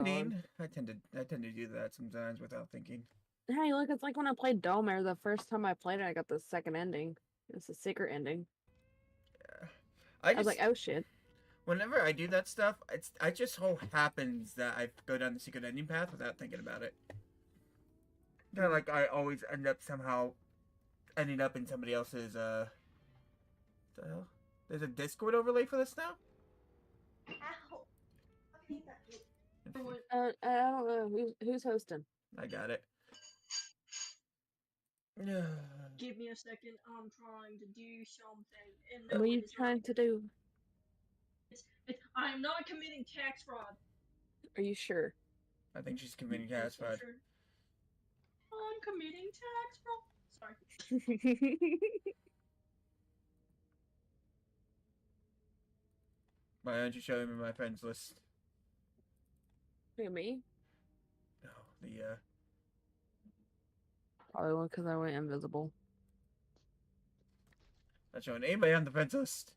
I tend to do that sometimes without thinking. Hey, look, it's like when I played Domare. The first time I played it, I got the second ending. It's a secret ending. Yeah. I I was like, just oh shit. whenever I do that stuff, I just so happens that I go down the secret ending path without thinking about it. Kind of like I always end up somehow ending up in somebody else's the hell? There's a Discord overlay for this now? Ow! I hate that. I don't know who's hosting. I got it. Give me a second. I'm trying to do something, and What no, are it you is not. trying to do? I am not committing tax fraud. Are you sure? I think she's committing I'm cash so fraud. sure. I'm committing tax fraud. Sorry. Why don't you show me my friends list? Who, me? No, the Probably because I went invisible. not showing anybody on the friends list.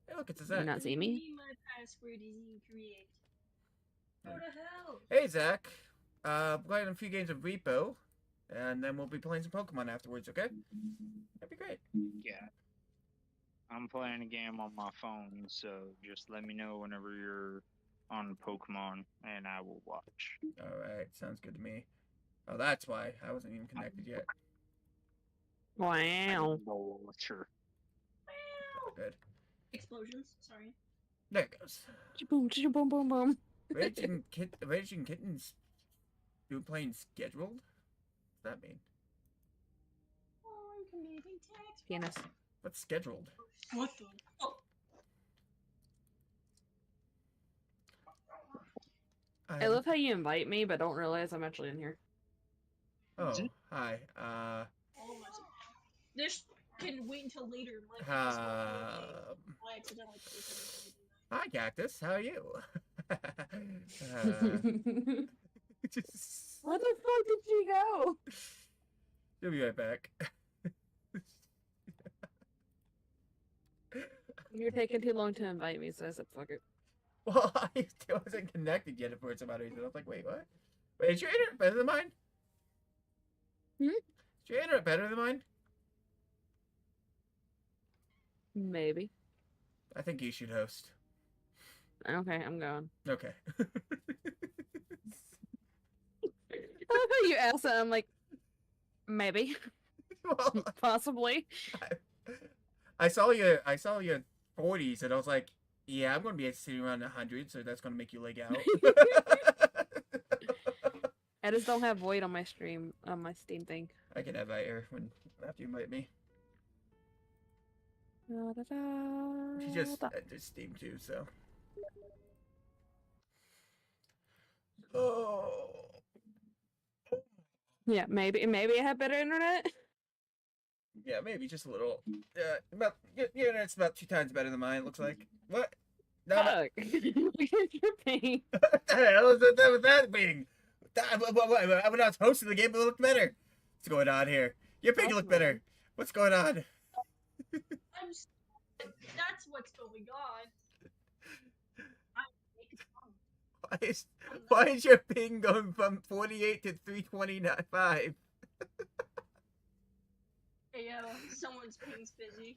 Hey, look, it's a You Zach. not see me? Maybe my password is incorrect. What the hell? Hey, Zach. Playing a few games of Repo, and then we'll be playing some Pokemon afterwards. Okay? That'd be great. Yeah. I'm playing a game on my phone, so just let me know whenever you're on Pokemon, and I will watch. All right, sounds good to me. Oh, that's why I wasn't even connected yet. Wow. Sure. Good. Explosions. Sorry. There it goes. Boom, boom, boom, boom. Raging Kittens do playing scheduled? What's that mean? Oh, I'm committing tax fraud. Penis. What's scheduled? What the? Oh. I love how you invite me, but don't realize I'm actually in here. Oh, hi. Oh my. This can wait until later. Like, I accidentally placed it. Hi, Cactus. How are you? Just... Where the fuck did she go? She'll be right back. You're taking too long to invite me, so I said fuck it. Well, I still wasn't connected yet for some odd reason. I was like, wait, what? Wait, is your internet better than mine? Hmm? Is your internet better than mine? Maybe. I think you should host. Okay, I'm going. Okay. You asked that, I'm like, maybe. Well, Possibly. I saw your 40s, and I was like, yeah, I'm gonna be sitting around 100, so that's gonna make you leg out. I just don't have void on my stream, on my Steam thing. I can invite her after you invite me. Da, da, da, She just da. entered Steam too, so. Oh. Yeah, maybe I have better internet. Yeah, maybe just a little. About your internet's about 2 times better than mine. It looks like. What? No, Fuck. Look at your ping. what the hell is that with that being? When I was hosting the game, it looked better. What's going on here? Your ping looked better. What's going on? That's what's going on. Why is your ping going from 48 to 325? Hey, yo, someone's ping's busy.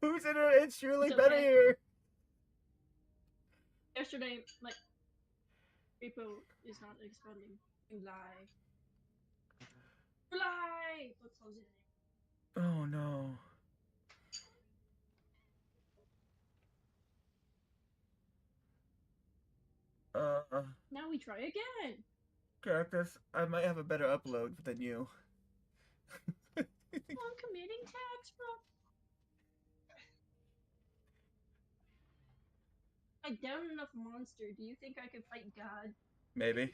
Whose internet's surely It's better okay. here? Yesterday, like, Repo is not responding. Lie. Let's close it. Oh no. Now we try again. Cactus, I might have a better upload than you. I'm committing tax fraud. I downed enough monster. Do you think I could fight God? Maybe.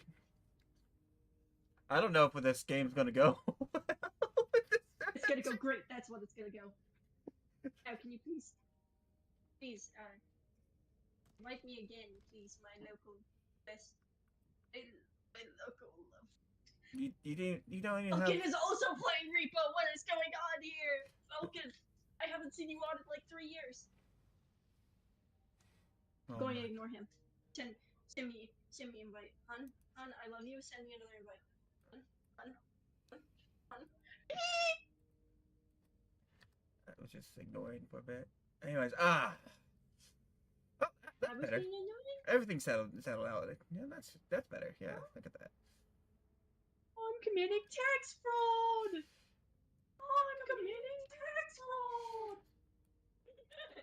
I don't know if this game's gonna go. It's gonna go great. That's what it's gonna go. Now, can you please, like me again, please, my local best, my local love. You don't even Falcon have. is also playing Repo. What is going on here? Falcon. I haven't seen you out in like 3 years. Oh Going my- to ignore him. Send me invite. Hun, I love you. Send me another invite. Hun. I was just ignoring for a bit. Anyways, Oh, I that's was better. being annoying. Everything's settled out. Yeah, that's better. Yeah, look at that. I'm committing tax fraud. I'm committing tax fraud.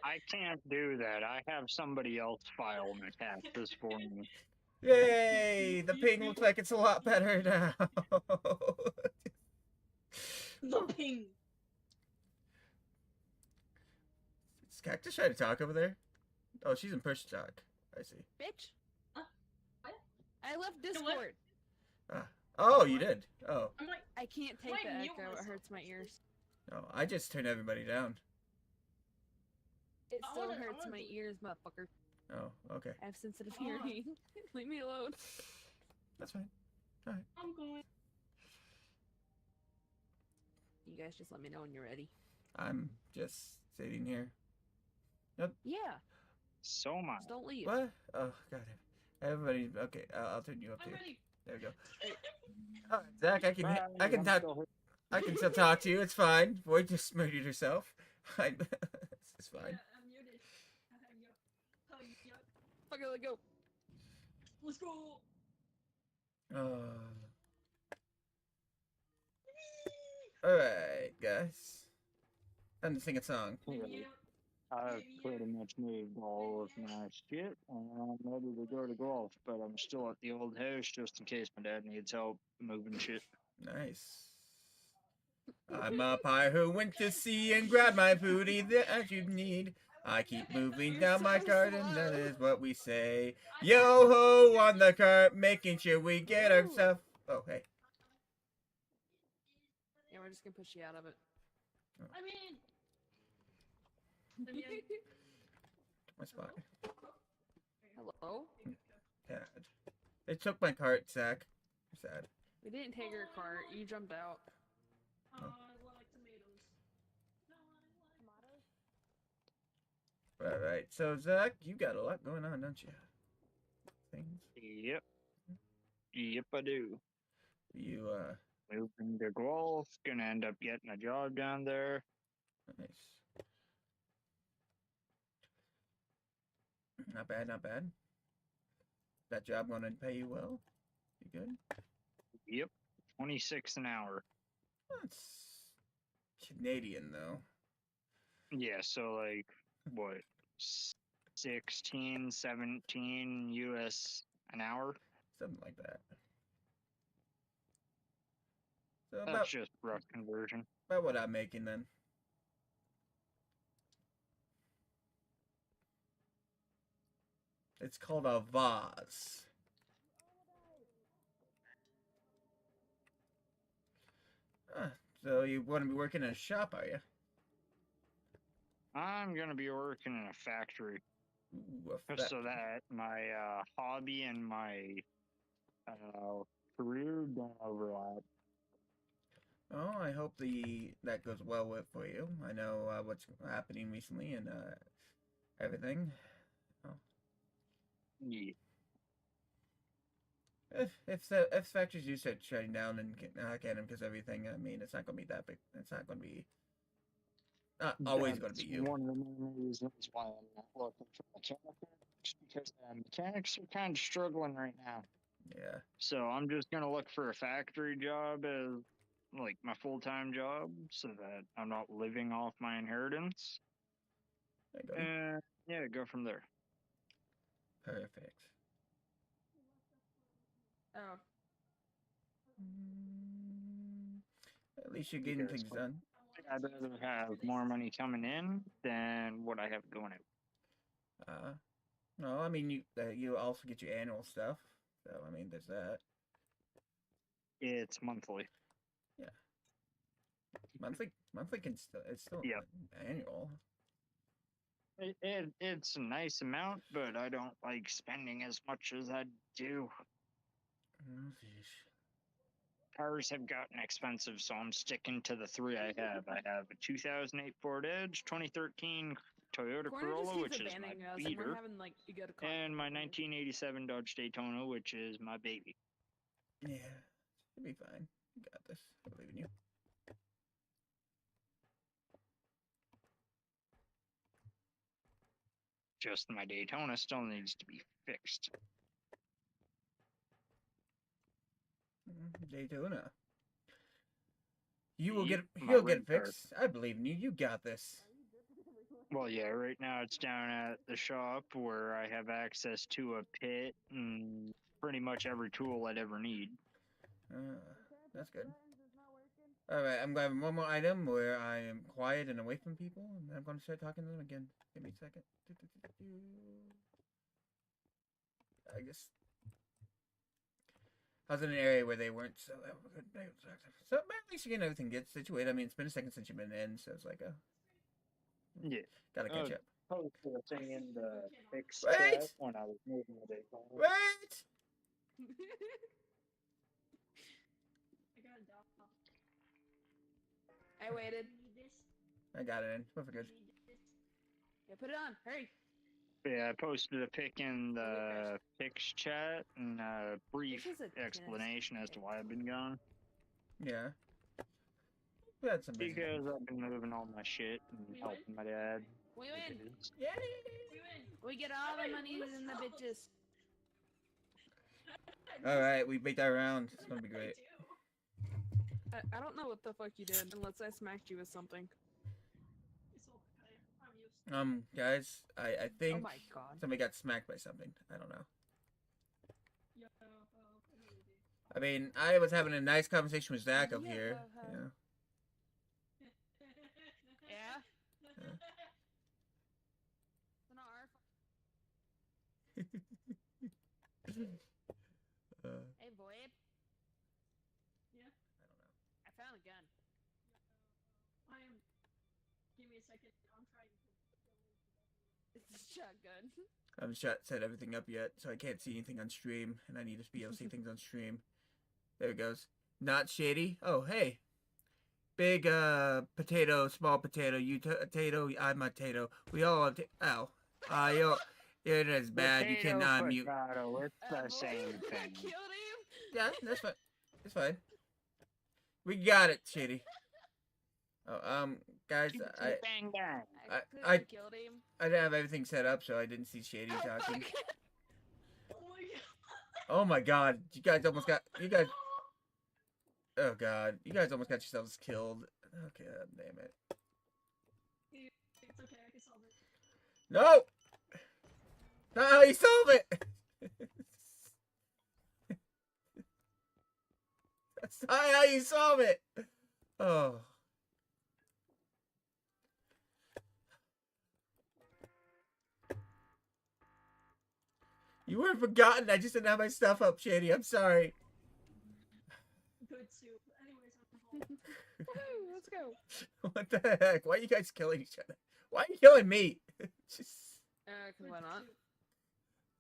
I can't do that. I have somebody else file my taxes for me. Yay! The ping looks like it's a lot better now. The ping. Is Cactus trying to talk over there? Oh, she's in push talk. I see. Bitch. What? I left You know what? Discord. Oh, you did. Oh, I'm like, I can't take Why the mute echo. It myself? hurts my ears. no, I just turned everybody down. It I still wanna- I hurts wanna my do- ears, motherfucker. Oh, okay. I have sensitive Come on. hearing. Leave me alone. That's fine. I'm going. You guys just let me know when you're ready. I'm just sitting here. Yeah. So much. Just don't leave. What? Oh, God. Everybody. Okay, I'll turn you up I'm too. ready. There we go. All right, Zach, I can Bye, talk. I'm still here. I can still talk to you. It's fine. Void just murdered herself. It's Yeah, fine. I'm muted. Yeah. Fuck it, let go. Let's go. All right, guys. Time to sing a song. Yeah. I've pretty much moved all of my shit, and I'm ready to go to golf, but I'm still at the old house just in case my dad needs help moving shit. Nice. I'm a pie who went to sea and grabbed my booty that you need. I keep moving You're down my so garden, slow. that is what we say. Yo ho on the cart, making sure we get our Ooh. stuff. Oh, hey. Yeah, we're just gonna push you out of it. I'm in. My spot. Hello? Sad. They took my cart, Zach. Sad. We didn't take your cart. You jumped out. I like tomatoes. Alright, so Zach, you got a lot going on, don't you? Things. Yep. Yep, I do. You, Moving to golf, gonna end up getting a job down there. nice. Not bad, not bad. That job gonna pay you well? You good? Yep. 26 an hour. That's Canadian, though. Yeah, so like, what, 16, 17 US an hour? Something like that. So That's just rough conversion. about what I'm making then. It's called a vase. So you want to be working in a shop, are you? I'm gonna be working in a factory Ooh, a just fa- so that my hobby and my career don't overlap. Oh, I hope that goes well with for you. I know what's happening recently and everything. Yeah. If factories do start shutting down and hack at them because everything, I mean, it's not gonna be that big. It's not gonna be. Not always gonna be That's you. one of the main reasons why I'm not looking for mechanical, because mechanics are kind of struggling right now. Yeah. So I'm just gonna look for a factory job as like my full-time job, so that I'm not living off my inheritance. There you go. And yeah, go from there. Perfect. Oh. At least you're getting Yes, things but- done. I'd rather have more money coming in than what I have going out. No, I mean you also get your annual stuff. So I mean, there's that. It's monthly. Monthly can still it's still Yeah. annual. It's a nice amount, but I don't like spending as much as I do. Oh, sheesh. cars have gotten expensive, so I'm sticking to the three I have. I have a 2008 Ford Edge, 2013 Toyota Corner just Corolla, keeps which is my abandoning us, and we're beater, having like a good and my conversation. 1987 Dodge Daytona, which is my baby. Yeah, it'll be fine. You got this. I believe in you. Just my Daytona still needs to be fixed. Daytona. You will Yep, get. my He'll get red car. fixed. I believe in you. You got this. Well, yeah, right now it's down at the shop where I have access to a pit and pretty much every tool I'd ever need. That's good. Alright, I'm grabbing one more item where I am quiet and away from people, and then I'm going to start talking to them again. Give me a second. I guess. I was in an area where they weren't, so that was good. So, but at least again, everything gets situated. I mean, it's been a second since you've been in, so it's like, Yeah. gotta catch up. Posted a thing in the fix Wait! chat when I was moving the Daytona. Wait! I got a dog. I waited. Need this? I got it in. We're good. Need this? Yeah, put it on. Hurry. Yeah, I posted a pic in the fix chat and a brief This is a explanation as to tennis why I've been gone. Yeah. We had some business. Because I've been moving all my shit and We helping my dad. We with win. his. Yay! We win. We get all the money and the bitches. Alright, we beat that round. It's gonna be great. I don't know what the fuck you did unless I smacked you with something. It's okay. I'm used to it. Guys, I Oh think my god. somebody got smacked by something. I don't know. Yo, I mean, I was having a nice conversation with Zach over Yeah, here. uh-huh. You know. Yeah? It's not our fault. Hey, boy. Yeah? I found a gun. I am. Give me a second. I'm trying to. It's a shotgun. I haven't set everything up yet, so I can't see anything on stream, and I need to be able to see things on stream. There it goes. Not shady. Oh, hey. Big potato, small potato, you potato, I'm a potato. We all are. Ow. It is bad. You Potato, cannot mute. potato, it's the Boy, same I thing. killed him. Yeah, that's fine. It's fine. We got it, shady. Oh, guys, Bang bang. I killed him. I didn't have everything set up, so I didn't see Shady Oh, talking. fuck. Oh my god. Oh my god, you guys almost got Oh god, you guys almost got yourselves killed. Okay, damn it. It's okay. I can solve it. No, not how you solve it. That's not how you solve it. Oh. You weren't forgotten. I just didn't have my stuff up, Shady. I'm sorry. Good soup. Anyways, I'm home. Woo, let's go. What the heck? Why are you guys killing each other? Why are you killing me? Just Cause why not?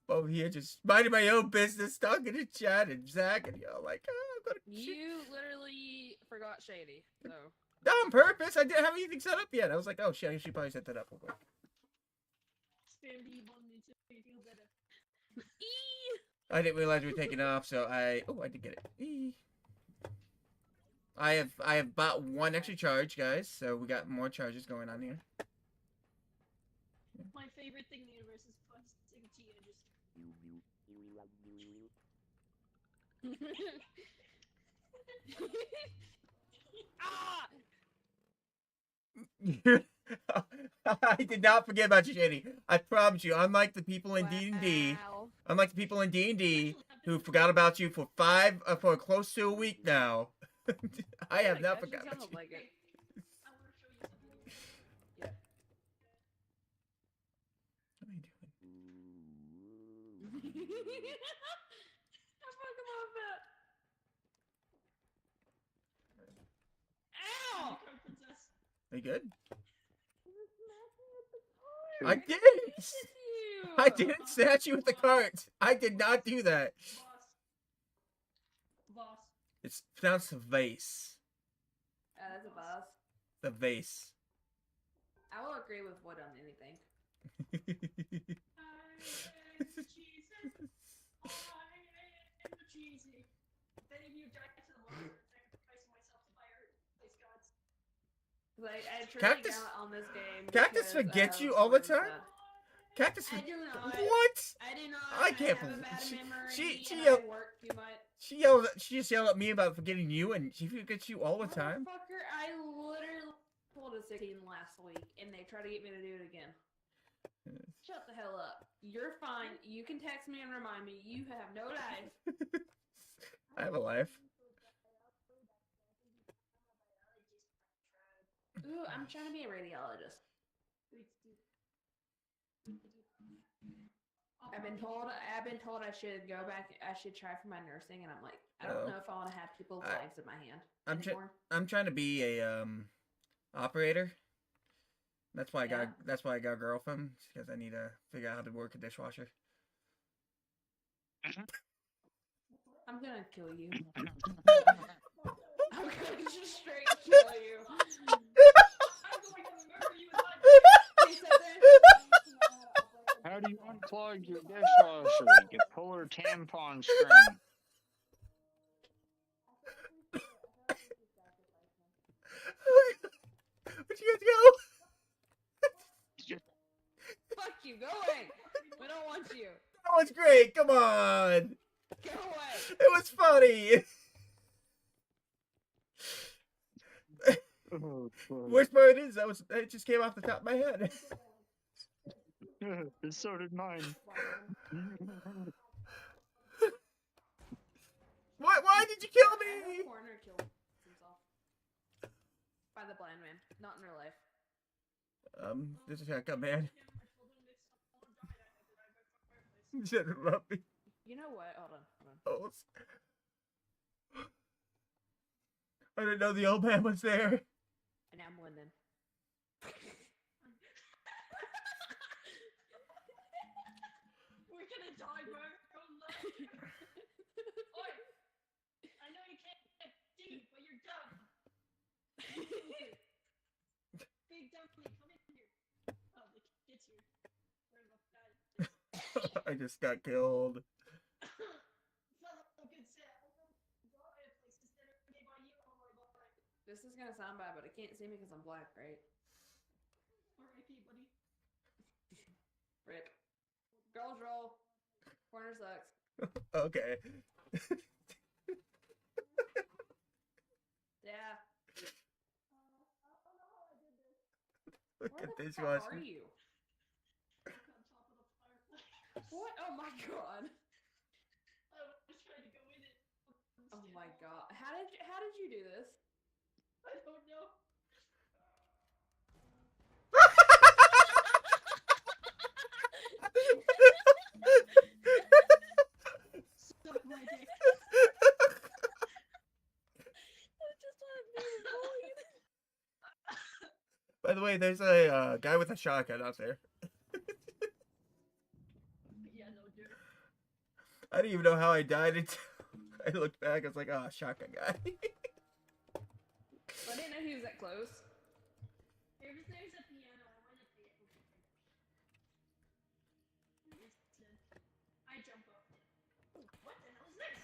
over here, just minding my own business, talking to Chad and Zach, and y'all like, oh, I'm gonna shoot. You literally forgot Shady, so. Not on purpose. I didn't have anything set up yet. I was like, oh shit, I should probably set that up real quick. Spam the button to make you feel better. I didn't realize we were taking off, so I did get it. Eee. I have bought one extra charge, guys, so we got more charges going on here. My favorite thing in the universe is busting T edges. Ah! I did not forget about you, Shady. I promise you, unlike the people in D&D, Wow. unlike the people in D&D who forgot about you for close to a week now, I have not Actually forgotten about sounded you. like it. I want to show you something. Yeah. What are you doing? I fucking love that. Ow! Card princess. Are you good? I I didn't! you. I didn't snatch you with the cart! I did not do that! Boss. It's pronounced vase. That's a boss. The vase. I will agree with Wood on anything. Like, I truly Cactus- got on this game. Cactus because forgets of you all the Wood's time? dad. Cactus. I do not. What? I do not. I can't have a believe- bad she- memory. she and yelled- I work too much. She just yelled at me about forgetting you, and she forgets you all the time. Motherfucker, I literally pulled a 16 last week, and they try to get me to do it again. Shut the hell up. You're fine. You can text me and remind me. You have no life. I have a life. Ooh, I'm trying to be a radiologist. I've been told I should go back. I should try for my nursing, and I'm like, I don't Oh. know if I want to have people's I- lives in my hand I'm try- anymore. I'm trying to be a operator. That's why I got Yeah. that's why I got a girlfriend, because I need to figure out how to work a dishwasher. I'm gonna kill you. I'm gonna just straight kill you. He said that. How do you unplug your dishwasher? You pull her tampon string. Where'd you guys go? Fuck you. Go away. We don't want you. That was great. Come on. Go away. It was funny. Oh, fuck. Worst part is it just came off the top of my head. So did mine. Why did you kill I me? heard Corner killed himself by the blind man, not in real life. This is Haircut Man. You said love me. You know what? Hold on. Oh. I didn't know the old man was there. And I'm winning. We're gonna die, bro. Don't laugh. Oi! I know you can't get deep, but you're dumb. Big dumpling, come in here. Oh, the kid's here. Where the guy? I just got killed. Fellow good set. Places that are made by you. Oh my god. This is gonna sound bad, but it can't see me because I'm black, right? R.I.P. buddy. Rip. Girls roll. Corner sucks. Okay. Yeah. Look Where at the this fuck one. are you? On top of the fireplace. What? Oh my god. I was trying to go in it. Oh my god. How did you do this? I don't know. Suck my dick. I just want to be bullied. By the way, there's a guy with a shotgun out there. Yeah, no, dude. I didn't even know how I died until I looked back. I was like, oh, shotgun guy. I didn't know he was that close. There's a piano. I want to play it. I jump up. Oh, what the hell is this?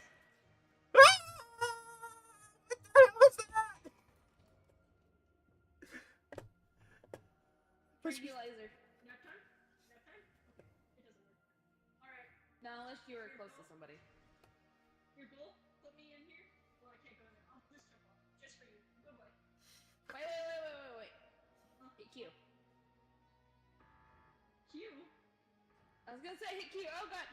What the hell was that? Tranquilizer. Nap time? Nap time? Okay, it doesn't work. Alright, Not unless you were close to somebody. your goal? Put me in here? Well, I can't go in there. I'll just jump off. Just for you. Goodbye. Wait. Hit Q. Q? I was gonna say hit Q. Oh god.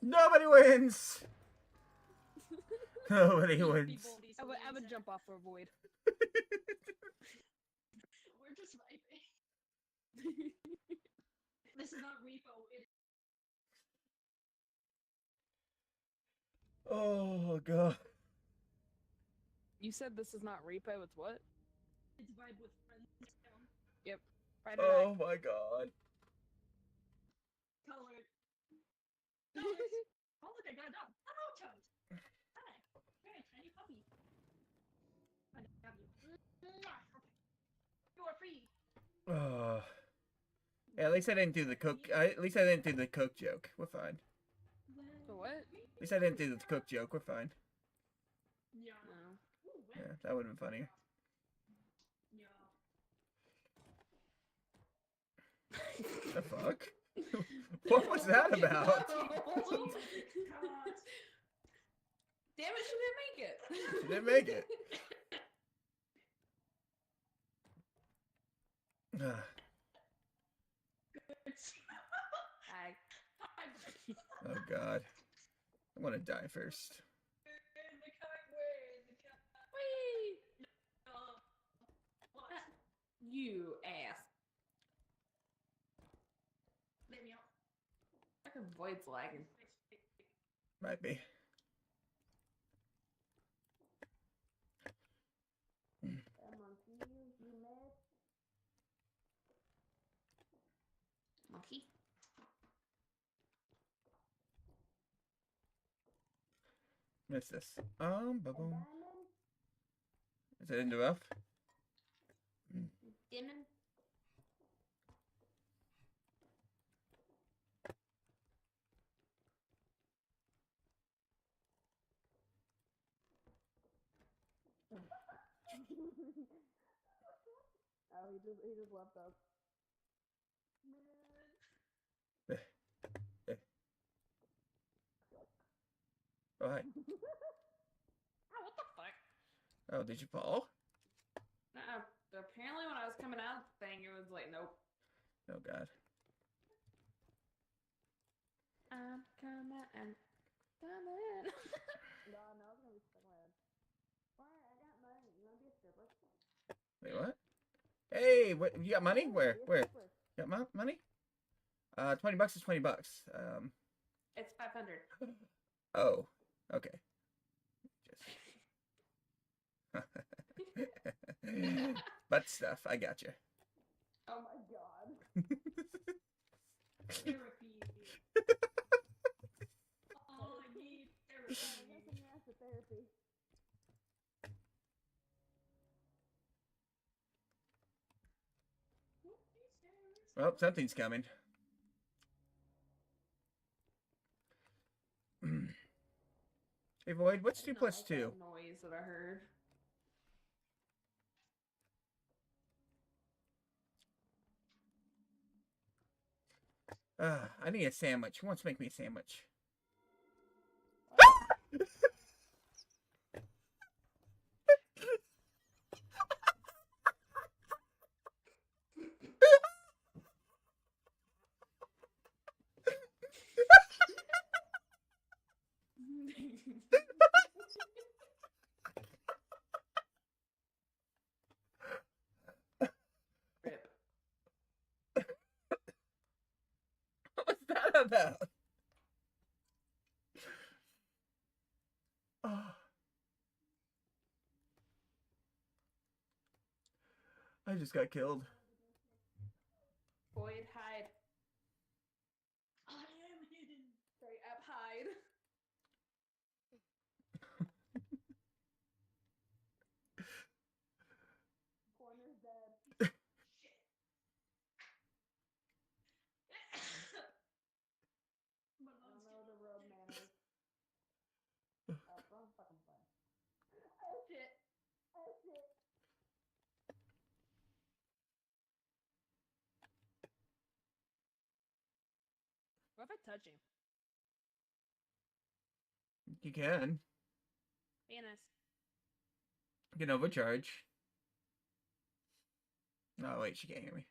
Nobody wins. Nobody wins. I would jump off for a void. We're just vibing. This is not repo. Oh god. You said this is not repo, it's what? It's vibe with friends. Right or not? Oh my god. Color. Colors. Oh look, I got free. Oh. Yeah, at least I didn't do the cook. At least I didn't do the cook joke. We're fine. The what? At least I didn't do the cook joke. We're fine. Yeah. No. Yeah, that would have been funnier. Yeah. The fuck? What was that about? Damn it, she didn't make it. She didn't make it. I Oh god. I want to die first. Whee! What? You ass. Let me out. Like her voice lagging. Might be. Monkey. What's this? Ba-boom. Is it into F? Demon. Oh, he just left us. Oh, hi. Oh, what the fuck? Oh, did you fall? Apparently when I was coming out of the thing, it was like, nope. Oh, God. I'm coming and coming. No, I was gonna be stuck in my head. Fire, I got money. You wanna be a stripper? Wait, what? Hey, what? You got money? Where? Be a Where? stripper. You got money? $20 is $20. It's 500. Oh, okay. Just... Butt stuff. I got you. Oh my god. Therapy. Oh, I need therapy. Therapy. Well, something's coming. Hey, Void, what's 2 plus 2? Noise that I heard. I need a sandwich. Who wants to make me a sandwich? Rip. What's that about? Oh. I just got killed. Void, hide. I am hidden. Straight up hide. Corner's dead. My I don't lungs know get the road manners. Wrong fucking play. Oh shit. Oh shit. What if I touch him? You can. Be nice. You can overcharge. Oh, wait, she can't hear me.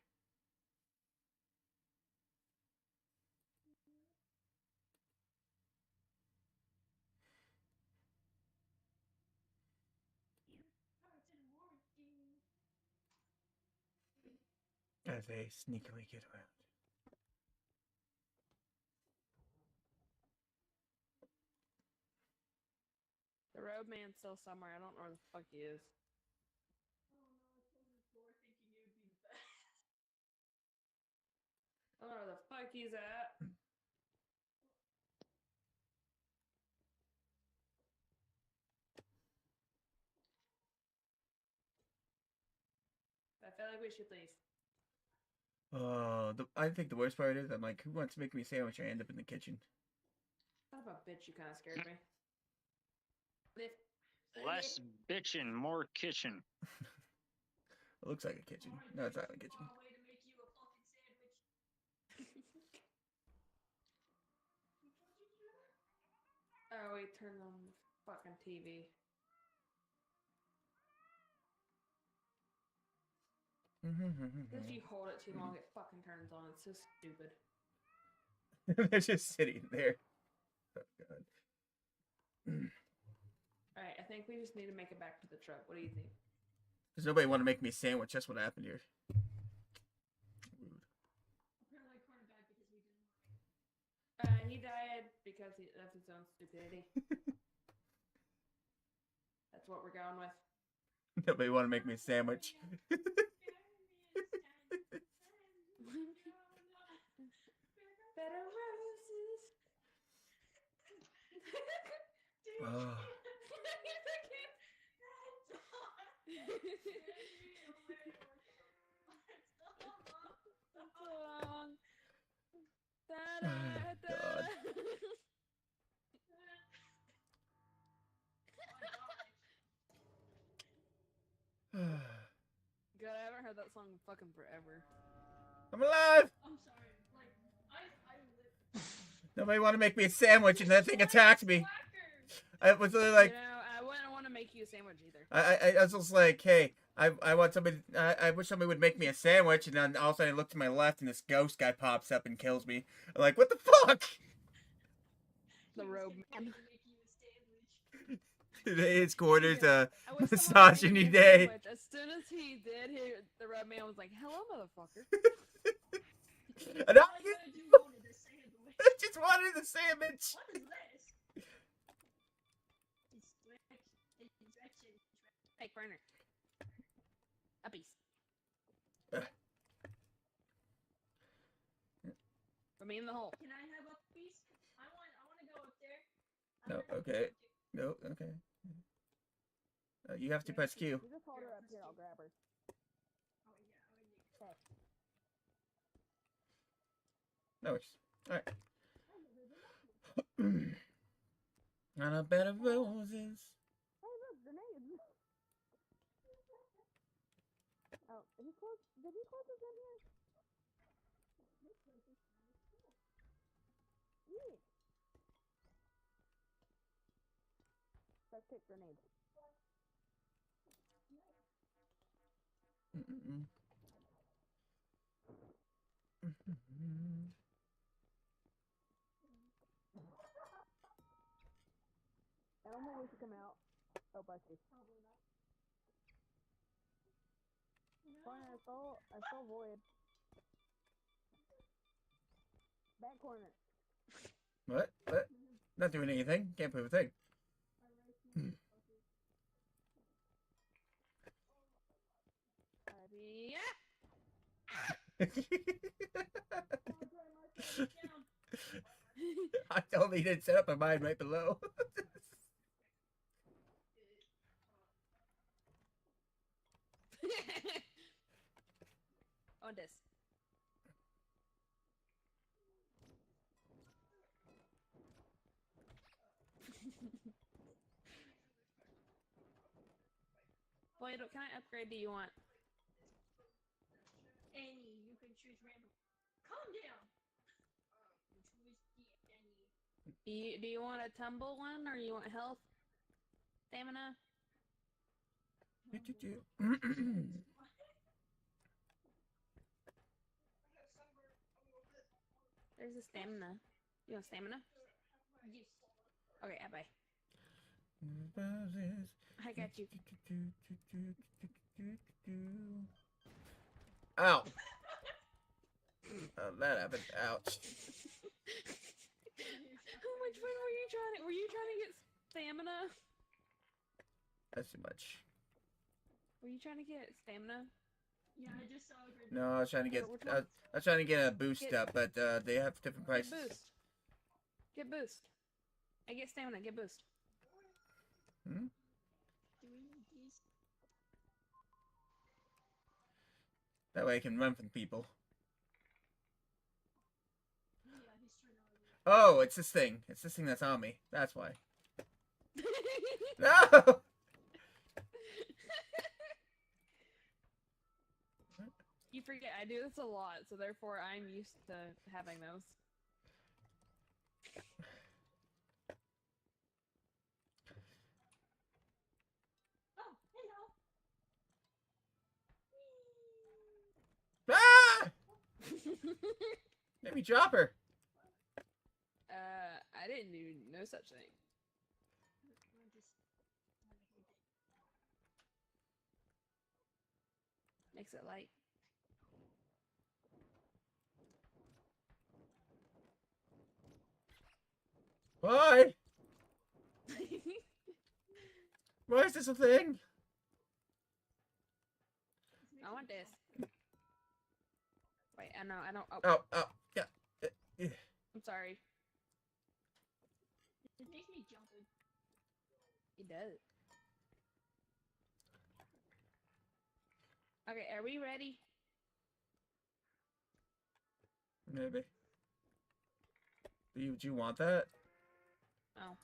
As they sneakily get around. The roadman's still somewhere. I don't know where the fuck he is. I don't know where the fuck he's at. I feel like we should leave. I think the worst part is I'm like, who wants to make me a sandwich? I end up in the kitchen. Son of a bitch, you kind of scared me. Lift. Less bitchin', more kitchen. It looks like a kitchen. No, it's not a kitchen. Way to make you a fucking sandwich. Oh, wait, turn on the fucking TV. If you hold it too long, it fucking turns on. It's so stupid. They're just sitting there. Oh, God. Alright, I think we just need to make it back to the truck. What do you think? Does nobody want to make me a sandwich? That's what happened here. Rude. Apparently, Carter died because we didn't. He died because of his own stupidity. That's what we're going with. Nobody want to make me a sandwich. Better roses. Oh. God. God, I haven't heard that song in fucking forever. I'm alive! I'm sorry. Like, I live. Nobody want to make me a sandwich and that thing attacked me. I was literally like, You know, I wouldn't want to make you a sandwich either. I was just like, hey, I want somebody, I wish somebody would make me a sandwich, and then all of a sudden I look to my left and this ghost guy pops up and kills me. I'm like, what the fuck? The robe man. Today's quarters, I wish someone would misogyny make me a day. sandwich. As soon as he did, the robe man was like, "Hello, motherfucker." And I just wanted the sandwich. What is this? Injection. Hey, Burner. A piece. Put me in the hole. Can I have a piece? I want to go up there. No, okay. No, okay. You have to press Q. You just hold her up here, I'll grab her. No worries. Alright. On a bed of roses. Oh, look, grenades. Oh, did he close us in here? Yeet. Let's take grenades. Mm-mm. I don't know if we should come out. Oh, bless you. Corner, I saw void. Back corner. What? What? Not doing anything. Can't prove a thing. Yeah. I totally did set up a mine right below. On this. Boy, what kind of upgrade do you want? Any, you can choose random. Calm down. Do you want a tumble one, or you want health? Stamina? There's a stamina. You want stamina? Yes. Okay, bye. I got you. Ow. Oh, that happened. Ouch. Which one were you trying to? Were you trying to get stamina? That's too much. Were you trying to get stamina? Yeah, I just saw it. No, I was trying to get. Which I one? was trying to get a boost Get- up, but they have different prices. Get boost. Get boost. I get stamina. Get boost. Hmm? Do we need these? That way I can run from people. Yeah, he's trying to. Oh, it's this thing. It's this thing that's on me. That's why. No! You forget I do this a lot, so therefore I'm used to having those. Oh, hello. Ah! Maybe drop her. I didn't do no such thing. Makes it light. Why? Why is this a thing? I want this. Wait, I know, oh, Oh, yeah. I'm sorry. It makes me jumping. It does. Okay, are we ready? Maybe. Do you want that? Oh,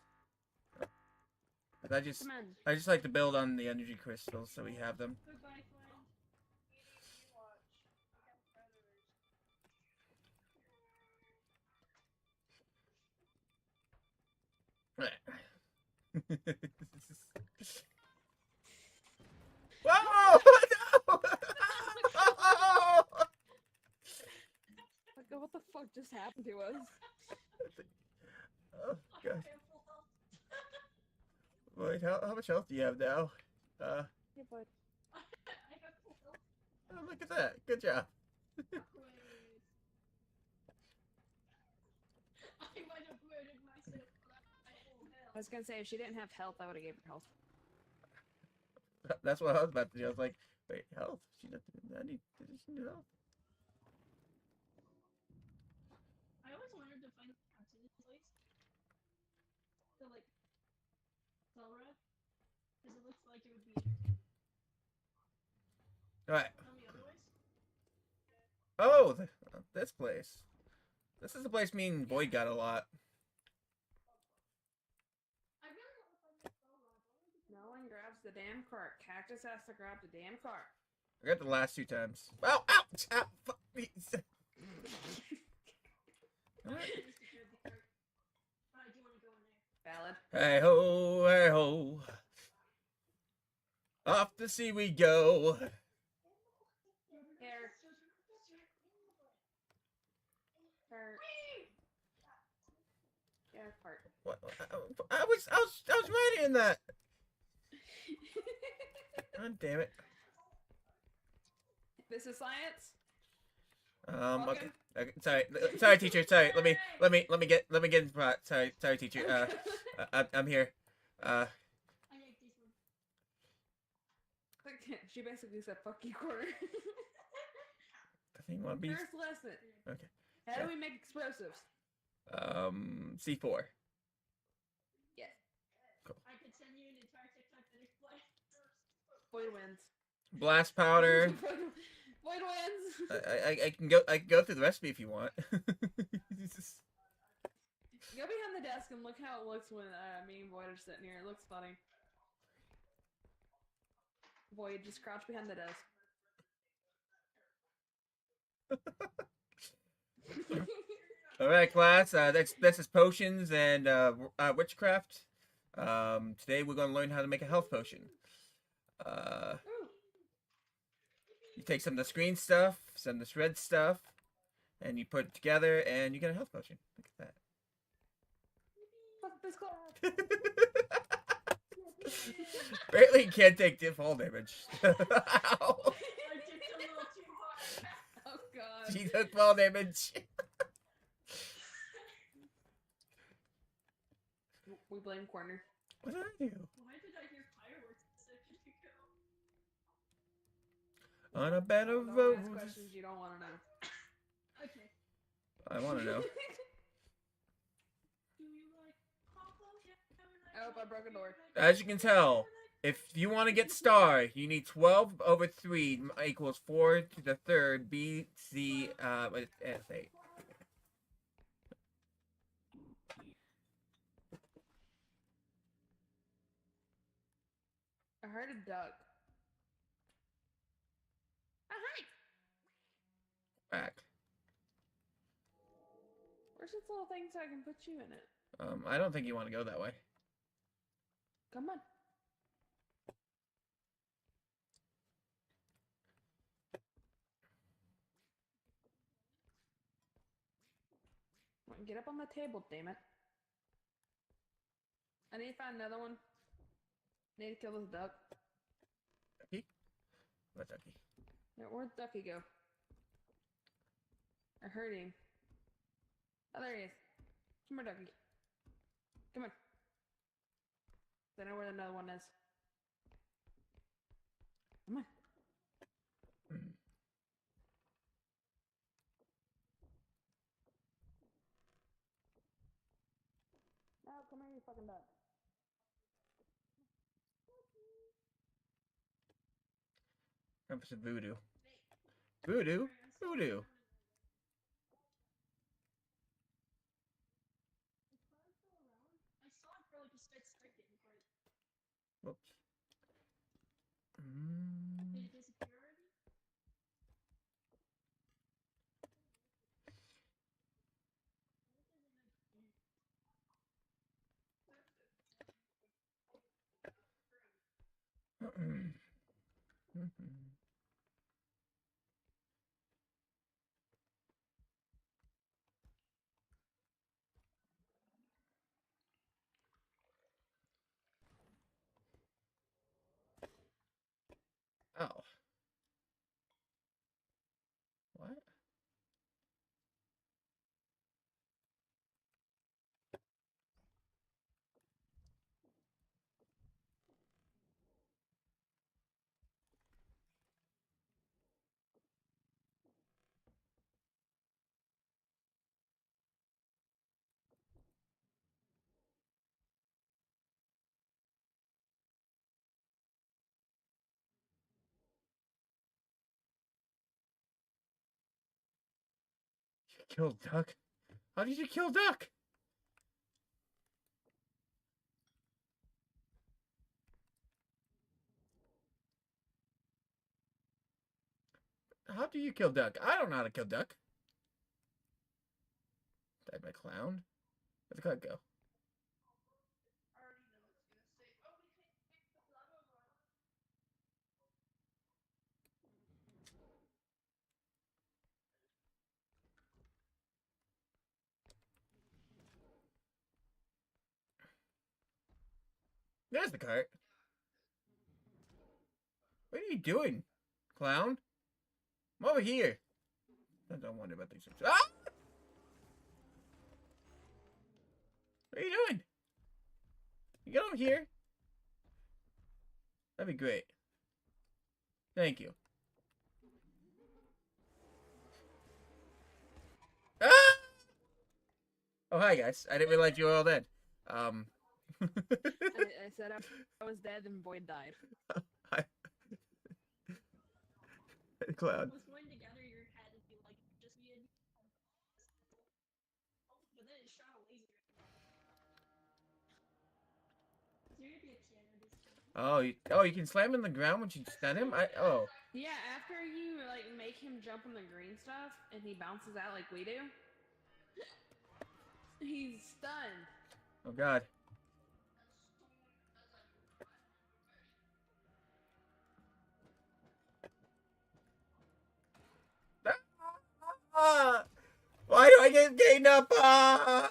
'Cause I just come on. I just like to build on the energy crystals so we have them. Goodbye, friend. Whoa! No! Like, what the fuck just happened to us? Oh, I God. have full health. Wait, how much health do you have now? Yeah, but I have full health. Oh, look at that. Good job. Wait. I might have murdered myself, but I have full I health. was gonna say if she didn't have health, I would have gave her health. That's what I was about to do. I was like, wait, health? She doesn't. I need. Does she need health? I always wanted to find out this place. So like, Zelra, because it looks like it would be empty. All right. Tell me otherwise. Oh, this place. This is the place me and Void got a lot. I really want to find this Zelra. No one grabs the damn cart. Cactus has to grab the damn cart. I got the last 2 times. Ow! Ouch! Ow! Fuck me! Alright. I do want to go in there. Valid. Hey ho! Hey ho! Off the sea we go. Here. Cart. Yeah, cart. What? I was writing in that. God damn it. This is science. Okay. Sorry, teacher. Sorry. Let me get in front. Sorry, teacher. I'm here. I like this one. She basically said "fuck you, corner." I think one be First lesson. okay. How do we make explosives? C4. Yes. I could send you an entire TikTok that explains. Void wins. Blast powder. Void wins. I can go through the recipe if you want. Jesus. Go behind the desk and look how it looks when me and Void are sitting here. It looks funny. Void, just crouch behind the desk. All right, class. This is potions and witchcraft. Today we're gonna learn how to make a health potion. Ooh. You take some of the green stuff, some of this red stuff, and you put it together, and you get a health potion. Look at Fuck this class. that. Apparently, you can't take fall damage. Ow. I dipped a little too hard. Oh god. She took fall damage. We blame corner. What did I do? Why did I hear fireworks a second ago? On a bed of Don't ask roses. questions you don't want to know. Okay. I want to know. Do you like Papa? I hope I broke a door. As you can tell, If you want to get star, you need 12 over 3 equals 4 to the third B, C, S8. I heard a duck. Oh, hi! Back. Where's this little thing so I can put you in it? I don't think you want to go that way. Come on. Get up on the table, damn it. I need to find another one. Need to kill this duck. Ducky? What ducky? Yeah, where'd Ducky go? I heard him. Oh, there he is. Come here, Ducky. Come on. I know where another one is. Come on. Hmm. No, come here, you fucking duck. Time for some voodoo. Voodoo? Voodoo. I saw it for like a split second, but Whoops. did it disappear already? Oh. What? You killed Duck? How did you kill Duck? How do you kill Duck? I don't know how to kill Duck. Died my clown? Where'd the cloud go? There's the cart. What are you doing, clown? I'm over here. I don't wonder about these things. Ah! What are you doing? You get over here. That'd be great. Thank you. Ah! Oh, hi, guys. I didn't realize you were all dead. I said I was dead and Boyd died. Hi. Cloud. I was going to gather your head and be like, just me and but then it shot a laser. There would be a piano disc. Oh, you can slam in the ground when you stun him? Oh. Yeah, after you like make him jump on the green stuff and he bounces out like we do, he's stunned. Oh, God. Ah! Why do I get gained up on? Off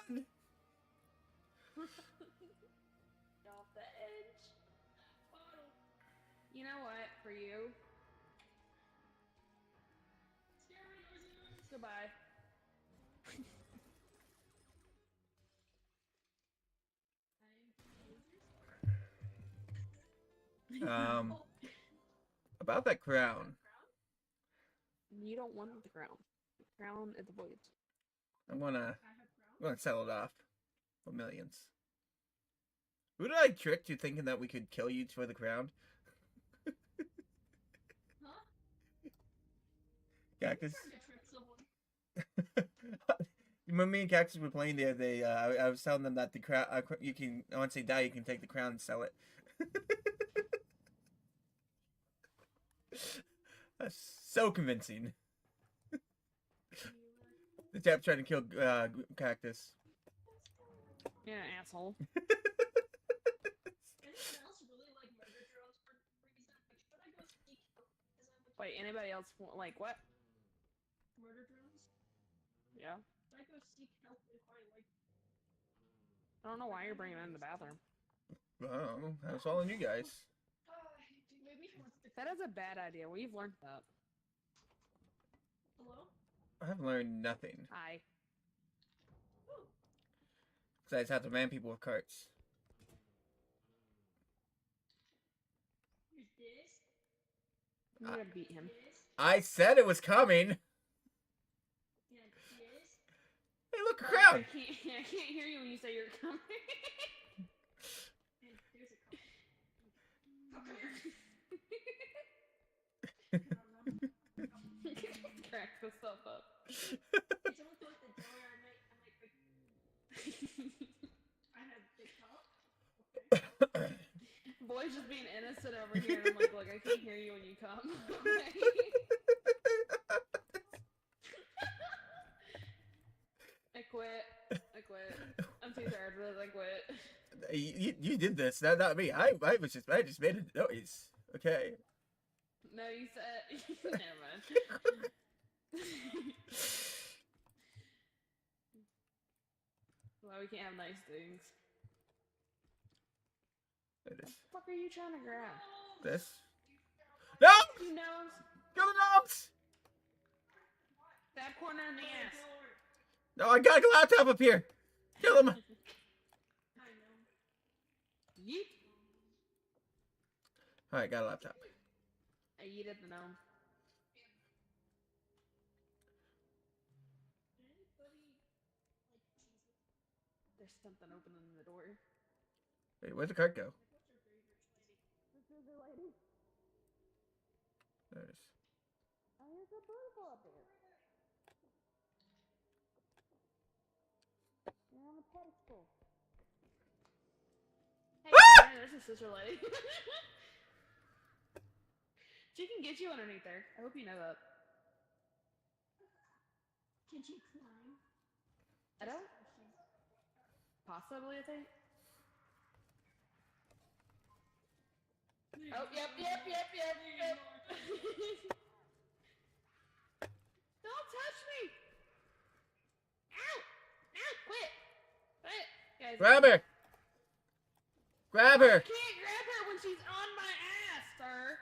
the edge. You know what? For you. Goodbye. About that crown. You don't want the crown. The crown is the Void's. I'm gonna settle it off for millions. Who did I trick to thinking that we could kill you for the crown? Huh? Cactus. Trying to trick someone. When me and Cactus were playing the other day, I was telling them that the crown, you can, once they die, you can take the crown and sell it. That's so convincing. The chap trying to kill Cactus. Yeah, asshole. Anyone else really like murder drones for reason? Like, should I go seek help? Is that what Wait, anybody else like what? murder drones? Yeah. Should I go seek help if I like? I don't know why you're bringing it in the bathroom. I don't know. That's all on you guys. Maybe he wants to. That is a bad idea. We've learned that. Hello? I've learned nothing. Hi. Ooh. Besides how to man people with carts. Here's this. I'm gonna beat him. This. I said it was coming. And this. Hey, look, a I crown. can't hear you when you say you're coming. And there's a cup. Crack this stuff up. Can someone close the door? I have the cup. Boy's just being innocent over here, and I'm like, look, I can't hear you when you come. I quit. I'm too tired for this. I quit. You did this, not me. I just made a noise. Okay. No, you said. Never mind. Why we can't have nice things? It is. What the fuck are you trying to grab? This. No! You nose. Kill the gnomes! Stab corner in the ass. No, I got a laptop up here. Kill him. I know. Yeet. Alright, got a laptop. I yeeted the gnome. There's something open in the door. Wait, where'd the cart go? There it is. Oh, there's a beautiful up there. You're on a pedestal. Hey, Claire, there's a sister lady. She can get you underneath there. I hope you know that. Can she climb? I don't. Possibly, I think. Oh, yep. Don't touch me! Ow! Ow! Quit! Guys, Grab her! Grab I her! can't grab her when she's on my ass, sir.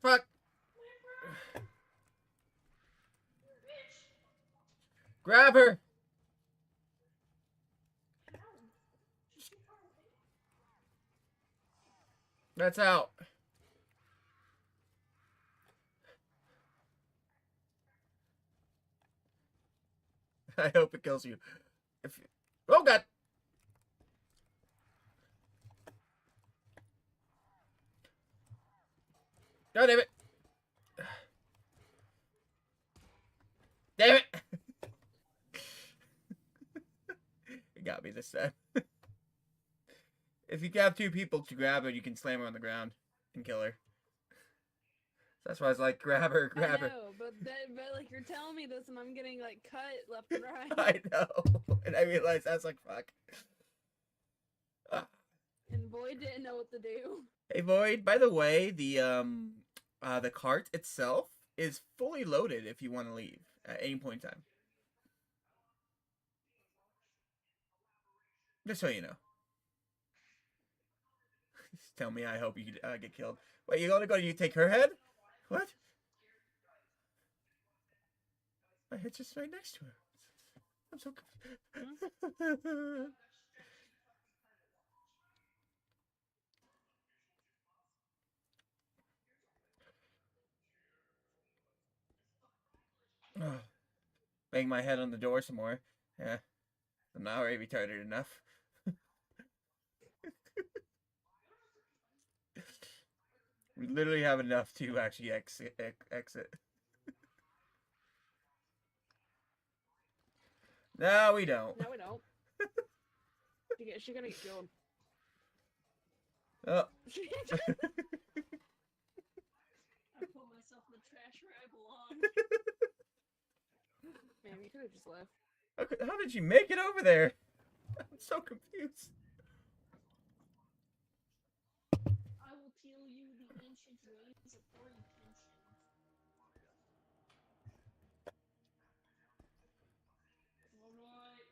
Fuck! Grab her! That's out. I hope it kills you. If you... Oh god! God damn it! Damn it! It got me this time. If you have two people to grab her, you can slam her on the ground and kill her. That's why I was like, grab her, grab I her. know, but like you're telling me this, and I'm getting like cut left and right. I know, and I realized I was like, fuck. And Boyd didn't know what to do. Hey Void, by the way, the cart itself is fully loaded if you want to leave at any point in time. Just so you know. Just tell me I hope you get killed. Wait, you're gonna go you take her head? What? My head's just right next to her. I'm so confused. Bang my head on the door some more. Yeah. I'm not already retarded enough. We literally have enough to actually exit. No, we don't. No, we don't. She's gonna get killed. Oh. I put myself in the trash where I belong. Man, you could have just left. How did you make it over there? I'm so confused. I will tell you the ancient ways of orientation. Alright.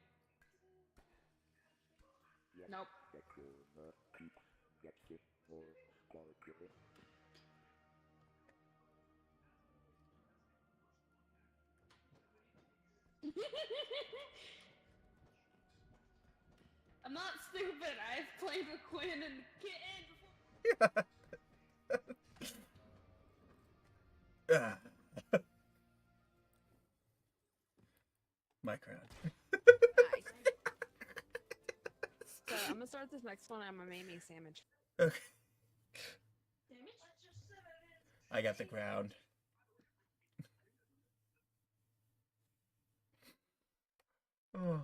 Nope. I'm not stupid. I've played with Quinn and Kitten before. My crown. Nice. So I'm gonna start this next one. I'm gonna make me a sandwich. Okay. Damn it. I got the crown. Oh.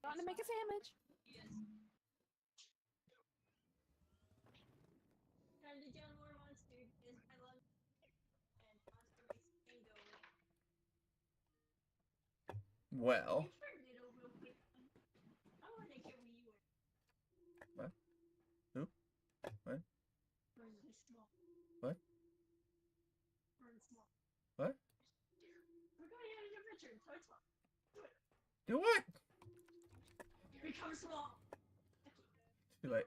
Want to make a sandwich? Yes. Time to down more monster because I love and monster makes the game go away. Well. You turned it over real quick. I want to get where you were. What? Who? What? Burn this small. What? Burn small. What? We're going on an adventure in Toy Small. Do it. Do what? Become small. Too late.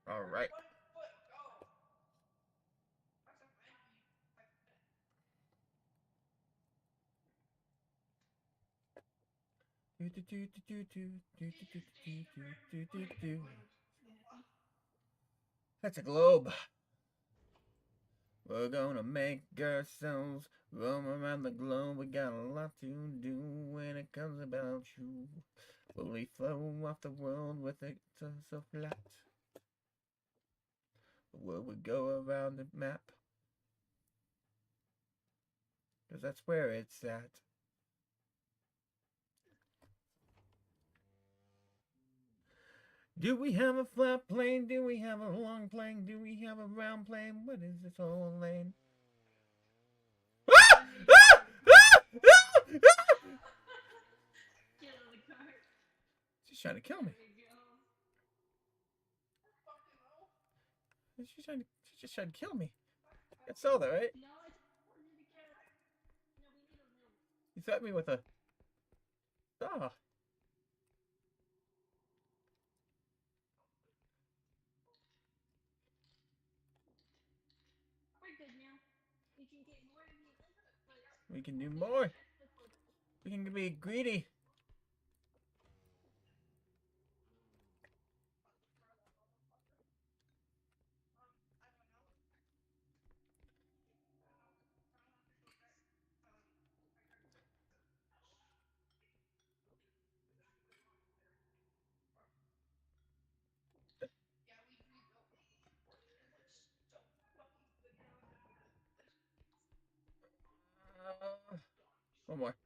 All right. That's a globe. We're gonna make ourselves roam around the globe. We got a lot to do when it comes about you. Will we flow off the world with it so flat? Or will we go around the map? 'Cause that's where it's at. Do we have a flat plane? Do we have a long plane? Do we have a round plane? What is this whole lane? Ah! Ah! Ah! Ah! Ah! Get out of the car. She's trying to kill me. There we go. She's just trying to kill me. I saw that, right? No, I just wanted to get. No, we need a room. You threatened me with a. Ah. We're good now. We can get more of these. We can do more. We can be greedy. One more.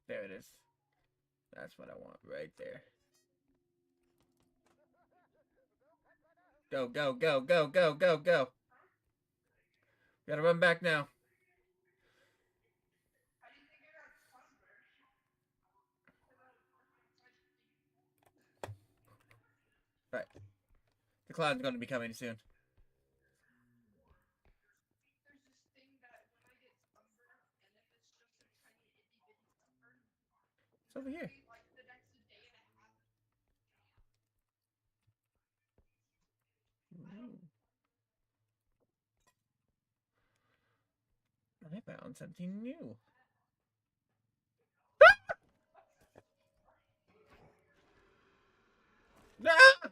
There it is. That's what I want right there. Go, go, go, go, go, go, go. Gotta run back now. Right. The cloud's going to be coming soon. It's over here. Ooh. I found something new. Ah!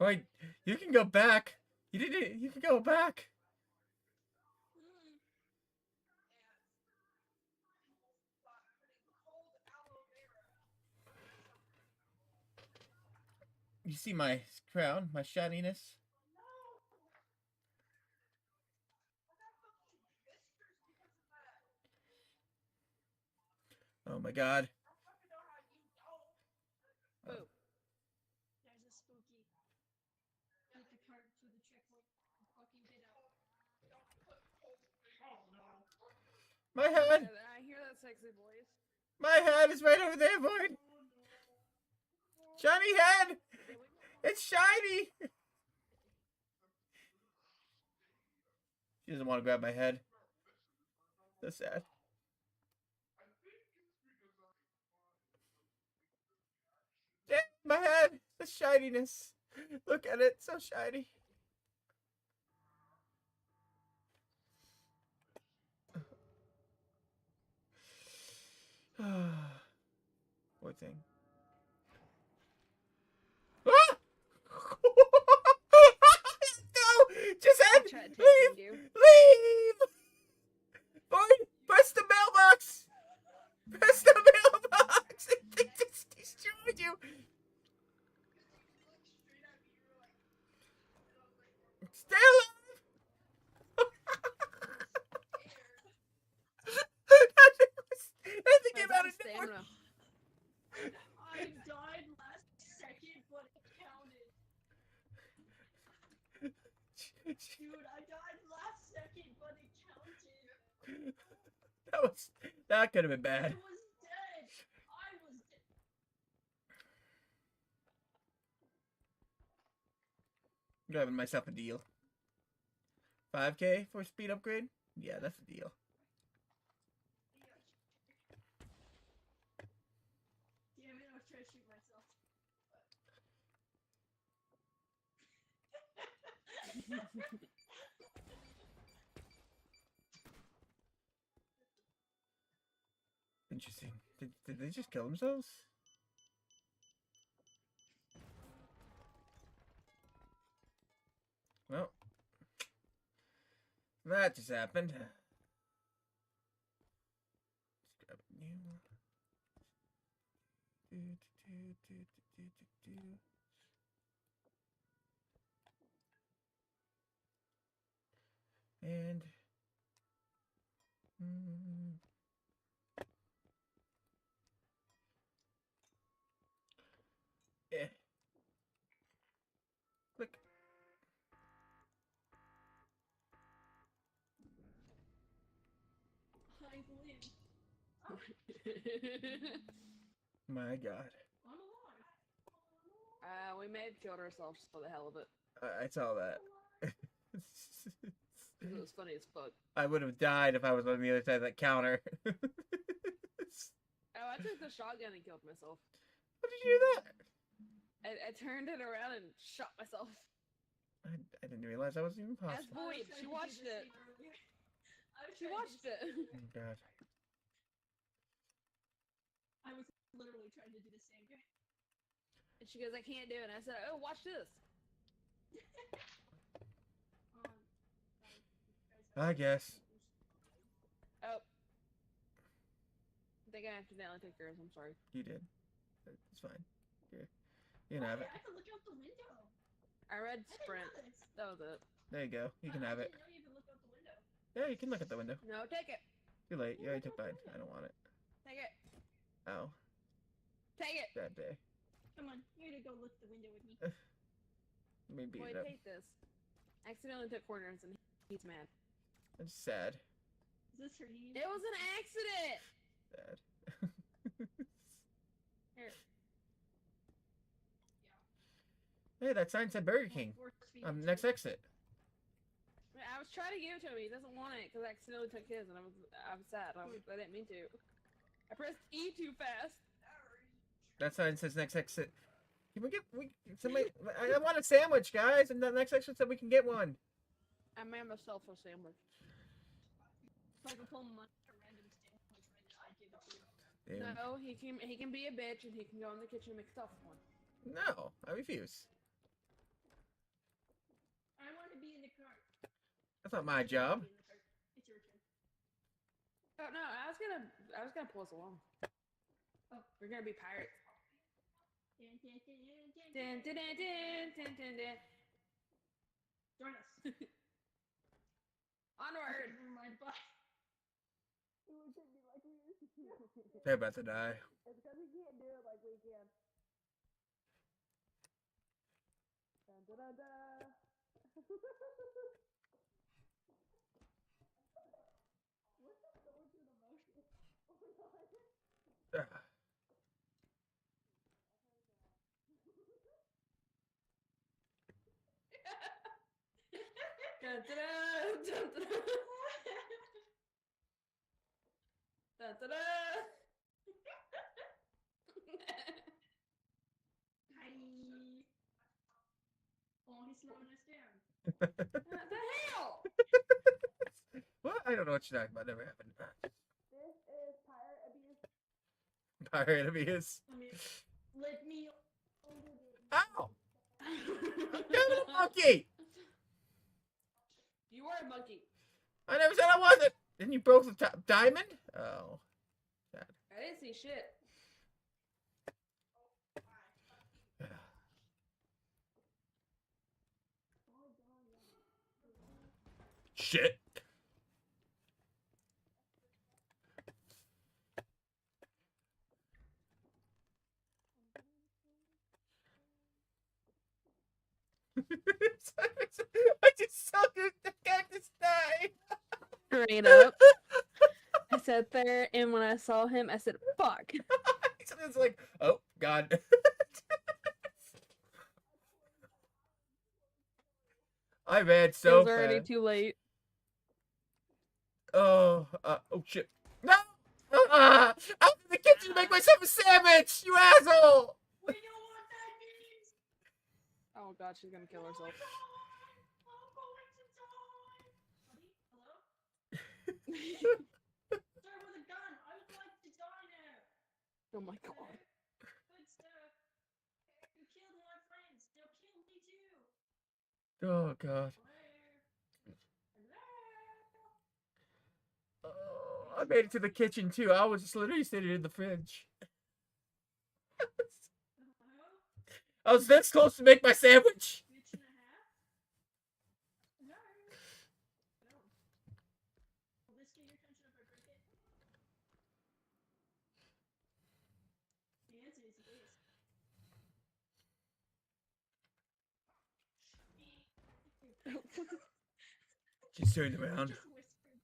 Wait, you can go back. You didn't. You can go back. Mm. You see my crown, my shininess. Oh my god. Boo. There's a spooky. Hit the cart to the checkpoint. Fucking get out. My head. I hear that sexy voice. My head is right over there, Void. Shiny head. It's shiny. She doesn't want to grab my head. So sad. Damn, my head. The shininess. Look at it. So shiny. Poor thing. Ah! No! Just I end! tried taking Leave! you. Leave! Boy, press the mailbox! Press the mailbox! It just destroyed you! Stay alive! Nothing came out of nowhere. Stamina. I died last second, but it counted. Dude, I died last second, but it counted. That could have been bad. I was dead. I was dead. I'm grabbing myself a deal. 5K for a speed upgrade? Yeah, that's a deal. Damn it, I was trying to shoot myself. Interesting. Did they just kill themselves? Well, that just happened. Let's grab a new one. And eh. Click. I believe. My God. I'm alive. We may have killed ourselves for the hell of it. I saw that. 'Cause it was funny as fuck. I would have died if I was on the other side of that counter. Oh, I took the shotgun and killed myself. How did you do that? I turned it around and shot myself. I didn't realize that was even That's possible. Void. I was She trying to do watched the it. same earlier. I was She trying to do watched the it. same- Oh God. I was literally trying to do the same. And she goes, I can't do it. And I said, oh, watch this. I guess. Oh. I think I accidentally took yours. I'm sorry. You did. It's fine. Here. You can have it. I can look out the window. I read I didn't sprint. know this. That was it. There you go. You can have it. I didn't know you could look out the window. Yeah, you can look at the window. No, take it. Too late. You already took mine. I don't want it. Take it. Oh, Take it. bad day. Come on, you're gonna go look at the window with me. Let me beat Boy, it up. take this. Accidentally took corners and he's mad. It's sad. Is this for you? It was an accident. Sad. Here. Hey, that sign said Burger King. Next exit. I was trying to give it to him. He doesn't want it because I accidentally took his, and I was sad. I didn't mean to. I pressed E too fast. That sign says next exit. Can we get somebody? I want a sandwich, guys, and the next exit said we can get one. I made myself a sandwich. If I could pull money for random sandwich, I'd give it to you. Damn. No, he can be a bitch and he can go in the kitchen and make stuff one. No, I refuse. That's not my job. It's your turn. Oh no, I was gonna pull us along. Oh. We're gonna be pirates. Dun, dun, dun, dun, Dun, dun, dun, dun, dun, dun, dun. Join us. Onward. Never mind. Bye. It would take me like years. They're about to die. It's because we can't do it like we can. Dun, dun, dun, dun. What's up going through the motion? Oh my god. Ah. Dun, dun, dun, dun, dun. Dun, dun, dun. Hi. Oh, he's slowing us down. What the hell? What? I don't know what you're talking about. Never happened. This is pirate abuse. Pirate abuse. Let me. Ow! I'm killing a monkey! You are a monkey. I never said I wasn't! Then you broke the diamond? Oh. I didn't see shit. Shit. I just saw the cactus die. Straight up. I sat there, and when I saw him, I said, fuck. It's like, oh, God. I ran It so was already fast. too late. Oh shit. No! I'm in the kitchen to make myself a sandwich, you asshole! We know what that means. Oh god, she's gonna kill herself. I'm going to die. Buddy, hello? Sir, with a gun. I would like to die now. Oh my god. Good stuff. You killed my friends. Now kill me too. Oh, God. Hello? Hello? Oh, I made it to the kitchen, too. I was just literally sitting in the fridge. Hello? I was this close to make my sandwich. Bitch and a half? Hello? No. Will this get your attention if I break it? The answer is yes. Just turned around. Just whispered.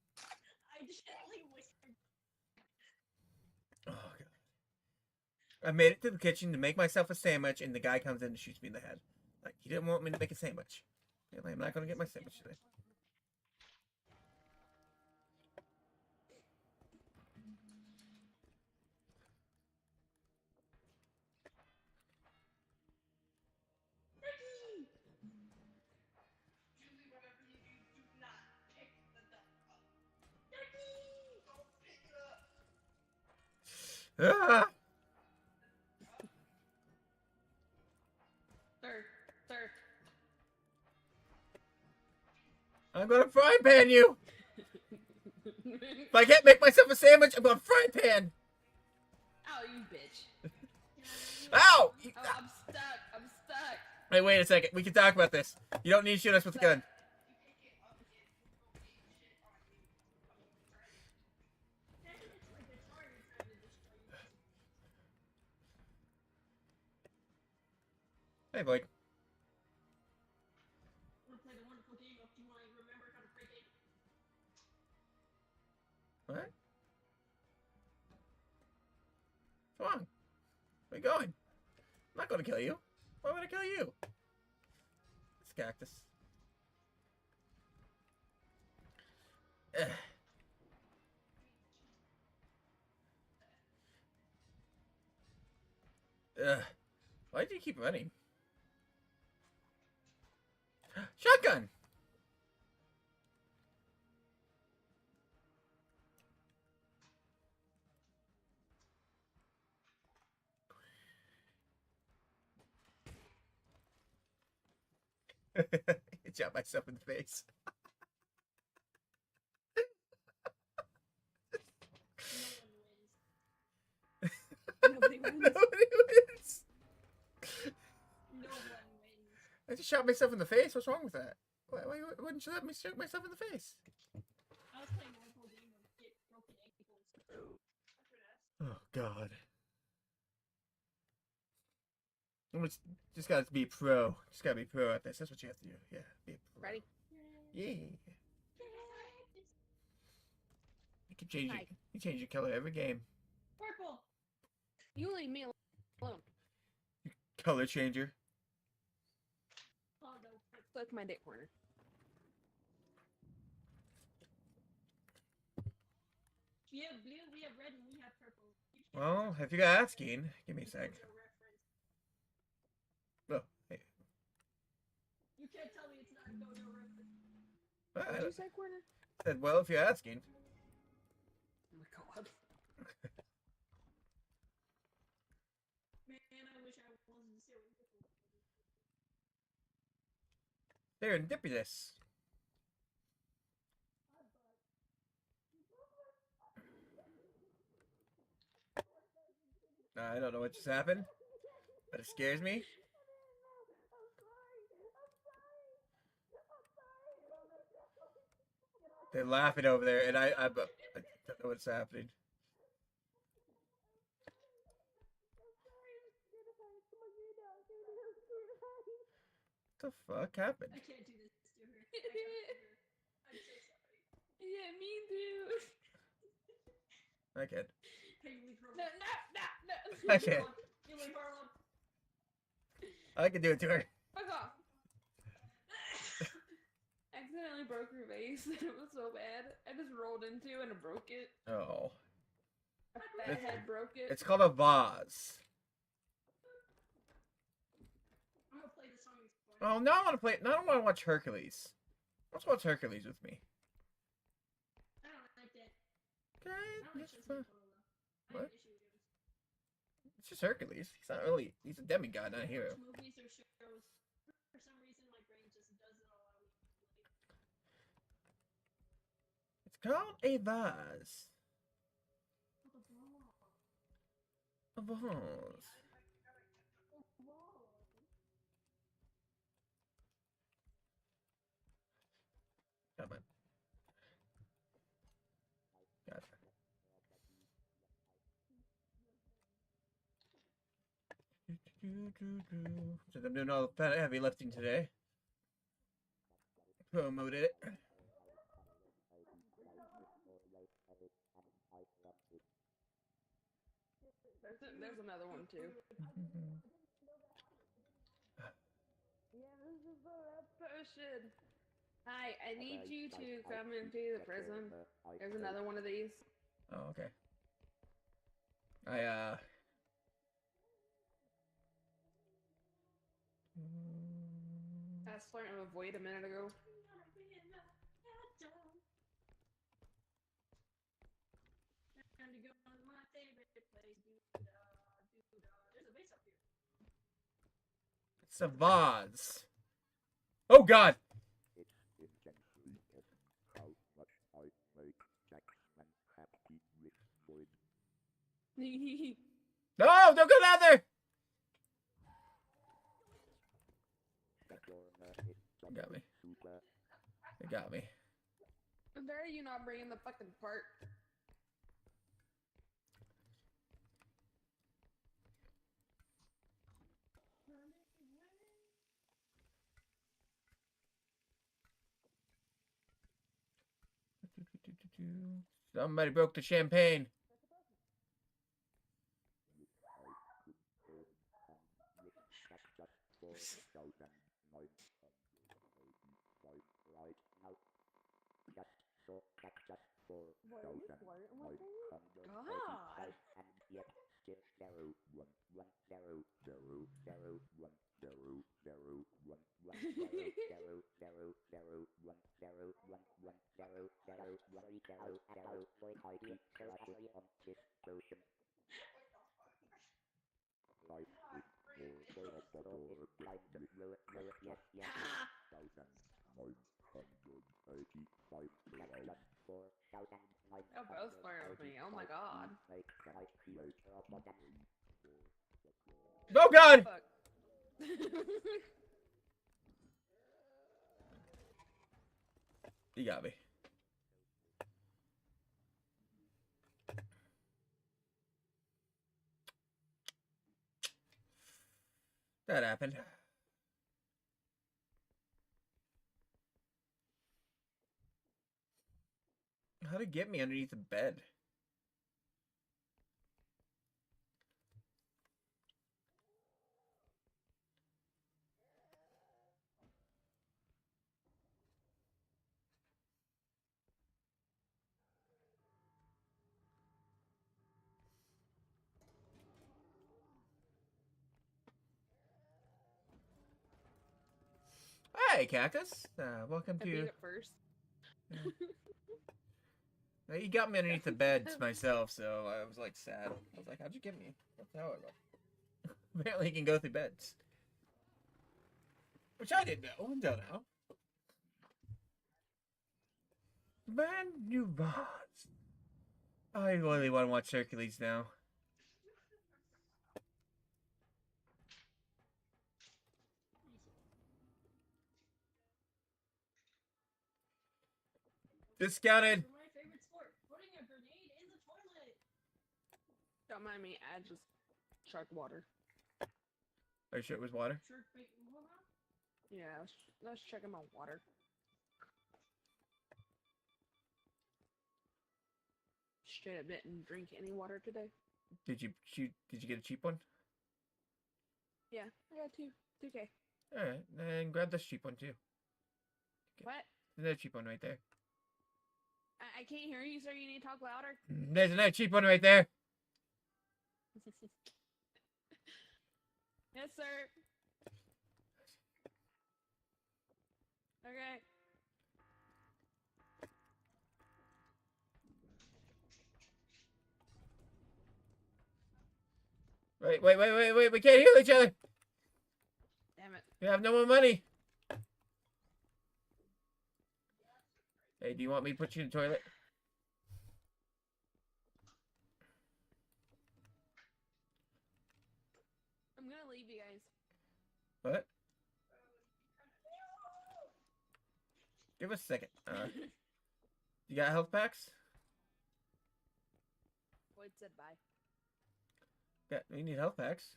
I gently whispered. Oh, God. I made it to the kitchen to make myself a sandwich, and the guy comes in and shoots me in the head. Like, he didn't want me to make a sandwich. Apparently, I'm not going to get my sandwich today. Ricky! Ah! Sir. I'm going to fry pan you. If I can't make myself a sandwich, I'm going to fry pan. Ow, you bitch. Ow! Oh, I'm stuck. Hey, wait a second. We can talk about this. You don't need to shoot us with a gun. Hey, Blake. Want to play the wonderful game of do I remember how to break it? What? Come on. Where you going? I'm not going to kill you. Why would I kill you? It's cactus. Ugh. Ugh. Why do you keep running? Shotgun! Shot myself in the face. just shot myself in the face. What's wrong with that? Why wouldn't you let me shoot myself in the face? I was playing multiple game of get broken ankles. Oh God. Just gotta be pro. Just gotta be pro at this. That's what you have to do. Yeah, be a pro. Ready? Yeah. You can change Hi. it. You change your color every game. Purple. You leave me alone. Color changer. Oh no. Purple. Click my dick corner. We have blue, we have red, and we have purple. Well, if you're asking, give me a sec. Oh, hey. You can't tell me it's not a no reference. What did I you say, corner? said, well, if you're asking. Oh my god. Man, I wish I wasn't serendipitous. Serendipitous. I don't know what just happened, but it scares me. They're laughing over there, and I don't know what's happening. What the fuck happened? I can't do this to her. I can't do her. I'm so sorry. Yeah, me too. I can. Hey, leave her No, alone. no. I can't. You leave her alone. I can do it to her. Fuck off. Accidentally broke her vase. It was so bad. I just rolled into and broke it. Oh. A fat head broke it. It's called a vase. I'm gonna play the song in Spanish. Oh, now I want to play. Now I want to watch Hercules. Let's watch Hercules with me. I don't like that. Okay, I don't like it's Jesse fine. Motorola. I What? have issue with him. It's just Hercules. He's not really. He's a demigod, not a hero. Watch movies or shows. For some reason, my brain just doesn't allow me to play. It's called a vase. A vase. Come on. Gotcha. So I'm doing all the heavy lifting today. Promoted it. There's another one too. Yeah, this is the red potion. Hi, I need you to come into the prison. There's another one of these. Oh, okay. I was flirting with Void a minute ago. Time to go to my favorite place. There's a base up here. It's a vase. Oh God! It's essentially how much I make Jackman happy with Void. No! Don't go down there! You got me. You got me. Why are you not bringing the fucking part? Somebody broke the champagne. They're both flirting with me. Oh my god. Oh God! Fuck. You got me. That happened. How'd it get me underneath the bed? Hey, Cactus. Welcome I beat to... it first. You got me underneath the bed myself, so I was like sad. I was like, how'd you get me? That's how I go. Apparently, you can go through beds. Which I didn't know until now. Brand new bots. I really want to watch Hercules now. Discounted. My favorite sport, putting a grenade in the toilet. Don't mind me. I just shark water. Are you sure it was water? Shark bait. What? Yeah, let's check my water. Straight up didn't drink any water today. Did you get a cheap one? Yeah, I got two. 2K. All right, then grab this cheap one too. What? There's another cheap one right there. I can't hear you, sir. You need to talk louder. There's another cheap one right there. Yes, sir. Okay. Wait. We can't heal each other. Damn it. We have no more money. Hey, do you want me to put you in the toilet? I'm gonna leave you guys. What? Give us a second. You got health packs? Boyd said bye. Yeah, we need health packs.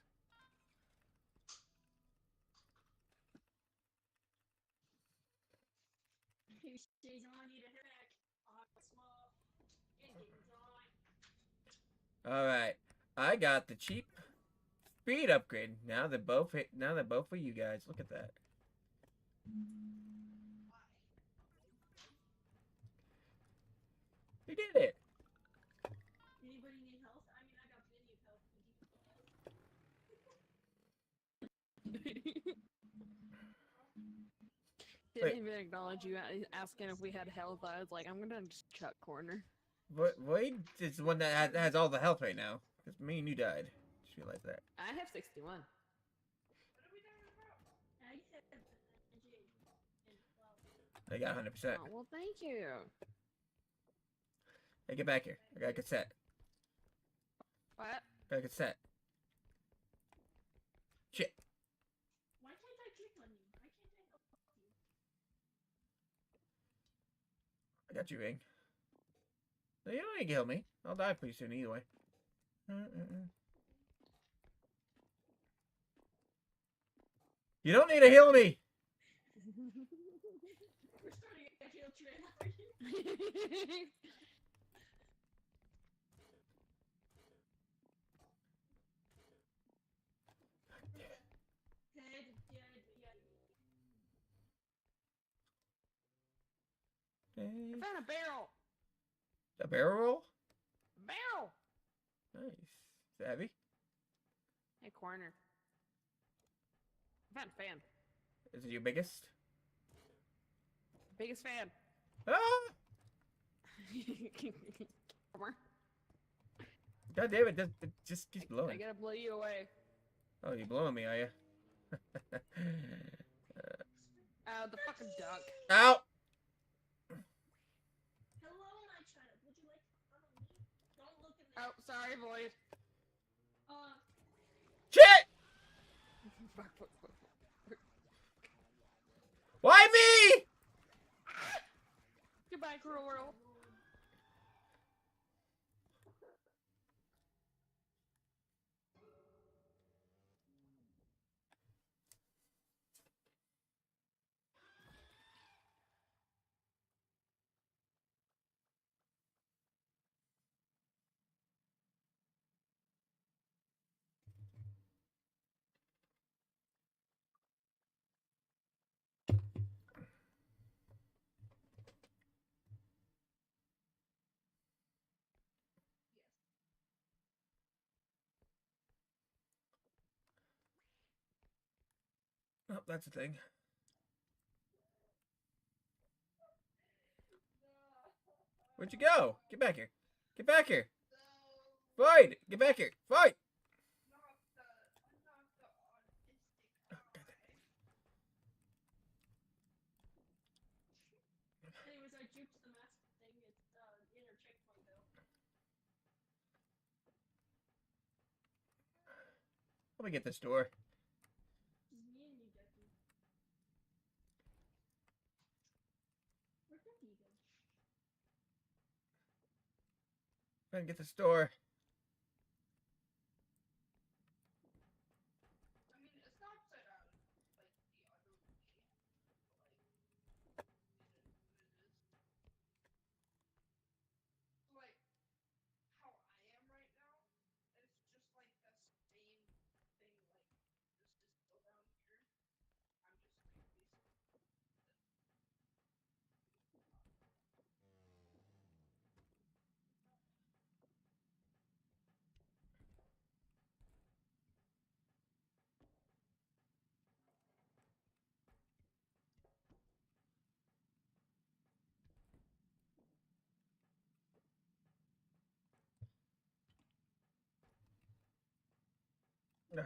She's on you to hack. Small. All right, I got the cheap speed upgrade. Now that both of you guys look at that. We did it. Anybody need help? I mean, I got plenty of help. Didn't even acknowledge you asking if we had health. I was like, I'm gonna just chuck corner. Void is the one that has all the health right now. Because me and you died. Just realized that. I have 61. I got 100%. Oh, well, thank you. Hey, get back here. I got a cassette. What? Got a cassette. Shit. Why can't I click on you? Why can't I help you? I got you, Ring. No, you don't need to kill me. I'll die pretty soon either way. You don't need to heal me. We're starting a heal train. I found a barrel. A barrel roll? Barrel. Nice. Is it heavy? Hey, corner. I found a fan. Is it your biggest? Biggest fan. Ah! Corner. God damn it, it just keeps I blowing. gotta blow you away. Oh, you blowing me, are you? The fucking duck. Ow! Hello, my child. Would you like to follow me? Don't look at me. Oh, sorry, Void. Shit! Fuck. Why me? Goodbye, cruel world. Oh, that's a thing. Where'd you go? Get back here. Get back here. Void! Get back here. Void! Oh, God. Anyways, I juked the mask thing. It's inner checkpoint though. Let me get this door. Just me and you, Jackie. Where'd Jackie go? Trying to get this door. I mean, it's not that like the other way, but like like how I am right now, it's just like the same thing. Like this is still down here. I'm just like basically. Ugh.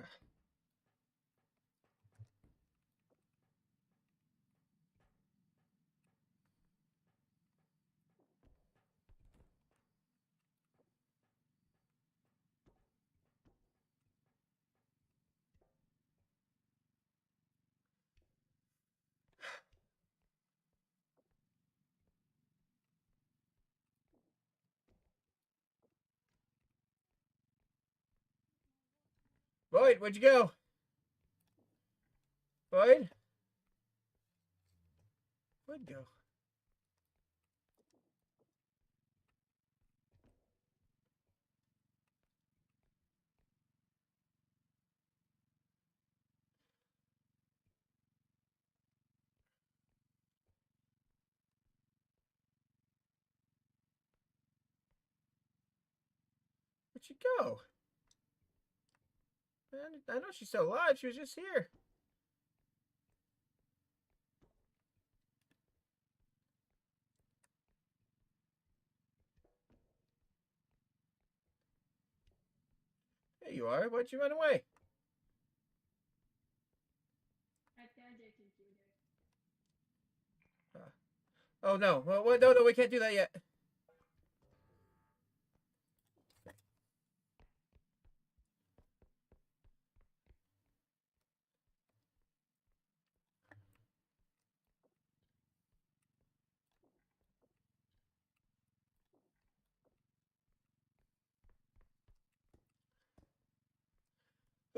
Void, where'd you go? Void? Where'd you go? Where'd she go? Man, I know she's still alive. She was just here. There you are. Why'd you run away? I can't take you through there. Oh, no. Well, no, we can't do that yet.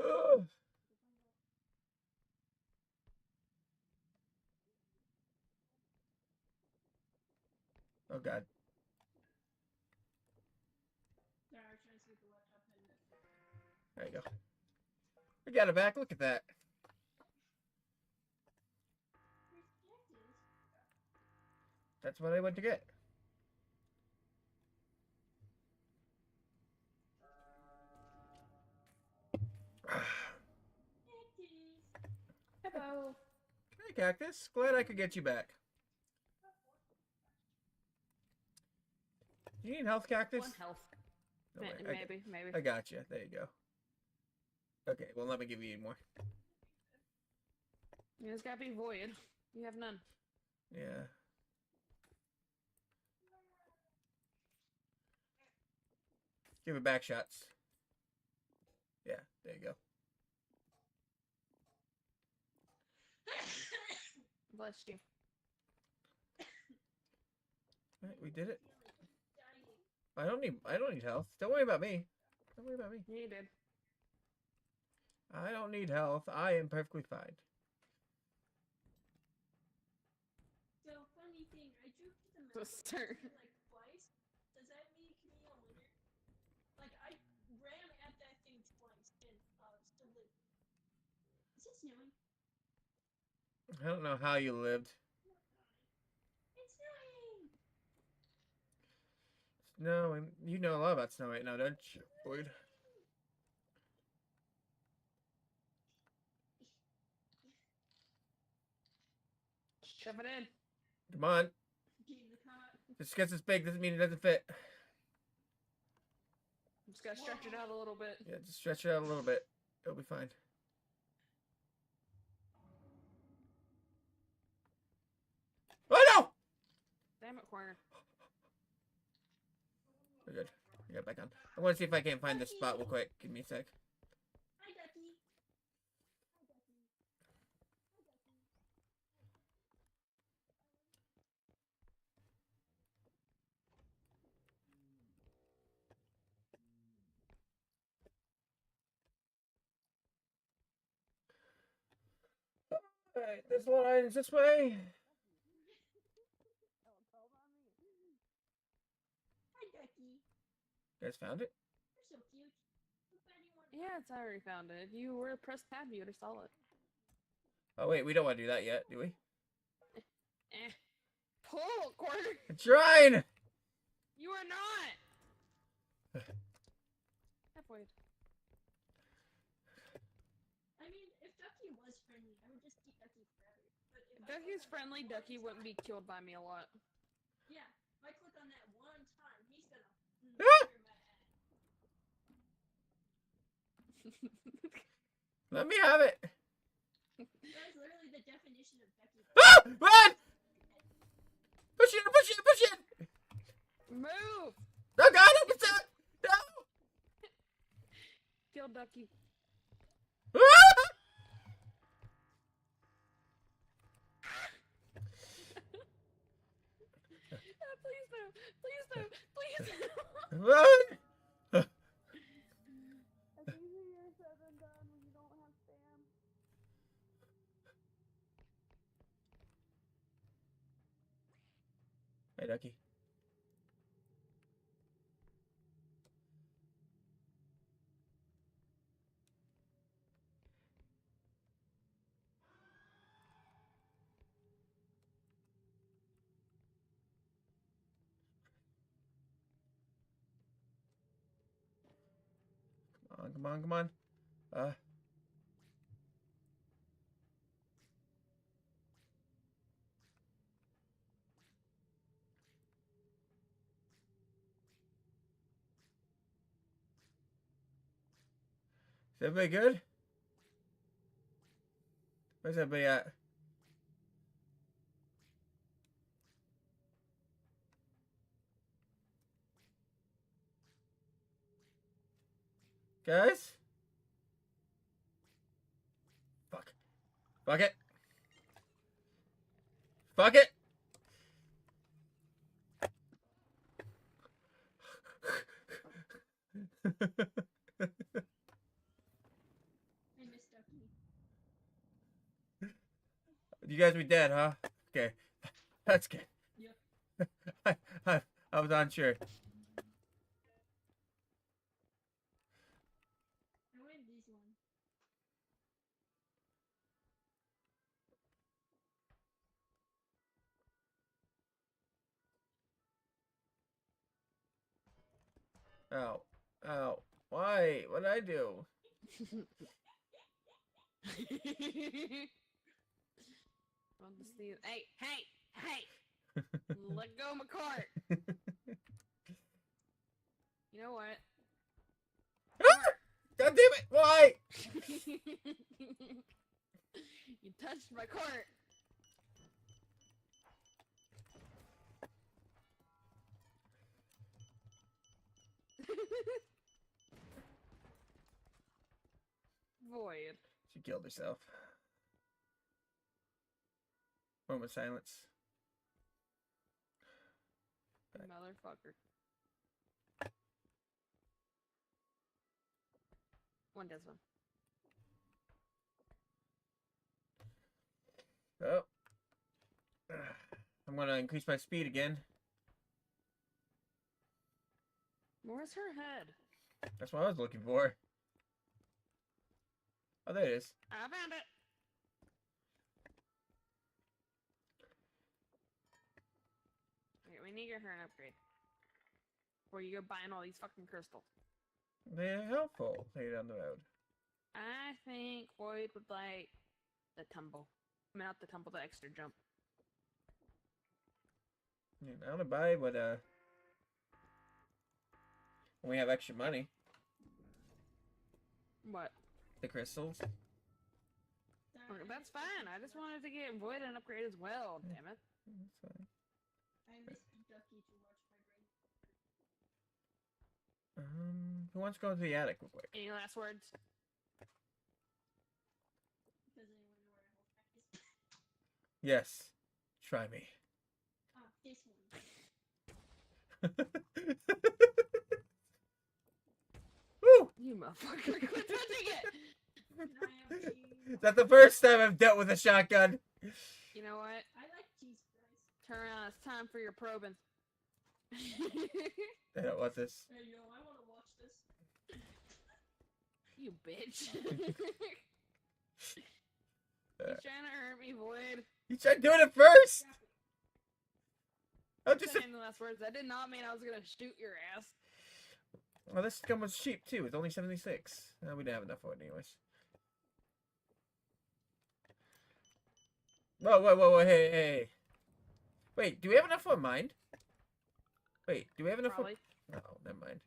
Oh, oh God. There are chances with the laptop and Netflix. There you go. We got it back. Look at that. Where's Jackie? That's what I went to get. Hello. Hey, Cactus. Glad I could get you back. Do you need health, Cactus? One health. No way. Maybe. I got you. There you go. Okay, well, let me give you more. Yeah, it's gotta be void. You have none. Yeah. Give it back shots. Yeah, there you go. Bless you. Alright, we did it. Dying. I don't need health. Don't worry about me. Don't worry about me. You did. I don't need health. I am perfectly fine. So funny thing, I drew the map Just turn. like twice. Does that make me a winner? Like I ran at that thing twice and still lived. Is it snowing? I don't know how you lived. It's snowing! Snow, and you know a lot about snow right now, don't you, Boyd? Shove it in. Come on. Get in the car. Just because it's big doesn't mean it doesn't fit. I'm just gotta stretch it out a little bit. Yeah, just stretch it out a little bit. It'll be fine. Oh no! Damn it, corner. We're good. We got back on. I want to see if I can't find this spot real quick. Give me a sec. Hi, Ducky. Alright, this line is this way. Hi, Ducky. You guys found it? You're so cute. If anyone Yeah, it's already found it. If you were to press tab, you would have saw it. Oh wait, we don't want to do that yet, do we? Eh. Pull, corner. I'm trying! You are not. Halfway. I mean, if Ducky was friendly, I would just keep Ducky forever. But if If Ducky's I friendly, click on Ducky that wouldn't be one killed by me a lot. time- Yeah, if I click on that one time, he's gonna Ah! murder my ass. Let me have it! That is literally the definition of Ducky. Ah! Run! Push it, push it, push it! Move! Oh god, I can tell it! No! Kill Ducky. Ah! Please no! Please no! Please no! Run! It's easier said than done when you don't have spam. Hey, Ducky. Come on, come on, come on. Is everybody good? Where's everybody at? Guys? Fuck. Fuck it. Fuck it. I miss Ducky. You guys be dead, huh? Okay. That's good. Yeah. I was unsure. I win this one. Ow. Ow. Why? What'd I do? On the sneeze. Hey! Hey! Hey! Let go of my cart! You know what? God damn it! Why? You touched my cart! Void. She killed herself. Moment of silence. Motherfucker. One does one. Oh. I'm gonna increase my speed again. Where's her head? That's what I was looking for. Oh, there it is. I found it. Okay, we need to get her an upgrade. Before you go buying all these fucking crystals. They're helpful later down the road. I think Floyd would like the tumble. I mean, not the tumble, the extra jump. I want to buy, but when we have extra money, What? the crystals. Okay, that's fine. I just wanted to get Void an upgrade as well. Damn it. That's fine. I miss Ducky too much. My brain. Who wants to go to the attic real quick? Any last words? Does anyone know where I hold practice? Yes. Try me. Ah, this one. Woo! You motherfucker. Quit touching it! Can I have cheese? That's the first time I've dealt with a shotgun. You know what? I like cheese fries. Turn around. It's time for your probing. I don't want this. Hey yo, I want to watch this. You bitch. Uh, He's trying to hurt me, Void. You tried doing it first. Crap it. I'm just. Saying the last words. That did not mean I was gonna shoot your ass. Well, this gun was cheap too. It's only 76. We didn't have enough for it anyways. Whoa, whoa, whoa, whoa, hey, hey. Wait, do we have enough for mine? Wait, do we have enough Probably. for... Oh, never mind.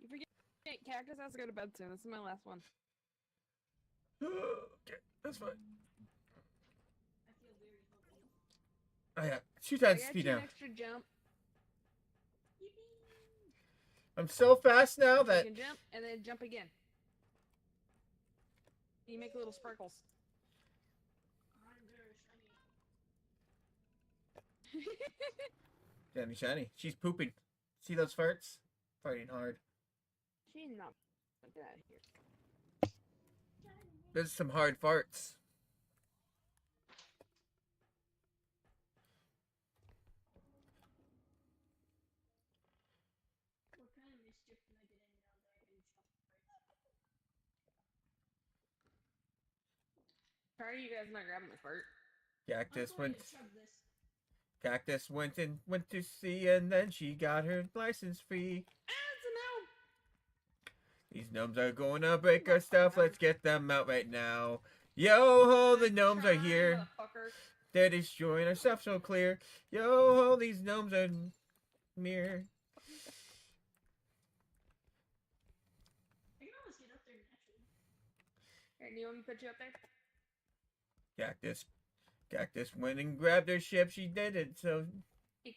You forget Cactus has to go to bed soon. This is my last one. Okay, that's fine. I feel very hungry. Oh yeah, 2 I times got speed you an now. extra jump. Yippee! I'm so fast now that... You can jump and then jump again. You make little sparkles. I'm very shiny. Shiny, shiny. She's pooping. See those farts? Fighting hard. She's not. Get out of here. There's some hard farts. What kind of mischief can I get in now that I can jump right? How are you guys not grabbing the fart? Cactus I'm going went... to chug this. Cactus went to sea and then she got her license fee. Ah, it's a gnome! These gnomes are going to break our stuff. Let's get them out right now. Yo ho, the gnomes are Try, here. motherfucker. They're destroying our stuff so clear. Yo ho, these gnomes are near. I can always get up there naturally. Hey, do you want me to put you up there? Cactus went and grabbed her ship. She did it so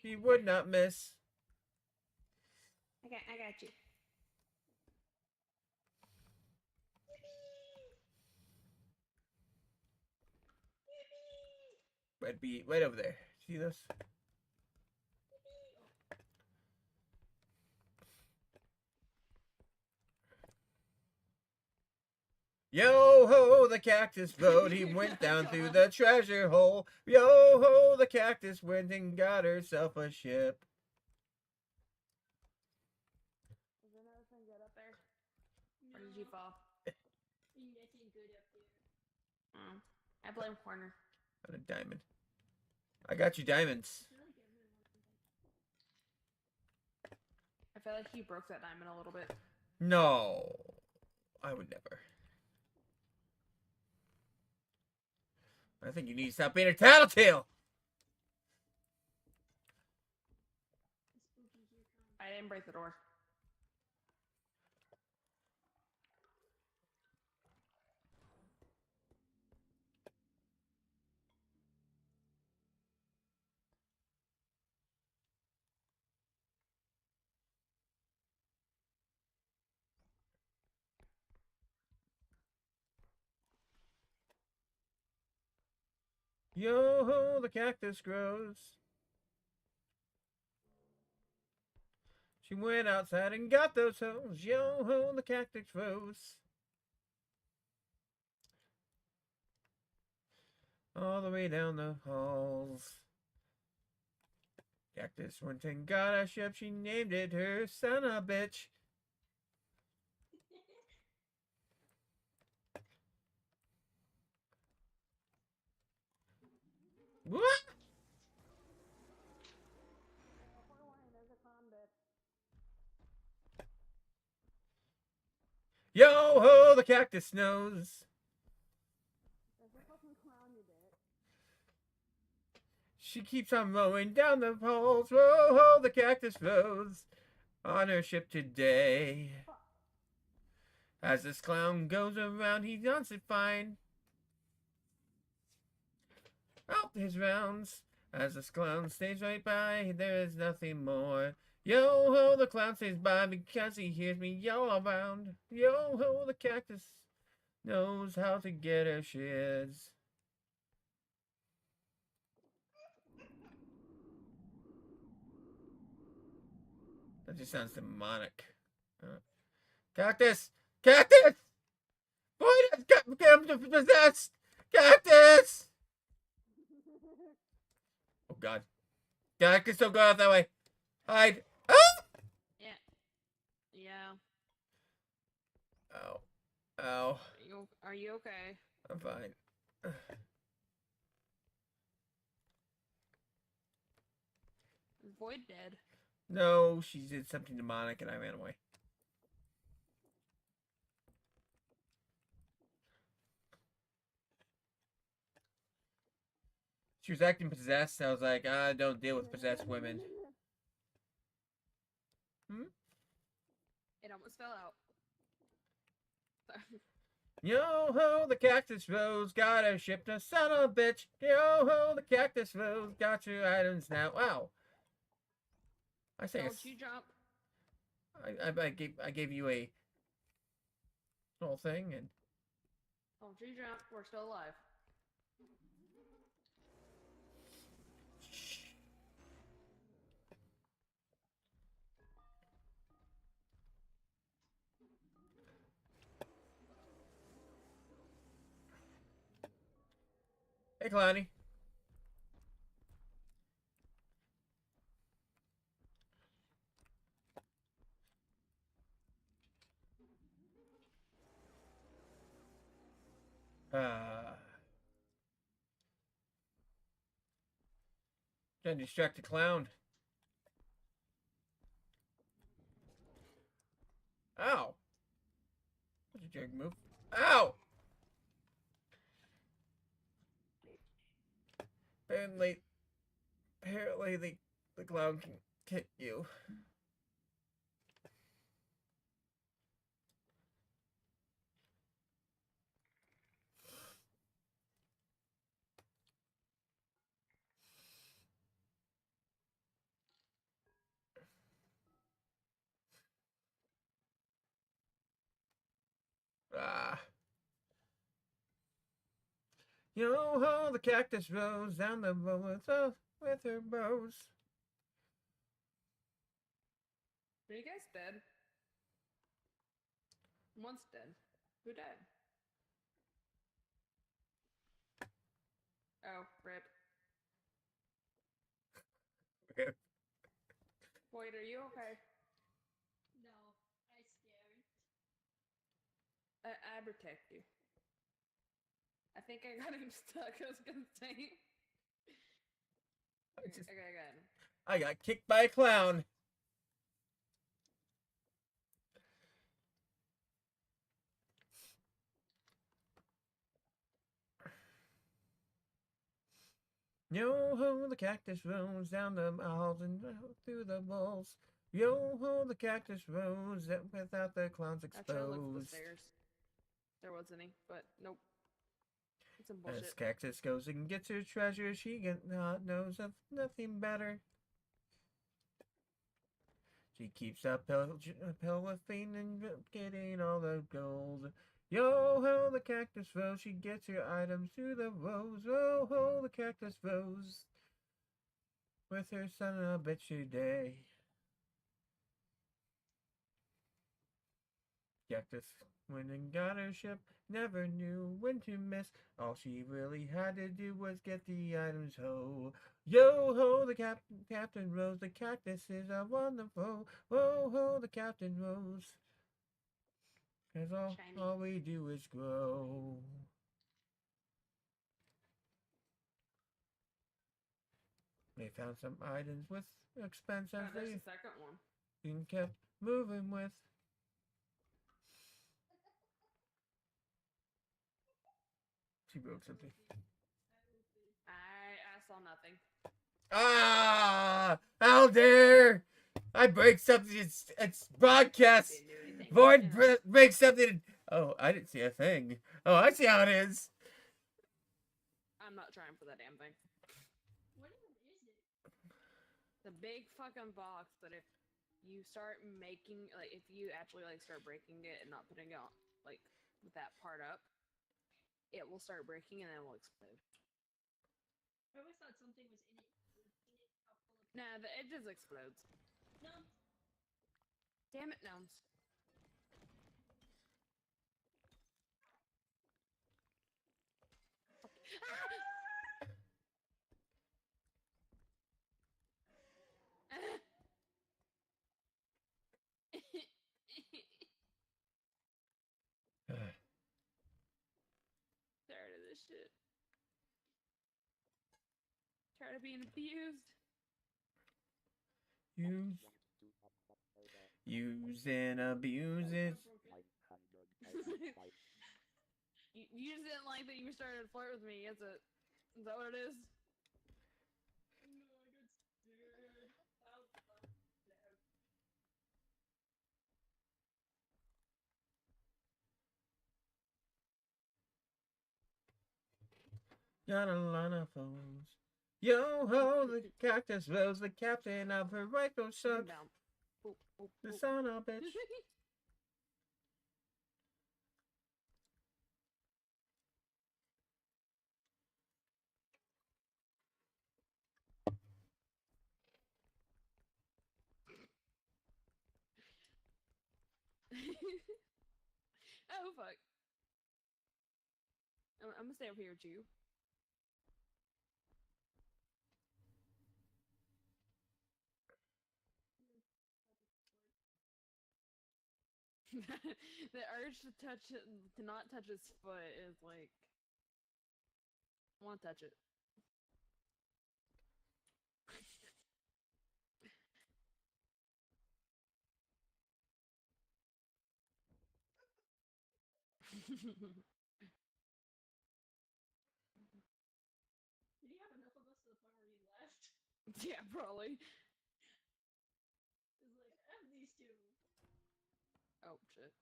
she would not miss. I got you. Red bee, right over there. See this? Yo ho, the cactus rode. He went down through the treasure hole. Yo ho, the cactus went and got herself a ship. Is there another thing good up there? Or No, did you fall? nothing good up there. Oh, I blame Corner. Got a diamond. I got you diamonds. I feel like everyone wants something. I feel like you broke that diamond a little bit. No, I would never. I think you need to stop being a tattletale. The spooky here comes. I didn't break the door. Yo ho, the cactus grows. She went outside and got those hoes. Yo ho, the cactus grows. All the way down the halls. Cactus went and got a ship. She named it her son of a bitch. What? Yo ho, the cactus knows. She keeps on mowing down the poles. Whoa ho, the cactus flows on her ship today. As this clown goes around, he does it fine. Out his rounds. As this clown stays right by, there is nothing more. Yo ho, the clown stays by because he hears me yell around. Yo ho, the cactus knows how to get her shiz. That just sounds demonic. Cactus! Cactus! Boy, that's possessed! Cactus! Oh god. Cactus, don't go out that way. Hide. Ah! Yeah. Ow. Ow. Are you okay? I'm fine. Is Void dead? No, she did something demonic and I ran away. She was acting possessed. I was like, I don't deal with possessed women. It almost fell out. Sorry. Yo ho, the cactus rose, got her shipped a son of a bitch. Yo ho, the cactus rose, got your items now. Wow. I say Don't you jump. I gave you a whole thing and Don't you jump. We're still alive. hey Clowny. Trying to distract the clown. Ow. That's a jerk move. Ow! Apparently the clown can kick you. Ah. Yo ho, the cactus rose down the road with her bows. Are you guys dead? One's dead. Who died? Oh, rip. Rip. Void, are you okay? No, I scared. I protect you. I think I got him stuck. I was gonna say. I just- I got him. I got kicked by a clown. Yo ho, the cactus rose down the aisles and through the walls. Yo ho, the cactus rose without the clowns I tried to look for the exposed. stairs. There was any, but nope. It's some As bullshit. Cactus goes and gets her treasure, she knows of nothing better. She keeps up pill with thing and getting all the gold. Yo ho, the Cactus Rose, she gets her items through the rose. Oh ho, the Cactus Rose, with her son of a bitch today. Cactus went and got her ship, never knew when to miss. All she really had to do was get the items ho. Yo ho, the Captain Rose, the cactus is a wonderful. Whoa ho, the Captain Rose. Cause Shiny. all we do is grow. They found some items with expense Oh, as there's they the second one. kept moving with. She broke something. I saw nothing. Ah! How dare! I break something. It's broadcast. Didn't do anything. Void Yeah. breaks something. Oh, I didn't see a thing. Oh, I see how it is. I'm not trying for that damn thing. What even is it? The big fucking box that if you start making, like, if you actually like start breaking it and not putting it on, like, with that part up, it will start breaking and then it will explode. I always thought something was in it. How full of Nah, it just explodes. no. Damn it, gnomes. Tired of this shit. Tired of being abused. Use and abuse it. You just didn't like that you started to flirt with me, is it? Is that what it is? No, I got scared. How fuck no. Got a lot of phones. Yo ho, the cactus rose, the captain of her rifle ship. Down. Boop, boop, The boop. son of a bitch. Oh fuck. I'm gonna stay over here too. The urge to touch it, to not touch his foot is like, I want to touch it. Did he have enough of us to the point where he left? Yeah, probably. He's like, I have these two. Oh shit.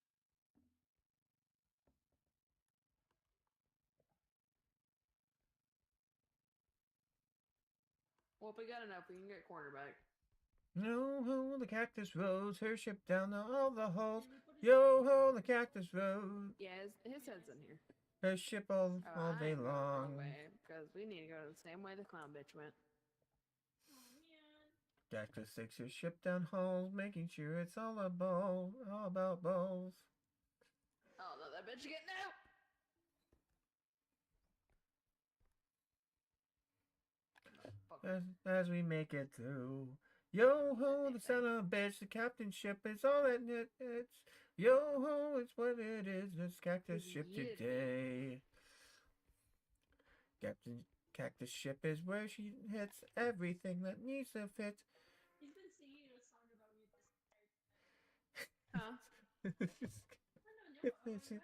Well, if we got enough, we can get cornerback. Yo ho, the cactus rose, her ship down all the halls. Can we put his Yo ho, the cactus rose, Yeah, his head's in here. her ship all Oh, day I am going the wrong long. way because we need to go the same way the clown bitch went. Oh man. Cactus takes her ship down halls, making sure it's all a ball, all about balls. Oh no, that bitch getting out. Fuck. As we make it through. Yo ho, the son of a bitch, the captain ship is all that it's. Yo ho, it's what it is, this cactus ship Yeah. today. Captain Cactus ship is where she hits everything that needs to fit. He's been singing a song about me this entire Huh? I don't know, I'm having a short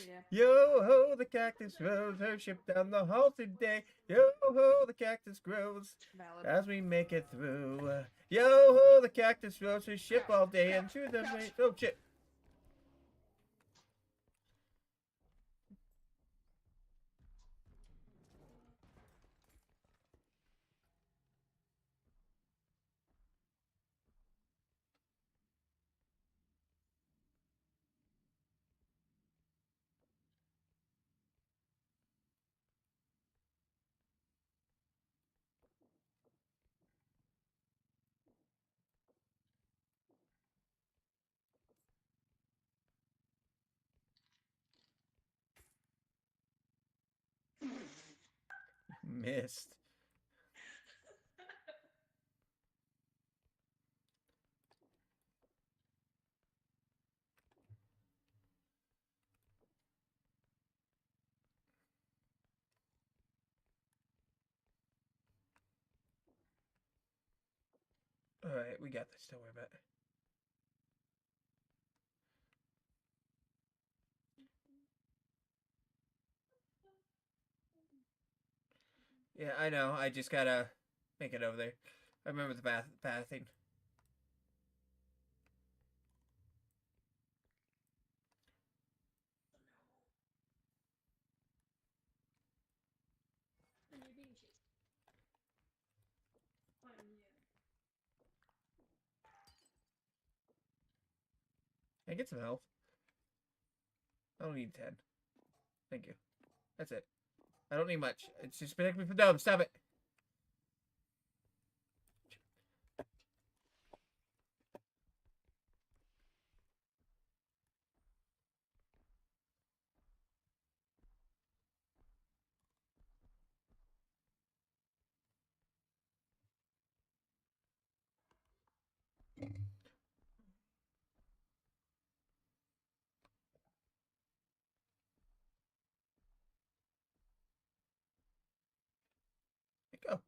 Yeah. Yo ho, the cactus grows, her ship down the hall today. Yo ho, the cactus grows Valid. as we make it through. Yo ho, the cactus grows her ship all day and through the rain. Oh shit. missed. Alright, we got this. Don't worry about it. Yeah, I know. I just gotta make it over there. I remember the pathing. And you're being chased. By you. Can I get some health? I don't need 10. Thank you. That's it. I don't need much. It's just protect me from them. Stop it. Go.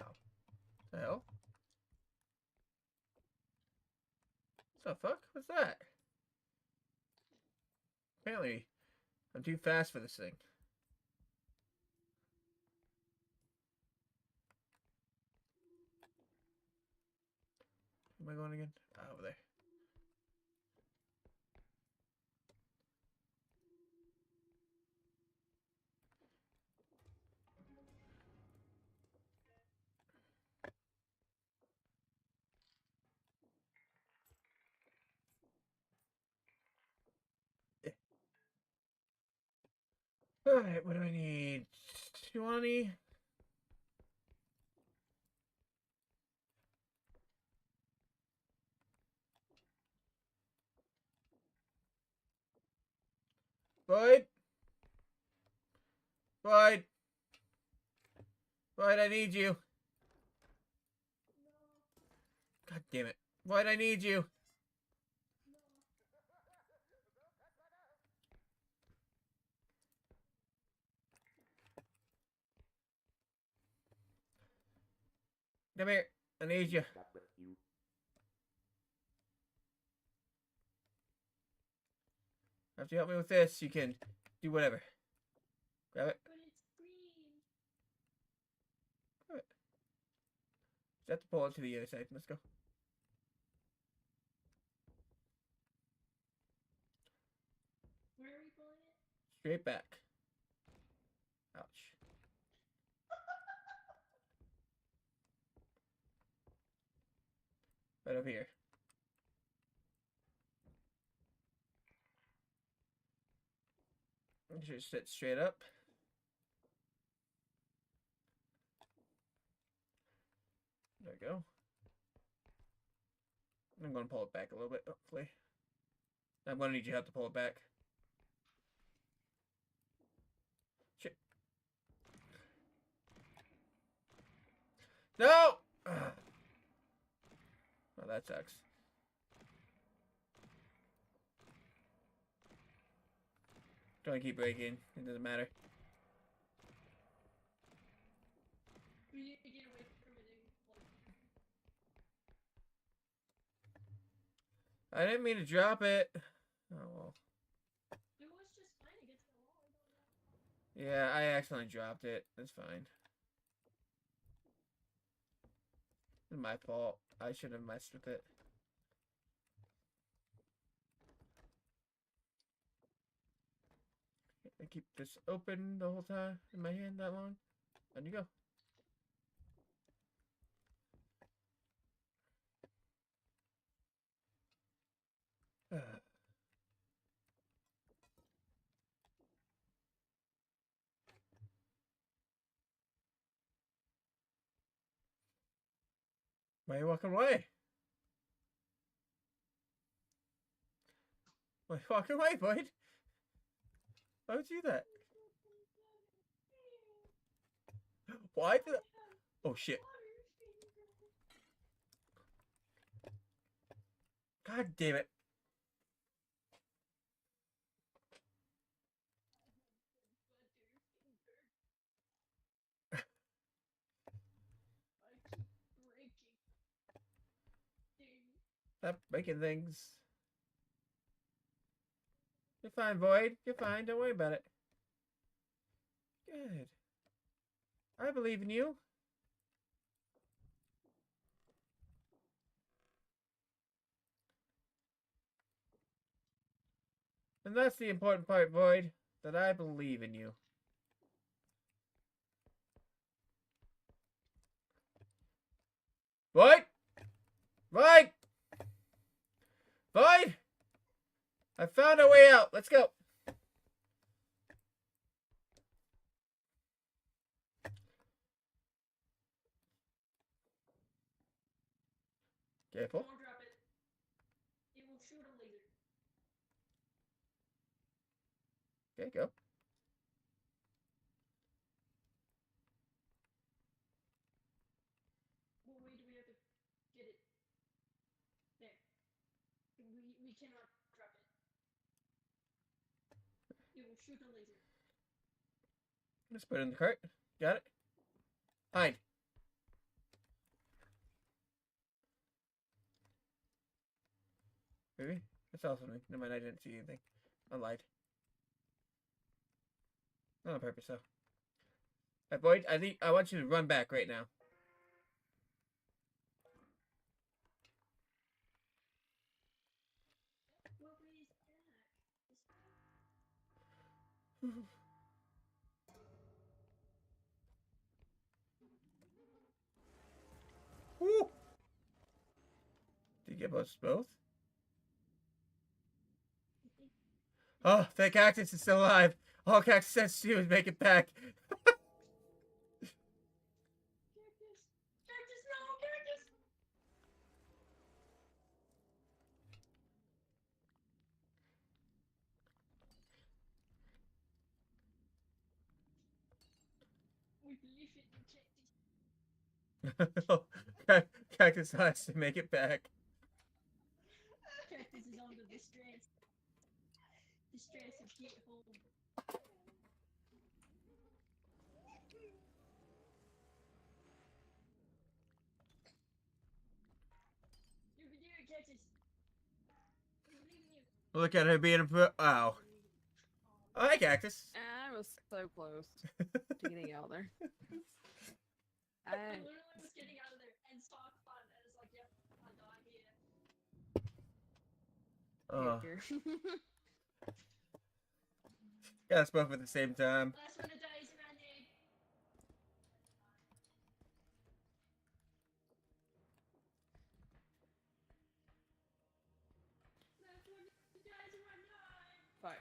Ow. The hell? What the fuck? What's that? Apparently, I'm too fast for this thing. Where am I going again? Oh, over there. Alright, what do I need? 20? Boyd? Boyd? Boyd, I need you. God damn it. Boyd, I need you. Come here. I need you. Not with you. After you help me with this, you can do whatever. Grab it. But it's green. Just have to pull it to the other side. Let's go. Where are we pulling it? Straight back. Ouch. Right over here. Just sit straight up. There we go. I'm going to pull it back a little bit, hopefully. I'm going to need your help to pull it back. Shit. No! Ugh. Oh, that sucks. Don't keep breaking. It doesn't matter. We need to get away from it and, like, I didn't mean to drop it. Oh, well. it was just fine against the wall. I don't know. Yeah, I accidentally dropped it. That's fine. It's my fault. I should have messed with it. I keep this open the whole time in my hand that long. On you go. Why are you walking away? Why are you walking away, Boyd? Why would you do that? Why did I... Oh, shit. God damn it. I keep breaking. Stop breaking things. You're fine, Void. You're fine. Don't worry about it. Good. I believe in you. And that's the important part, Void. That I believe in you. Void! Void! Void! I found a way out. Let's go. Careful. Don't drop it. It will shoot a laser. Okay, go. What way do we have to get it? There. We cannot drop it. It will shoot a laser. Let's put it in the cart. Got it. Hide. Maybe? That's also me. Never mind, I didn't see anything. I lied. Not on purpose, though. Hey, Boyd, I want you to run back right now. What way is that? Woo! Did you get us both? Oh, that cactus is still alive. All cactus has to do is make it back. Cactus! Cactus, no! Cactus! We believe in you, Cactus. Cactus has to make it back. Cactus is under distress. Distress of get home. You can do it, Cactus. We believe in you. Look at her being a pro. Wow. Oh, hi, Cactus. I was so close to getting out there. I literally was getting out of there and saw a cloud and it's like, yep, I died here. Oh, Here. got us both at the same time. Last one to die is Randy. Last one to die is Randy. Fine.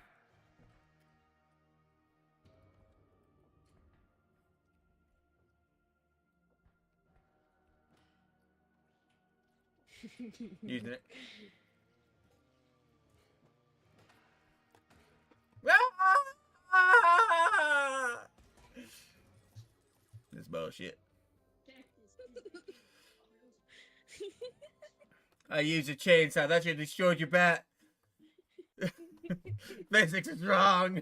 Using it. This bullshit. Cactus. I used a chainsaw. That should have destroyed your bat. Physics is wrong.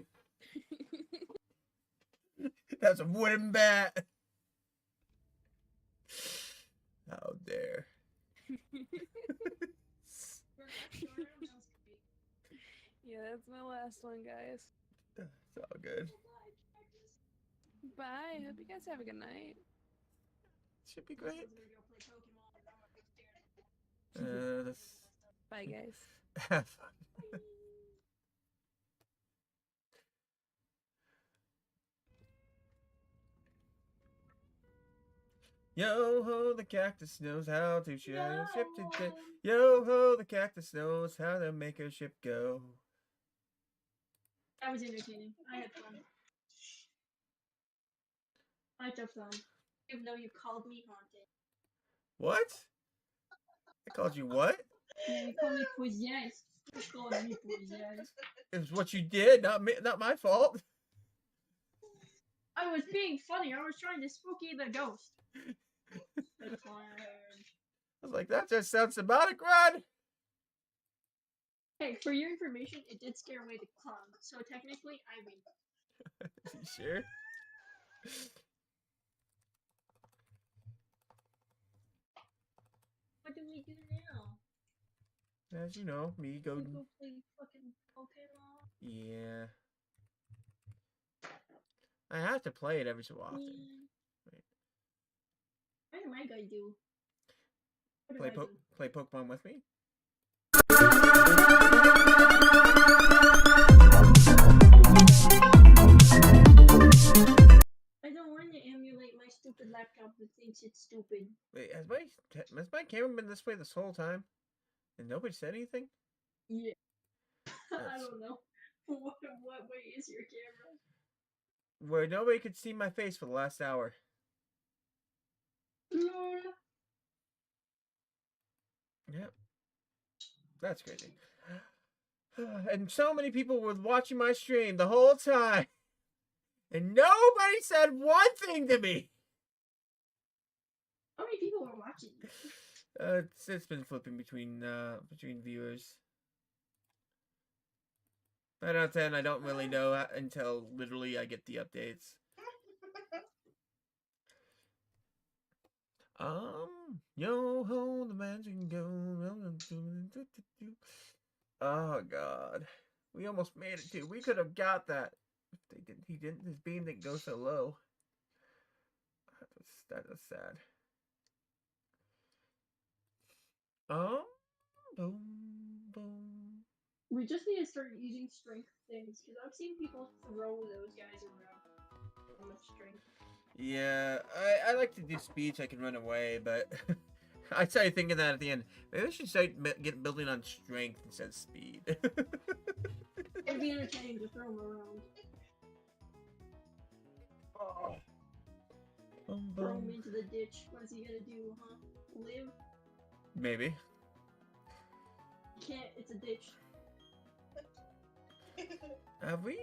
That's a wooden bat. How dare. Yeah, that's my last one, guys. It's all good. Bye. Hope you guys have a good night. Should be great. Let's Bye, guys. have fun. Yo ho, the cactus knows how to ship a ship today. Yo ho, the cactus knows how to make a ship go. That was entertaining. I had fun. I had fun. Even though you called me haunted. What? I called you what? Yeah, you call me Poisiers. You call me Poisiers. It was what you did, not me, not my fault. I was being funny. I was trying to spooky the ghost. The clown. I was like, that just sounds symbolic, Rod. Hey, for your information, it did scare away the clown. So technically, I win. You sure? What do we do now? As you know, me We go. go play fucking Pokemon? Yeah. I have to play it every so often. Wait. What am I gonna do? What do Play I do? play Pokemon with me. I don't want to emulate my stupid laptop that thinks it's stupid. Wait, has my camera been this way this whole time, and nobody said anything? Yeah. I That's- don't know. What way is your camera? Where nobody could see my face for the last hour. Lol. Yep. That's crazy. And so many people were watching my stream the whole time. And nobody said one thing to me. How many people are watching? It's been flipping between viewers. 9 out of 10, I don't really know until literally I get the updates. Yo ho, the magic go. Oh god, we almost made it too. We could have got that. If they didn't, he didn't. His beam didn't go so low. That was sad. Boom, boom. We just need to start using strength things because I've seen people throw those guys around. So much strength. Yeah, I like to do speed so I can run away, but I started thinking that at the end. Maybe I should start building on strength instead of speed. It'd be entertaining to throw them around. Oh. Boom, Throw him boom. into the ditch. What is he gonna do, huh? Live? Maybe. He can't. It's a ditch. Have we?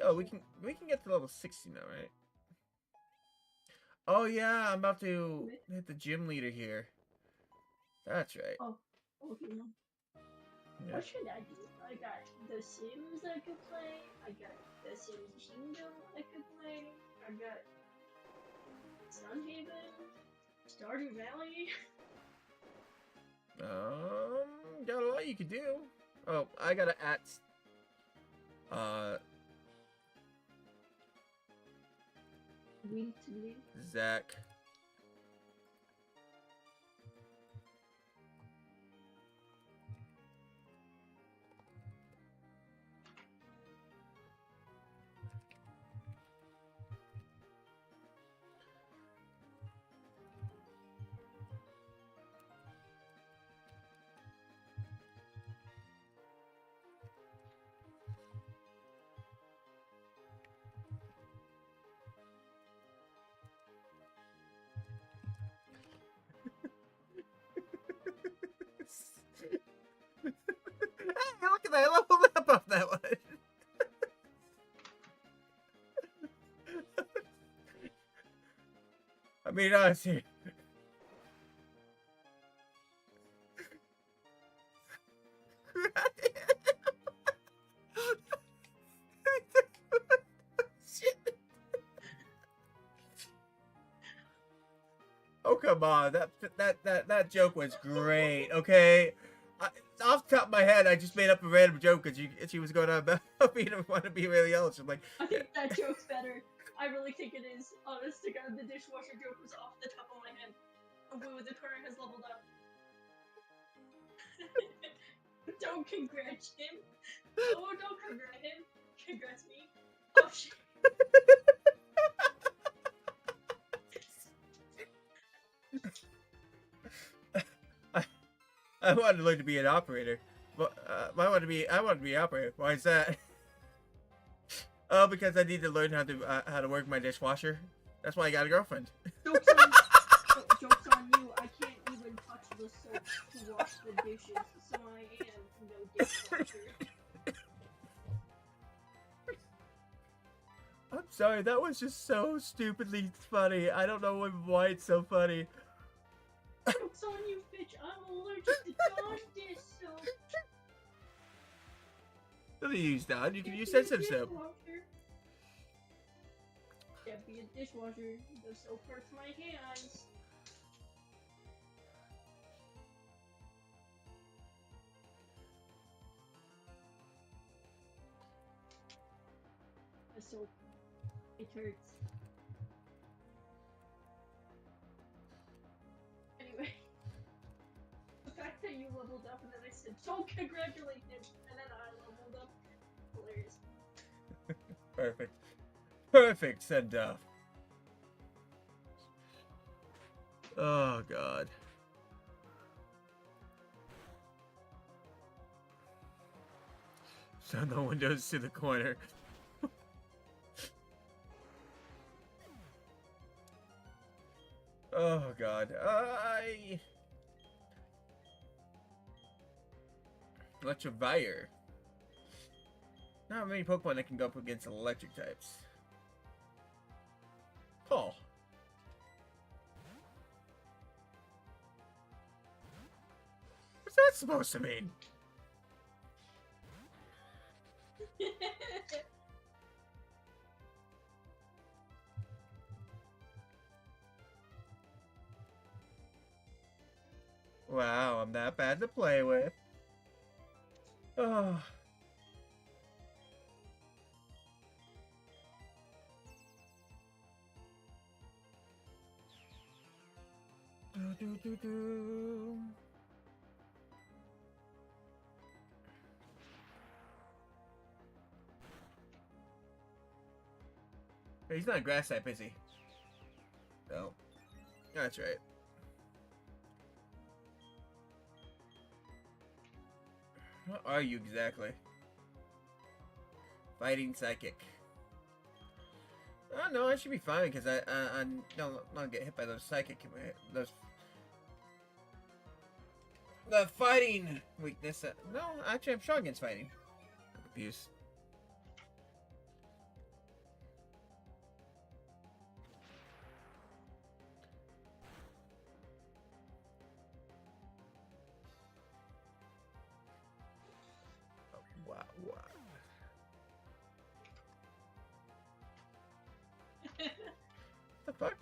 Oh, we can get to level 60 now, right? Oh yeah, I'm about to hit the gym leader here. That's right. Okay, no. Yeah. What should I do? I got The Sims I could play. I got The Sims Kingdom I could play. I got Sunhaven, Stardew Valley. Got a lot you could do. Oh, I gotta at. Win to live. Zach. Hey, look at that! I leveled up off that one. I mean, honestly. Oh come on, that joke was great. Okay, off the top of my head, I just made up a random joke because she was going on about me and want to be really else. I'm like, I think that joke's better. I really think it is. Honest to God, the dishwasher joke was off the top of my head. Oh, woo, the current has leveled up. Don't congrats him. Oh, don't congrats him. Congrats me. Oh shit. I wanted to learn to be an operator. But I want to be an operator. Why is that? Oh, because I need to learn how to work my dishwasher. That's why I got a girlfriend. Joke's on you. I can't even touch the soap to wash the dishes, so I am no dishwasher. I'm sorry, that was just so stupidly funny. I don't know why it's so funny. Joke's on you, bitch. I'm allergic to Dawn dish soap. Don't use that. You can Can't use be a sensitive soap. dishwasher. Can't be a dishwasher. The soap hurts my hands. The soap. It hurts. Anyway. The fact that you leveled up and then I said, so congratulations, and then I leveled up. Hilarious. Perfect. Perfect send off. Oh god. So no windows to the corner. Oh god. Electivire. Not many Pokemon that can go up against electric types. Paul. What's that supposed to mean? Wow, I'm that bad to play with. Oh. Do. He's not a grass type, is he? No. That's right. What are you exactly? Fighting psychic. Oh no, I should be fine because I don't get hit by those psychic the fighting weakness. No, actually I'm strong against fighting. I'm confused. Oh, wow. The fuck?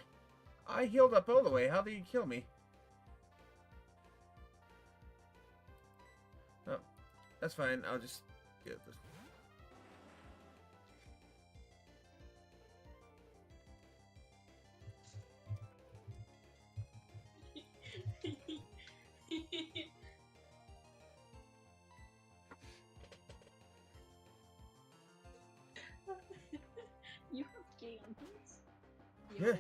I healed up all the way. How did you kill me? Oh, that's fine. I'll just get this. You have gay uncles? Yeah.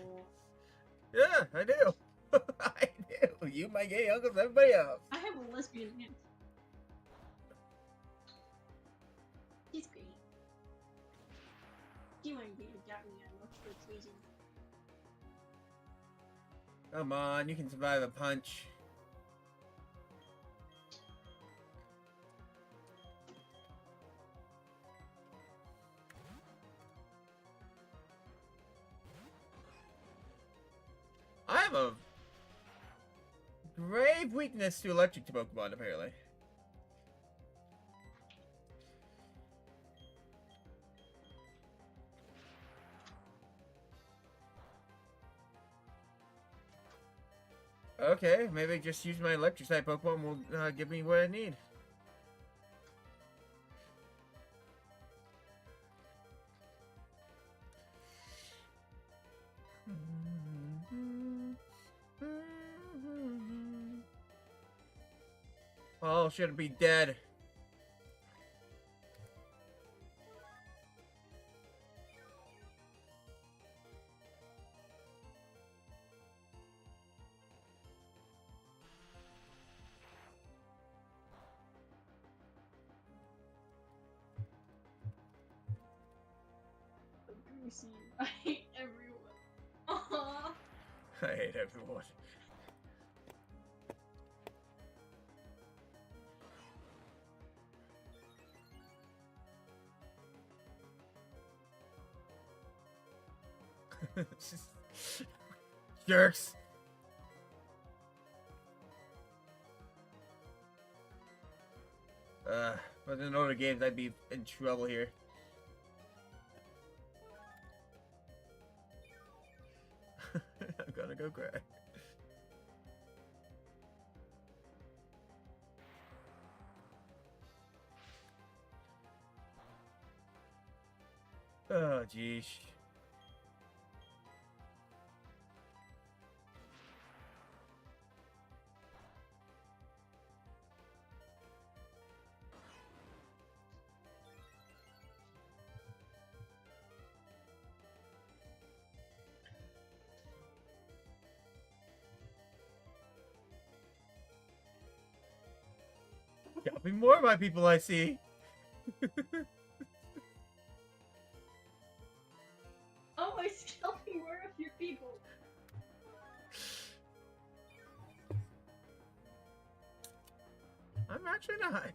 Yeah, I do. I do. You, my gay uncles, everybody else. I have a lesbian aunt. She's great. She might be got me on much for tweezing. Come on, you can survive a punch. I have a grave weakness to electric Pokemon, apparently. Okay, maybe just use my electric type Pokemon will give me what I need. Oh, should it be dead? Brucey, I hate everyone. Aww. I hate everyone. Jerks. But in older games, I'd be in trouble here. I'm gonna go cry. Oh, jeez. Got me more of my people I see. Oh, my scalping more of your people. I'm actually not.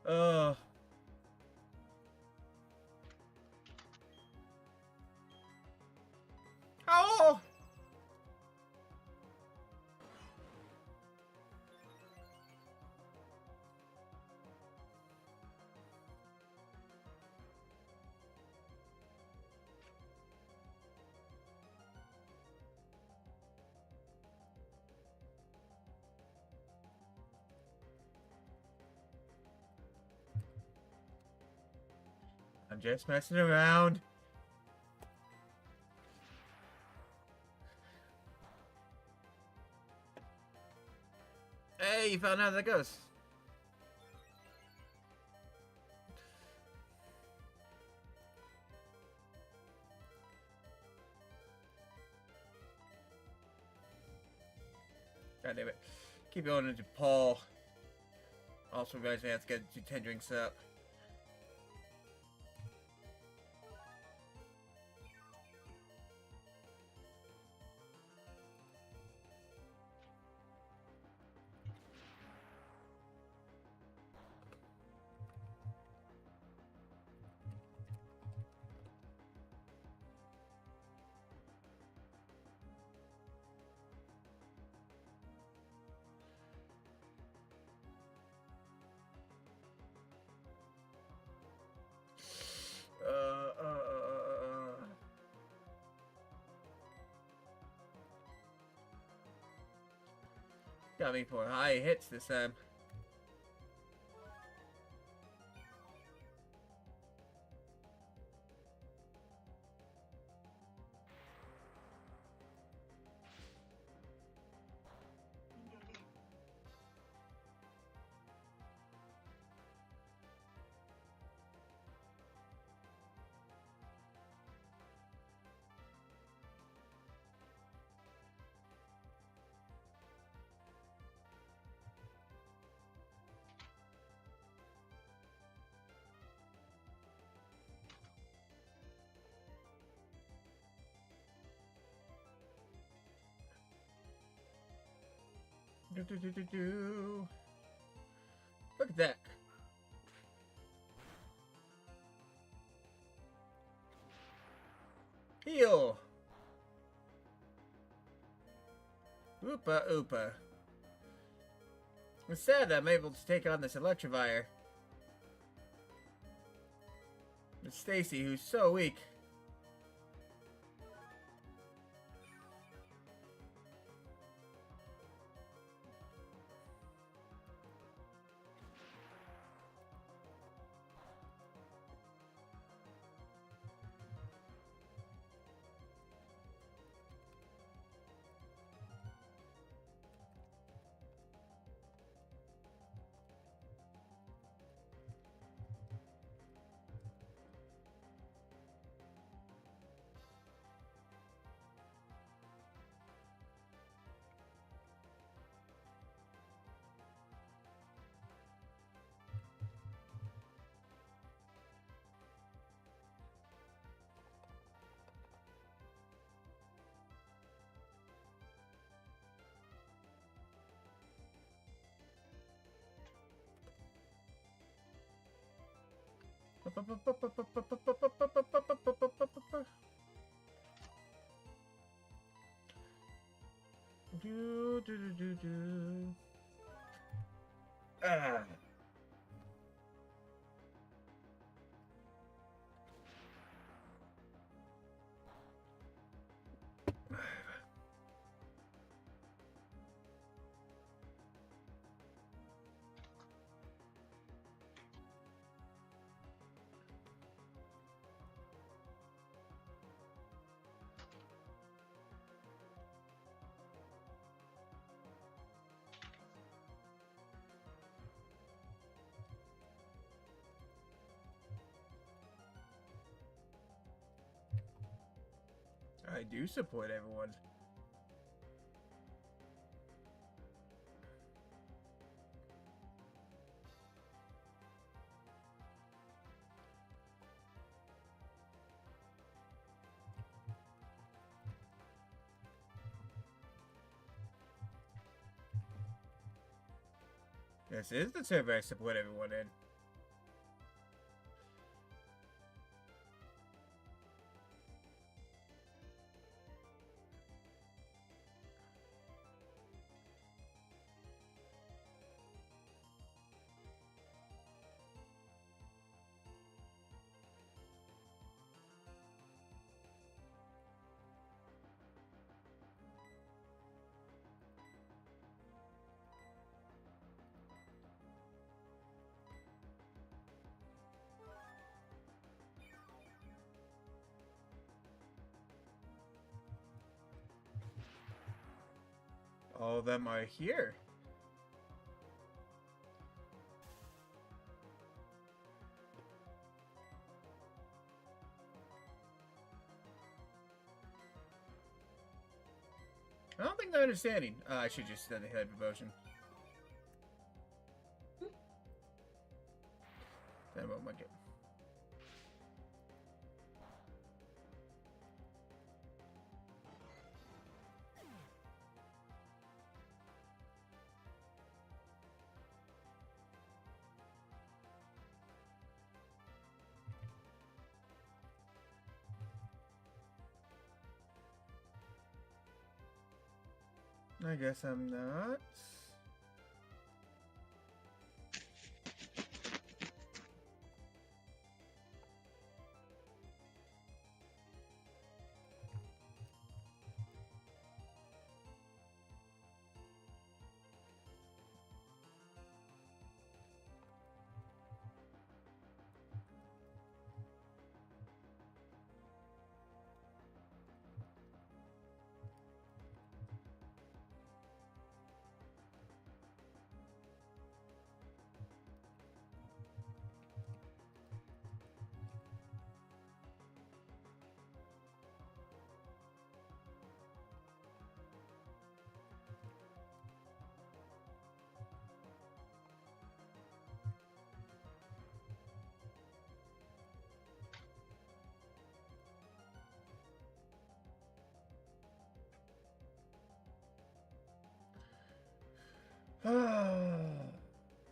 Uh. Oh! I'm just messing around. Hey, you found out how that goes. God damn it. Keep going into Paul. Also, guys, may have to get 10 drinks up. Got me for high hits this time. Look at that. Heal. Oopa oopa. Instead, I'm able to take on this Electivire. It's Stacy, who's so weak. Do, do, do, do, do. Ah. I do support everyone. This is the server I support everyone in. All of them are here. I don't think they're understanding. I should just study head devotion. Then what am I getting? I guess I'm not.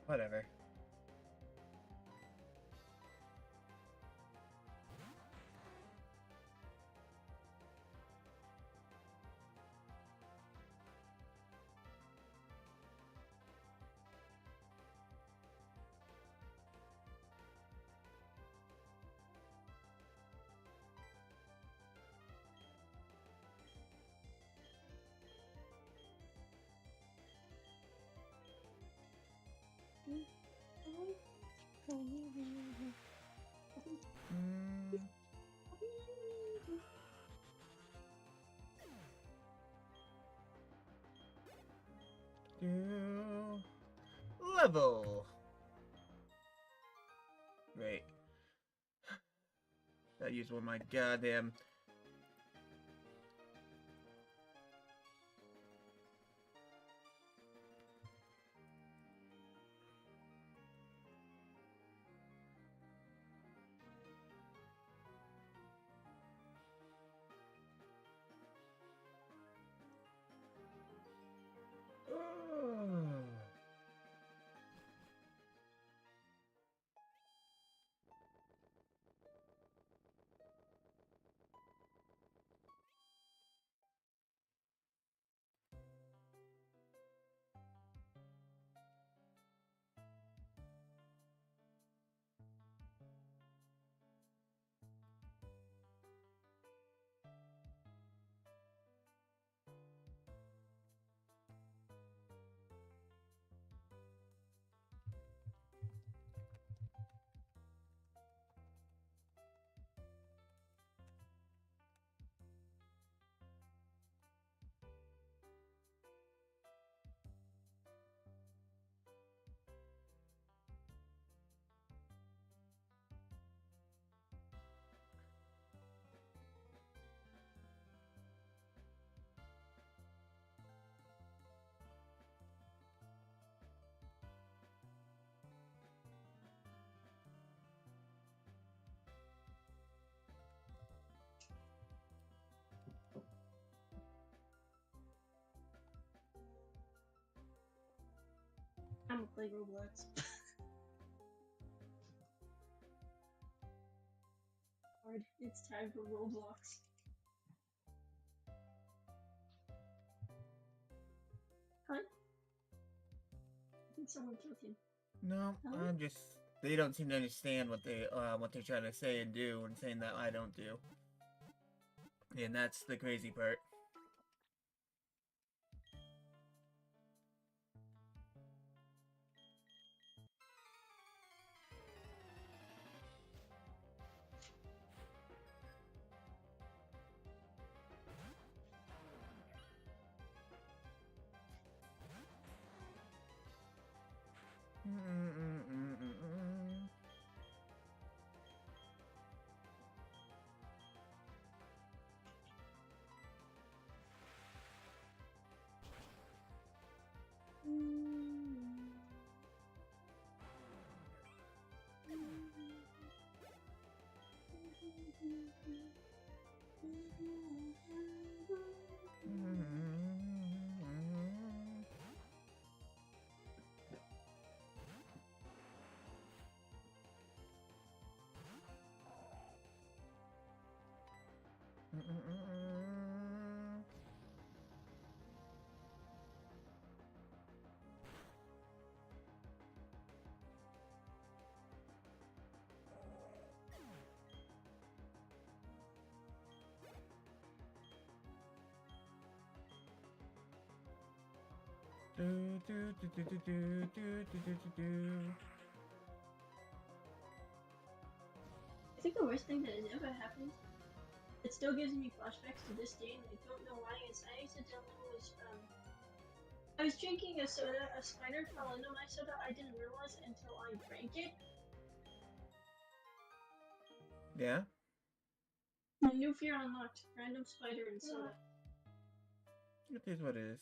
Whatever. Mm. Do level. Wait. That used one of my goddamn. Oh. I'm gonna play Roblox. Lord, it's time for Roblox. Huh? I think someone killed him. No, Huh? I'm just. They don't seem to understand what they're trying to say and do, and saying that I don't do. And that's the crazy part. I think the worst thing that has ever happened, it still gives me flashbacks to this day, and I don't know why, is I accidentally was, I was drinking a soda, a spider fell into my soda, I didn't realize until I drank it. Yeah? My new fear unlocked, random spider and soda. It is what it is.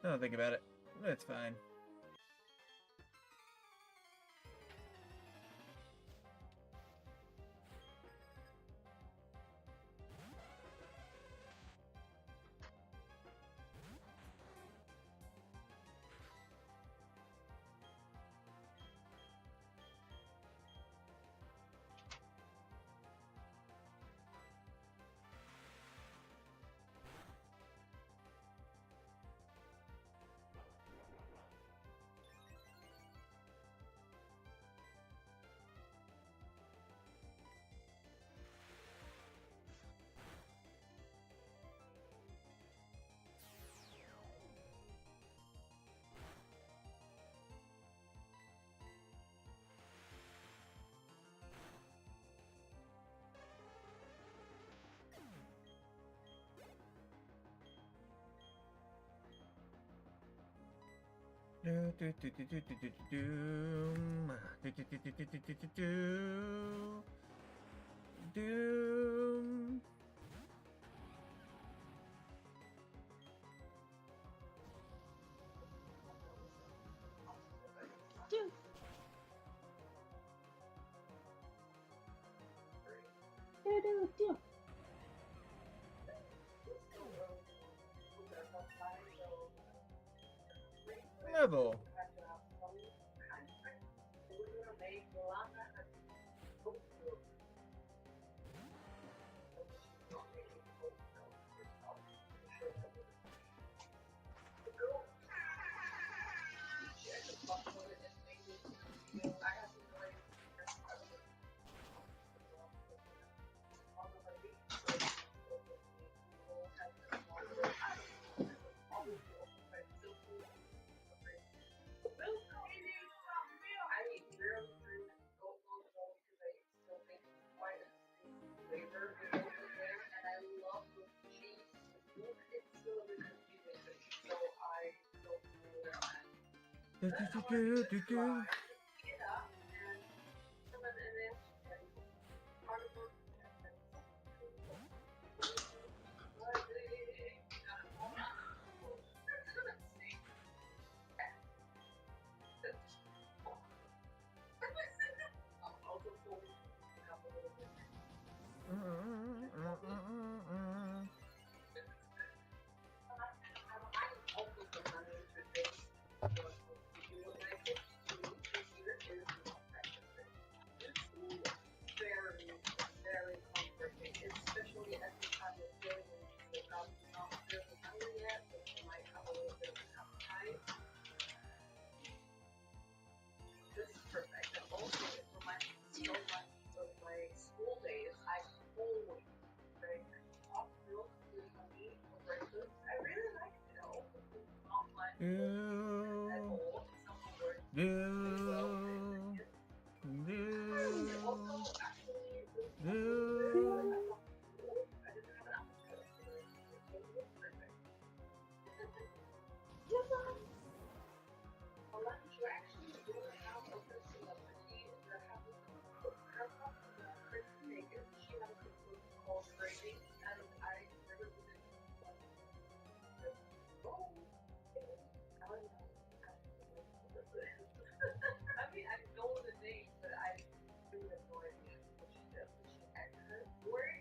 Don't think about it. It's fine. Doom. Dude. Dude. Level.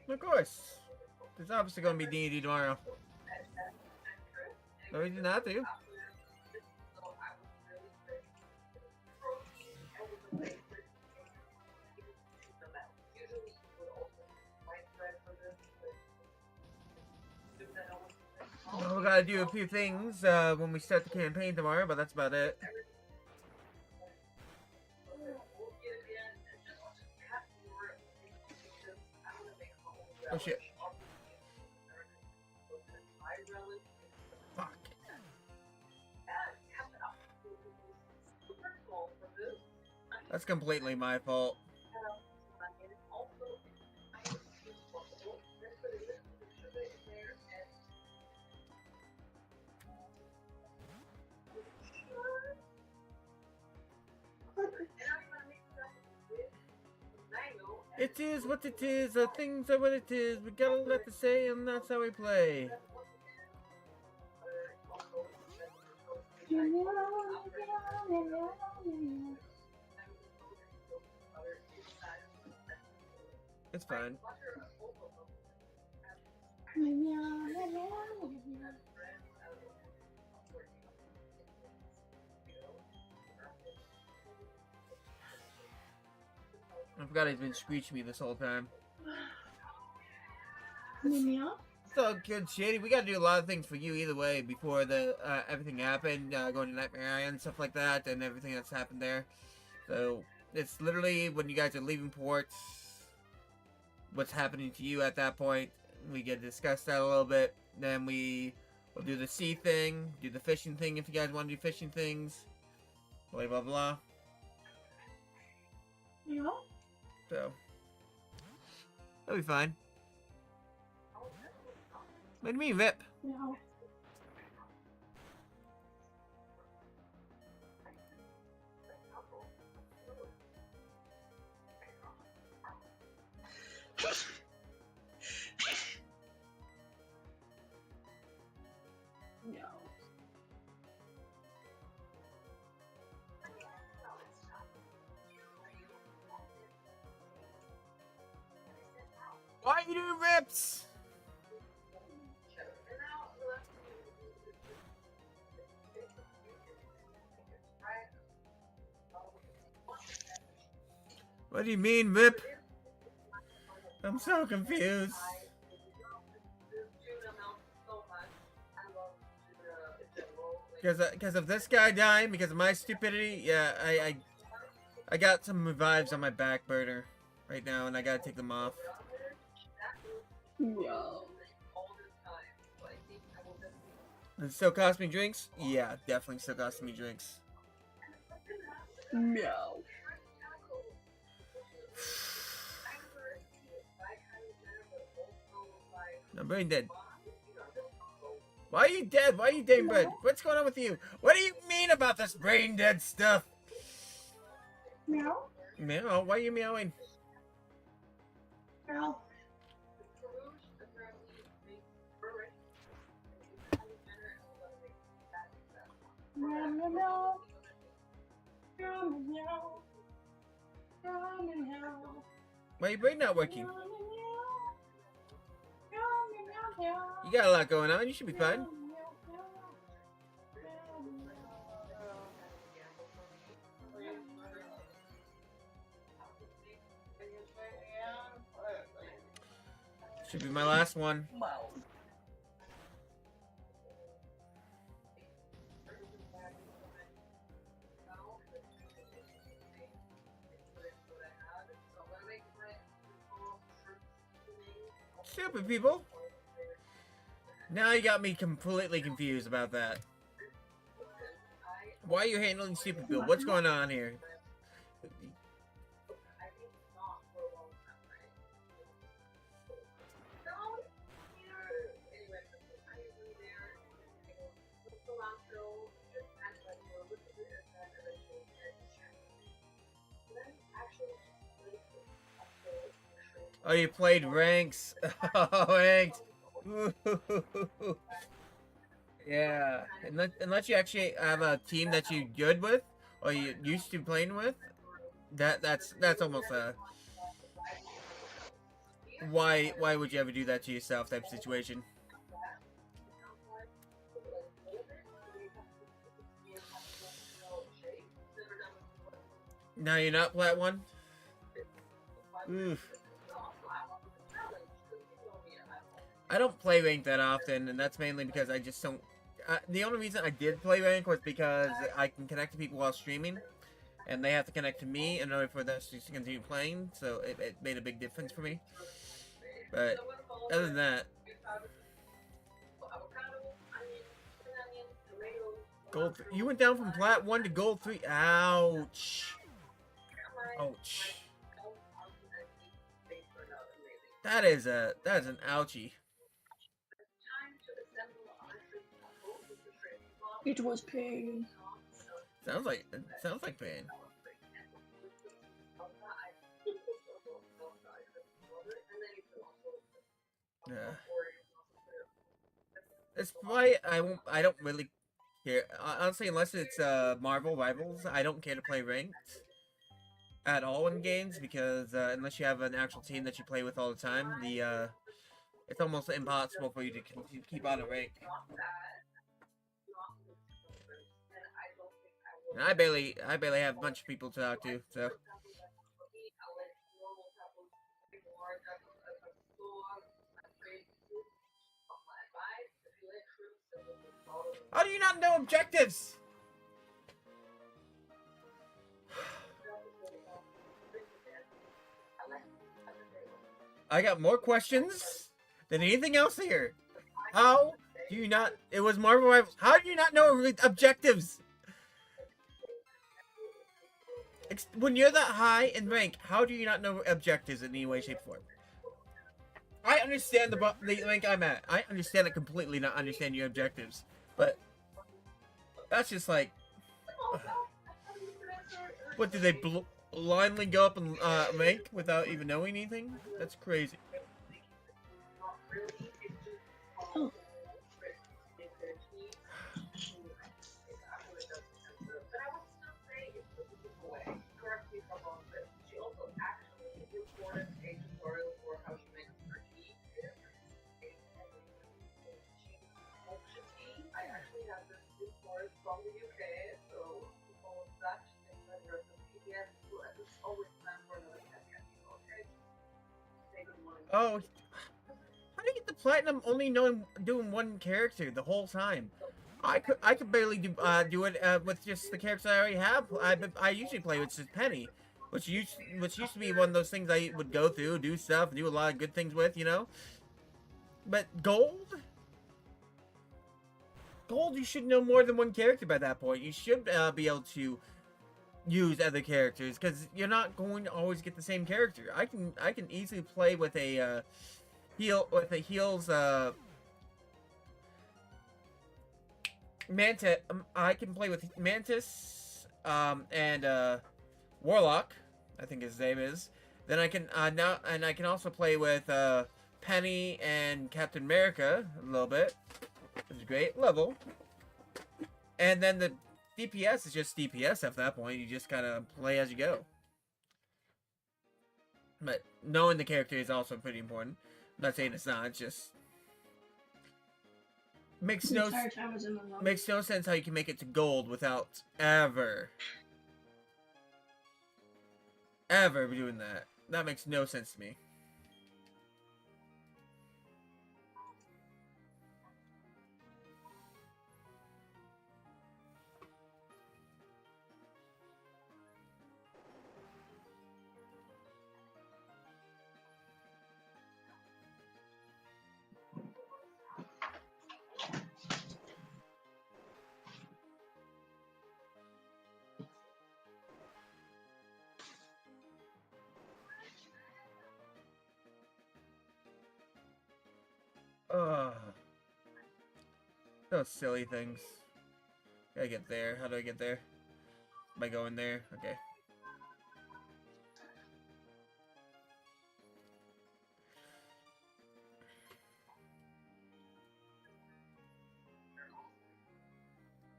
Of course. There's obviously going to be D&D tomorrow. No reason not to. Well, we gotta do a few things when we start the campaign tomorrow, but that's about it. Oh shit. Fuck. That's completely my fault. It is what it is, things are what it is, we gotta let the say, and that's how we play. It's fine. I forgot he's been screeching me this whole time. So good, Shady. We gotta do a lot of things for you either way before the everything happened, going to Nightmare Island and stuff like that, and everything that's happened there. So it's literally when you guys are leaving port, what's happening to you at that point. We get to discuss that a little bit. Then we will do the sea thing, do the fishing thing if you guys want to do fishing things. Blah blah blah. Yeah. So that'll be fine. What do you mean, Vip? No. No. Why are you doing rips? What do you mean, Vip? I'm so confused. Because of this guy dying, because of my stupidity, yeah, I got some revives on my back burner right now, and I gotta take them off. No. Does it still cost me drinks? Yeah, definitely still costing me drinks. No. I'm brain dead. Why are you dead? Why are you dead, bud? What's going on with you? What do you mean about this brain dead stuff? Meow. Meow? Why are you meowing? Meow. Meow, meow, meow. Meow, meow. Meow, meow. Why are your brain not working? Meow, meow, meow. You got a lot going on. You should be fine. Should be my last one. Stupid people. Now you got me completely confused about that. Why are you handling stupid Bill? What's going on here? Oh, you played ranks. Oh, ranks. Yeah. Unless you actually have a team that you're good with, or you used to playing with, that's almost a why would you ever do that to yourself type situation. Now you're not plat one. Oof. I don't play rank that often, and that's mainly because I just don't. The only reason I did play rank was because I can connect to people while streaming, and they have to connect to me in order for us to continue playing. So it made a big difference for me. But other than that, gold. You went down from plat 1 to gold 3. Ouch. Ouch. That is an ouchie. It was pain. Sounds like pain. Yeah. It's why I don't really care. Honestly, unless it's Marvel Rivals, I don't care to play ranked at all in games because unless you have an actual team that you play with all the time, it's almost impossible for you to keep on a rank. And I barely have a bunch of people to talk to, so. How do you not know objectives? I got more questions than anything else here. How do you not? It was Marvel Rivals. How do you not know objectives? When you're that high in rank, how do you not know objectives in any way, shape, or form? I understand the rank I'm at. I understand it completely, not understand your objectives. But that's just like, what do they blindly go up and rank without even knowing anything? That's crazy. Oh. Oh, how do you get the platinum only doing one character the whole time? I could barely do it with just the characters I already have. I usually play with just Penny, which used to be one of those things I would go through, do stuff, do a lot of good things with, you know. But gold, you should know more than one character by that point. You should be able to use other characters because you're not going to always get the same character. I can easily play with a heals Mantis. I can play with Mantis and Warlock, I think his name is. Then I can I can also play with Penny and Captain America a little bit. Which is great level. And then the DPS is just DPS at that point. You just kind of play as you go. But knowing the character is also pretty important. I'm not saying it's not. It's just makes no sense how you can make it to gold without ever doing that. That makes no sense to me. Those silly things. Gotta get there. How do I get there? By going there? Okay.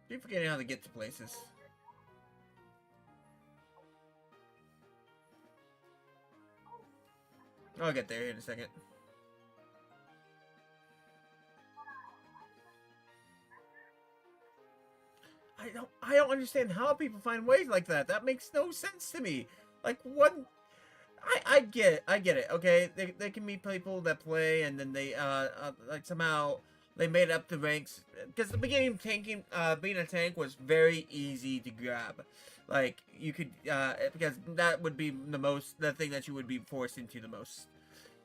Keep forgetting how to get to places. I'll get there in a second. I don't understand how people find ways like that. That makes no sense to me. Like one I get it, okay? They can meet people that play and then they like somehow they made up the ranks because the beginning tanking being a tank was very easy to grab. Like you could because that would be the thing that you would be forced into the most.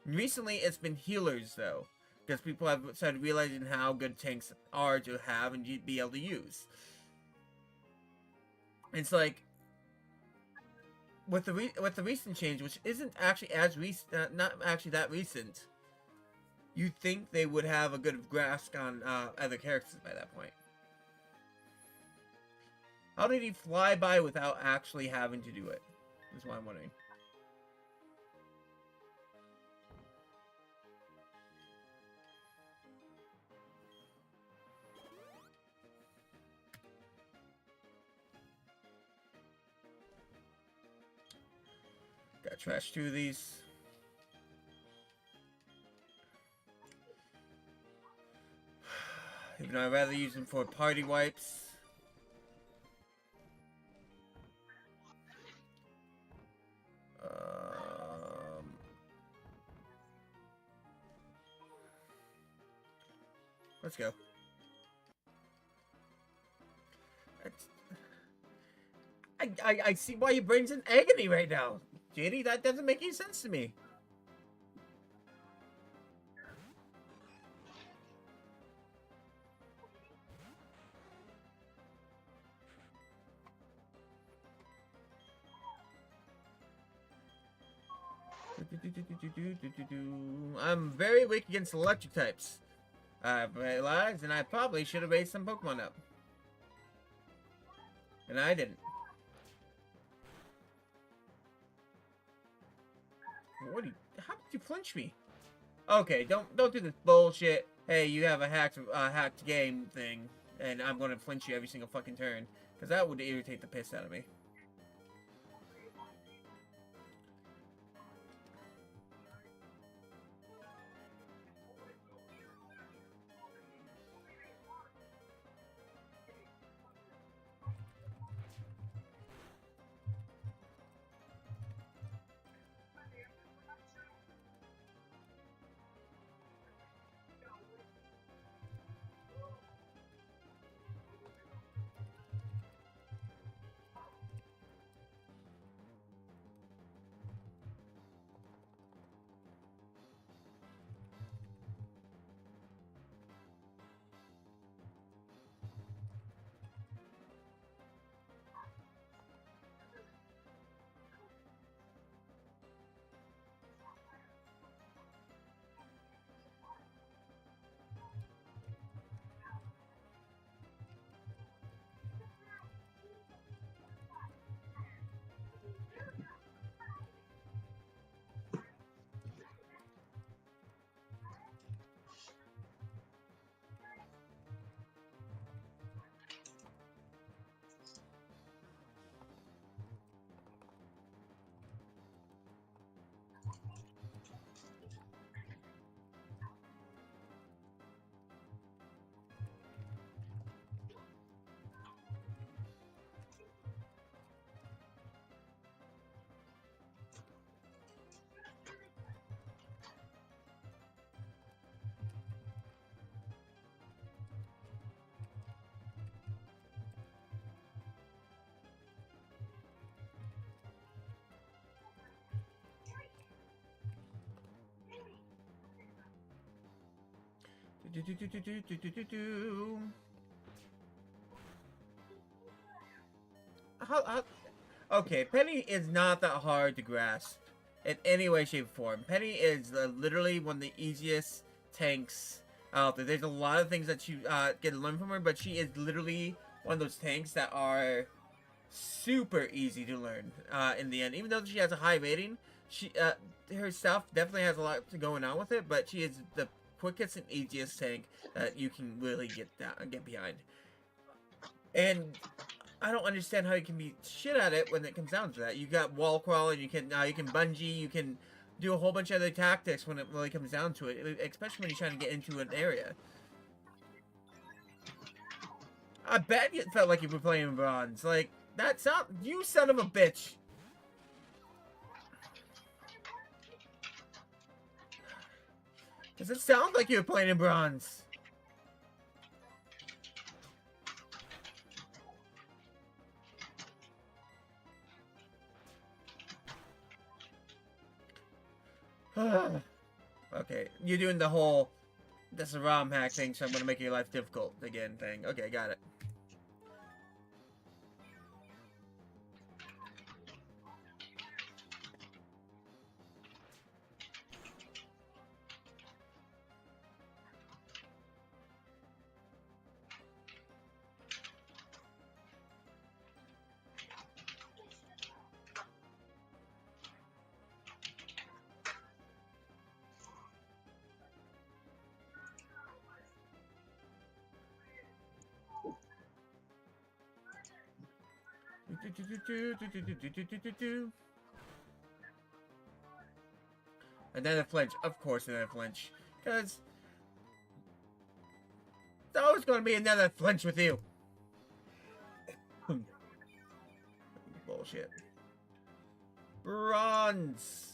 Recently it's been healers though, because people have started realizing how good tanks are to have and be able to use. It's like with the recent change, which isn't actually as recent, not actually that recent. You'd think they would have a good grasp on other characters by that point. How did he fly by without actually having to do it? Is what I'm wondering. Gotta trash two of these. Even though I'd rather use them for party wipes. Let's go. I see why your brain's in agony right now. JD, that doesn't make any sense to me. I'm very weak against electric types. I've realized, and I probably should have raised some Pokemon up. And I didn't. How did you flinch me? Okay, don't do this bullshit. Hey, you have a hacked game thing, and I'm gonna flinch you every single fucking turn, because that would irritate the piss out of me. Okay, Penny is not that hard to grasp in any way, shape, or form. Penny is literally one of the easiest tanks out there. There's a lot of things that you get to learn from her, but she is literally one of those tanks that are super easy to learn in the end. Even though she has a high rating, she her stuff definitely has a lot going on with it, but she is the quickest and easiest tank that you can really get behind. And I don't understand how you can be shit at it when it comes down to that. You got wall crawling, you can bungee, you can do a whole bunch of other tactics when it really comes down to it, especially when you're trying to get into an area. I bet it felt like you were playing bronze. Like, that's not you, son of a bitch. Does it sound like you were playing in bronze? Okay, you're doing the whole this is a ROM hack thing, so I'm gonna make your life difficult again thing. Okay, got it. Another flinch. Of course another flinch. Because there's always going to be another flinch with you. Bullshit. Bronze.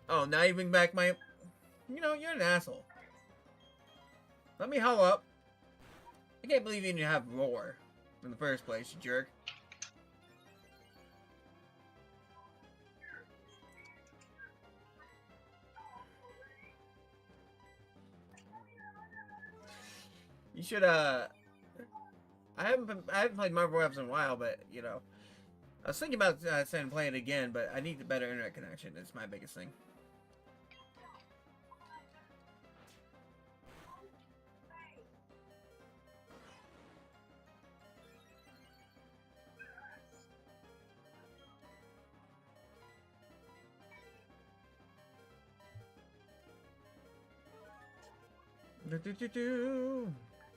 Oh, now you bring back my... You know, you're an asshole. Let me hull up. I can't believe you didn't have roar in the first place, you jerk. You should I haven't played Marvel Webs in a while, but you know, I was thinking about saying play it again, but I need a better internet connection. It's my biggest thing.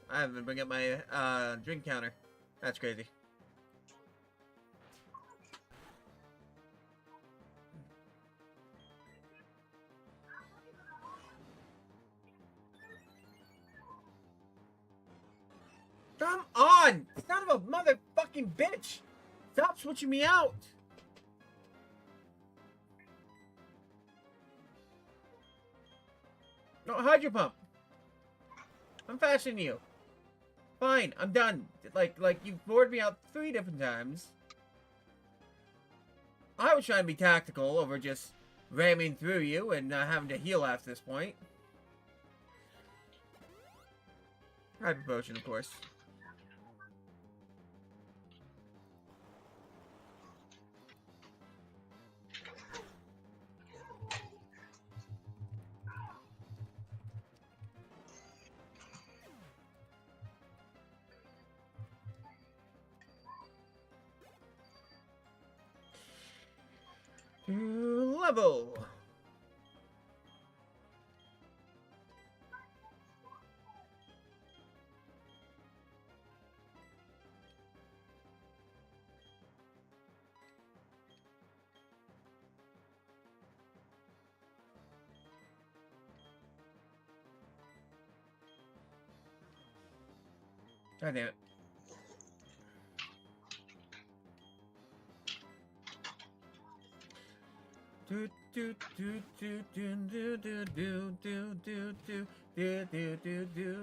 I haven't bring up my drink counter. That's crazy. Come on! Son of a motherfucking bitch! Stop switching me out! No, hydro pump! I'm faster than you. Fine, I'm done. Like you've bored me out 3 different times. I was trying to be tactical over just ramming through you and having to heal after this point. Hyper potion, of course. Level. God damn it. Do do do do do do do do do do do do do do.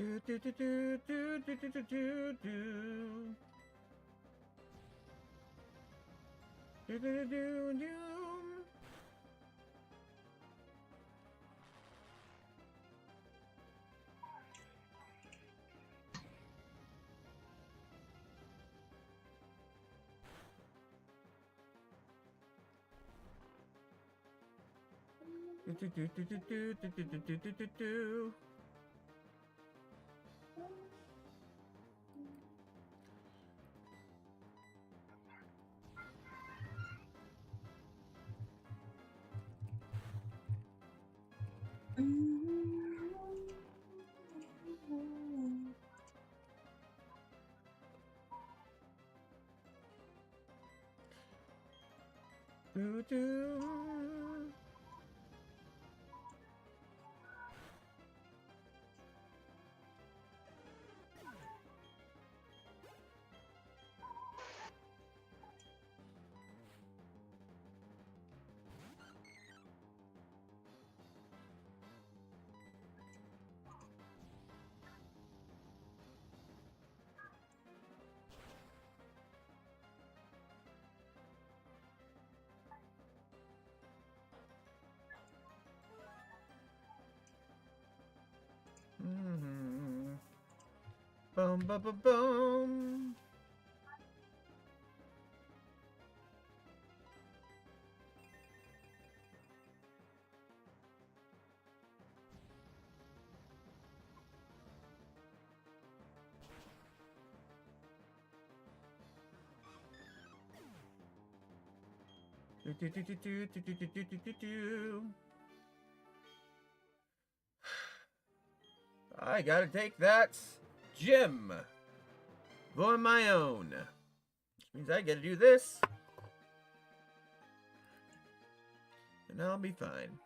Do do do do do do do do do do. Do do do do. Do do do do do do do do do do do do. Do do. Mm-hmm. Boom, boom, boom, boom. Do do do do do do do do do do do. I gotta take that gym. Go on my own. Which means I gotta do this. And I'll be fine.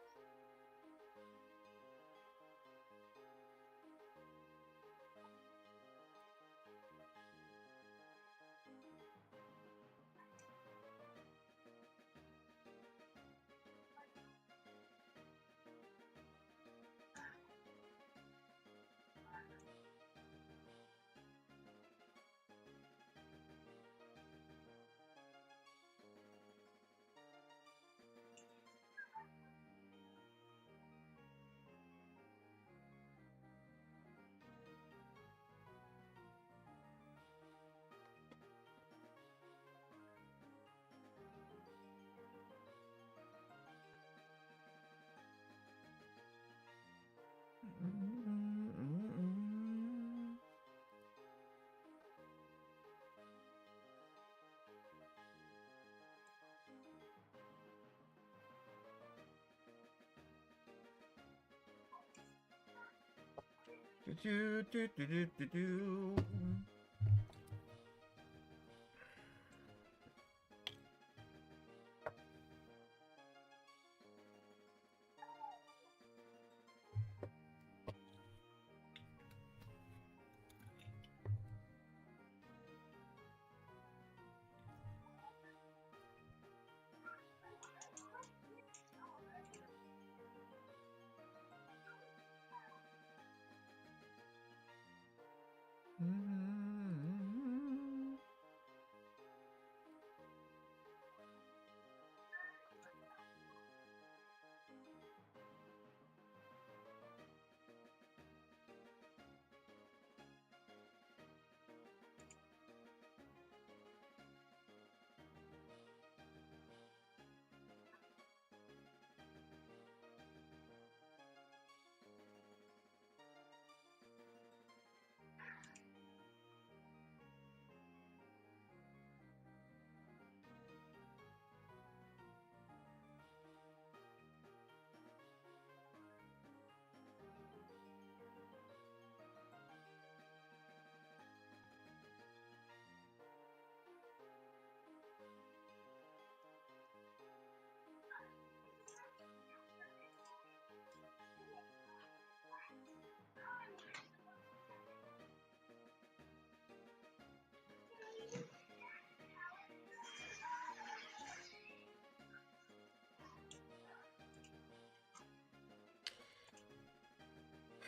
Do do do do do do.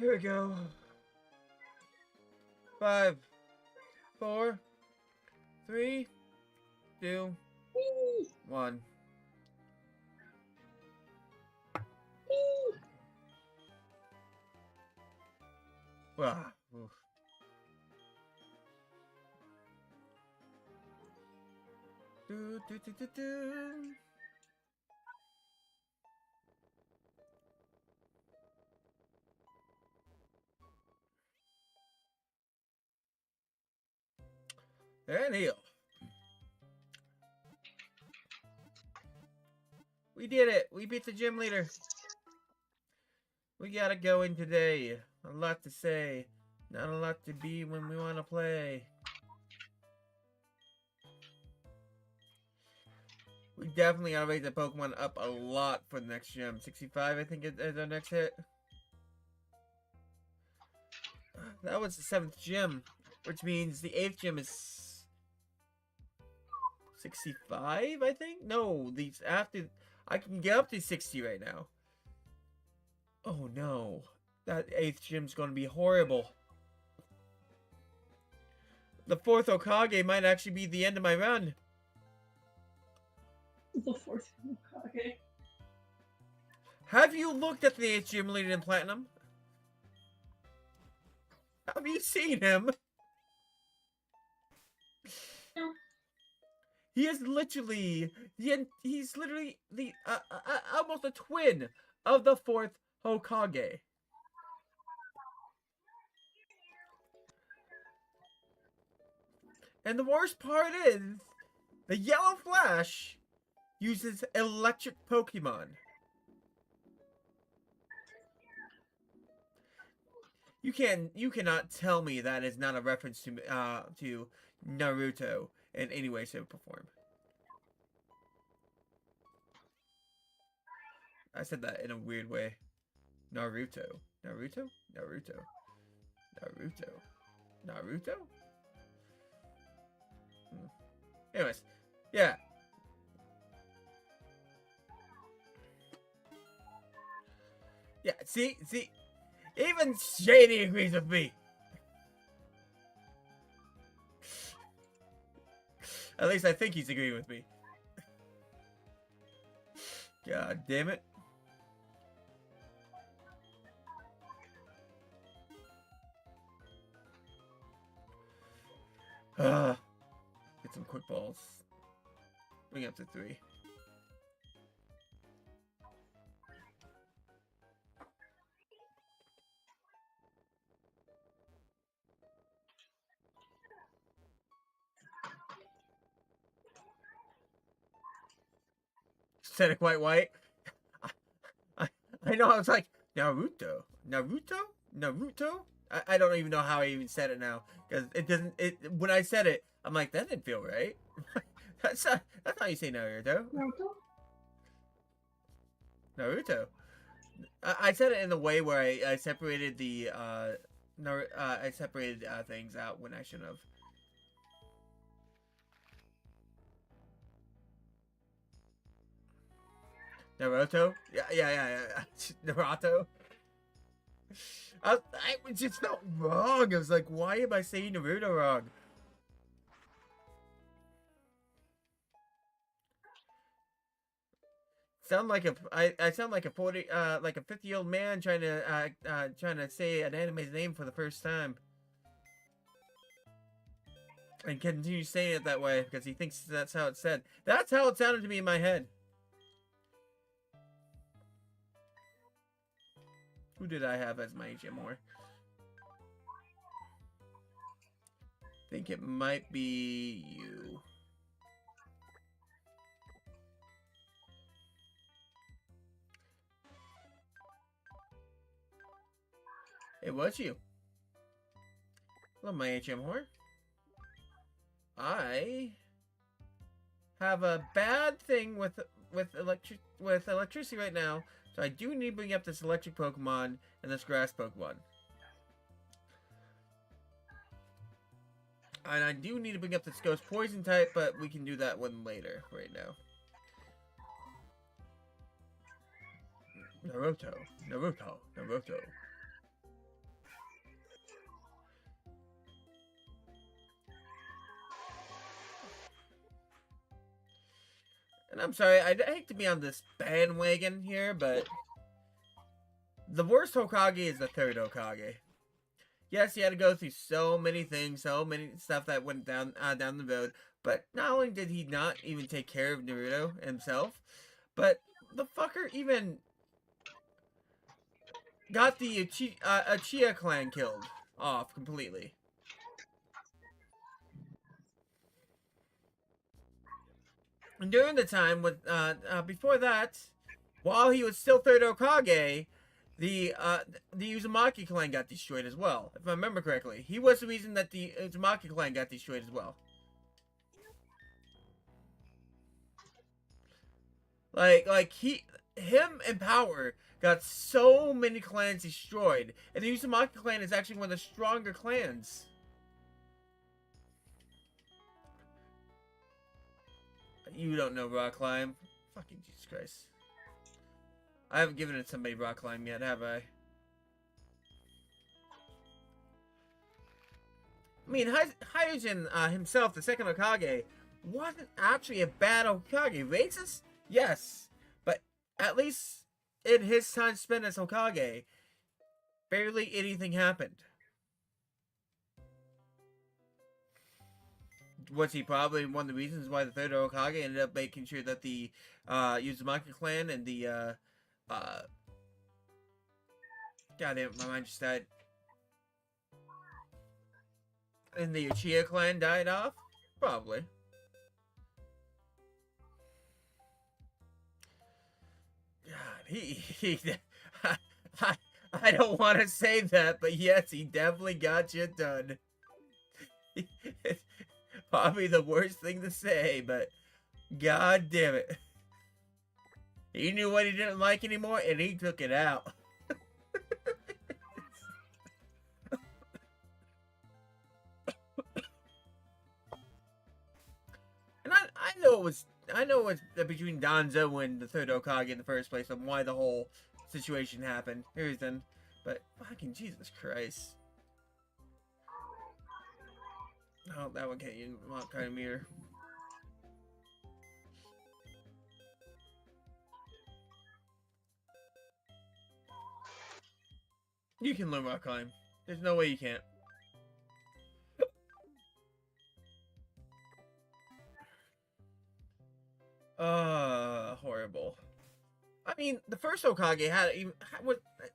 Here we go. 5, 4, 3, 2, Whee! 1. Whee! Ah, oof. Do, do, do, do, do. And heal. We did it. We beat the gym leader. We gotta go in today. A lot to say. Not a lot to be when we want to play. We definitely gotta raise the Pokemon up a lot for the next gym. 65, I think, is our next hit. That was the 7th gym, which means the 8th gym is 65, I think? No, these after I can get up to 60 right now. Oh no. That 8th gym's gonna be horrible. The 4th Hokage might actually be the end of my run. The 4th Hokage. Have you looked at the 8th gym leader in Platinum? Have you seen him? No. He is literally he's literally the almost a twin of the 4th Hokage. And the worst part is, the Yellow Flash uses electric Pokemon. You cannot tell me that is not a reference to Naruto in any way, shape, or form. I said that in a weird way. Naruto. Naruto? Naruto. Naruto. Naruto? Anyways, yeah. Yeah, see? Even Shady agrees with me. At least I think he's agreeing with me. God damn it. Get some quick balls. Bring it up to 3. Said it quite white. I know, I was like, Naruto? I don't even know how I even said it now. Because it doesn't, when I said it, I'm like, that didn't feel right. that's how you say Naruto. Naruto. I said it in a way where I separated the, I separated things out when I shouldn't have. Naruto? Yeah. Naruto? I just felt wrong. I was like, why am I saying Naruto wrong? I sound like a 50-year-old man trying to say an anime's name for the first time. And continue saying it that way because he thinks that's how it's said. That's how it sounded to me in my head. Who did I have as my HM4? I think it might be you. It was you. Hello, my HM4. I have a bad thing with electricity right now. So I do need to bring up this electric Pokemon and this grass Pokemon. And I do need to bring up this ghost poison type, but we can do that one later, right now. Naruto. I'm sorry, I hate to be on this bandwagon here, but the worst Hokage is the third Hokage. Yes, he had to go through so many things, so many stuff that went down the road. But not only did he not even take care of Naruto himself, but the fucker even got the Uchiha clan killed off completely. And during the time with before that, while he was still third Hokage, the Uzumaki clan got destroyed as well. If I remember correctly, he was the reason that the Uzumaki clan got destroyed as well. Like him and Power got so many clans destroyed, and the Uzumaki clan is actually one of the stronger clans. You don't know rock climb. Fucking Jesus Christ. I haven't given it to somebody rock climb yet, have I? I mean, Hyojin himself, the second Hokage, wasn't actually a bad Hokage. Racist? Yes. But at least in his time spent as Hokage, barely anything happened. Was he probably one of the reasons why the third Hokage ended up making sure that the Uzumaki clan and the God damn it, my mind just died. And the Uchiha clan died off? Probably. God, he I don't want to say that, but yes, he definitely got you done. Probably the worst thing to say, but god damn it. He knew what he didn't like anymore, and he took it out. And I know it was between Danzo and the third Hokage in the first place, and why the whole situation happened. Here's then, but fucking Jesus Christ. Oh, that one can't use what kind of mirror. You can learn rock climb. There's no way you can't. Horrible. I mean, the first Hokage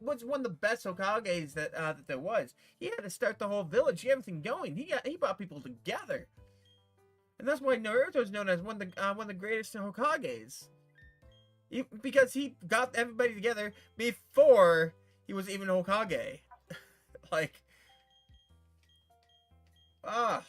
was one of the best Hokages that that there was. He had to start the whole village, get everything going. He brought people together, and that's why Naruto is known as one of the greatest Hokages. Because he got everybody together before he was even Hokage. Like, ah.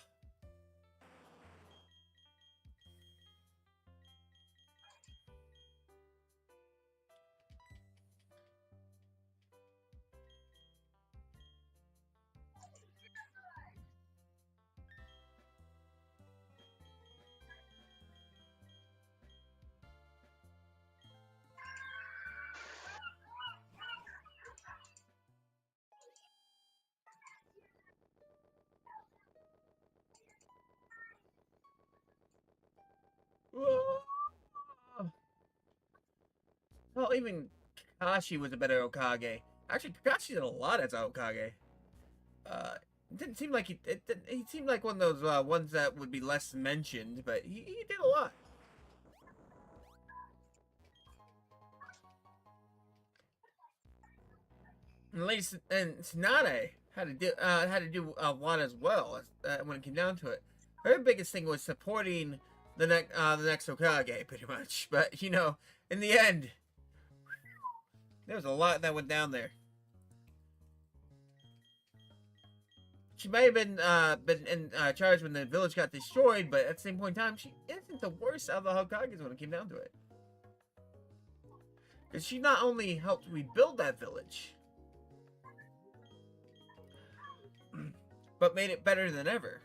Well, even Kakashi was a better Hokage. Actually, Kakashi did a lot as a Hokage. It didn't seem like he seemed like one of those ones that would be less mentioned, but he did a lot. And at least, and Tsunade had to do a lot as well when it came down to it. Her biggest thing was supporting the next Hokage, pretty much. But you know, in the end, there was a lot that went down there. She may have been in charge when the village got destroyed, but at the same point in time, she isn't the worst of the Hokages when it came down to it. Because she not only helped rebuild that village, but made it better than ever.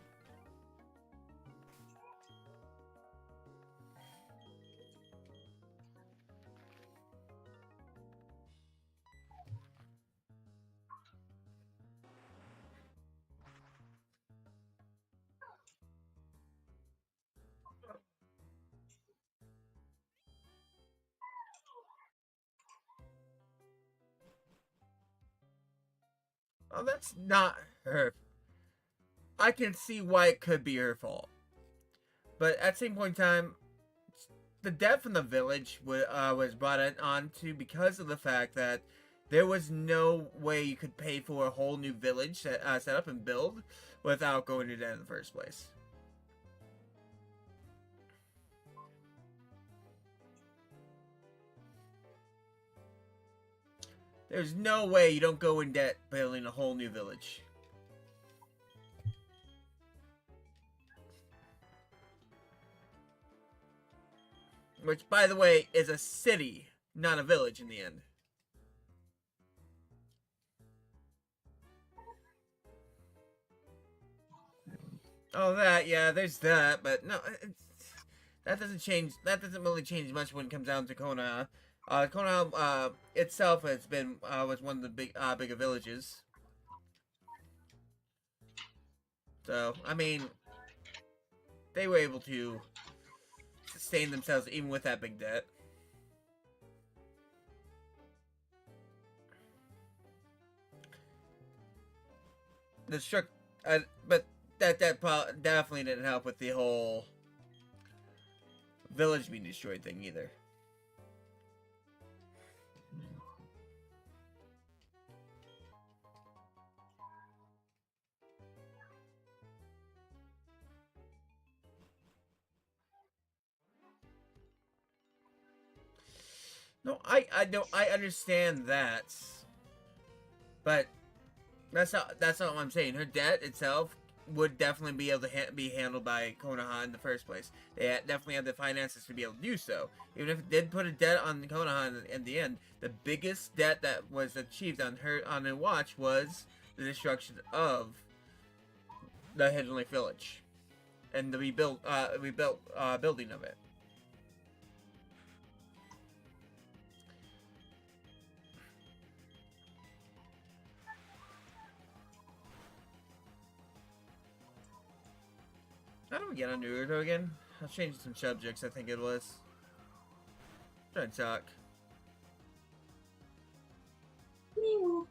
Well, that's not her. I can see why it could be her fault. But at the same point in time, the debt from the village was brought on to because of the fact that there was no way you could pay for a whole new village set up and build without going to debt in the first place. There's no way you don't go in debt building a whole new village. Which, by the way, is a city, not a village in the end. Oh, that, yeah, there's that, but no, that doesn't change. That doesn't really change much when it comes down to Konoha. Konoha itself has been was one of the bigger villages. So I mean, they were able to sustain themselves even with that big debt. But that definitely didn't help with the whole village being destroyed thing either. No, I understand that, but that's not what I'm saying. Her debt itself would definitely be able to be handled by Konoha in the first place. They definitely have the finances to be able to do so. Even if it did put a debt on Konoha in the end, the biggest debt that was achieved on her watch was the destruction of the Hidden Lake Village and the rebuilt building of it. How do we get on Naruto again? I was changing some subjects, I think it was. Try and talk. Meow.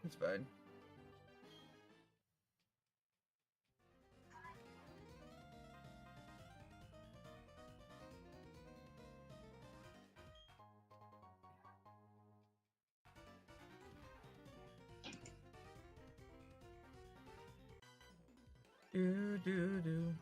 It's fine. Do. Do.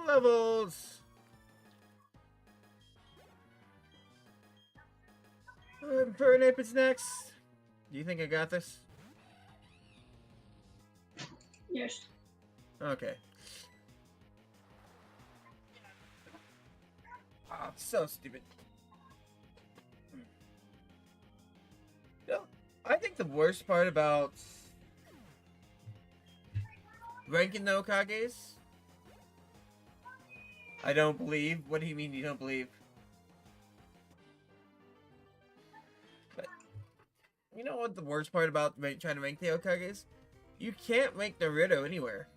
Levels. Furnape is next. Do you think I got this? Yes. Okay. Oh, so stupid. No, I think the worst part about ranking the Hokages, I don't believe. What do you mean you don't believe? But you know what the worst part about trying to rank the Hokages? You can't rank Naruto anywhere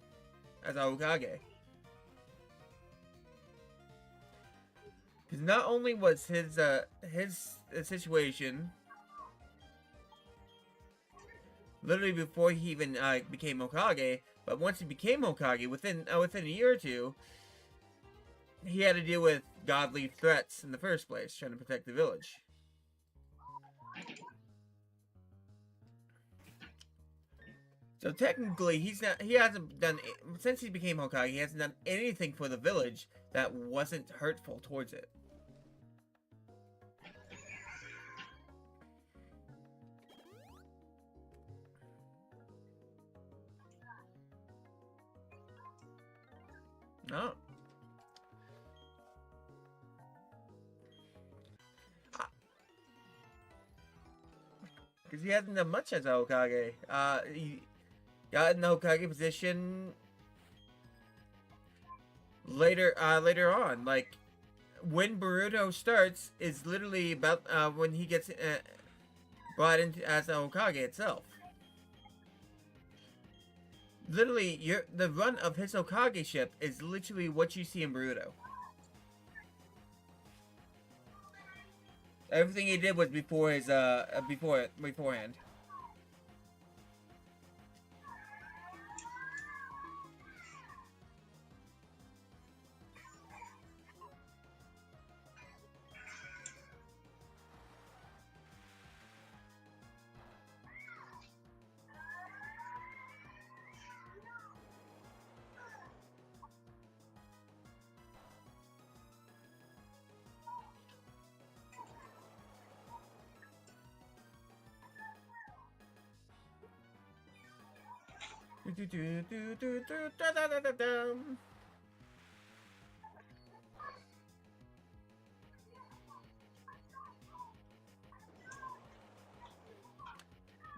as a Hokage. Because not only was his situation literally before he even became Hokage, but once he became Hokage, within a year or two, he had to deal with godly threats in the first place, trying to protect the village. So technically, he hasn't done, since he became Hokage, he hasn't done anything for the village that wasn't hurtful towards it. No. Because he hasn't done much as a Hokage. He got in the Hokage position later on. Like, when Boruto starts is literally about when he gets brought into as a Hokage itself. Literally, the run of his Hokage-ship is literally what you see in Boruto. Everything he did was before his beforehand.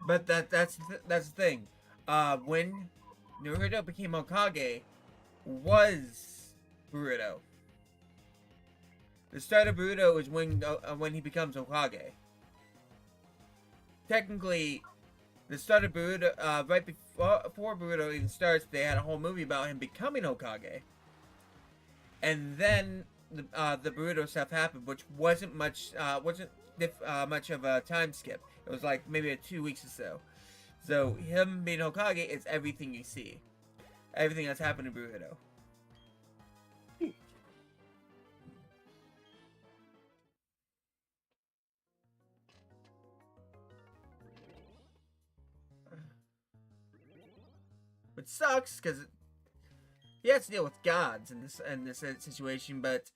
But that's the thing. When Naruto became Hokage, was Boruto. The start of Boruto is when he becomes Hokage. Technically, the start of Boruto, right before Boruto even starts, they had a whole movie about him becoming Hokage. And then the Boruto stuff happened, which wasn't much of a time skip. It was like maybe 2 weeks or so. So him being Hokage is everything you see, everything that's happened in Boruto. Which sucks, because he has to deal with gods in this situation, but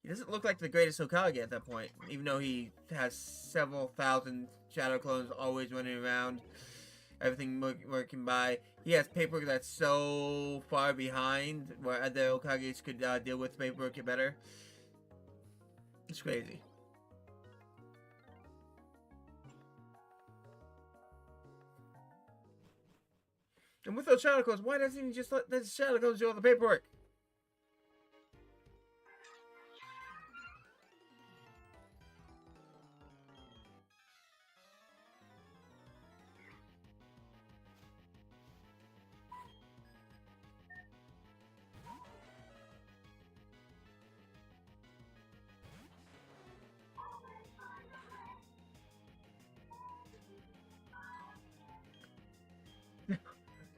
he doesn't look like the greatest Hokage at that point, even though he has several thousand shadow clones always running around, everything working by. He has paperwork that's so far behind, where other Hokages could deal with paperwork better. It's crazy. And with those shadow clones, why doesn't he just let the shadow clones do all the paperwork?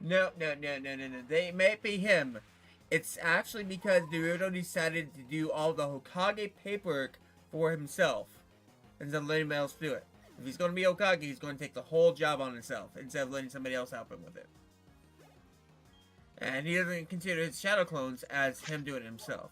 No. They may be him. It's actually because Naruto decided to do all the Hokage paperwork for himself instead of letting somebody else do it. If he's going to be Hokage, he's going to take the whole job on himself instead of letting somebody else help him with it. And he doesn't consider his shadow clones as him doing it himself.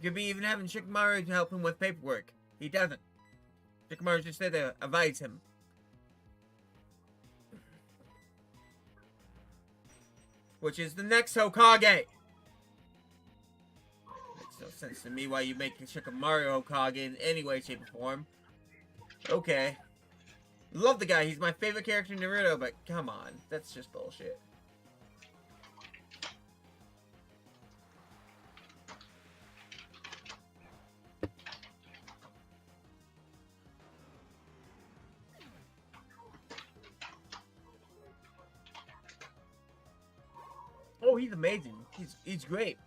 Could be even having Shikamaru to help him with paperwork. He doesn't. Shikamaru's just there to advise him. Which is the next Hokage. sense to me why you make Shikamaru Hokage in any way, shape, or form. Okay. Love the guy. He's my favorite character in Naruto, but come on. That's just bullshit. Oh, he's amazing. He's great.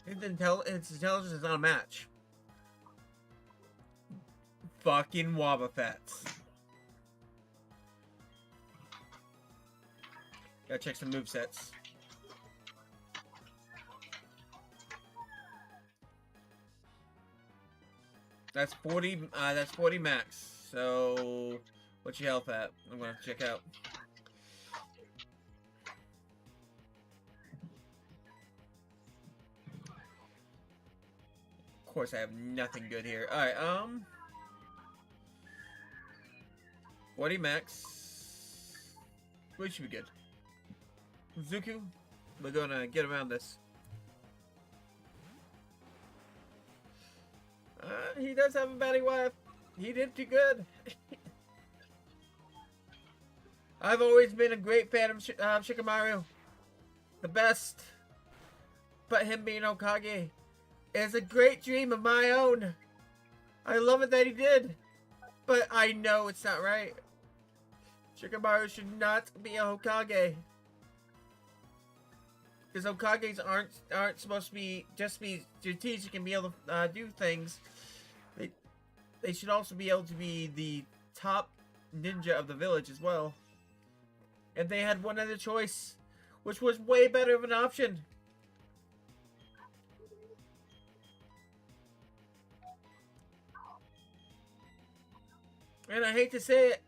His intelligence is not a match. Fucking Wobbuffets. Gotta check some movesets. That's 40. That's 40 max. So, what's your health at? I'm gonna check out. Of course, I have nothing good here. All right. 40 max. We should be good. Zuko, we're gonna get around this. He does have a baddie wife. He did too good. I've always been a great fan of Shikamaru. The best. But him being Hokage is a great dream of my own. I love it that he did. But I know it's not right. Shikamaru should not be a Hokage. Because Hokages aren't supposed to be just be strategic and be able to do things. They should also be able to be the top ninja of the village as well. And they had one other choice, which was way better of an option. And I hate to say it,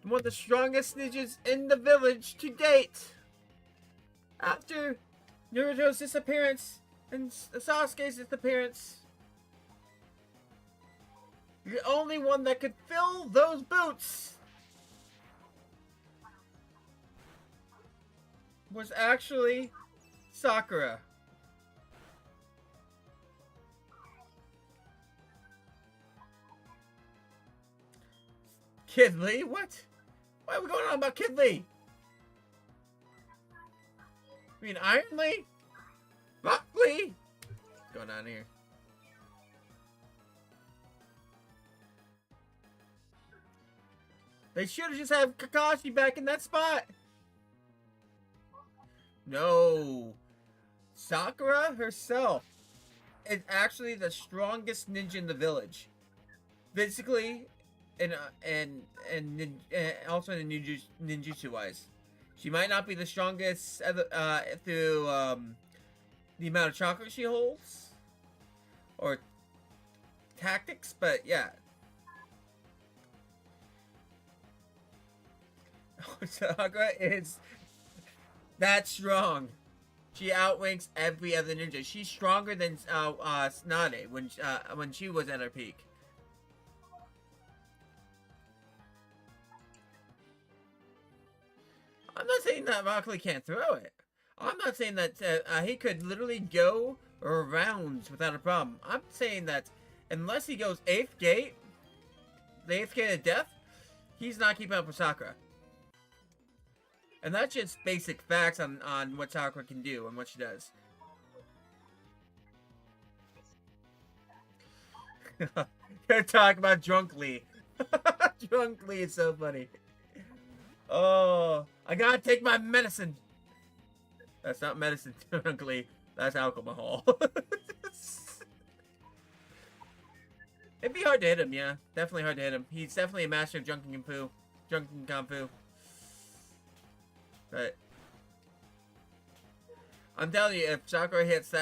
one of the strongest ninjas in the village to date. After Naruto's disappearance and Sasuke's disappearance, the only one that could fill those boots was actually Sakura. Kid Lee? What? Why are we going on about Kid Lee? I mean, Iron Lee? Rock Lee? What's going on here? They should have just had Kakashi back in that spot. No. Sakura herself is actually the strongest ninja in the village. Physically, and also in ninjutsu wise. She might not be the strongest through the amount of chakra she holds or tactics, but yeah. Sakura is that strong. She outranks every other ninja. She's stronger than Tsunade when she was at her peak. I'm not saying that Rock Lee can't throw it. I'm not saying that he could literally go rounds without a problem. I'm saying that unless he goes 8th gate, the 8th gate of death, he's not keeping up with Sakura. And that's just basic facts on what Sakura can do and what she does. You're talking about Drunk Lee. Drunk Lee is so funny. Oh, I gotta take my medicine. That's not medicine, Drunk Lee. That's alcohol. It'd be hard to hit him, yeah. Definitely hard to hit him. He's definitely a master of Drunken Kung Fu. But I'm telling you, if Sakura hits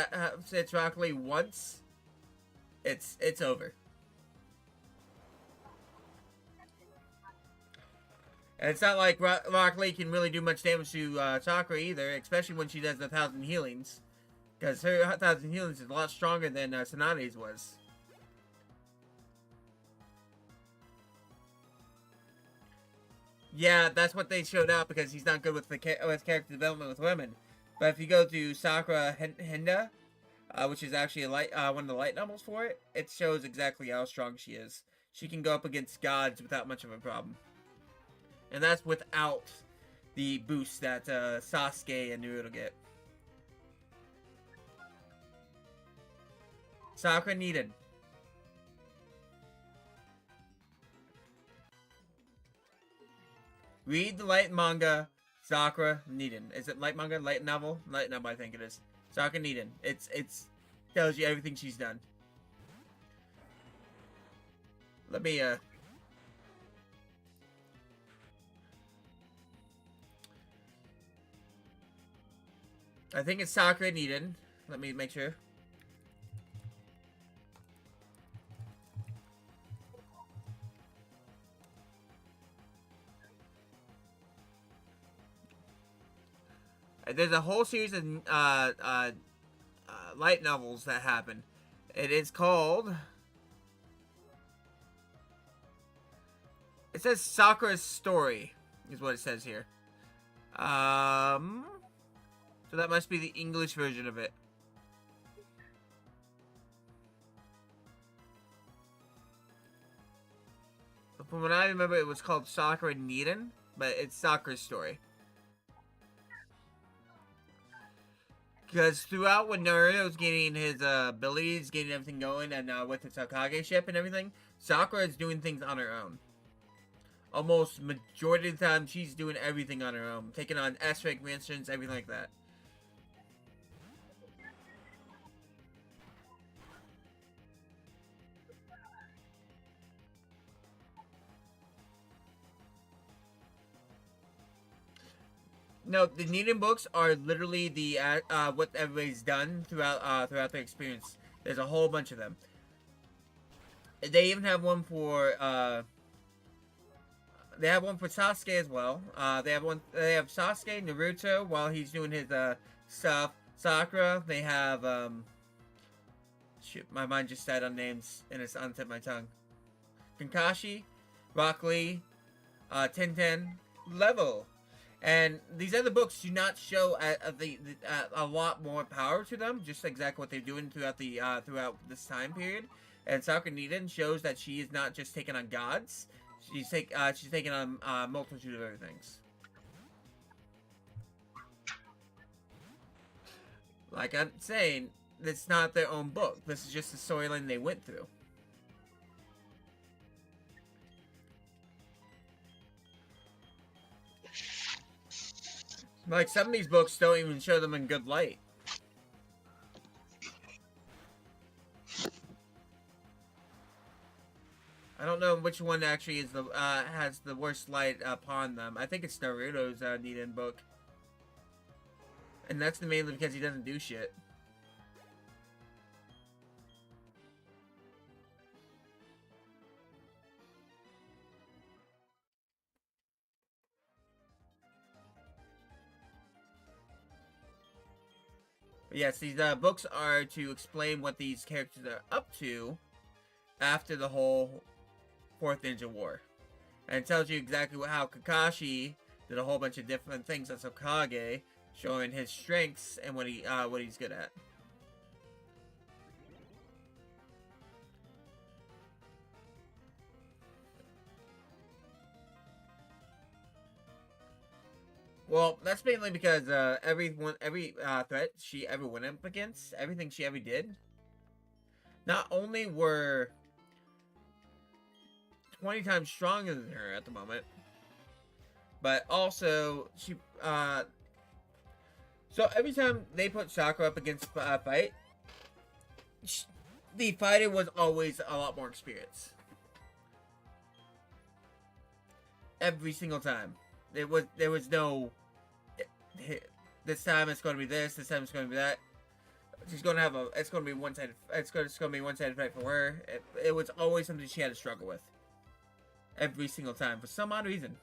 Rock Lee once, it's over. And it's not like Rock Lee can really do much damage to Sakura either, especially when she does the 1,000 healings. Because her 1,000 healings is a lot stronger than Tsunade's was. Yeah, that's what they showed out because he's not good with character development with women. But if you go to Sakura Hinda, which is actually a light one of the light novels for it. It shows exactly how strong she is. She can go up against gods without much of a problem, and that's without the boost that Sasuke and Naruto get. Sakura needed. Read the light manga, Sakura Needin. Is it light manga? Light novel? Light novel, I think it is. Sakura Needin. It's tells you everything she's done. Let me I think it's Sakura Needin. Let me make sure. There's a whole series of light novels that happen. It is called. It says Sakura's Story, is what it says here. So that must be the English version of it. From what I remember, it was called Sakura Needin, but it's Sakura's Story. Because throughout when Naruto's getting his abilities, getting everything going, and with his Hokage ship and everything, Sakura is doing things on her own. Almost majority of the time, she's doing everything on her own. Taking on S-rank missions, everything like that. No, the Needham books are literally the what everybody's done throughout their experience. There's a whole bunch of them. They even have one for they have one for Sasuke as well. They have Sasuke, Naruto while he's doing his stuff. Sakura. They have shoot, my mind just sat on names and it's on the tip of my tongue. Kakashi, Rock Lee, Tenten, Level. And these other books do not show a lot more power to them, just exactly what they're doing throughout this time period. And Sakura Needin shows that she is not just taking on gods; she's taking on a multitude of other things. Like I'm saying, it's not their own book. This is just the storyline they went through. Like, some of these books don't even show them in good light. I don't know which one actually is has the worst light upon them. I think it's Naruto's Needin book. And that's mainly because he doesn't do shit. But yes, these books are to explain what these characters are up to after the whole Fourth Ninja War. And it tells you exactly how Kakashi did a whole bunch of different things as Hokage, showing his strengths and what he's good at. Well, that's mainly because every threat she ever went up against, everything she ever did, not only were 20 times stronger than her at the moment, but also she so every time they put Sakura up against a fight, the fighter was always a lot more experienced. Every single time. There was no this time it's going to be this time it's going to be that. She's going to have it's going to be one-sided fight for her. It was always something she had to struggle with. Every single time for some odd reason.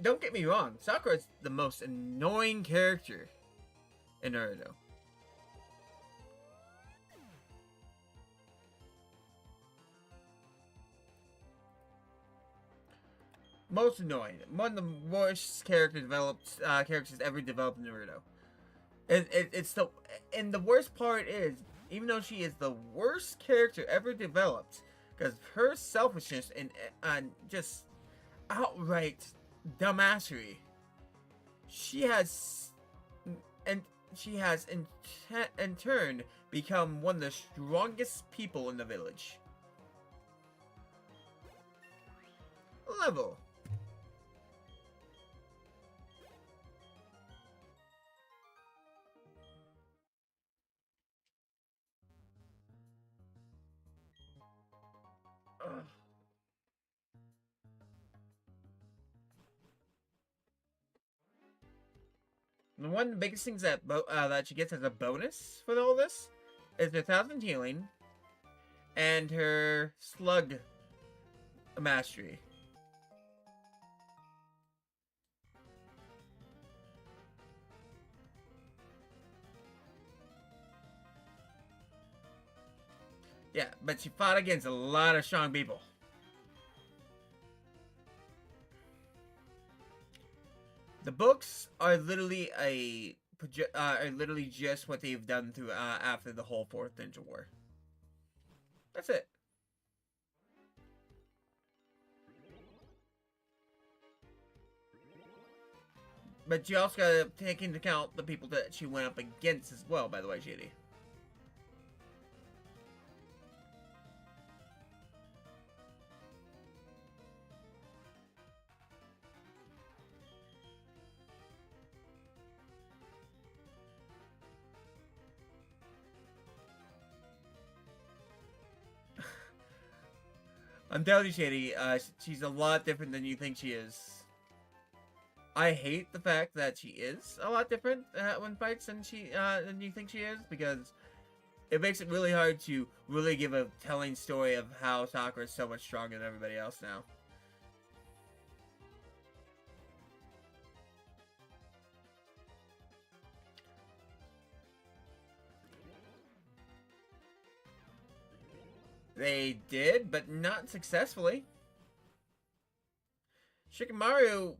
Don't get me wrong, Sakura is the most annoying character in Naruto. most annoying. One of the worst characters ever developed in Naruto. It's the and the worst part is, even though she is the worst character ever developed, because her selfishness and just outright dumbassery, she has in turn become one of the strongest people in the village. Level. Ugh. And one of the biggest things that that she gets as a bonus for all this is her 1,000 healing and her slug mastery. Yeah, but she fought against a lot of strong people. The books are literally just what they've done through after the whole Fourth Ninja War. That's it. But you also gotta take into account the people that she went up against as well, by the way, JD. I'm telling you, Shady, she's a lot different than you think she is. I hate the fact that she is a lot different when fights than you think she is, because it makes it really hard to really give a telling story of how Sakura is so much stronger than everybody else now. They did, but not successfully. Shikamaru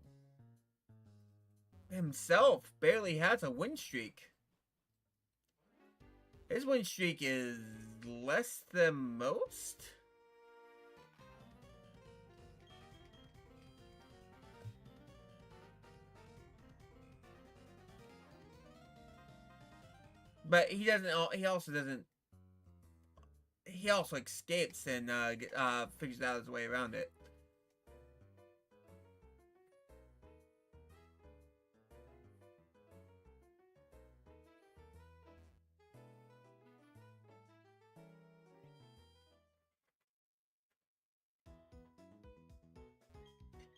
himself barely has a win streak. His win streak is less than most. But he doesn't. He also doesn't. He also escapes and figures out his way around it.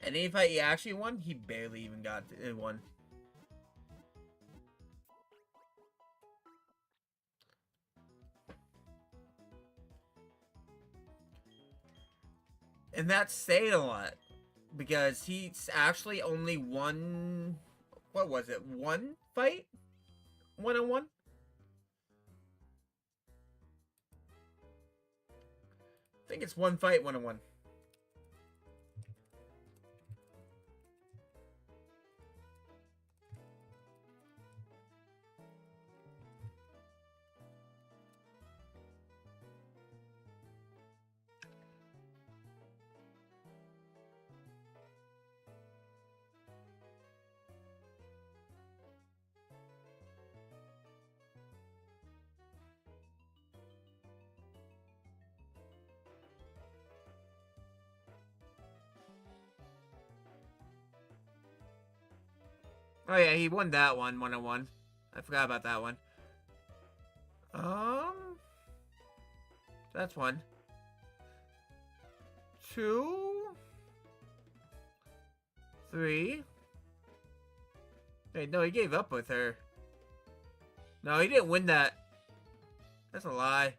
And any fight he actually won, he barely even got one. And that's saying a lot, because he's actually only won, what was it, one fight? One-on-one? I think it's one fight, one-on-one. Oh yeah, he won that one-on-one. I forgot about that one. That's one. 2, 3. Wait, no, he gave up with her. No, he didn't win that. That's a lie.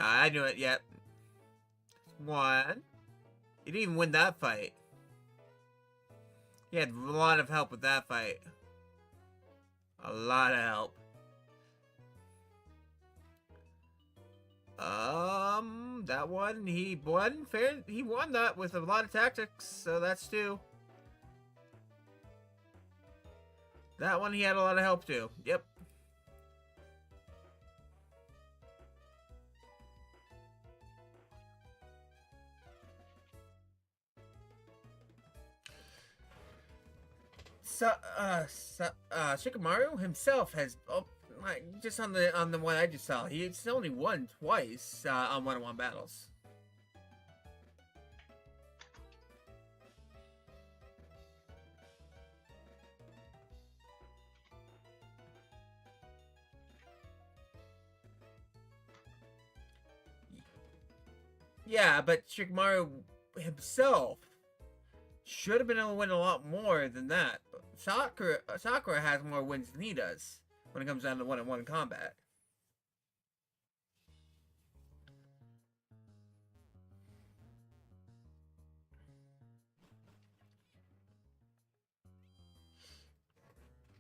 I knew it. Yep. One. He didn't even win that fight. He had a lot of help with that fight. A lot of help. That one he won fair. He won that with a lot of tactics, so that's 2. That one he had a lot of help too. Yep. Shikamaru himself has like just on the one I just saw, he's only won twice on one-on-one battles. Yeah, but Shikamaru himself should have been able to win a lot more than that. Sakura has more wins than he does when it comes down to one-on-one combat.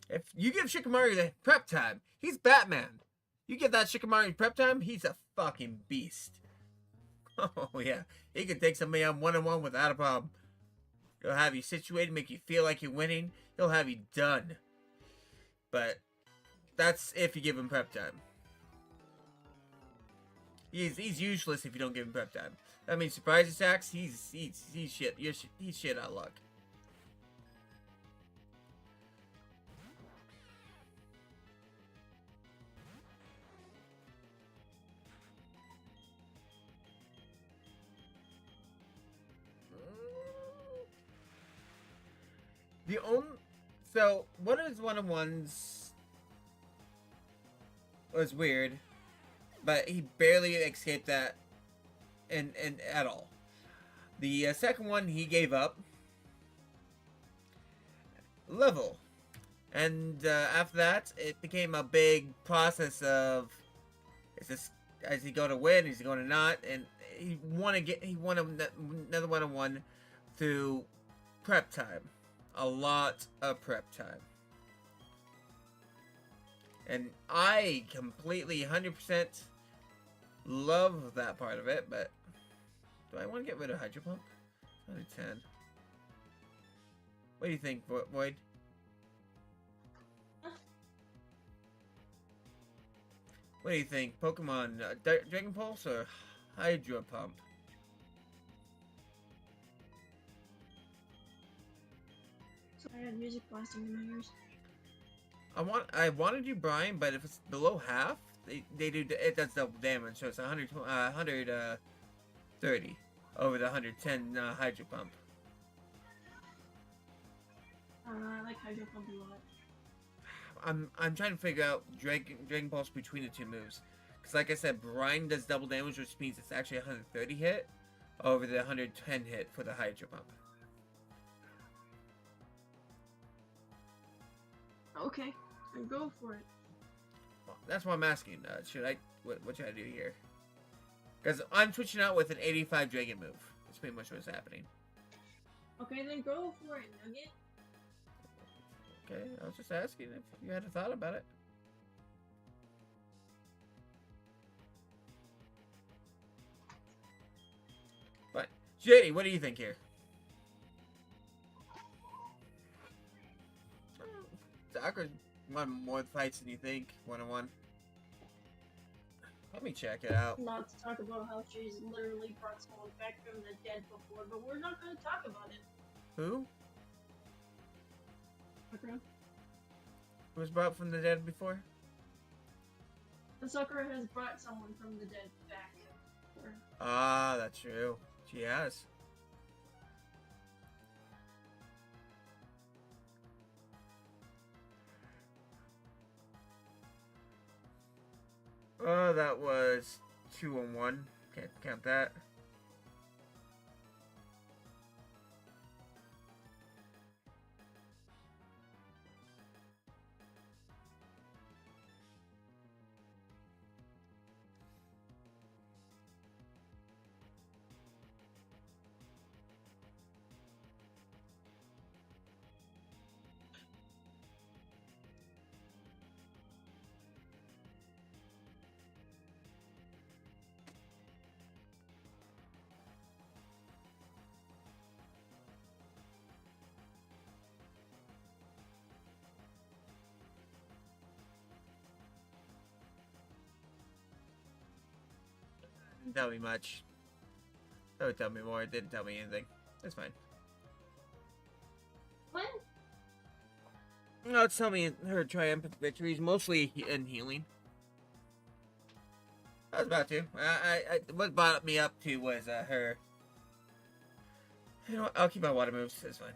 If you give Shikamaru the prep time, he's Batman. You give that Shikamaru prep time, he's a fucking beast. Oh yeah, he can take somebody on one-on-one without a problem. He'll have you situated, make you feel like you're winning. He'll have you done. But that's if you give him prep time. He's useless if you don't give him prep time. That means surprise attacks. He's shit. He's shit out of luck. So one of his one-on-ones was weird, but he barely escaped that, and at all. The second one he gave up level, and after that it became a big process of is he going to win? Is he going to not? And he won another one-on-one through prep time. A lot of prep time. And I completely 100% love that part of it, but do I want to get rid of Hydro Pump? 110. What do you think, Void? What do you think? Pokemon Dragon Pulse or Hydro Pump? I had music blasting in my ears. I want to do Brian, but if it's below half, they do it does double damage, so it's 130 over the 110 Hydro Pump. I like Hydro Pump a lot. I'm trying to figure out Dragon Pulse between the two moves, because like I said, Brian does double damage, which means it's actually 130 hit over the 110 hit for the Hydro Pump. Okay, then go for it. Well, that's what I'm asking. What should I do here? Because I'm switching out with an 85 Dragon move. That's pretty much what's happening. Okay, then go for it, Nugget. Okay, I was just asking if you had a thought about it. But, JD, what do you think here? Sakura won more fights than you think, one-on-one. Let me check it out. Not to talk about how she's literally brought someone back from the dead before, but we're not going to talk about it. Who? Sakura? Who was brought from the dead before? The Sakura has brought someone from the dead back. Ah, that's true. She has. Oh, that was 2-on-1. Can't count that. Didn't tell me much. That would tell me more. It didn't tell me anything. That's fine. What? No, it's telling me her triumphant victories, mostly in healing. I was about to. What brought me up to was her. You know what? I'll keep my water moves. That's fine.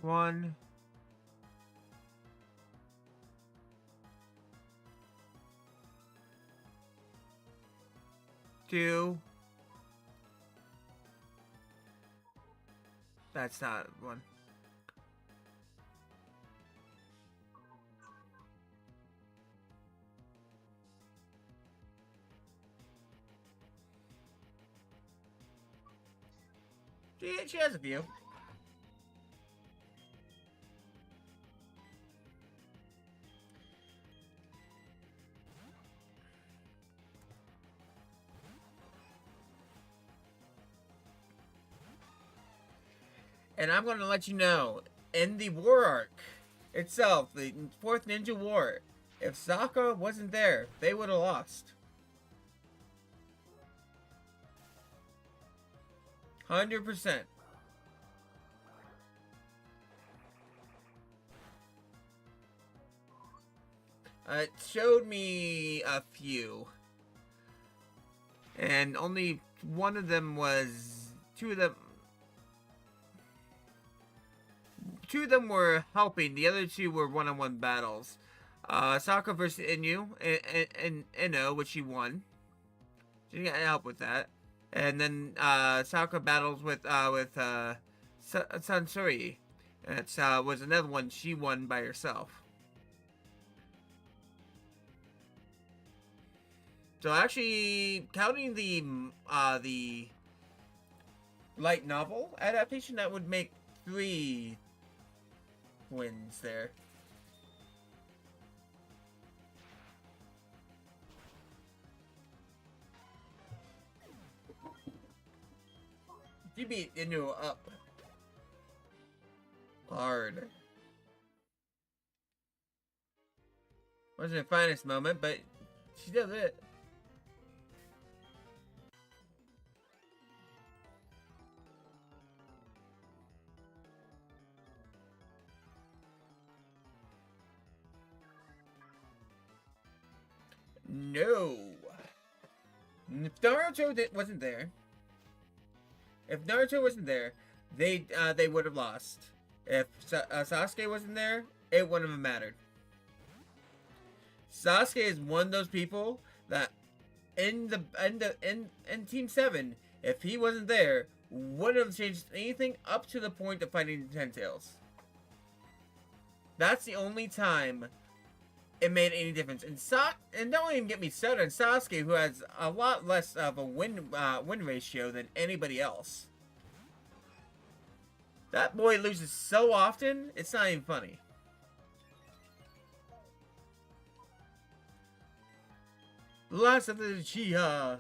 One. Two. That's not one. She has a few. And I'm going to let you know, in the war arc itself, the 4th Ninja War, if Sakura wasn't there, they would have lost. 100%. It showed me a few. And only one of them was... Two of them were helping. The other two were one-on-one battles. Sakura versus Inu and Ino, which she won. She got help with that. And then Sakura battles with Sansui. That was another one she won by herself. So actually, counting the light novel adaptation, that would make 3 wins there. You beat Inu up hard. Wasn't her finest moment, but she does it. No. If Naruto wasn't there, they would have lost. If Sasuke wasn't there, it wouldn't have mattered. Sasuke is one of those people that in Team 7, if he wasn't there, wouldn't have changed anything up to the point of fighting the Ten Tails. That's the only time it made any difference. And don't even get me started on Sasuke, who has a lot less of a win ratio than anybody else. That boy loses so often, it's not even funny. Last of the Uchiha.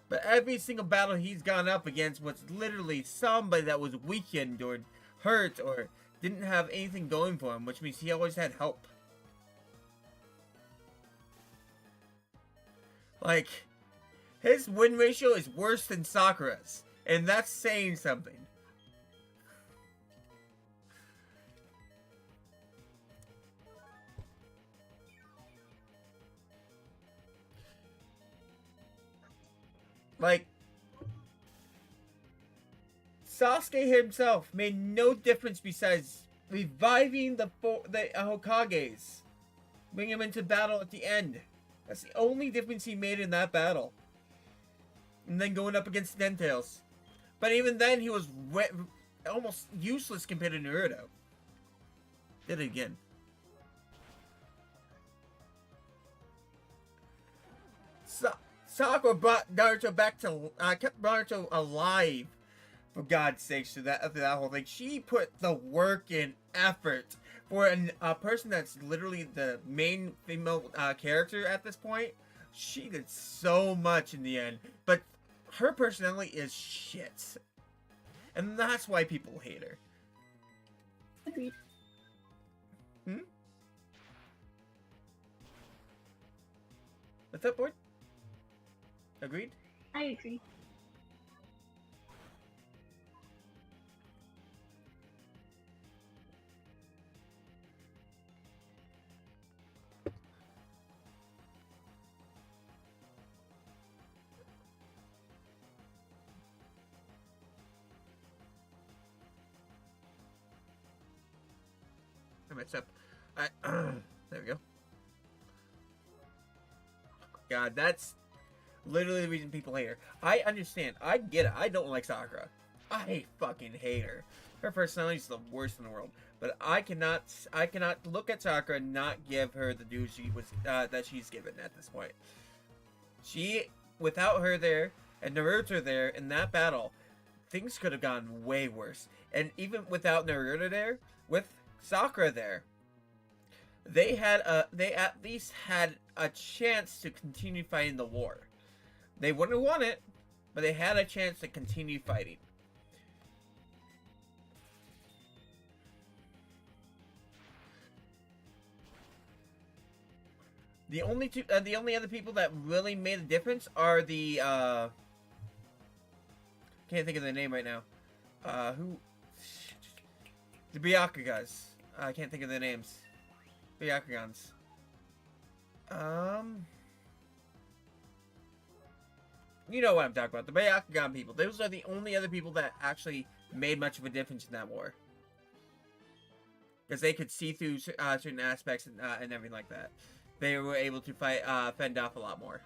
But every single battle he's gone up against was literally somebody that was weakened or hurt or didn't have anything going for him, which means he always had help. Like, his win ratio is worse than Sakura's, and that's saying something. Like, Sasuke himself made no difference besides reviving the Hokages, bring him into battle at the end. That's the only difference he made in that battle. And then going up against Ninetales. But even then, he was almost useless compared to Naruto. Did it again. Sakura brought Naruto back to, kept Naruto alive. For God's sakes, after that whole thing, she put the work and effort for a person that's literally the main female character at this point. She did so much in the end, but her personality is shit, and that's why people hate her. Agreed. What's up, boy? Agreed? I agree. I messed up. There we go. God, that's literally the reason people hate her. I understand. I get it. I don't like Sakura. I fucking hate her. Her personality is the worst in the world. But I cannot look at Sakura and not give her the due she was that she's given at this point. Without her there and Naruto there in that battle, things could have gone way worse. And even without Naruto there, with Sakura there, they at least had a chance to continue fighting the war. They wouldn't have won it, but they had a chance to continue fighting. The only other people that really made a difference are the can't think of their name right now. The Byakugas. I can't think of their names. Byakugans. You know what I'm talking about. The Byakugan people. Those are the only other people that actually made much of a difference in that war. Because they could see through certain aspects and everything like that. They were able to fend off a lot more.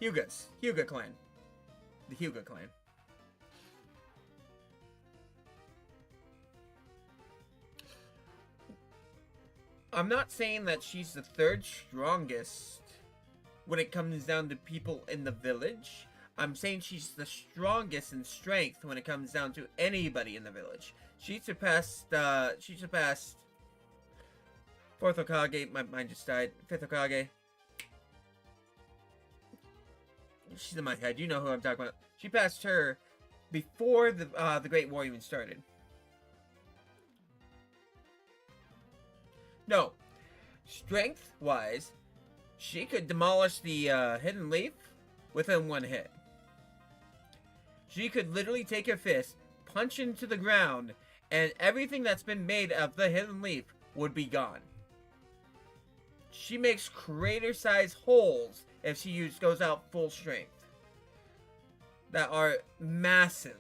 Hyuga clan. The Hyuga clan. I'm not saying that she's the third strongest when it comes down to people in the village. I'm saying she's the strongest in strength when it comes down to anybody in the village. She surpassed Fourth Hokage. My mind just died. Fifth Hokage. She's in my head. You know who I'm talking about. She passed her before the Great War even started. No, strength-wise, she could demolish the Hidden Leaf within one hit. She could literally take her fist, punch into the ground, and everything that's been made of the Hidden Leaf would be gone. She makes crater-sized holes if she goes out full strength. That are massive.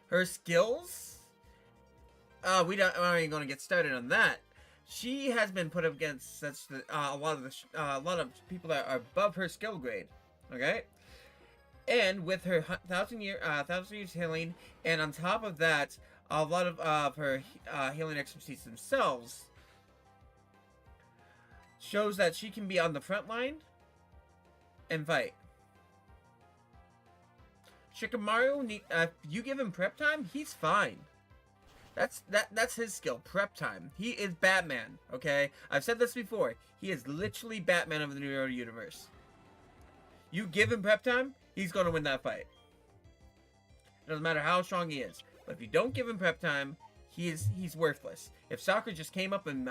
Her skills? We aren't even going to get started on that. She has been put up against a lot of people that are above her skill grade. Okay, and with her 1,000 years healing, and on top of that, a lot of her healing expertise themselves shows that she can be on the front line and fight. Shikamaru, if you give him prep time, he's fine. That's his skill, prep time. He is Batman, okay? I've said this before. He is literally Batman of the Naruto universe. You give him prep time, he's going to win that fight. It doesn't matter how strong he is. But if you don't give him prep time, he's worthless. If Sakura just came up and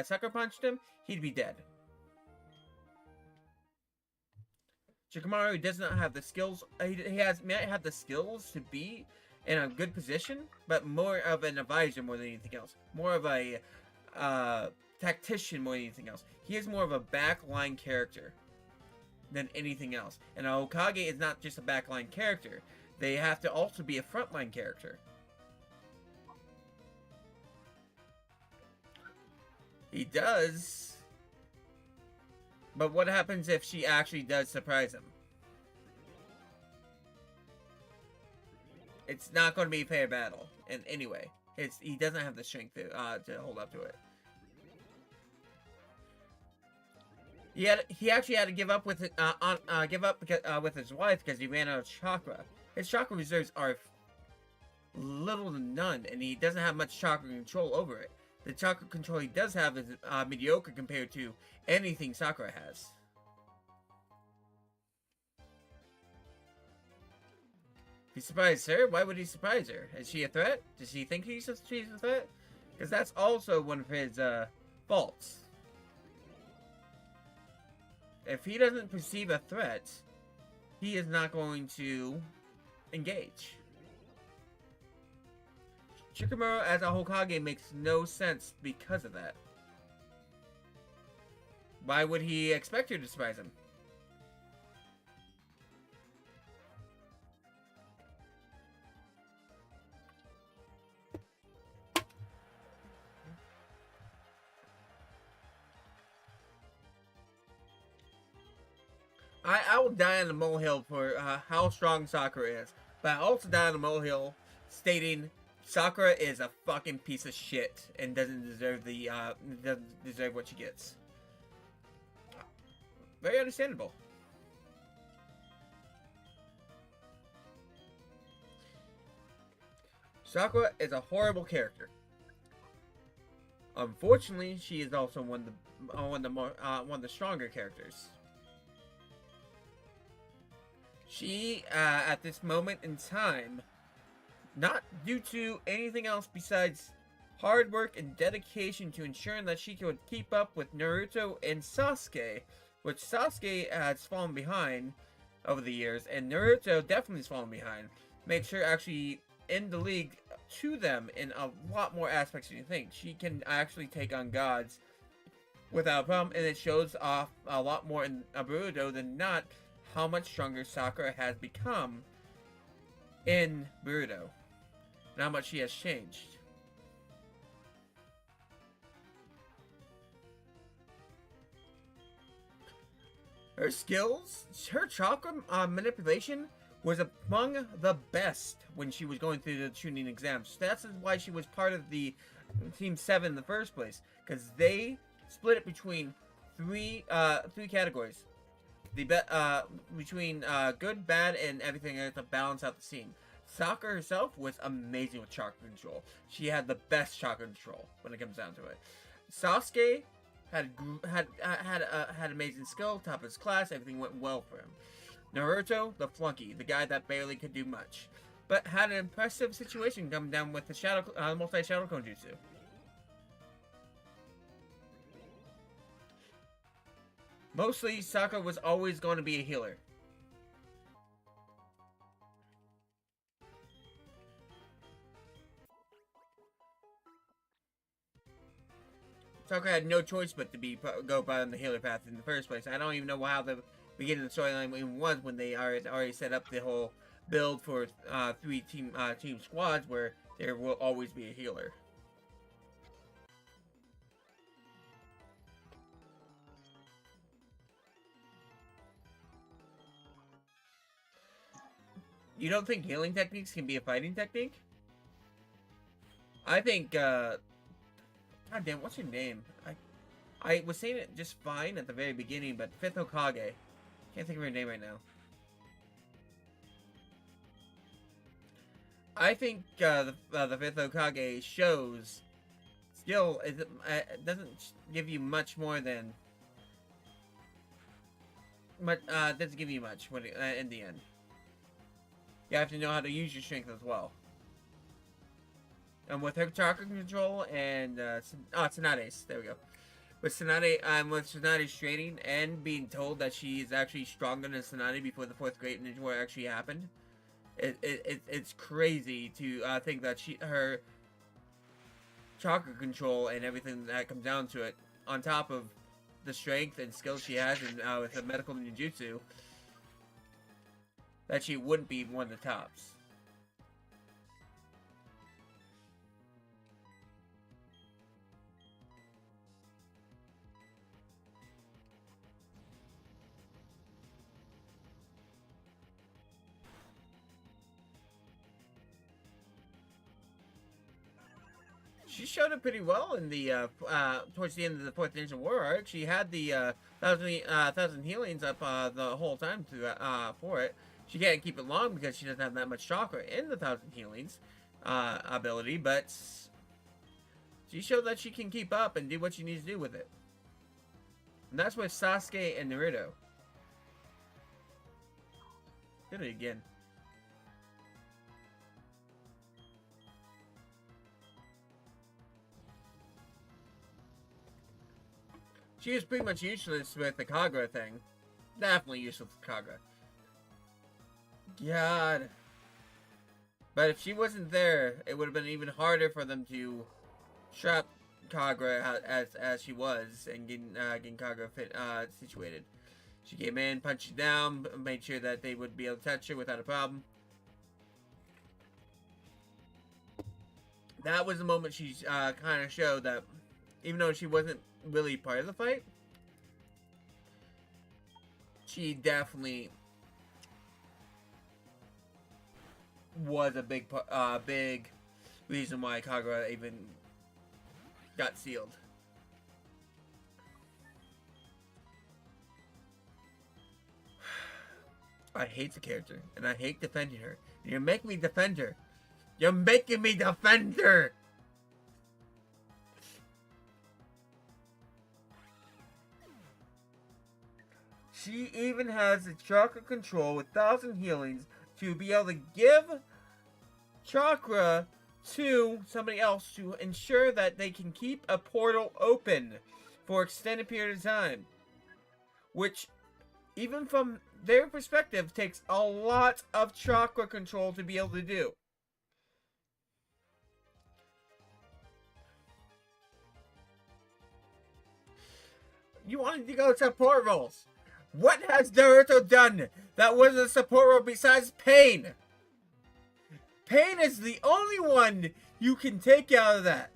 sucker punched him, he'd be dead. Shikamaru does not have the skills. He might have the skills to be in a good position, but more of an advisor more than anything else. More of a tactician more than anything else. He is more of a backline character. than anything else. And a Hokage is not just a backline character. They have to also be a frontline character. He does. But what happens if she actually does surprise him? It's not going to be a fair battle. And anyway, he doesn't have the strength to hold up to it. He actually had to give up with with his wife because he ran out of chakra. His chakra reserves are little to none, and he doesn't have much chakra control over it. The chakra control he does have is mediocre compared to anything Sakura has. He surprised her? Why would he surprise her? Is she a threat? Does he think she's a threat? Because that's also one of his faults. If he doesn't perceive a threat, he is not going to engage. Shikamaru as a Hokage makes no sense because of that. Why would he expect her to surprise him? I will die on the molehill for how strong Sakura is, but I also die on the molehill stating Sakura is a fucking piece of shit and doesn't deserve what she gets. Very understandable. Sakura is a horrible character. Unfortunately, she is also one of the stronger characters. She, at this moment in time, not due to anything else besides hard work and dedication to ensuring that she could keep up with Naruto and Sasuke, which Sasuke has fallen behind over the years, and Naruto definitely has fallen behind, makes her actually in the league to them in a lot more aspects than you think. She can actually take on gods without a problem, and it shows off a lot more in Boruto than not how much stronger Sakura has become in Boruto, and how much she has changed. Her skills, her chakra manipulation was among the best when she was going through the Chunin exams. That's why she was part of the Team 7 in the first place, because they split it between three categories. Between good, bad, and everything to balance out the scene. Sakura herself was amazing with chakra control. She had the best chakra control when it comes down to it. Sasuke had amazing skill, top of his class, everything went well for him. Naruto, the flunky, the guy that barely could do much, but had an impressive situation coming down with the multi-shadow clone jutsu. Mostly, Sakura was always going to be a healer. Sakura had no choice but to go on the healer path in the first place. I don't even know how the beginning of the storyline even was when they already set up the whole build for three team squads where there will always be a healer. You don't think healing techniques can be a fighting technique? I think, God damn, what's your name? I was saying it just fine at the very beginning, but 5th Hokage. Can't think of her name right now. I think the 5th Hokage shows skill. It doesn't give you much more than... doesn't give you much when in the end. You have to know how to use your strength as well. And with her chakra control and Tsunade's, there we go. With Tsunade's training and being told that she is actually stronger than Tsunade before the 4th Great Ninja War actually happened, it's crazy to think that her chakra control and everything that comes down to it, on top of the strength and skills she has in, with the medical ninjutsu, that she wouldn't be one of the tops. She showed it pretty well in the towards the end of the Fourth Ninja War arc. She had the thousand healings up the whole time through for it. She can't keep it long because she doesn't have that much chakra in the thousand healings ability, but she showed that she can keep up and do what she needs to do with it. And that's with Sasuke and Naruto. Did it again. She was pretty much useless with the Kagura thing. Definitely useless with Kagura. God. But if she wasn't there, it would have been even harder for them to trap Kagura as she was and getting Kagura situated. She came in, punched it down, made sure that they would be able to touch her without a problem. That was the moment she kind of showed that even though she wasn't really part of the fight, she definitely was a big reason why Kagura even got sealed. I hate the character, and I hate defending her. You're making me defend her. You're making me defend her! She even has the chakra control with 1,000 healings to be able to give chakra to somebody else to ensure that they can keep a portal open for extended period of time. Which, even from their perspective, takes a lot of chakra control to be able to do. You wanted to go support roles. What has Naruto done that was a support role besides Pain? Pain is the only one you can take out of that.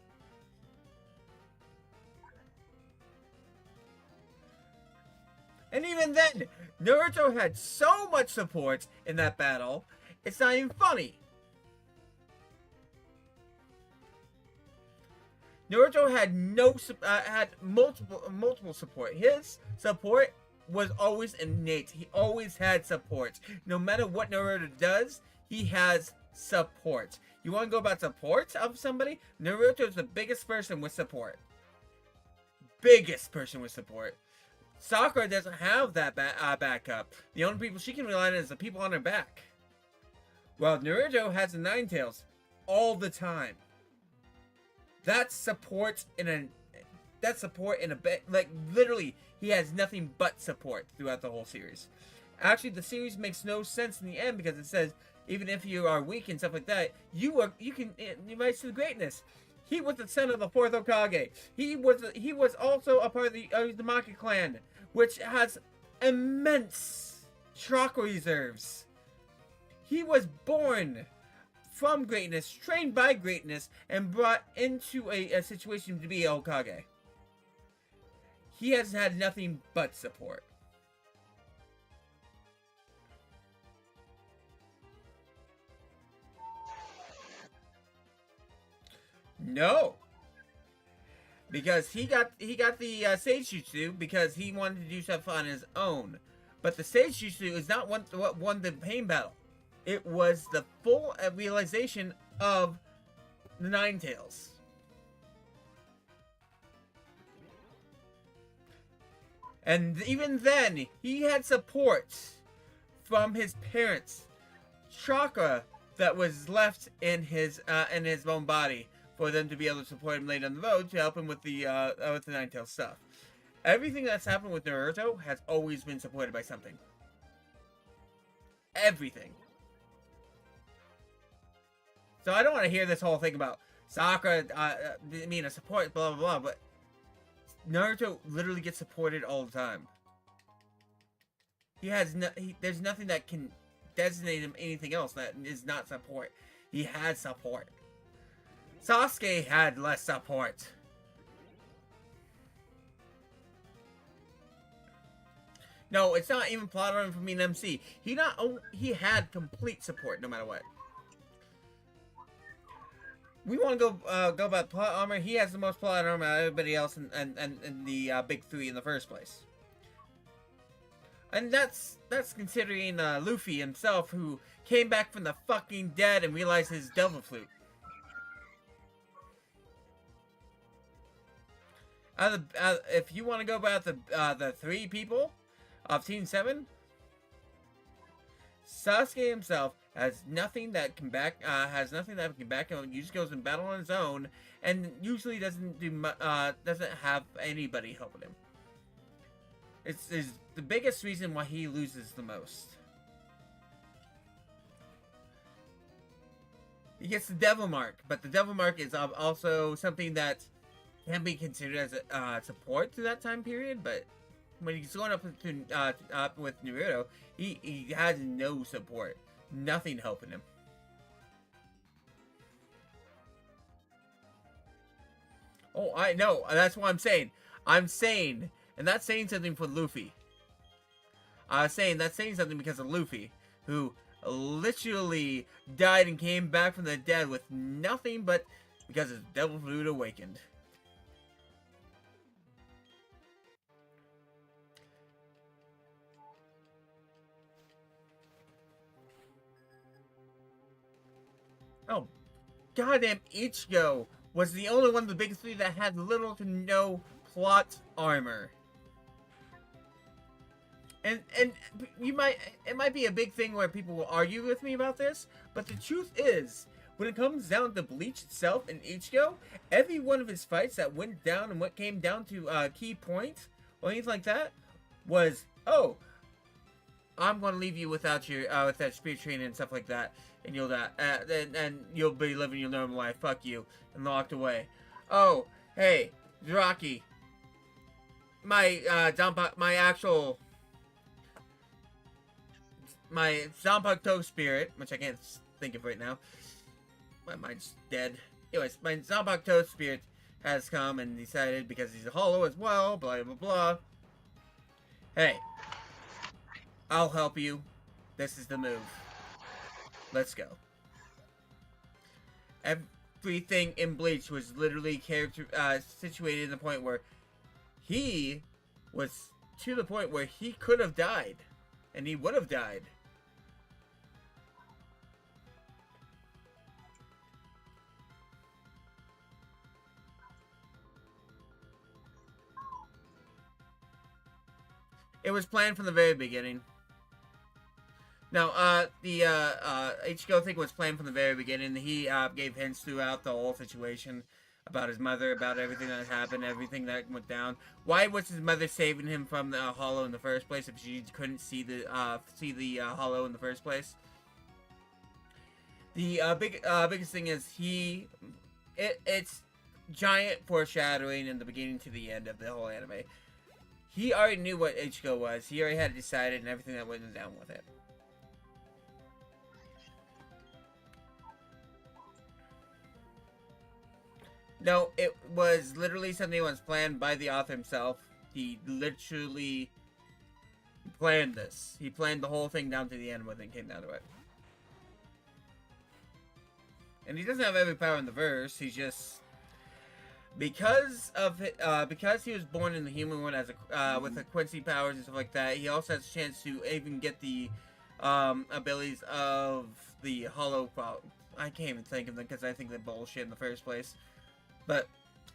And even then, Naruto had so much support in that battle, it's not even funny. Naruto had had multiple support. His support was always innate. He always had support. No matter what Naruto does, he has support. You want to go about support of somebody? Naruto is the biggest person with support. Biggest person with support. Sakura doesn't have that backup. The only people she can rely on is the people on her back. Well, Naruto has the Nine Tails all the time. That's support in a bit. Like, literally, he has nothing but support throughout the whole series. Actually, the series makes no sense in the end because it says even if you are weak and stuff like that, you can rise to greatness. He was the son of the fourth Hokage. He was also a part of the Uzumaki clan, which has immense chakra reserves. He was born from greatness, trained by greatness, and brought into a situation to be a Hokage. He has had nothing but support. No, because he got the Sage Jutsu because he wanted to do stuff on his own. But the Sage Jutsu is not what won the Pain battle. It was the full realization of the Nine Tails. And even then, he had support from his parents. Chakra that was left in his own body for them to be able to support him later on the road to help him with the Nine Tails stuff. Everything that's happened with Naruto has always been supported by something. Everything. So I don't want to hear this whole thing about Sakura being a support, blah blah blah. But Naruto literally gets supported all the time. He has no. There's nothing that can designate him anything else that is not support. He had support. Sasuke had less support. No, it's not even plot armor from an MC. He had complete support no matter what. We want to go about plot armor. He has the most plot armor out of everybody else in the big three in the first place. And that's considering Luffy himself, who came back from the fucking dead and realized his devil flute. If you want to go about the three people of Team 7, Sasuke himself has nothing that can back him. He just goes in battle on his own, and usually doesn't have anybody helping him. It's the biggest reason why he loses the most. He gets the devil mark, but the devil mark is also something that can be considered as a support to that time period. But when he's going up with Naruto, he has no support, nothing helping him. Oh, I know. That's what I'm saying. And that's saying something for Luffy. I was saying that's saying something because of Luffy, who literally died and came back from the dead with nothing but because his devil flute awakened. Oh, goddamn! Ichigo was the only one of the big three that had little to no plot armor. And it might be a big thing where people will argue with me about this, but the truth is, when it comes down to Bleach itself and Ichigo, every one of his fights that went down and what came down to key points or anything like that was, oh, I'm going to leave you without your with that spirit training and stuff like that, and you'll die, and you'll be living your normal life. Fuck you, and locked away. Oh, hey, Jiraki, my Zanpakuto spirit, which I can't think of right now. My mind's dead. Anyways, my Zanpakuto spirit has come and decided, because he's a hollow as well, blah blah blah. Hey, I'll help you. This is the move. Let's go. Everything in Bleach was literally situated in the point where he was to the point where he could have died. And he would have died. It was planned from the very beginning. No, Ichigo thing was planned from the very beginning. He gave hints throughout the whole situation about his mother, about everything that happened, everything that went down. Why was his mother saving him from the hollow in the first place if she couldn't see the hollow in the first place? The biggest thing is it's giant foreshadowing in the beginning to the end of the whole anime. He already knew what Ichigo was. He already had decided and everything that went down with it. No, it was literally something that was planned by the author himself. He literally planned this. He planned the whole thing down to the end when it came down to it. And he doesn't have every power in the verse. He's just because he was born in the human world as with the Quincy powers and stuff like that. He also has a chance to even get the abilities of the Hollow. I can't even think of them because I think they're bullshit in the first place. But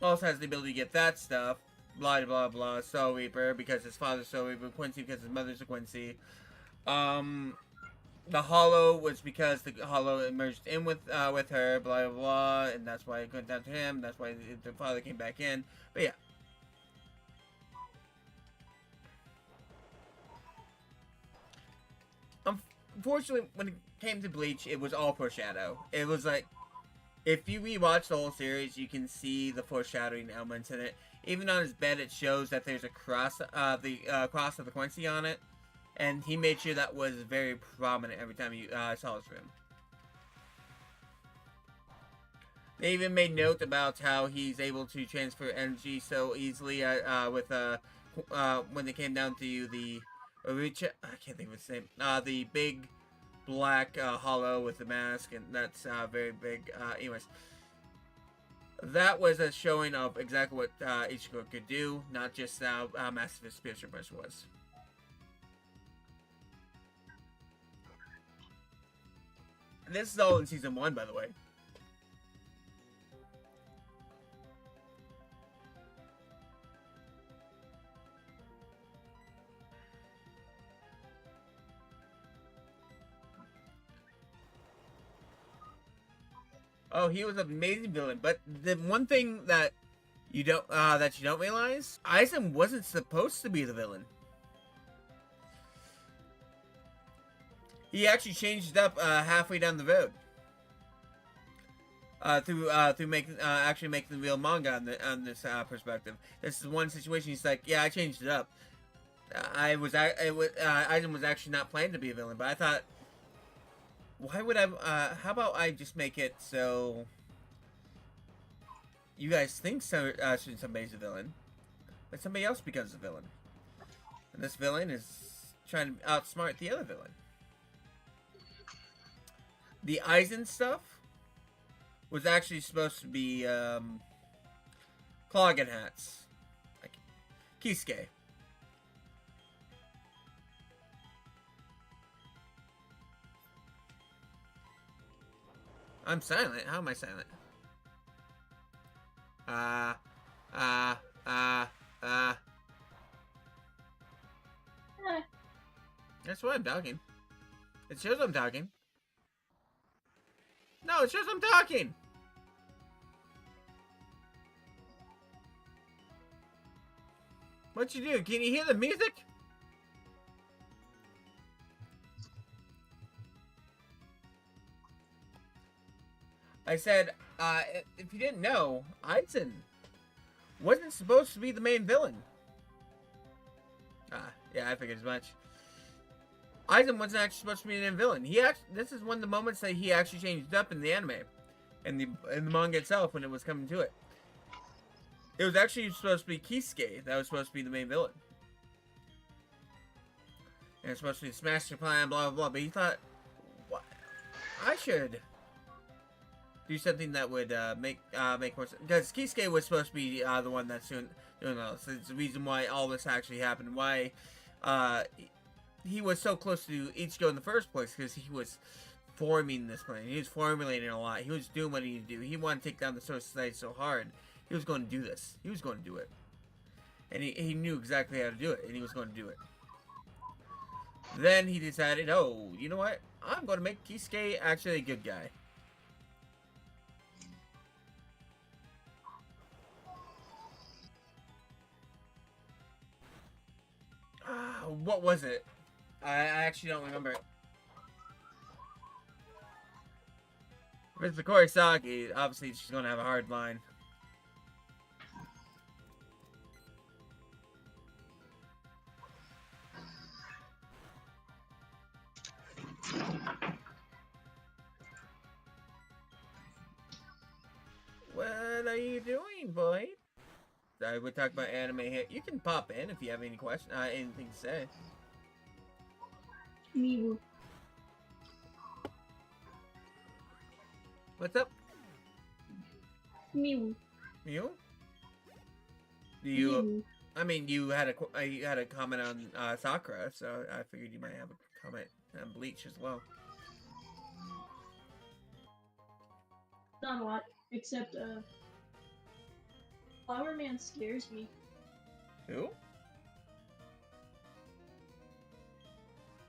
also has the ability to get that stuff. Blah blah blah. Soul Reaper because his father's Soul Reaper. Quincy because his mother's a Quincy. The Hollow was because the Hollow merged in with her. Blah blah blah. And that's why it went down to him. That's why the father came back in. But yeah. Unfortunately, when it came to Bleach, it was all foreshadow. It was like If you rewatch the whole series, you can see the foreshadowing elements in it. Even on his bed, it shows that there's a cross, cross of the Quincy on it, and he made sure that was very prominent every time you saw his room. They even made note about how he's able to transfer energy so easily with when they came down to the Urucha, I can't think of his name. The big black hollow with the mask, and that's very big. Anyways, that was a showing of exactly what Ichigo could do, not just how massive his spiritual burst was. And this is all in season 1, by the way. Oh, he was an amazing villain, but the one thing that you don't realize, Aizen wasn't supposed to be the villain. He actually changed up halfway down the road. Through making actually making the real manga on this perspective. This is one situation. He's like, yeah, I changed it up. Aizen was actually not planned to be a villain, but I thought, why would I? How about I just make it so you guys think somebody's a villain, but somebody else becomes a villain, and this villain is trying to outsmart the other villain. The Aizen stuff was actually supposed to be Cloggin hats, like Kisuke. I'm silent. How am I silent? That's why I'm talking. It shows I'm talking. No, it shows I'm talking. What you do? Can you hear the music? I said, if you didn't know, Aizen wasn't supposed to be the main villain. Yeah, I figured as much. Aizen wasn't actually supposed to be the main villain. This is one of the moments that he actually changed up in the anime, in the manga itself when it was coming to it. It was actually supposed to be Kisuke that was supposed to be the main villain. And it's supposed to be the master plan, blah, blah, blah. But he thought, what? I should do something that would make more sense. Because Kisuke was supposed to be the one that's doing all this. It's the reason why all this actually happened. Why he was so close to Ichigo in the first place. Because he was forming this plan. He was formulating a lot. He was doing what he needed to do. He wanted to take down the Soul Society so hard. He was going to do this. He was going to do it. And he knew exactly how to do it. And he was going to do it. Then he decided, oh, you know what? I'm going to make Kisuke actually a good guy. What was it? I actually don't remember it. If it's the Korisaki, obviously she's going to have a hard line. What are you doing, boy? We're talking about anime here. You can pop in if you have any question, anything to say. Miwu. What's up? Miwu. You? Do you? Miwu. I mean, you had a comment on Sakura, so I figured you might have a comment on Bleach as well. Not a lot, except Flower Man scares me. Who?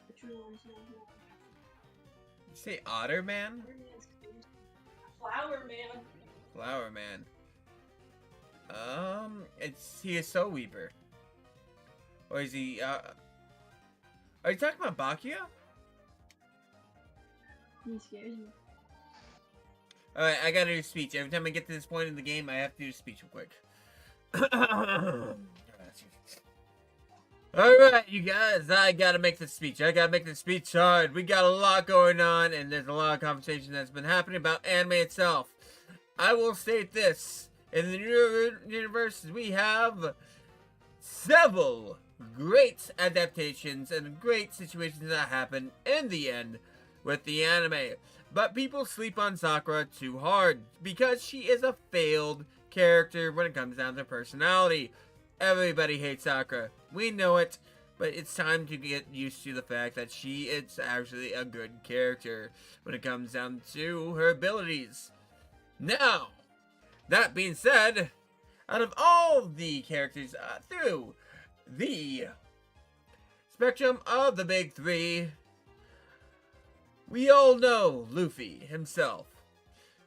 The true one's not here. You say Otter Man? Flower Man. Flower Man. He a Soul Weaver. Or is he, are you talking about Bakuya? He scares me. Alright, I gotta do a speech. Every time I get to this point in the game, I have to do a speech real quick. Alright, you guys, I gotta make this speech. I gotta make this speech hard. We got a lot going on, and there's a lot of conversation that's been happening about anime itself. I will state this. In the universe, we have several great adaptations and great situations that happen in the end with the anime. But people sleep on Sakura too hard because she is a failed character when it comes down to personality. Everybody hates Sakura. We know it, but it's time to get used to the fact that she is actually a good character when it comes down to her abilities. Now, that being said, out of all the characters through the spectrum of the big three, we all know Luffy himself.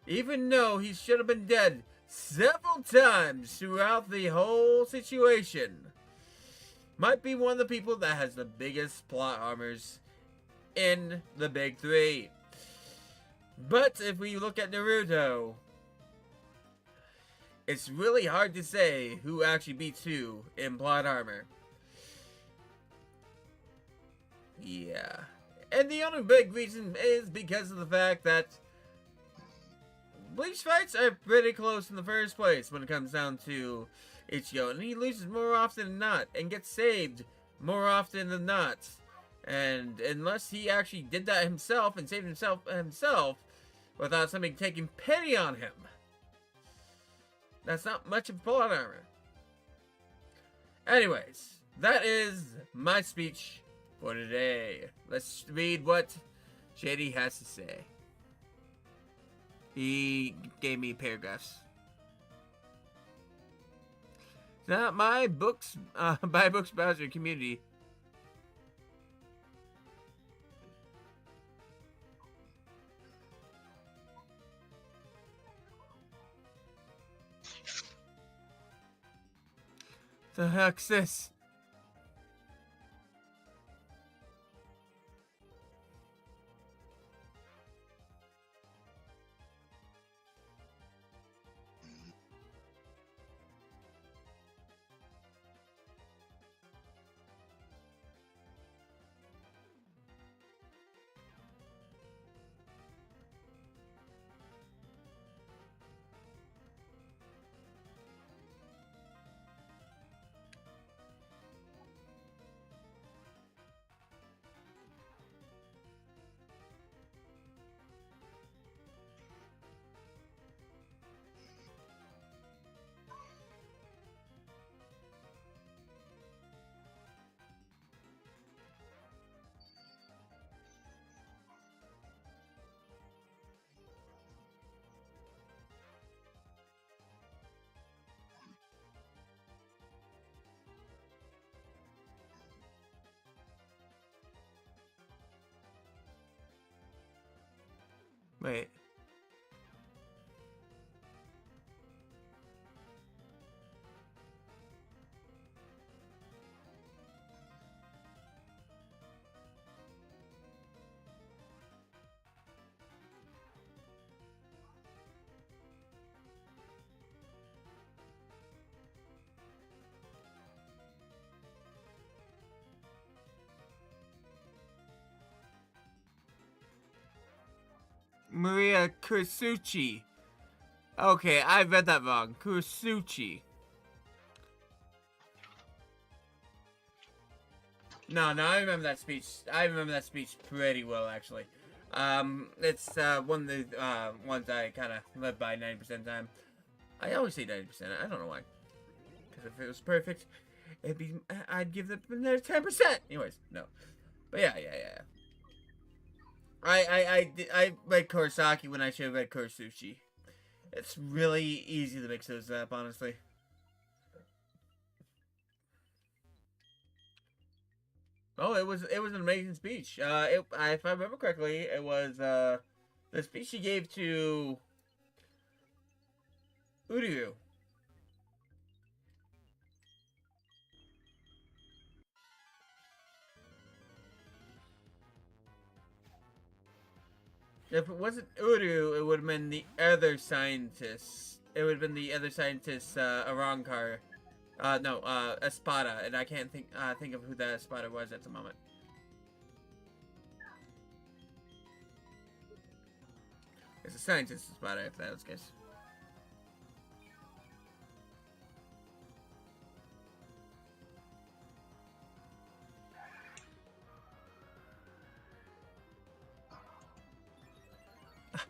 Even though he should have been dead several times throughout the whole situation, might be one of the people that has the biggest plot armors in the big three. But if we look at Naruto, it's really hard to say who actually beats who in plot armor. Yeah. And the only big reason is because of the fact that Bleach fights are pretty close in the first place when it comes down to Ichigo. And he loses more often than not and gets saved more often than not. And unless he actually did that himself and saved himself without somebody taking pity on him, that's not much of plot armor. Anyways, that is my speech for today. Let's read what Shady has to say. He gave me paragraphs. It's not my books, buy books browser community. The heck's this? Wait. Maria Kursuchi. Okay, I read that wrong. Kursuchi. No, I remember that speech. I remember that speech pretty well, actually. It's one of the ones I kind of live by 90% of the time. I always say 90%. I don't know why. Because if it was perfect, I'd give it another 10%. Anyways, no. But yeah. I read Kurosaki when I should have read Kursuchi. It's really easy to mix those up, honestly. Oh, it was an amazing speech. If I remember correctly, it was the speech she gave to Uryu. If it wasn't Uru, it would have been the other scientist. It would have been the other scientist, Arankar. No, Espada, and I can't think of who that Espada was at the moment. It's a scientist Espada, if that was the case.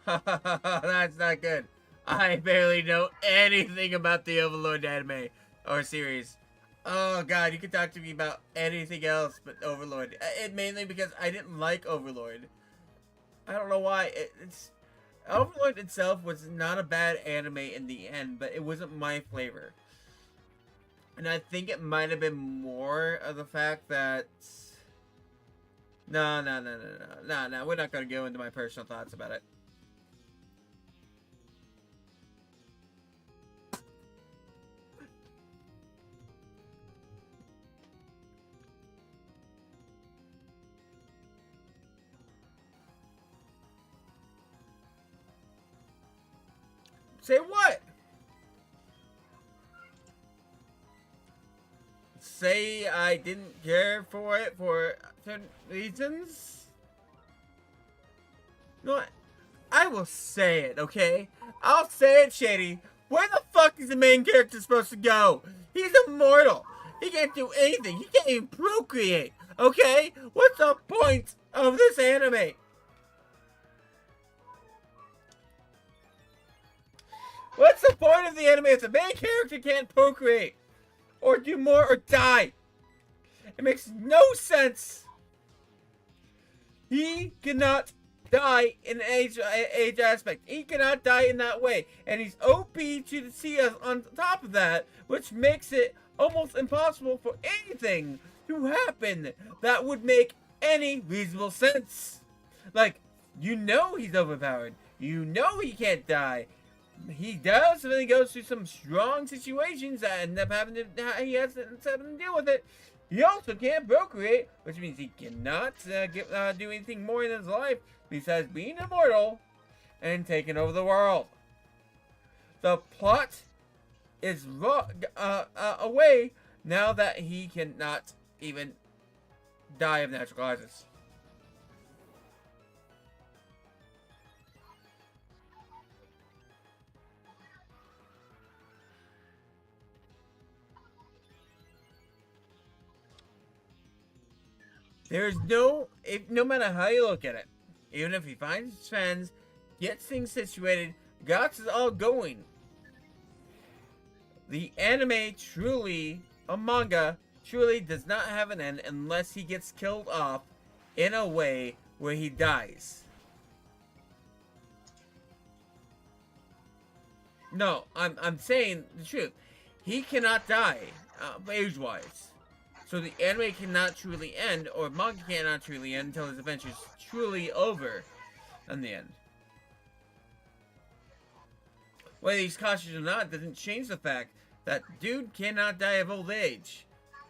That's not good. I barely know anything about the Overlord anime or series. Oh god, you can talk to me about anything else but Overlord. It mainly because I didn't like Overlord. I don't know why. It's Overlord itself was not a bad anime in the end, but it wasn't my flavor. And I think it might have been more of the fact that no, we're not gonna go into my personal thoughts about it. Say what? Say I didn't care for it for certain reasons? No, I will say it, okay? I'll say it, Shady. Where the fuck is the main character supposed to go? He's immortal. He can't do anything. He can't even procreate, okay? What's the point of this anime? What's the point of the anime if the main character can't procreate? Or do more or die? It makes no sense. He cannot die in an age aspect. He cannot die in that way. And he's OP to see us on top of that, which makes it almost impossible for anything to happen that would make any reasonable sense. Like, you know he's overpowered. You know he can't die. He does, and then he goes through some strong situations that end up having to, he has to deal with it. He also can't procreate, which means he cannot do anything more in his life besides being immortal and taking over the world. The plot is away now that he cannot even die of natural causes. There's no matter how you look at it, even if he finds his friends, gets things situated, got it all going, the anime truly, a manga, truly does not have an end unless he gets killed off in a way where he dies. No, I'm saying the truth. He cannot die, age-wise. So the anime cannot truly end, or manga cannot truly end until his adventure is truly over in the end. Whether he's cautious or not doesn't change the fact that dude cannot die of old age.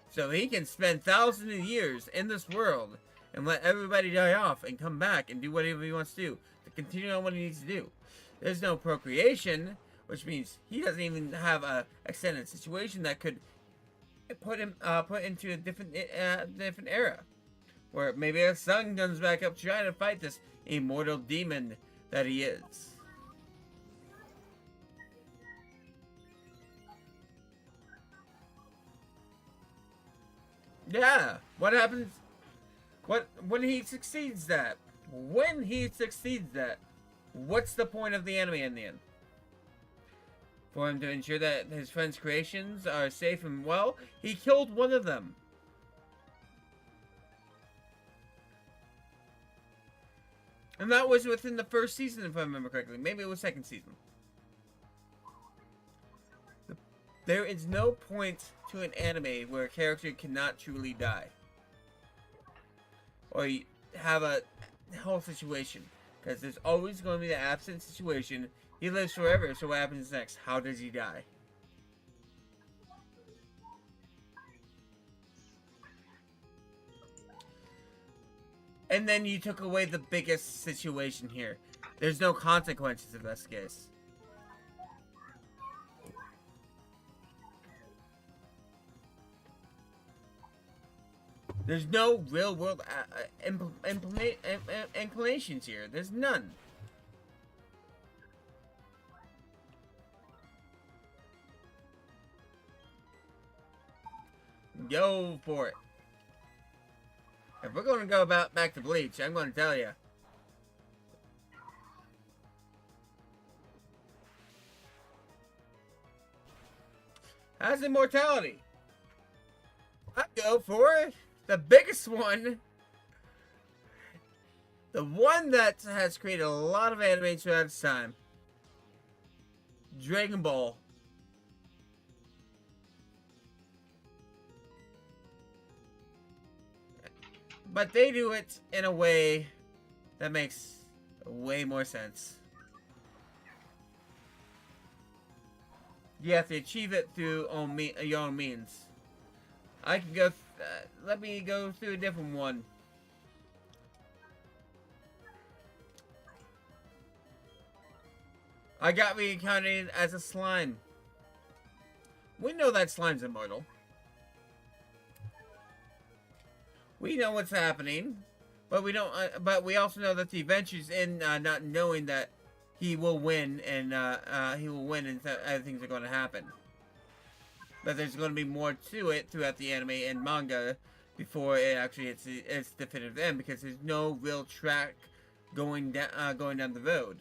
So he can spend thousands of years in this world and let everybody die off and come back and do whatever he wants to continue on what he needs to do. There's no procreation, which means he doesn't even have a extended situation that could put into a different era, where maybe a son comes back up trying to fight this immortal demon that he is. Yeah, what happens? When he succeeds that? When he succeeds that? What's the point of the anime in the end? For him to ensure that his friends' creations are safe and well, he killed one of them. And that was within the first season, if I remember correctly. Maybe it was second season. There is no point to an anime where a character cannot truly die. Or you have a whole situation. Because there's always going to be the absent situation. He lives forever, so what happens next? How does he die? And then you took away the biggest situation here. There's no consequences if that's the case. There's no real world inclinations here. There's none. Go for it. If we're going to go back to Bleach, I'm going to tell you. How's immortality? I go for the biggest one. The one that has created a lot of anime throughout its time. Dragon Ball. But they do it in a way that makes way more sense. You have to achieve it through your own means. I can go. Let me go through a different one. I got reincarnated as a slime. We know that slime's immortal. We know what's happening, but we don't. But we also know that the adventure's in not knowing that he will win, and other things are going to happen. But there's going to be more to it throughout the anime and manga before it actually hits its definitive end, because there's no real track going down the road.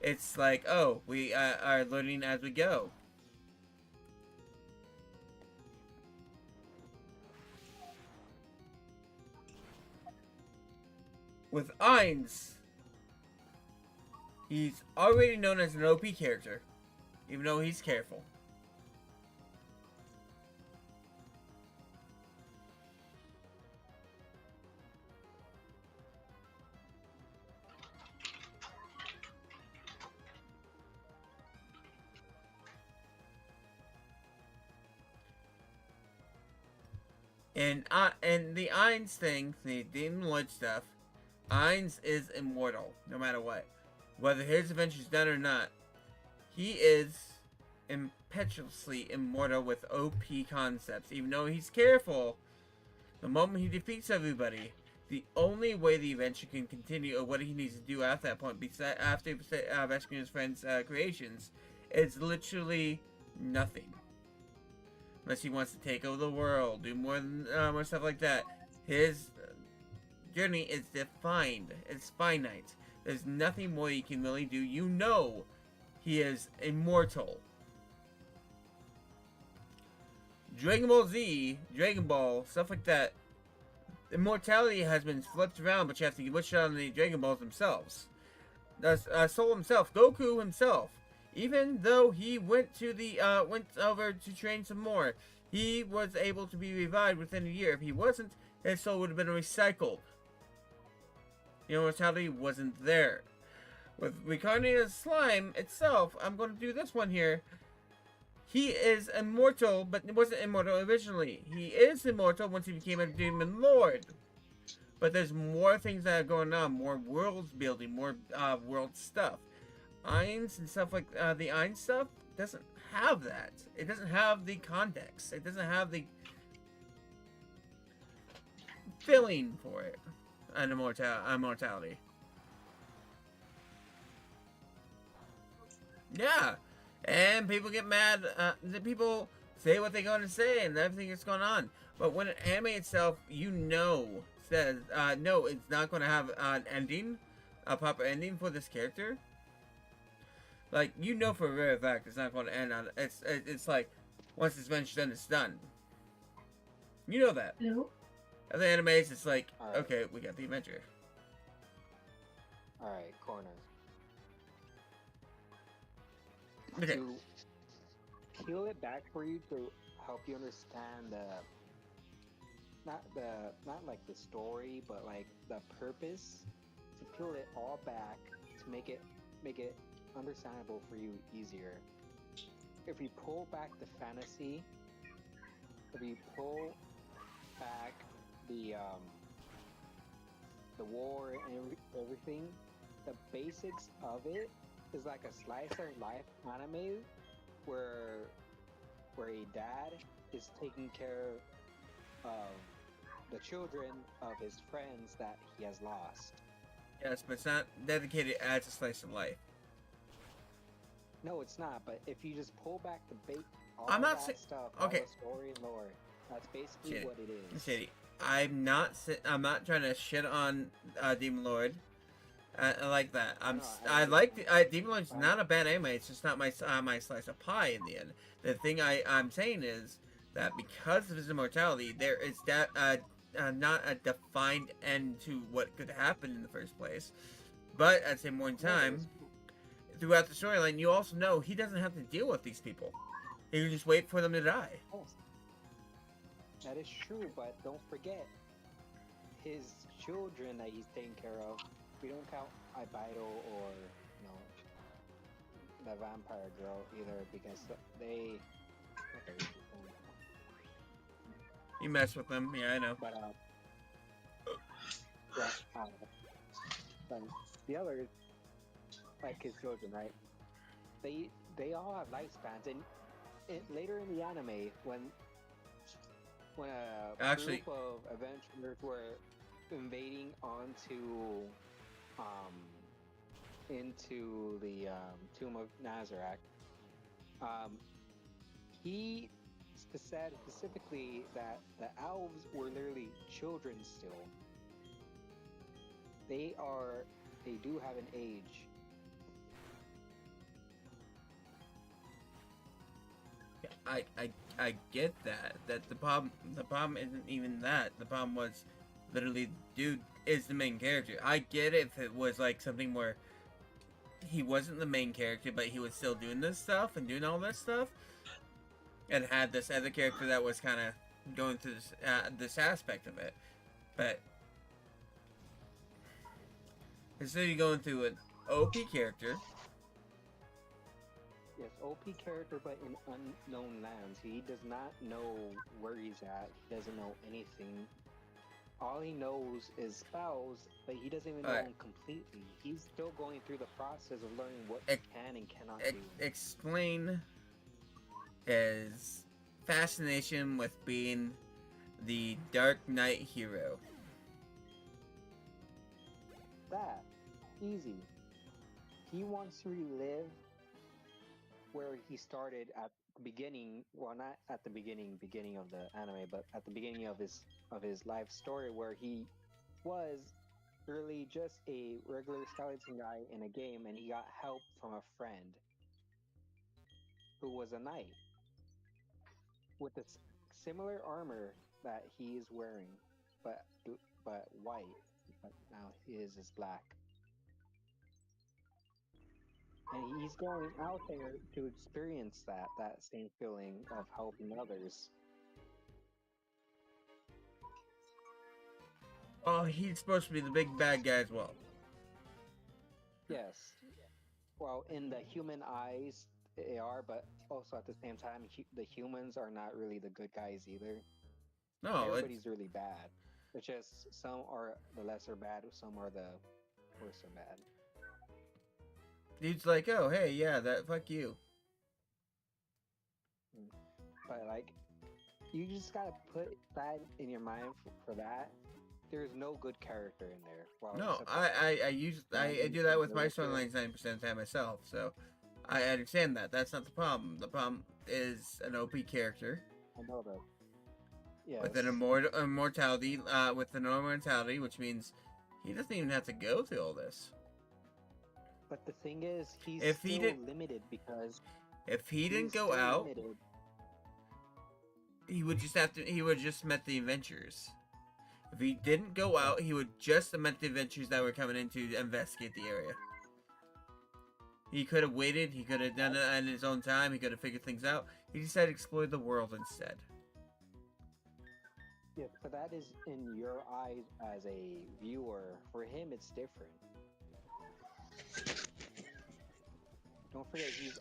It's like, oh, we are learning as we go. With Ainz, he's already known as an OP character, even though he's careful. And the Ainz thing, the Demon Lord stuff, Ainz is immortal, no matter what. Whether his adventure's done or not, he is impetuously immortal with OP concepts. Even though he's careful, the moment he defeats everybody, the only way the adventure can continue, or what he needs to do after that point, after rescuing his friend's creations, is literally nothing. Unless he wants to take over the world, do more stuff like that. His journey is defined. It's finite. There's nothing more you can really do. You know he is immortal. Dragon Ball Z, Dragon Ball, stuff like that. Immortality has been flipped around, but you have to wish it on the Dragon Balls themselves. Soul himself, Goku himself. Even though he went over to train some more, he was able to be revived within a year. If he wasn't, his soul would have been recycled. Immortality wasn't there. With Reincarnated Slime itself, I'm going to do this one here. He is immortal, but he wasn't immortal originally. He is immortal once he became a Demon Lord. But there's more things that are going on, more worlds building, more world stuff. Ainz and stuff like the Ainz stuff doesn't have that. It doesn't have the context. It doesn't have the feeling for it. And immortality. Yeah, and people get mad. The people say what they're going to say and everything that's going on. But when an anime itself, says no, it's not going to have an ending, a proper ending for this character. Like, for a very fact it's not going to end on. It's like once it's finished, then it's done. You know that. No. Other animes, it's like, Alright. okay, we got the adventure. Alright, corner. Okay. To peel it back for you to help you understand not like the story, but like the purpose, to peel it all back to make it understandable for you easier. If you pull back the fantasy, if you pull back the war and everything, the basics of it is like a slice of life anime where a dad is taking care of the children of his friends that he has lost. Yes, but it's not dedicated as a slice of life. No, it's not. But if you just pull back the bait, all I'm not that sa- stuff, okay. all the story and lore, that's basically Shitty. what it is. Shitty. I'm not trying to shit on Demon Lord. I like that. I like Demon Lord's not a bad anime. It's just not my my slice of pie in the end. The thing I'm saying is that because of his immortality, there is that not a defined end to what could happen in the first place. But at the same point in time, throughout the storyline, you also know he doesn't have to deal with these people. He can just wait for them to die. Yes. That is true, but don't forget his children that he's taking care of. We don't count Ibaido or the vampire girl either because they. Okay. You mess with them, yeah, I know. But yeah, but the others, like his children, right? They all have lifespans, and later in the anime, when a group of adventurers were invading into the tomb of Nazareth, he said specifically that the elves were literally children still. They do have an age. I get that. That the problem isn't even that. The problem was literally dude is the main character. I get it if it was like something where he wasn't the main character, but he was still doing this stuff and doing all this stuff, and had this other character that was kind of going through this aspect of it. But instead of going through an OP character. Yes, OP character, but in unknown lands. He does not know where he's at. He doesn't know anything. All he knows is spells, but he doesn't even know them completely. He's still going through the process of learning what he can and cannot do. Explain his fascination with being the Dark Knight hero. That. Easy. He wants to relive where he started at the beginning, well, not at the beginning of the anime, but at the beginning of his life story, where he was really just a regular skeleton guy in a game, and he got help from a friend who was a knight with a similar armor that he is wearing, but white. But now his is black. And he's going out there to experience that same feeling of helping others. Oh, he's supposed to be the big bad guy as well. Yes. Well, in the human eyes, they are, but also at the same time, the humans are not really the good guys either. No, everybody's really bad. It's just some are the lesser bad, some are the worse bad. Dude's like, oh, hey, yeah, fuck you. But, like, you just gotta put that in your mind for that. There's no good character in there. Well, no, I do that with my storylines 90% of the time myself, so I understand that. That's not the problem. The problem is an OP character. I know that. Yes. With an immortality, which means he doesn't even have to go through all this. But the thing is, he's limited because if he didn't go out, he would just met the adventurers. If he didn't go out, he would just have met the adventurers that were coming in to investigate the area. He could have waited. He could have done it at his own time. He could have figured things out. He decided to explore the world instead. Yeah, but that is in your eyes as a viewer. For him, it's different. Don't forget, he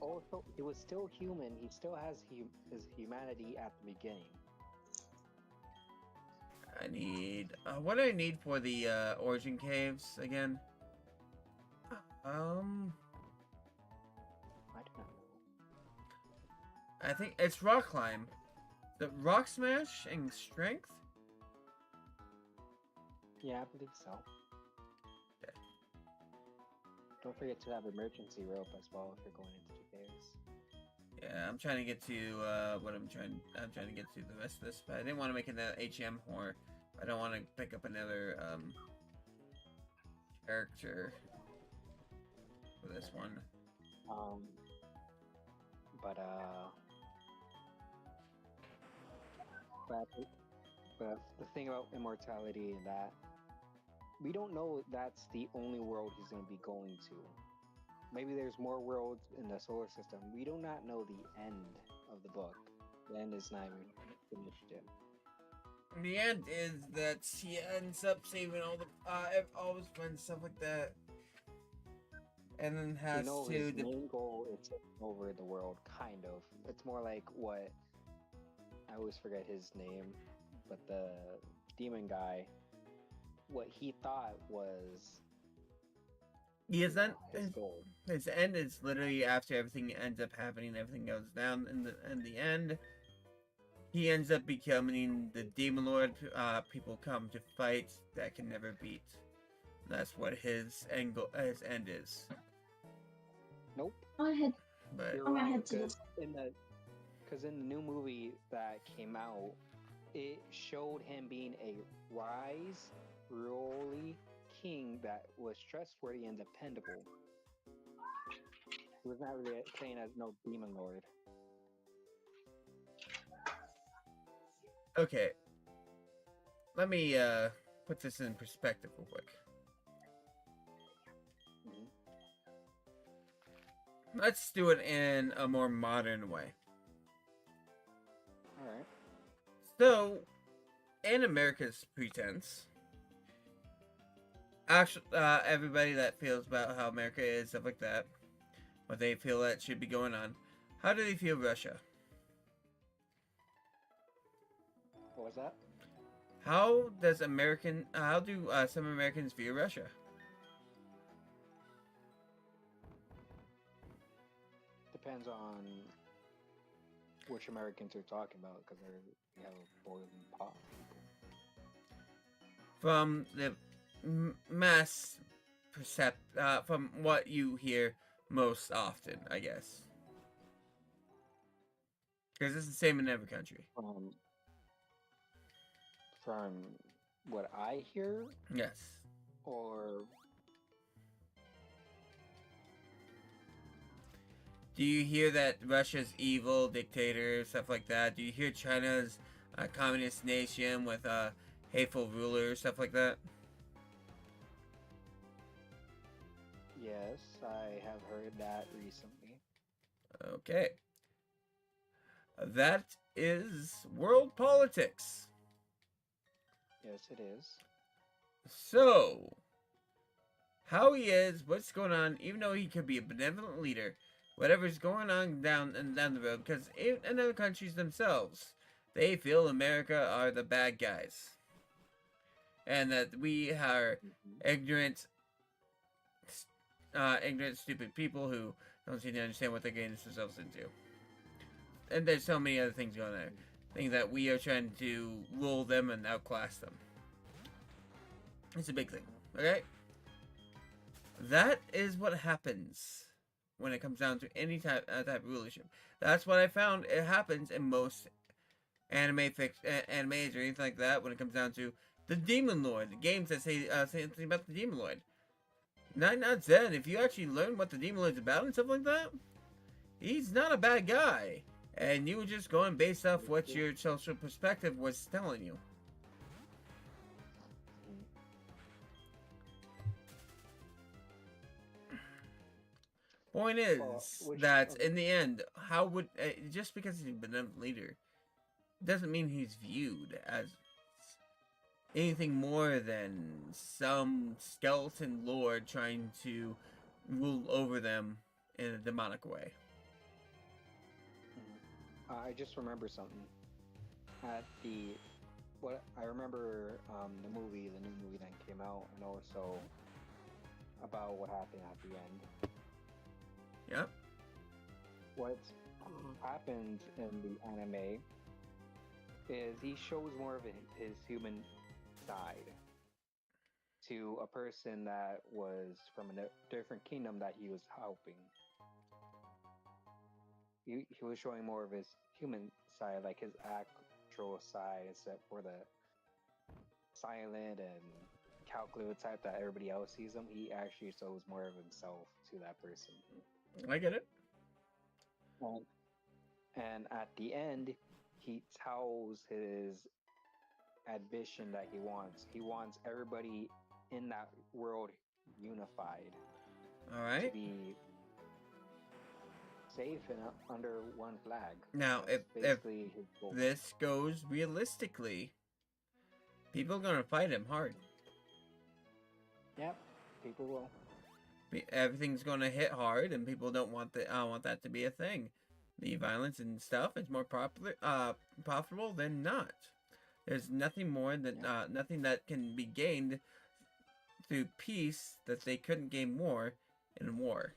was still human. He still has his humanity at the beginning. I need what do I need for the origin caves again? I do not know. I think it's rock climb. The rock smash and strength. Yeah, I believe so. Okay. Don't forget to have emergency rope as well if you're going into 2Ks. Yeah, I'm trying to get to what I'm trying to get to the rest of this, but I didn't want to make another HM whore. I don't want to pick up another character for this one. But the thing about immortality and that we don't know that's the only world he's going to be going to. Maybe there's more worlds in the solar system. We do not know the end of the book. The end is not even finished yet. The end is that he ends up saving all his friends, stuff like that, and then has his main goal is to take over the world. Kind of. It's more like what I always forget his name, but the demon guy. What he thought was. His end. His goal. His end is literally after everything ends up happening, everything goes down in the end. He ends up becoming the Demon Lord people come to fight that can never beat. That's what his end is. Nope. I had But You're my wrong, head to because in the new movie that came out, it showed him being a wise, ruly king that was trustworthy and dependable. He was not really saying as no demon lord. okay, let me put this in perspective real quick. Mhm. Let's do it in a more modern way. All right. So, in America's pretense, actually, everybody that feels about how America is, stuff like that, what they feel that should be going on, how do they feel Russia? What was that? How do some Americans view Russia? Depends on which Americans you're talking about, because we have a boiling pot. From the mass from what you hear most often, I guess. Because it's the same in every country. From what I hear, Yes. or Do you hear that Russia's evil dictator, stuff like that? Do you hear China's a communist nation with a hateful ruler, stuff like that? yes, I have heard that recently. Okay. That is world politics. Yes, it is. So, how he is, what's going on, even though he could be a benevolent leader, whatever's going on down the road, because in other countries themselves, they feel America are the bad guys. And that we are ignorant, stupid people who don't seem to understand what they're getting themselves into. And there's so many other things going on. Things that we are trying to rule them and outclass them. It's a big thing, okay? That is what happens when it comes down to any type of rulership. That's what I found. It happens in most animes or anything like that when it comes down to the Demon Lord. The games that say something about the Demon Lord. 9 out of 10, if you actually learn what the Demon Lord's about and stuff like that, he's not a bad guy. And you were just going based off what your social perspective was telling you. Point is that in the end, how would just because he's a benevolent leader doesn't mean he's viewed as anything more than some skeleton lord trying to rule over them in a demonic way. I just remember something. I remember the new movie that came out, and also about what happened at the end. Yep. What happens in the anime is he shows more of his human side to a person that was from a different kingdom that he was helping. He was showing more of his human side, like his actual side, except for the silent and calculated type that everybody else sees him. He actually shows more of himself to that person. I get it. And at the end, he tells his ambition that he wants. He wants everybody in that world unified All to right. be safe and under one flag. Now, That's if basically his goal. this goes realistically, people are gonna fight him hard. Yep, people will. Everything's gonna hit hard, and people don't want that to be a thing. The violence and stuff is more profitable than not. There's nothing more than nothing that can be gained through peace that they couldn't gain more in war.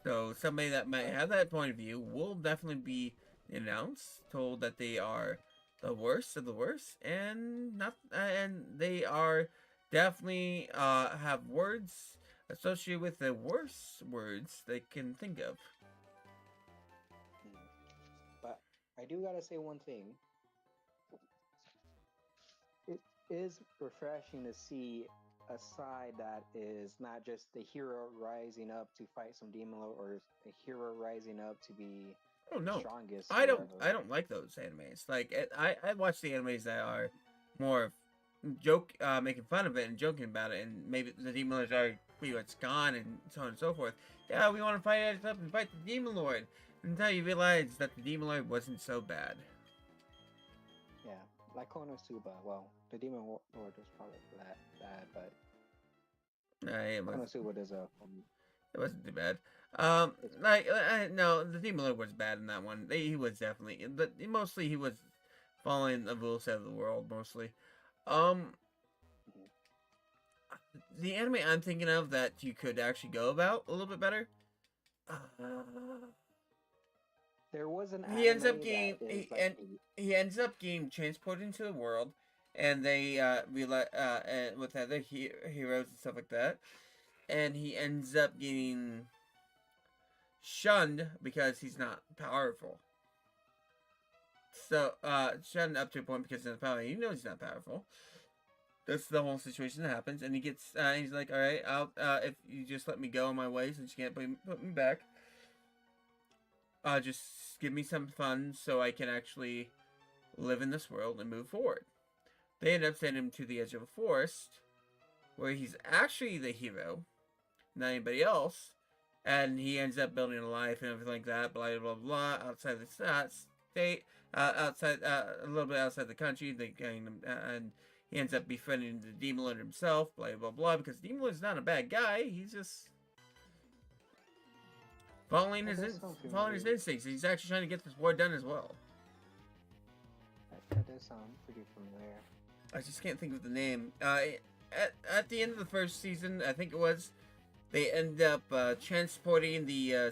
So somebody that might have that point of view will definitely be announced, told that they are the worst of the worst, and they are definitely have words associated with the worst words they can think of. But I do gotta say one thing. It is refreshing to see a side that is not just the hero rising up to fight some demon lord or a hero rising up to be Oh no, strongest. I whatever. don't like those animes. Like I watch the animes that are more making fun of it and joking about it, and maybe the demon lords are pretty much gone and so on and so forth. Yeah, we want to fight it up and fight the demon lord until you realize that the demon lord wasn't so bad. Yeah, like Konosuba. Well, the demon lord was probably that bad, but It Konosuba does a. wasn't too bad. No, the demon lord was bad in that one. He was definitely, but mostly he was following the rule set of the world mostly. The anime I'm thinking of that you could actually go about a little bit better. There was an. He ends up anime getting that is he ends up getting transported into the world, and they realize with other heroes and stuff like that, and he ends up getting shunned because he's not powerful. So shunned up to a point because he's not powerful. You know he's not powerful. That's the whole situation that happens, and he gets he's like, all right, I'll if you just let me go on my way since you can't put me back. Just give me some fun so I can actually live in this world and move forward. They end up sending him to the edge of a forest, where he's actually the hero, not anybody else, and he ends up building a life and everything like that, blah blah blah, outside the state, outside a little bit outside the country, the kingdom, and he ends up befriending the demon lord himself, blah blah blah, because the demon lord's not a bad guy, he's just following his instincts. He's actually trying to get this war done as well. That does sound pretty familiar. I just can't think of the name. At the end of the first season, I think it was, they end up transporting the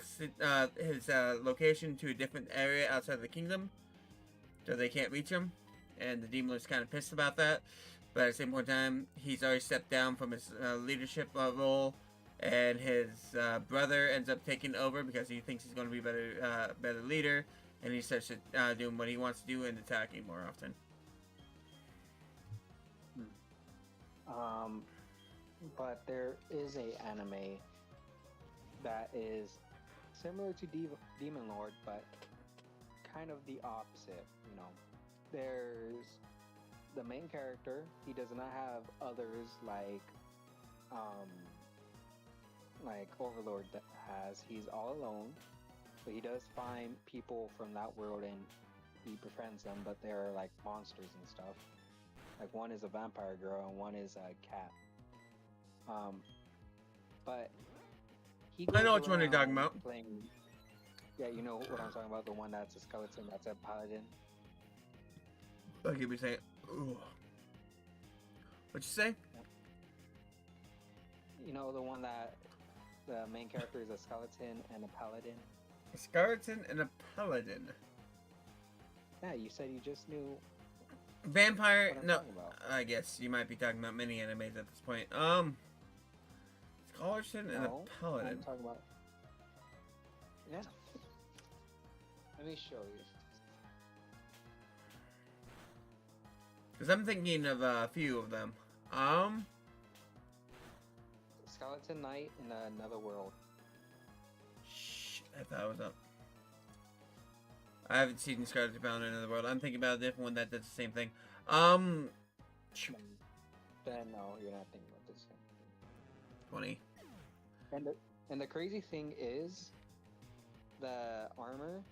his location to a different area outside of the kingdom, so they can't reach him, and the demon lord's kind of pissed about that. But at the same point in time, he's already stepped down from his leadership role, and his brother ends up taking over because he thinks he's going to be a better leader, and he starts doing what he wants to do and attacking more often. But there is a anime that is similar to Demon Lord, but kind of the opposite. You know, there's the main character. He does not have others like Overlord that has. He's all alone, but he does find people from that world and he befriends them. But they're like monsters and stuff. Like one is a vampire girl and one is a cat. But he I know which one you're talking about. Yeah, you know what I'm talking about. The one that's a skeleton, that's a paladin. Like you'd be saying, ooh. What'd you say? You know, the one that the main character is a skeleton and a paladin. A skeleton and a paladin. Yeah, you said you just knew. Vampire? What I'm No, talking about. I guess you might be talking about mini animes at this point. Skeleton and No, a paladin. I'm talking about. Yeah. Let me show you. Because I'm thinking of a few of them. Skeleton Knight in Another World. Shh, I thought it was up. I haven't seen Scarlet Paladin in Another World. I'm thinking about a different one that does the same thing. Shoot, Then no, you're not thinking about this one. 20. And the crazy thing is, the armor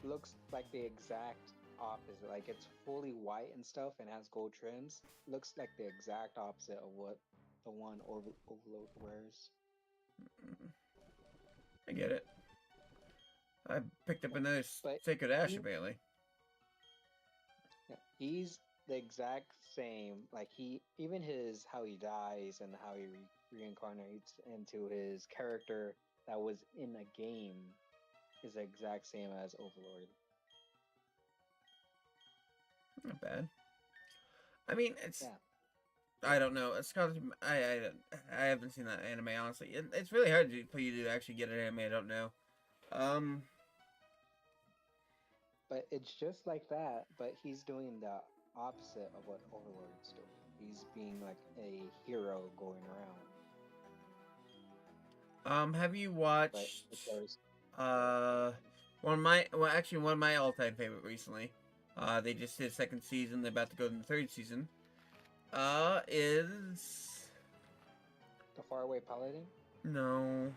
looks like the exact opposite. Like it's fully white and stuff and has gold trims. Looks like the exact opposite of what the one Overlord wears. I get it. I picked up another But Sacred Ash, you- apparently. Yeah, he's the exact same. Like even his how he dies and how he reincarnates into his character that was in a game is the exact same as Overlord. Not bad. I mean, it's... Yeah. I don't know. Scarlet... I haven't seen that anime, honestly. It's really hard for you to actually get an anime I don't know. But it's just like that, but he's doing the opposite of what Overlord's doing. He's being like a hero going around. Have you But watched... there's one of my all-time favorite recently. They just did second season. They're about to go to the third season. Is... the Faraway Paladin. No.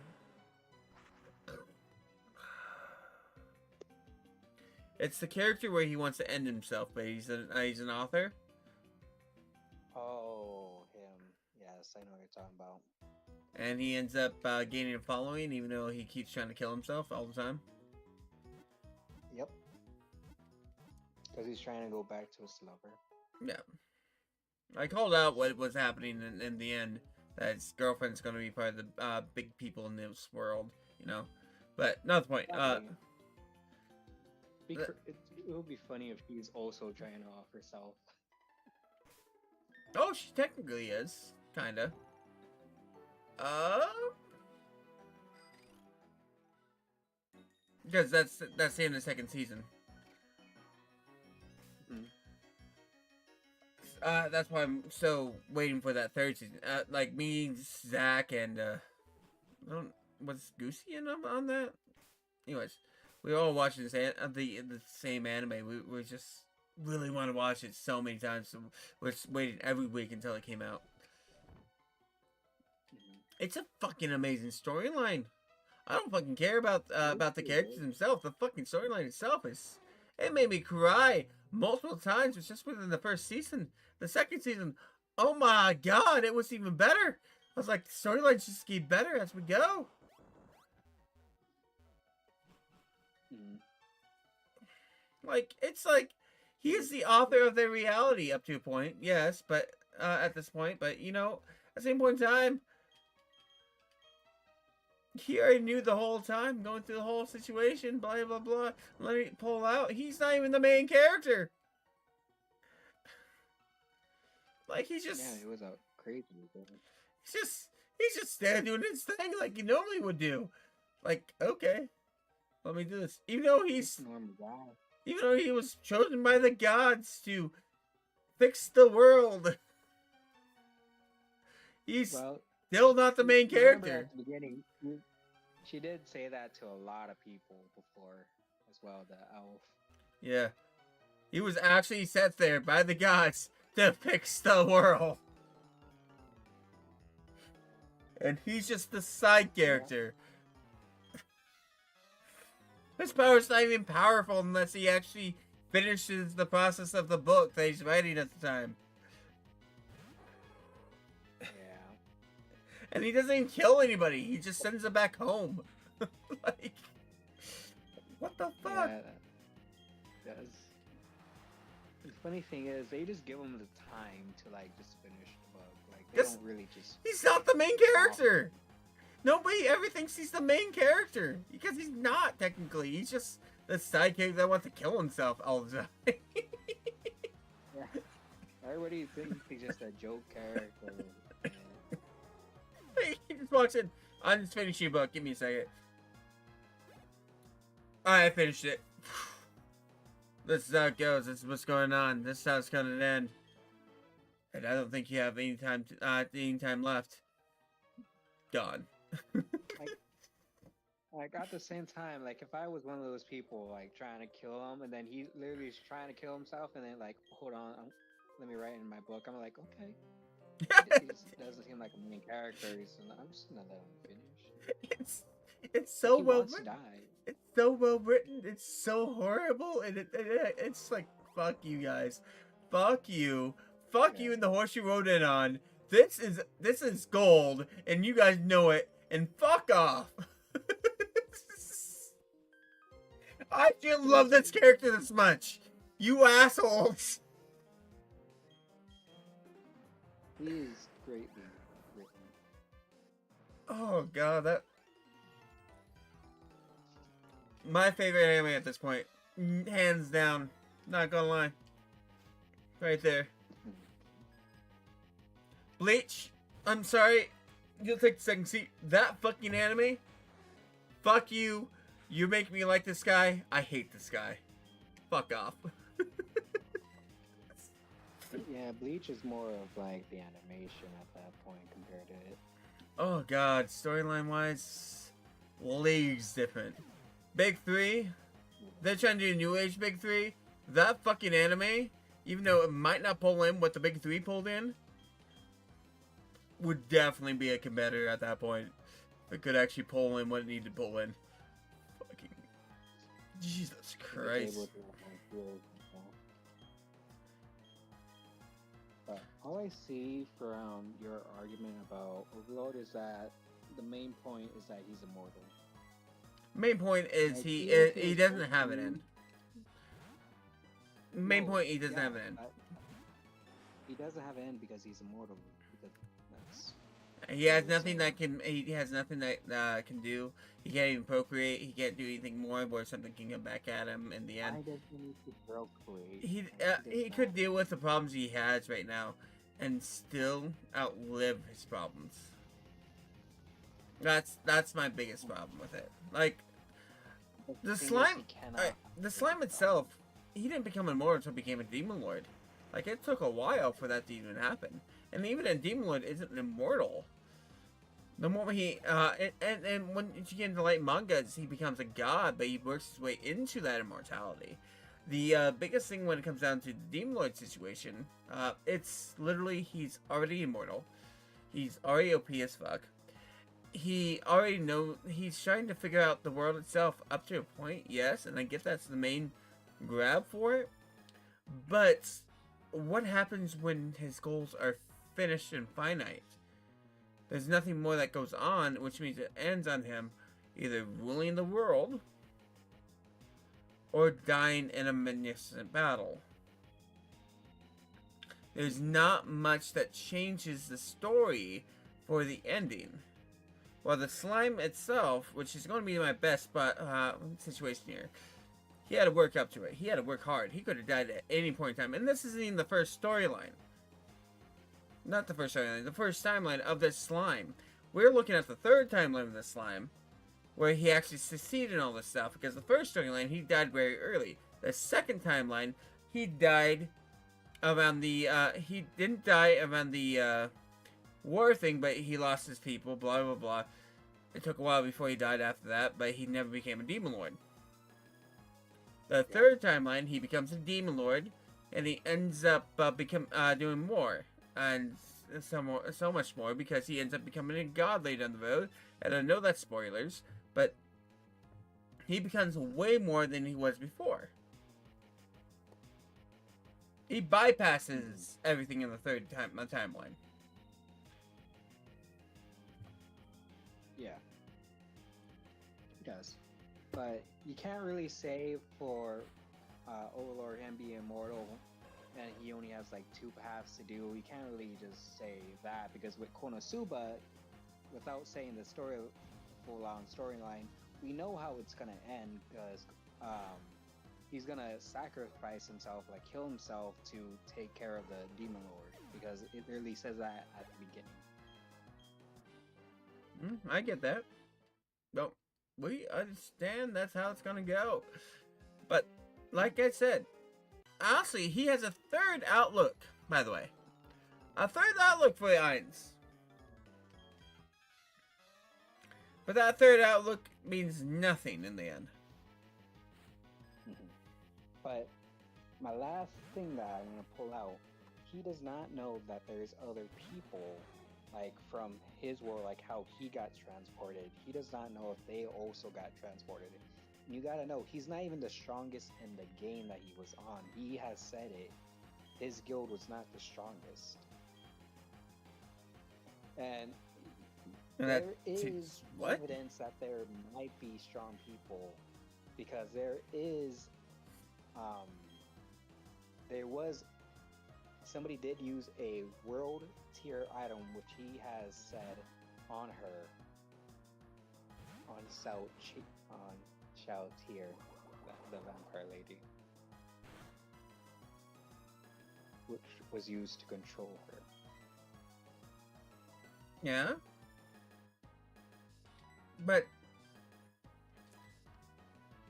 It's the character where he wants to end himself, but he's an author. Oh, him. Yes, I know what you're talking about. And he ends up gaining a following, even though he keeps trying to kill himself all the time. Yep. Because he's trying to go back to his lover. Yeah. I called out what was happening in the end. That his girlfriend's going to be part of the big people in this world, you know. But not the point. It would be funny if he's also trying to off herself. Oh, she technically is. Kinda. Because that's the end of the second season. That's why I'm so waiting for that third season. Like me, Zach, and was Goosey in on that? Anyways, we were all watching the same anime. We just really want to watch it so many times. So we're just waiting every week until it came out. It's a fucking amazing storyline. I don't fucking care about the characters themselves. The fucking storyline itself it made me cry multiple times. It's just within the first season. The second season, oh my god, it was even better. I was like, the storylines just get better as we go. Like, it's like, he is the author of their reality up to a point, yes, but, at this point, but, you know, at the same point in time, he already knew the whole time, going through the whole situation, blah, blah, blah, let me pull out, he's not even the main character. Like, he's just... Yeah, it was a crazy. He's just there doing his thing like he normally would do. Like, okay, let me do this. Even though he was chosen by the gods to fix the world, he's still not the main character. At the beginning, she did say that to a lot of people before as well, the elf. Yeah. He was actually set there by the gods to fix the world. And he's just the side character. His power's not even powerful unless he actually finishes the process of the book that he's writing at the time. Yeah. And he doesn't even kill anybody. He just sends them back home. Like, what the fuck? Yeah, funny thing is, they just give him the time to like just finish the book. Like they Yes. don't really just. He's not the main character. Nobody ever thinks he's the main character because he's not technically. He's just the sidekick that wants to kill himself all the time. Yeah. Everybody thinks he's just a joke character. Yeah. He just walks in. I'm just finishing your book. Give me a second. Alright, I finished it. This is how it goes. This is what's going on. This is how it's gonna end. And I don't think you have any time left. Gone. Like at the same time, like if I was one of those people like trying to kill him, and then he literally is trying to kill himself, and then like, hold on, let me write in my book. I'm like, okay, he just doesn't seem like a main character, so I'm just gonna let him finish. It's so He well wants to written. die. It's so well written. It's so horrible, and it's like fuck you guys, fuck you, fuck you, and the horse you rode in on. This is gold, and you guys know it. And fuck off. I didn't love this character this much. You assholes. He is greatly written. Oh god, that. My favorite anime at this point, hands down. Not gonna lie. Right there. Bleach. I'm sorry. You'll take the second seat. That fucking anime. Fuck you. You make me like this guy. I hate this guy. Fuck off. Yeah, Bleach is more of like the animation at that point compared to it. Oh god, storyline wise, leagues different. Big Three, they're trying to do New Age Big Three. That fucking anime, even though it might not pull in what the Big Three pulled in, would definitely be a competitor at that point. It could actually pull in what it needed to pull in. Fucking Jesus Christ. But all I see from your argument about Overlord is that the main point is that he's immortal. Main point is Like, he even if he it's doesn't have an OP, end. Main no, point, he doesn't yeah, have an end. He doesn't have an end because he's immortal. Because that's He has That's nothing all. that can. He has nothing that can do. He can't even procreate. He can't do anything more where something can come back at him in the why end. does he need to procreate? He does he not. could deal with the problems he has right now, and still outlive his problems. That's my biggest problem with it. Like the thing is, slime, he cannot the slime itself, he didn't become immortal until he became a demon lord. Like it took a while for that to even happen. And even a demon lord isn't immortal. The moment he and when you get into light mangas, he becomes a god, but he works his way into that immortality. The biggest thing when it comes down to the demon lord situation, it's literally he's already immortal. He's already OP as fuck. He already he's trying to figure out the world itself up to a point, yes, and I get that's the main grab for it. But what happens when his goals are finished and finite? There's nothing more that goes on, which means it ends on him either ruling the world or dying in a magnificent battle. There's not much that changes the story for the ending. While the slime itself, which is going to be my best situation here, he had to work up to it. He had to work hard. He could have died at any point in time. And this isn't even the first storyline. Not the first timeline, the first timeline of this slime. We're looking at the third timeline of this slime, where he actually succeeded in all this stuff, because the first storyline, he died very early. The second timeline, he died around the, he didn't die around the, war thing, but he lost his people, blah, blah, blah. It took a while before he died after that, but he never became a demon lord. The third timeline, he becomes a demon lord, and he ends up doing more. And so much more, because he ends up becoming a god later down the road. And I know that's spoilers, but he becomes way more than he was before. He bypasses everything in the third timeline. Yeah, he does. But you can't really say for Overlord him being immortal and he only has like 2 paths to do. You can't really just say that because with Konosuba, without saying the story, full-on storyline, we know how it's gonna end because he's gonna sacrifice himself, like kill himself to take care of the Demon Lord because it really says that at the beginning. I get that. No, we understand that's how it's gonna go. But like I said, honestly, he has a third outlook. By the way, a third outlook for the Ainz. But that third outlook means nothing in the end. But my last thing that I want to pull out, he does not know that there's other people, like from his world, like how he got transported. He does not know if they also got transported. And you gotta know, he's not even the strongest in the game that he was on. He has said it. His guild was not the strongest. And there is evidence that there might be strong people because somebody did use a world tier item which he has said on her on Xiao Tier, the vampire lady, which was used to control her. Yeah. But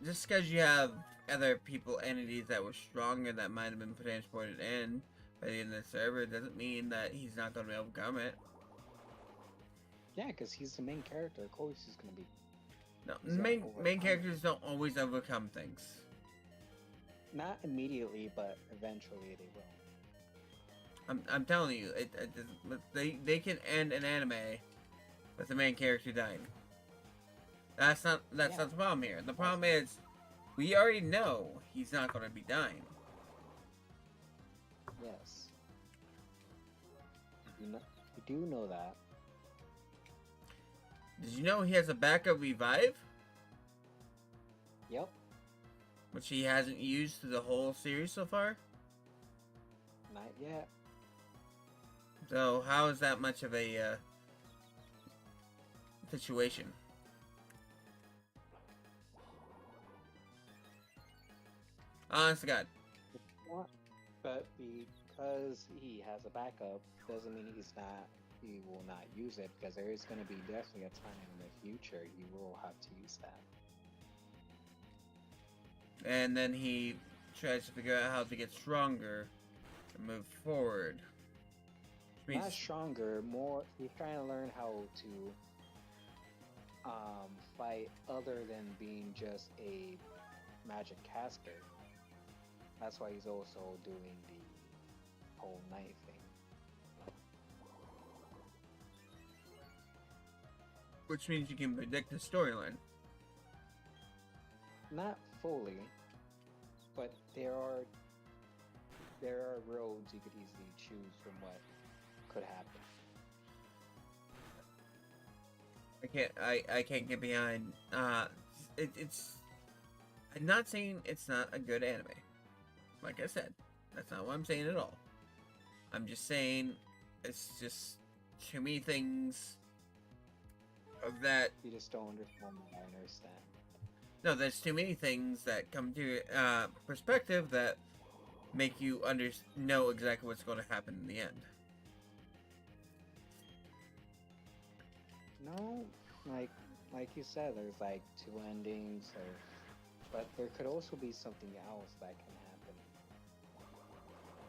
just because you have other people, entities that were stronger that might have been transported in by the end of the server doesn't mean that he's not going to overcome it. Yeah, because he's the main character. Of course he's going to be. No, main characters don't always overcome things. Not immediately, but eventually they will. I'm telling you, they can end an anime with the main character dying. That's not the problem here. The problem is we already know he's not going to be dying. Yes. We do know that. Did you know he has a backup revive? Yep. Which he hasn't used through the whole series so far? Not yet. So how is that much of a situation? Honest to God. But because he has a backup doesn't mean he will not use it, because there is going to be definitely a time in the future he will have to use that. And then he tries to figure out how to get stronger and move forward. Not stronger, more he's trying to learn how to fight other than being just a magic caster. That's why he's also doing the whole night thing. Which means you can predict the storyline. Not fully, but there are roads you could easily choose from what could happen. I can't get behind. It's. I'm not saying it's not a good anime. Like I said, that's not what I'm saying at all. I'm just saying it's just too many things of that. You just don't understand what I understand. No, there's too many things that come to perspective that make you know exactly what's going to happen in the end. No, like you said, there's like 2 endings, but there could also be something else that can happen.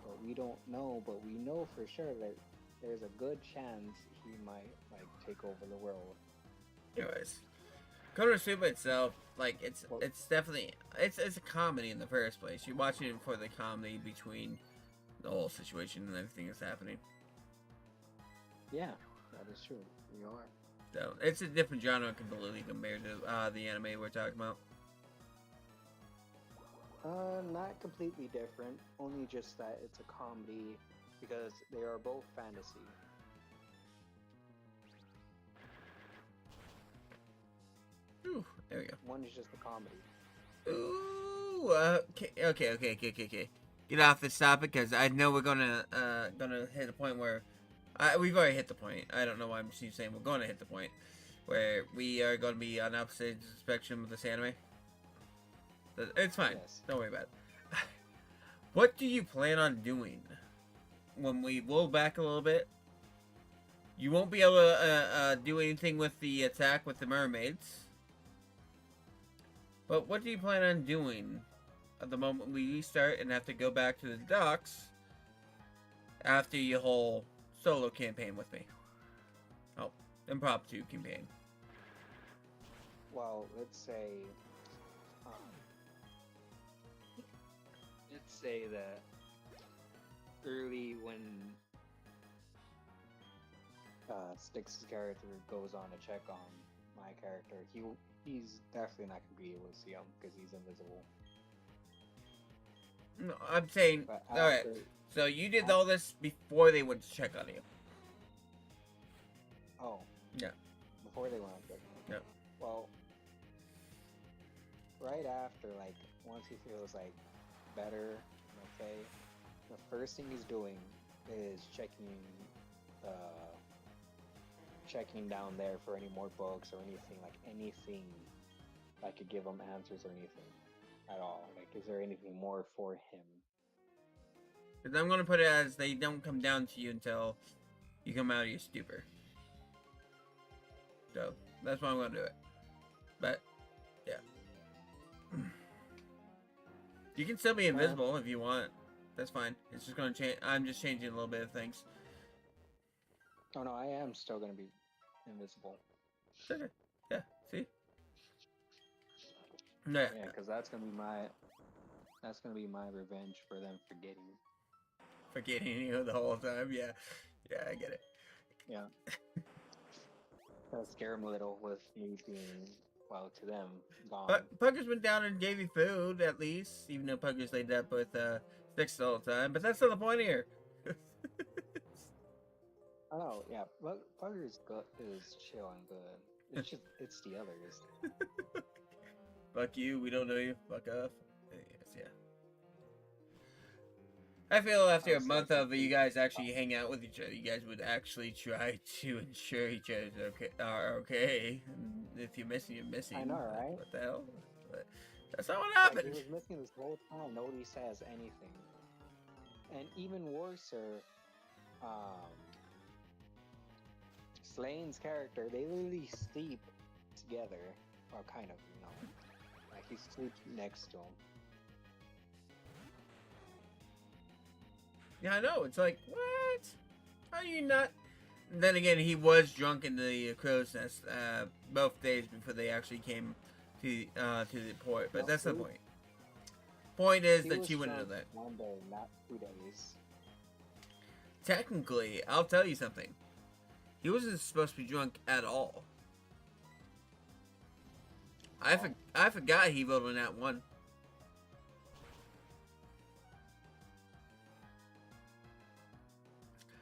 But we don't know, but we know for sure that there's a good chance he might like take over the world. Anyways, Konosuba itself, like it's definitely it's a comedy in the first place. You're watching it for the comedy between the whole situation and everything that's happening. Yeah, that is true. We are. So it's a different genre completely compared to the anime we're talking about. Not completely different. Only just that it's a comedy because they are both fantasy. Ooh, there we go. One is just a comedy. Ooh, okay. get off this topic because I know we're gonna hit a point where we've already hit the point. I don't know why I'm just saying we're going to hit the point where we are going to be on opposite ends of the spectrum of this anime. It's fine. Yes. Don't worry about it. What do you plan on doing when we roll back a little bit? You won't be able to do anything with the attack with the mermaids. But what do you plan on doing at the moment we restart and have to go back to the docks after your whole solo campaign with me? Oh, impromptu campaign. Well, let's say that early when Styx' character goes on to check on my character, he's definitely not gonna be able to see him because he's invisible. No, I'm saying, But alright, after, so you did all this before they went to check on you. oh Yeah. before they went on check. Yeah. Well, right after, like once he feels like better, okay, the first thing he's doing is checking down there for any more books or anything that could give him answers or anything at all. Like, is there anything more for him? Because I'm going to put it as they don't come down to you until you come out of your stupor. So, that's why I'm going to do it. But, yeah. You can still be invisible if you want. That's fine. It's just going to change. I'm just changing a little bit of things. Oh no, I am still gonna be invisible. Okay. Yeah, see? Yeah. Yeah, because that's gonna be my revenge for them Forgetting you the whole time. Yeah. Yeah, I get it. Yeah. That'll scare them a little with me being, well, to them, gone. But Puggers went down and gave you food, at least. Even though Puggers laid up with Sticks all the time. But that's not the point here. I know, yeah. Bugger is chill and good. It's the others. Fuck you, we don't know you. Fuck off. Yes, yeah. I feel after a month of you guys actually hang out with each other, you guys would actually try to ensure each other are okay. And if you're missing, you're missing. I know, right? What the hell? But that's not what Like, happened. he was missing this whole time. Nobody says anything. And even worse, Slane's character, they literally sleep together, or kind of, like he sleeps next to him. Yeah, I know. It's like, what? How are you not? Then again, he was drunk in the crow's nest both days before they actually came to the port. But No, that's the he- point. Point is He that was you wouldn't know drunk that. 1 day, not 2 days. Technically, I'll tell you something. He wasn't supposed to be drunk at all. I forgot he voted on that one.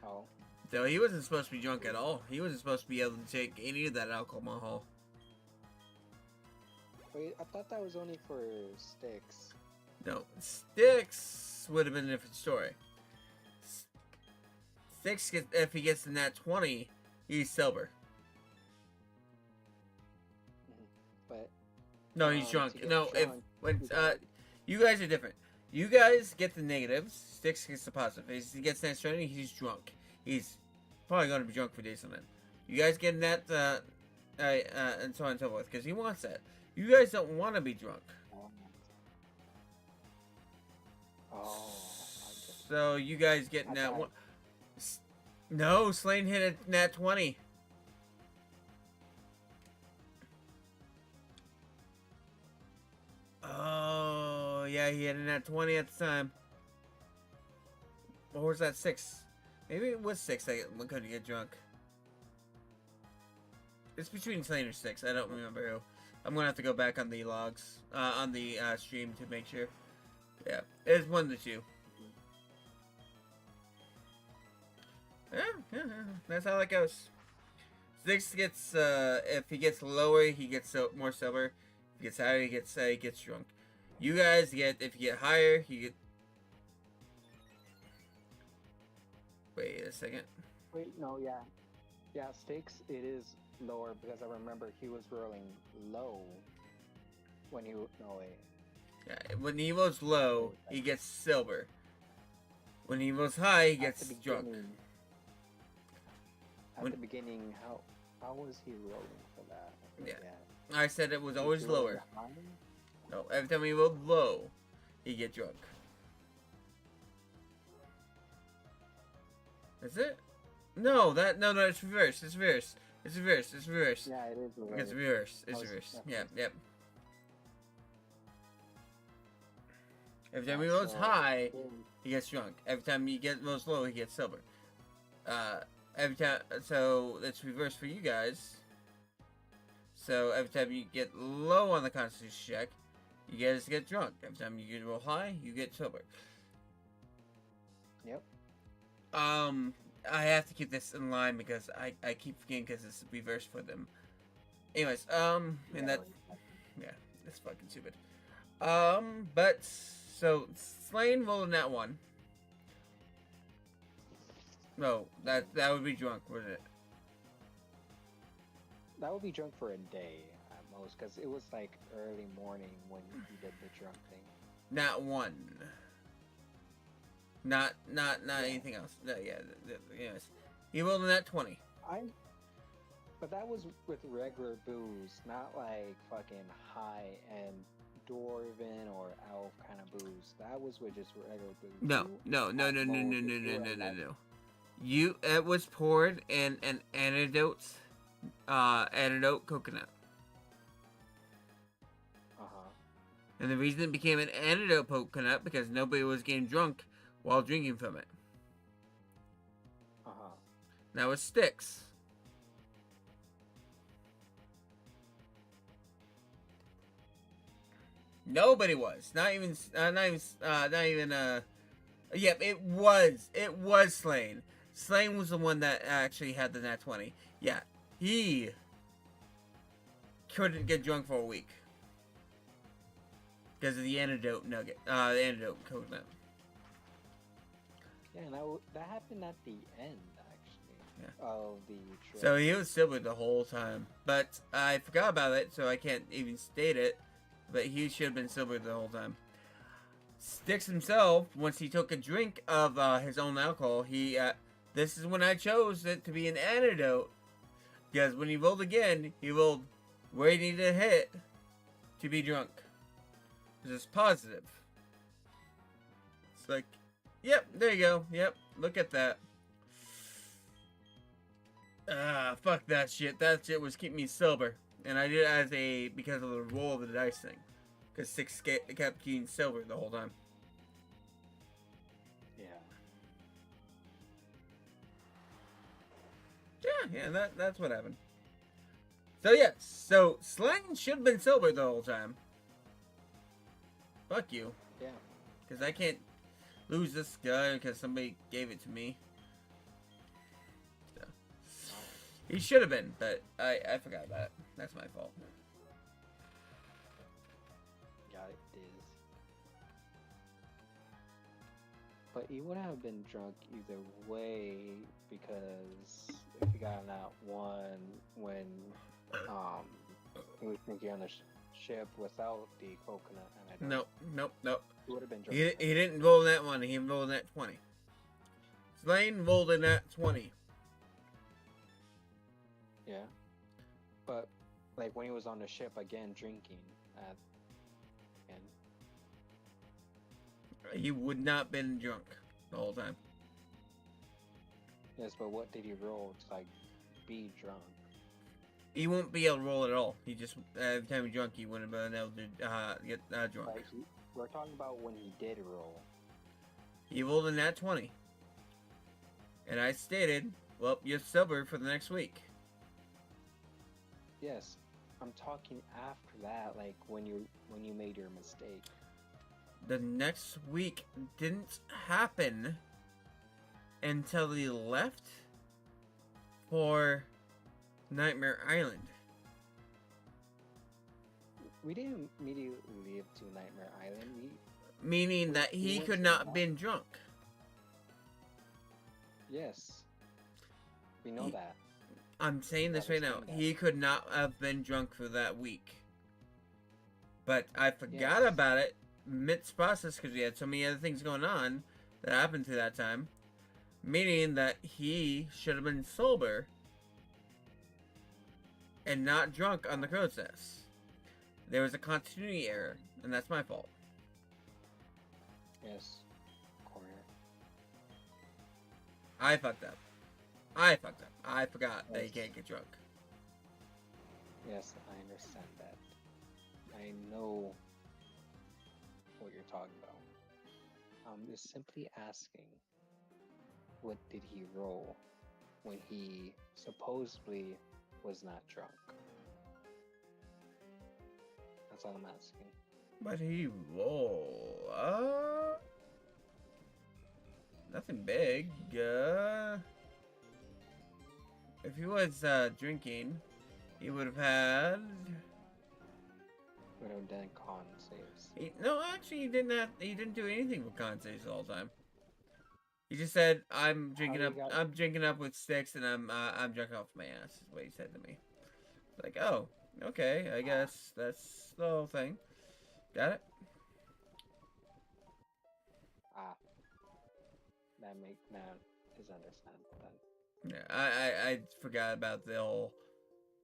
Oh, So he wasn't supposed to be drunk at all. He wasn't supposed to be able to take any of that alcohol. wait, I thought that was only for Styx. No, Styx would have been a different story. Styx, if he gets in that 20, he's sober. But No, he's to drunk. get No, if drunk, when you gotta- you guys are different. You guys get the negatives. Styx gets the positive. If he gets that 20, he's drunk. He's probably going to be drunk for days on end. You guys getting that, and so on and so forth, because he wants that. You guys don't want to be drunk. Oh, So you guys getting I that thought- one. No, Slane hit a nat 20. Oh, yeah, he had a nat 20 at the time. Or was that 6? Maybe it was 6 that we couldn't get drunk. It's between Slane or 6. I don't remember who. I'm going to have to go back on the logs, on the stream to make sure. Yeah, it's one of the two. Yeah, that's how that goes. Six gets, if he gets lower, he gets more sober. If he gets higher, he gets drunk. You guys get, if you get higher, you get, Wait a second. Wait, no, yeah. Yeah, stakes, it is lower because I remember he was rolling low when he. No, wait. Yeah, when he rolls low, he gets silver. When he rolls high, he At gets the drunk. beginning- At When- the beginning, how was he rolling for that? I Yeah. forget. I said it was Was always he rolling lower. high? No, every time he rolled low, he get drunk. Is it? No, it's reverse. It's reverse. It's reverse. It's reverse. Yeah, it is. It's reverse. reverse. It's Oh, it's reverse. reverse. Yep, yep. Every time Yeah, he rolls so- high, he gets drunk. Every time he rolls low, he gets silver. Every time, so it's reverse for you guys. So every time you get low on the Constitution check, you guys get drunk. Every time you roll high, you get silver. Yep. I have to keep this in line because I keep forgetting because it's reverse for them. Anyways, and Yeah, that, like- yeah, that's fucking stupid. But so Slain rolling that one. No, that would be drunk, wouldn't it? That would be drunk for a day at most, because it was like early morning when you did the drunk thing. Not one. Not anything else. No, yeah. Yes. He rolled in that 20. But that was with regular booze, not like fucking high end dwarven or elf kind of booze. That was with just regular booze. No. It was poured in an antidote coconut. Uh-huh. And the reason it became an antidote coconut because nobody was getting drunk while drinking from it. Uh-huh. Now it sticks. Nobody was. Not even. Yep, it was. It was Slain. Slain was the one that actually had the nat 20. Yeah, he couldn't get drunk for a week because of the antidote nugget. The antidote coconut. Yeah, and that happened at the end, actually, Yeah. of the trip. So he was silver the whole time, but I forgot about it, so I can't even state it. But he should have been silver the whole time. Styx himself, once he took a drink of his own alcohol, this is when I chose it to be an antidote, because when he rolled again, he rolled where he needed to hit to be drunk. This is positive. It's like, yep, there you go. Yep, look at that. Fuck that shit. That shit was keeping me silver. And I did it because of the roll of the dice thing. Because Six kept getting silver the whole time. Yeah. Yeah, that's what happened. So yes, so Slain should have been silver the whole time. Fuck you. Yeah. Because I can't lose this guy because somebody gave it to me. So. He should have been, but I forgot about it. That's my fault. Got it, Diz. But he wouldn't have been drunk either way because if he got on that one when he was drinking on the ship without the coconut and Nope. he would have been drunk. He didn't roll that one. He rolled that 20. Slain rolled in that 20. Yeah. But like when he was on the ship again drinking and He would not been drunk the whole time. yes, but what did he roll to like be drunk? He won't be able to roll at all. He just every time he's drunk, he wouldn't have been able to get drunk. Like we're talking about when he did roll. He rolled in that 20. And I stated, well, you're silver for the next week. Yes, I'm talking after that, like when you made your mistake. The next week didn't happen until he left for Nightmare Island. We didn't immediately leave to Nightmare Island. Meaning that he went could to not the have been drunk. Yes, we know He- that. I'm saying this right now. Understand that. He could not have been drunk for that week. But I forgot Yes. about it midst process because we had so many other things going on that happened through that time. Meaning that he should have been sober and not drunk on the process. There was a continuity error, and that's my fault. Yes. Corner. I fucked up. I fucked up. I forgot that he Yes. can't get drunk. Yes, I understand that. I know what you're talking about. I'm just simply asking, what did he roll when he supposedly was not drunk? That's all I'm asking. But he roll. Nothing big. If he was drinking, he would have had. Would have done con saves. No, actually, he didn't. He didn't do anything with con saves the whole time. He just said, "I'm drinking you up. got- I'm drinking up with sticks, and I'm drunk off my ass." Is what he said to me. Like, oh, okay. I guess that's the whole thing. Got it. Ah. That is understandable then. Yeah, I forgot about the whole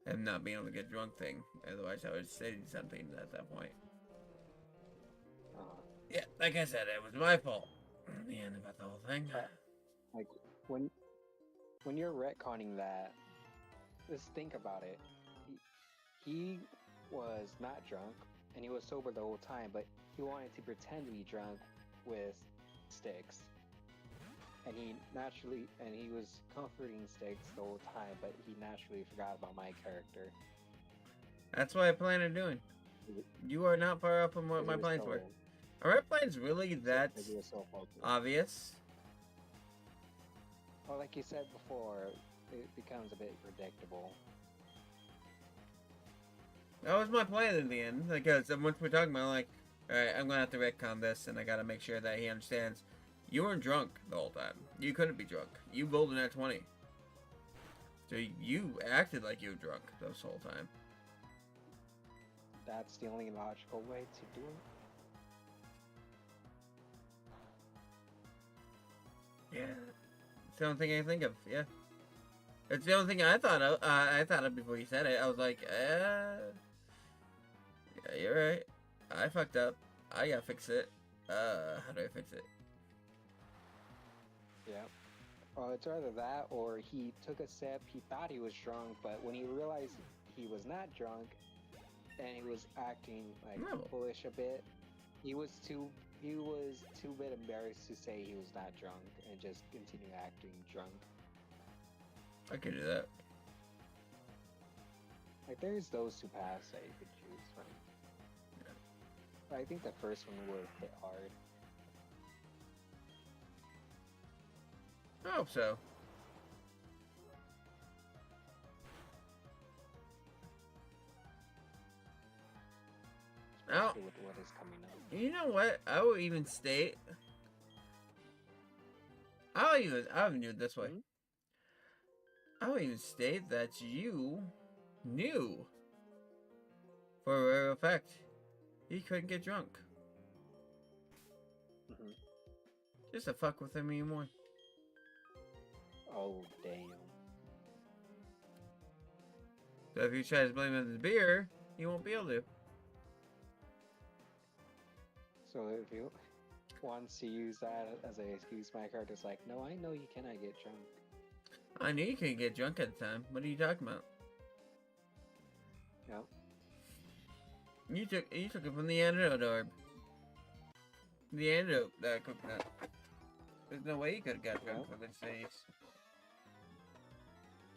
him not being able to get drunk thing. Otherwise, I would say something at that point. Yeah, like I said, it was my fault. In the end, about the whole thing. Like when you're retconning that, just think about it. He was not drunk and he was sober the whole time, but he wanted to pretend to be drunk with sticks. And he was comforting Sticks the whole time, but he naturally forgot about my character. That's what I plan on doing. You are not far off from what my plans were. Are my plans really that obvious? Well, like you said before, it becomes a bit predictable. That was my plan in the end, because once we're talking about, like, alright, I'm gonna have to retcon this, and I gotta make sure that he understands. You weren't drunk the whole time. You couldn't be drunk. You rolled in at 20. So you acted like you were drunk this whole time. That's the only logical way to do it. Yeah. It's the only thing I can think of, yeah. It's the only thing I thought of before you said it. I was like, yeah, you're right. I fucked up. I gotta fix it. How do I fix it? Yeah. It's either that or he took a sip, he thought he was drunk, but when he realized he was not drunk and he was acting like No. foolish a bit, he was too bit embarrassed to say he was not drunk and just continue acting drunk. I could do that. Like there's those two paths that you could choose from. But I think the first one would hit hard. I hope so. Now, Especially with what is coming up. you know what? I will even state. I'll even do it this way. Hmm? I will even state that you knew for a fact he couldn't get drunk. Hmm. Just to fuck with him anymore. Oh damn. So if he tries to blame it on the beer, he won't be able to. So if you wants to use that as an excuse, my character's like, no, I know you cannot get drunk. I knew you couldn't get drunk at the time. What are you talking about? Yep. You took it from the antidote orb. The antidote coconut. There's no way you could have got drunk for this days.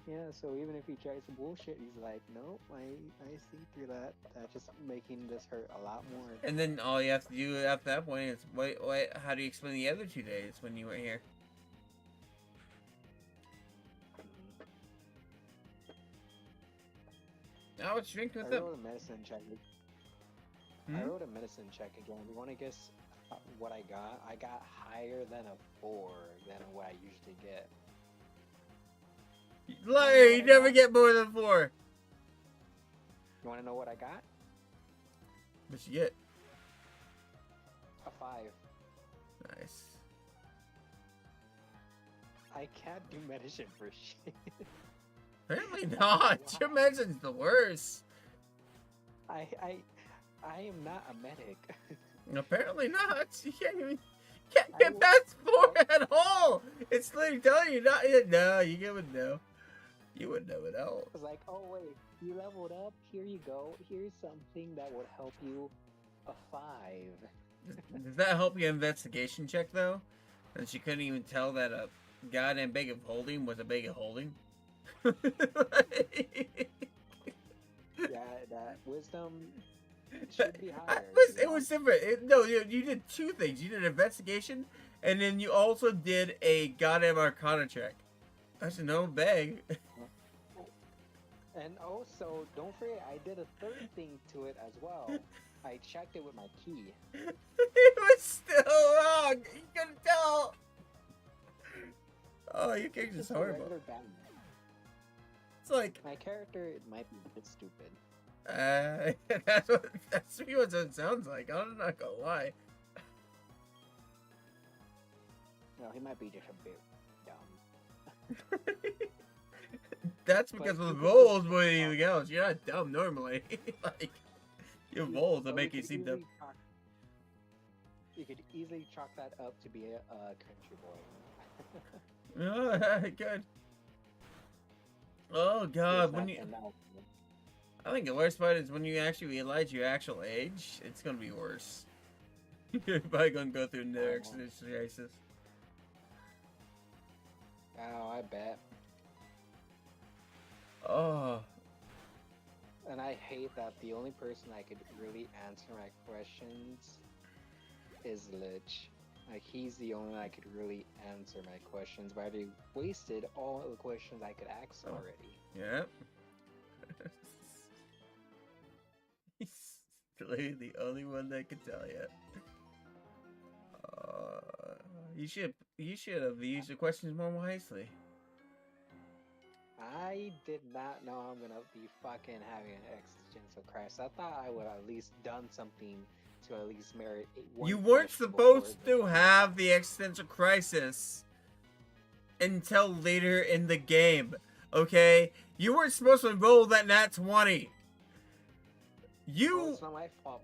Yeah, so even if he tries to bullshit, he's like, nope, I see through that. That's just making this hurt a lot more. And then all you have to do after that point is wait. How do you explain the other 2 days when you were here? I was drinking with I them. wrote a medicine check. I wrote a medicine check again. You want to guess what I got? I got higher than a 4 than what I usually get. Liar, you never get more than 4. You want to know what I got? What you get? A 5. Nice. I can't do medicine for shit. Apparently not. Your medicine's the worst. I am not a medic. Apparently not. You can't I get will- past 4 at all. It's literally telling you not. No, you would know. You would know it all. It's like, oh wait, you leveled up. Here you go. Here's something that would help you. A 5. Does that help your investigation check though? And she couldn't even tell that a goddamn bag of holding was a bag of holding. Yeah, that wisdom should be higher. It was different. No, you did 2 things. You did an investigation, and then you also did a goddamn arcana check. I said no bag. And also, don't forget, I did a third thing to it as well. I checked it with my key. It was still wrong. You couldn't tell. Oh, your character's Just a horrible. regular Batman. It's like My character might be a bit stupid. that's pretty much what it sounds like. I'm not gonna lie. No, he might be just a bit dumb. That's But because of the you could rolls just- more than anything else. You're not dumb normally. Like your rolls that So make we you could seem dumb. easily chalk- You could easily chalk that up to be a country boy. Oh, good. Oh god, It's when not you, an album. I think the worst part is when you actually realize your actual age. It's gonna be worse. You're probably gonna go through another Oh. existential crisis. Oh, I bet. Oh, And I hate that the only person I could really answer my questions is Lich. Like, he's the only one I could really answer my questions, but I already wasted all the questions I could ask Oh. already. yep. He's literally the only one that can tell you. You should have used the questions more wisely. I did not know I'm gonna be fucking having an existential crisis. I thought I would at least done something to at least merit one You weren't question supposed before to the- have the existential crisis until later in the game, okay? You weren't supposed to roll that nat 20. Well, You it's not my fault.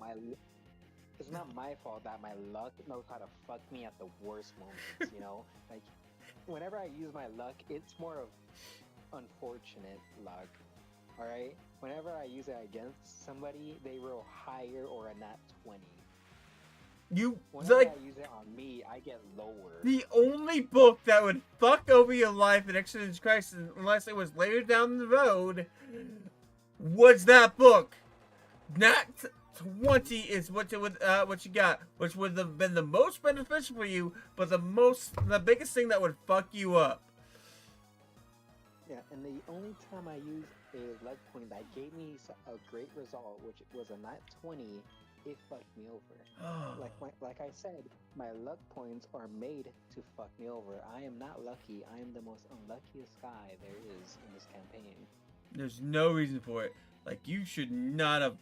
It's not my fault that my luck knows how to fuck me at the worst moments. You know, like whenever I use my luck, it's more of unfortunate luck. All right. Whenever I use it against somebody, they roll higher or a nat 20. Whenever like I use it on me, I get lower. the only book that would fuck over your life in existential crisis, unless it was later down the road, was that book. Nat 20 is what you got, which would have been the most beneficial for you, but the biggest thing that would fuck you up. Yeah, and the only time I used a luck point that gave me a great result, which was a nat 20, it fucked me over. Oh, Like I said, my luck points are made to fuck me over. I am not lucky. I am the most unluckiest guy there is in this campaign. there's no reason for it. Like, you should not have.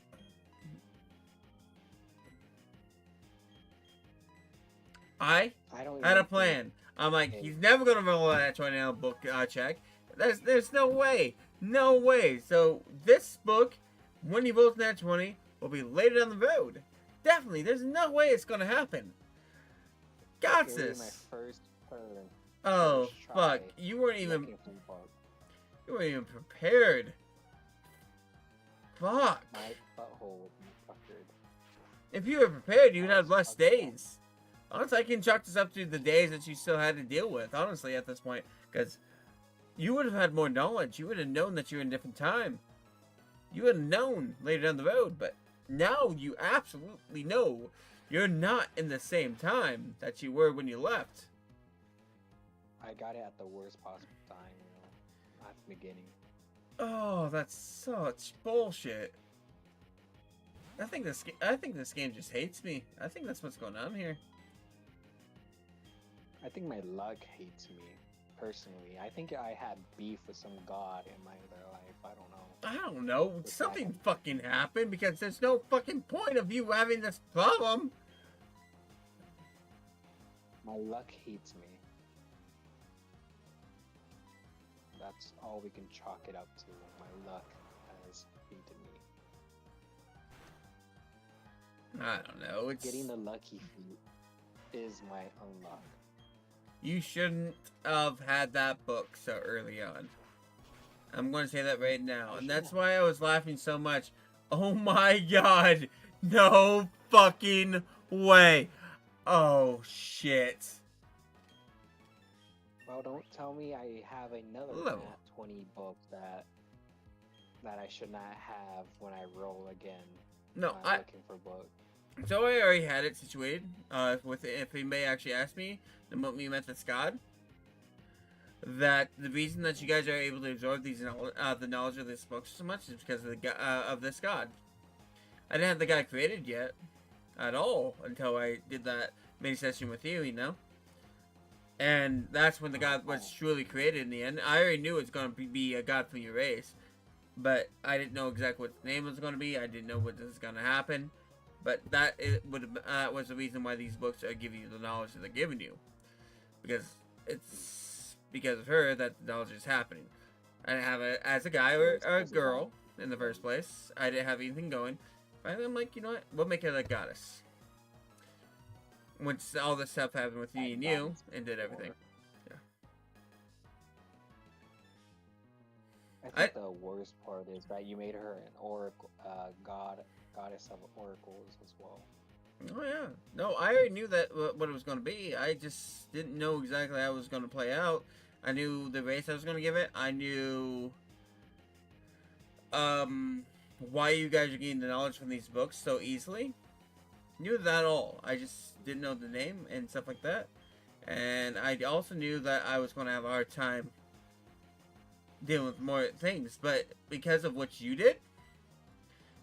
I I don't had a even think- plan. I'm like, Okay. he's never gonna roll that 20 on a book check. There's no way. No way. So this book, when he rolls that 20, will be later down the road. Definitely. There's no way it's gonna happen. Got It was my this. first turn. Oh first try fuck. You weren't even looking for the book. prepared. Fuck. My butthole would be fuckered. If you were prepared, you'd have less days. Honestly, I can chalk this up to the days that you still had to deal with, honestly, at this point. Because you would have had more knowledge. You would have known that you're in a different time. You would have known later down the road. But now you absolutely know you're not in the same time that you were when you left. I got it at the worst possible time, you know, at the beginning. Oh, that's such bullshit. I think this game just hates me. I think that's what's going on here. I think my luck hates me. personally. I think I had beef with some god in my other life. I don't know. I don't know. With Something that. fucking happened because there's no fucking point of you having this problem. My luck hates me. That's all we can chalk it up to. My luck has hated me. I don't know. It's Getting the lucky feet is my unluck. you shouldn't have had that book so early on. I'm going to say that right now, and that's why I was laughing so much. Oh my god! No fucking way! Oh shit! Well, don't tell me I have another Hello. Nat 20 book that I should not have when I roll again. No, when I'm looking for books. So I already had it situated. With if anybody actually asked me the moment we met this god, that the reason that you guys are able to absorb these the knowledge of this book so much is because of the of this god. I didn't have the guy created yet at all until I did that mini session with you, you know. And that's when the god was truly created in the end. I already knew it was going to be a god from your race, but I didn't know exactly what the name was going to be. I didn't know what was going to happen. But that was the reason why these books are giving you the knowledge that they're giving you. Because it's because of her that the knowledge is happening. I didn't have it as a guy or a girl in the first place. I didn't have anything going. Finally, I'm like, you know what? We'll make her a goddess. Once all this stuff happened with me and you, and did everything. I think the worst part is that you made her an oracle, goddess of oracles as well. Oh yeah. No, I already knew that what it was going to be. I just didn't know exactly how it was going to play out. I knew the race I was going to give it. I knew why you guys are getting the knowledge from these books so easily. Knew that all. I just didn't know the name and stuff like that. And I also knew that I was going to have a hard time dealing with more things. But because of what you did,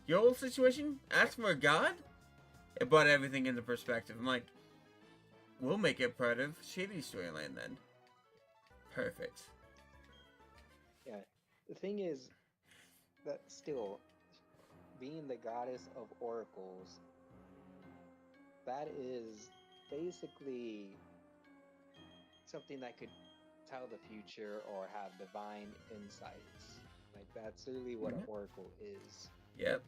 your whole situation, ask for a god, it brought everything into perspective. I'm like, we'll make it part of Shady's storyline then. Perfect. Yeah. The thing is that still, being the goddess of oracles, that is basically something that could tell the future or have divine insights. Like, that's really what an oracle is. Yep.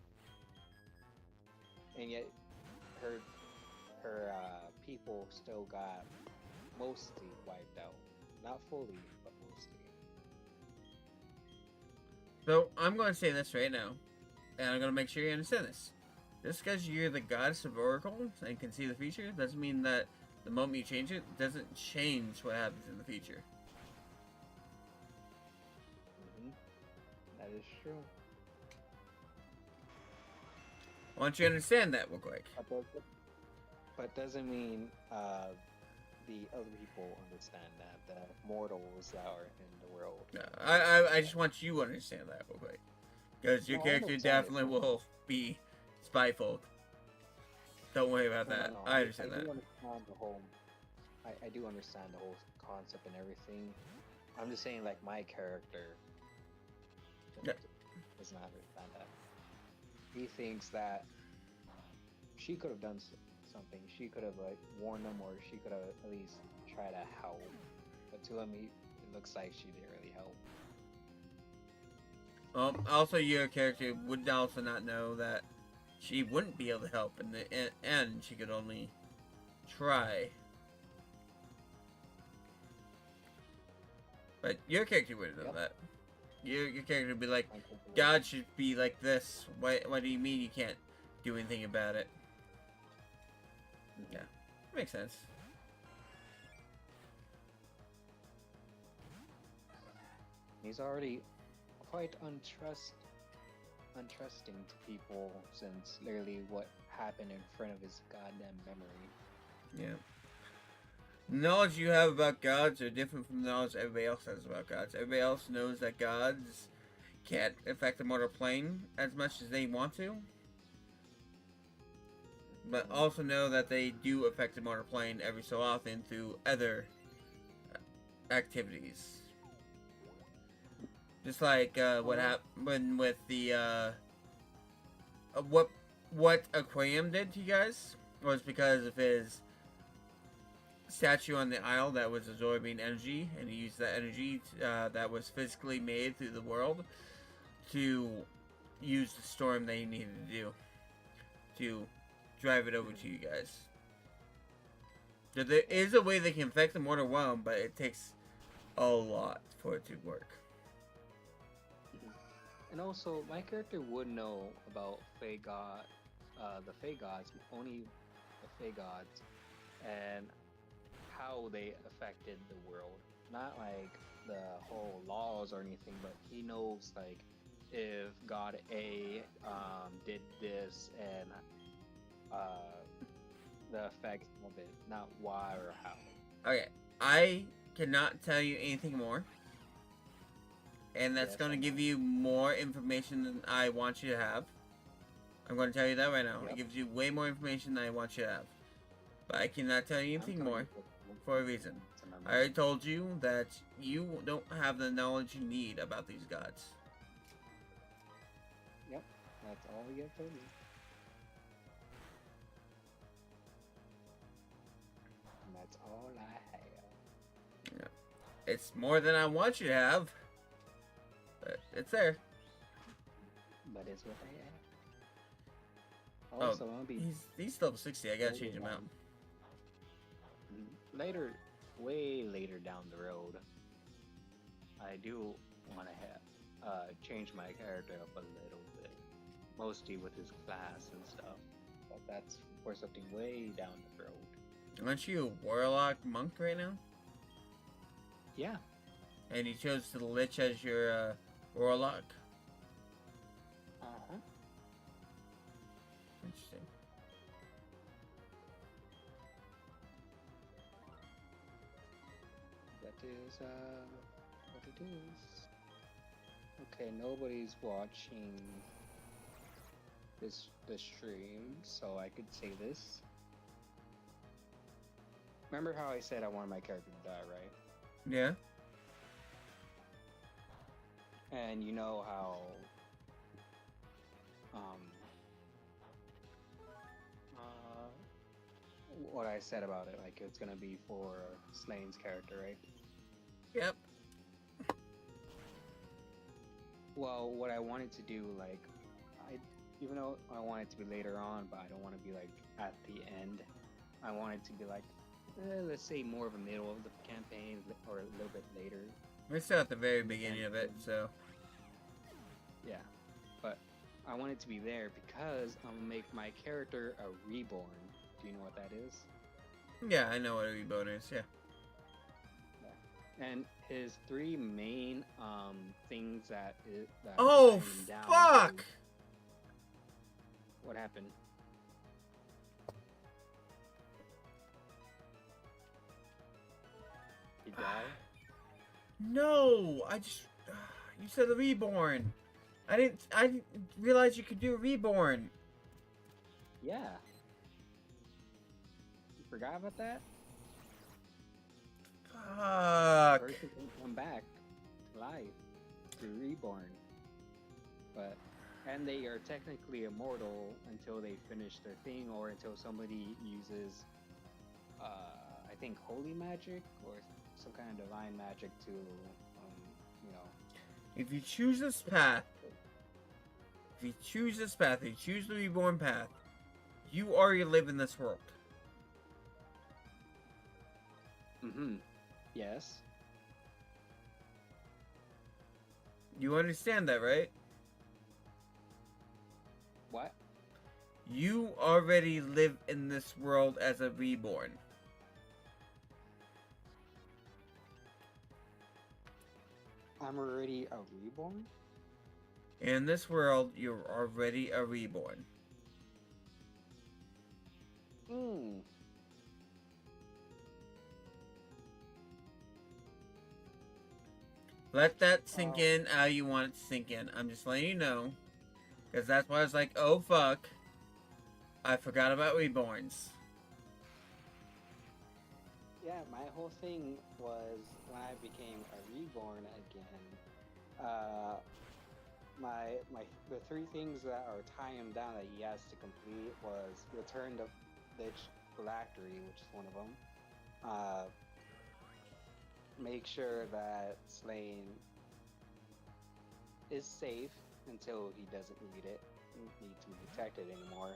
And yet, her people still got mostly wiped out. Not fully, but mostly. So, I'm going to say this right now, and I'm going to make sure you understand this. Just because you're the goddess of oracles and can see the future, doesn't mean that the moment you change it, doesn't change what happens in the future. That is true. I want you to understand that real quick. But doesn't mean the other people understand that, the mortals that are in the world. No, I just want you to understand that real quick. Because your No, I character understand it. definitely will be spiteful. Don't worry about that. No, I understand that. do understand the whole. I do understand the whole concept and everything. I'm just saying, like, my character Yeah. does not understand that. He thinks that she could have done something. She could have, like, warned them, or she could have at least tried to help. But to him, it looks like she didn't really help. Also, your character would also not know that she wouldn't be able to help in the end. She could only try. But your character wouldn't know Yep. that. Your character would be like, God should be like this. Why do you mean you can't do anything about it? Yeah, makes sense. He's already quite untrusting to people since literally what happened in front of his goddamn memory. Yeah. The knowledge you have about gods are different from the knowledge everybody else has about gods. Everybody else knows that gods can't affect the mortal plane as much as they want to. But also know that they do affect the mortal plane every so often through other activities. Just like what happened with the what Aquarium did to you guys was because of his statue on the isle that was absorbing energy, and he used that energy that was physically made through the world to use the storm that he needed to do to drive it over to you guys. So there is a way they can affect the mortal realm, but it takes a lot for it to work. And also, my character would know about Fey God, the Fey Gods, only the Fey Gods, and how they affected the world. Not like the whole laws or anything, but he knows like if God A did this and the effects of it, not why or how. Okay, I cannot tell you anything more. And that's Yes, going to I give know. you more information than I want you to have. I'm going to tell you that right now. It Yep. gives you way more information than I want you to have. But I cannot tell you I'm anything telling more you what- for a reason. I already told you that you don't have the knowledge you need about these gods. Yep, that's all you have told me. And that's all I have. It's more than I want you to have. But it's there. But it's what I have. Oh, Also, I'll be He's level 60. I gotta change him out. later, way later down the road. I do want to have change my character up a little bit, mostly with his class and stuff. But that's for something way down the road. Aren't you a warlock monk right now? Yeah, And you chose the Lich as your warlock? uh-huh. Interesting. That is what it is. Okay, nobody's watching the stream, so I could say this. Remember how I said I wanted my character to die, right? Yeah? And you know how what I said about it, like it's gonna be for Slane's character, right? Yep. Well, what I wanted to do, like, even though I want it to be later on, but I don't want to be like at the end. I want it to be like, let's say more of a middle of the campaign or a little bit later. We're still at the very beginning of it, so. Yeah, but I want it to be there because I'm gonna make my character a reborn. Do you know what that is? Yeah, I know what a reborn is, yeah. And his three main things that Oh, tie him down fuck! to- What happened? He died? No! I just. You said a reborn. I didn't realize you could do a reborn. Yeah. You forgot about that? Fuck. Person can come back to life, to reborn. And they are technically immortal until they finish their thing or until somebody uses, I think, holy magic or some kind of divine magic to, you know. If you choose this path, if you choose the reborn path, you already live in this world. Mm-hmm. Yes. You understand that, right? What? You already live in this world as a reborn. I'm already a reborn? In this world, you're already a reborn. Hmm. Let that sink in how you want it to sink in. I'm just letting you know. Because that's why I was like, oh fuck. I forgot about reborns. yeah, my whole thing was when I became a reborn again. The three things that are tying him down that he has to complete was return to Lich Phylactery, which is one of them. Make sure that Slain is safe until he doesn't need to be detected anymore.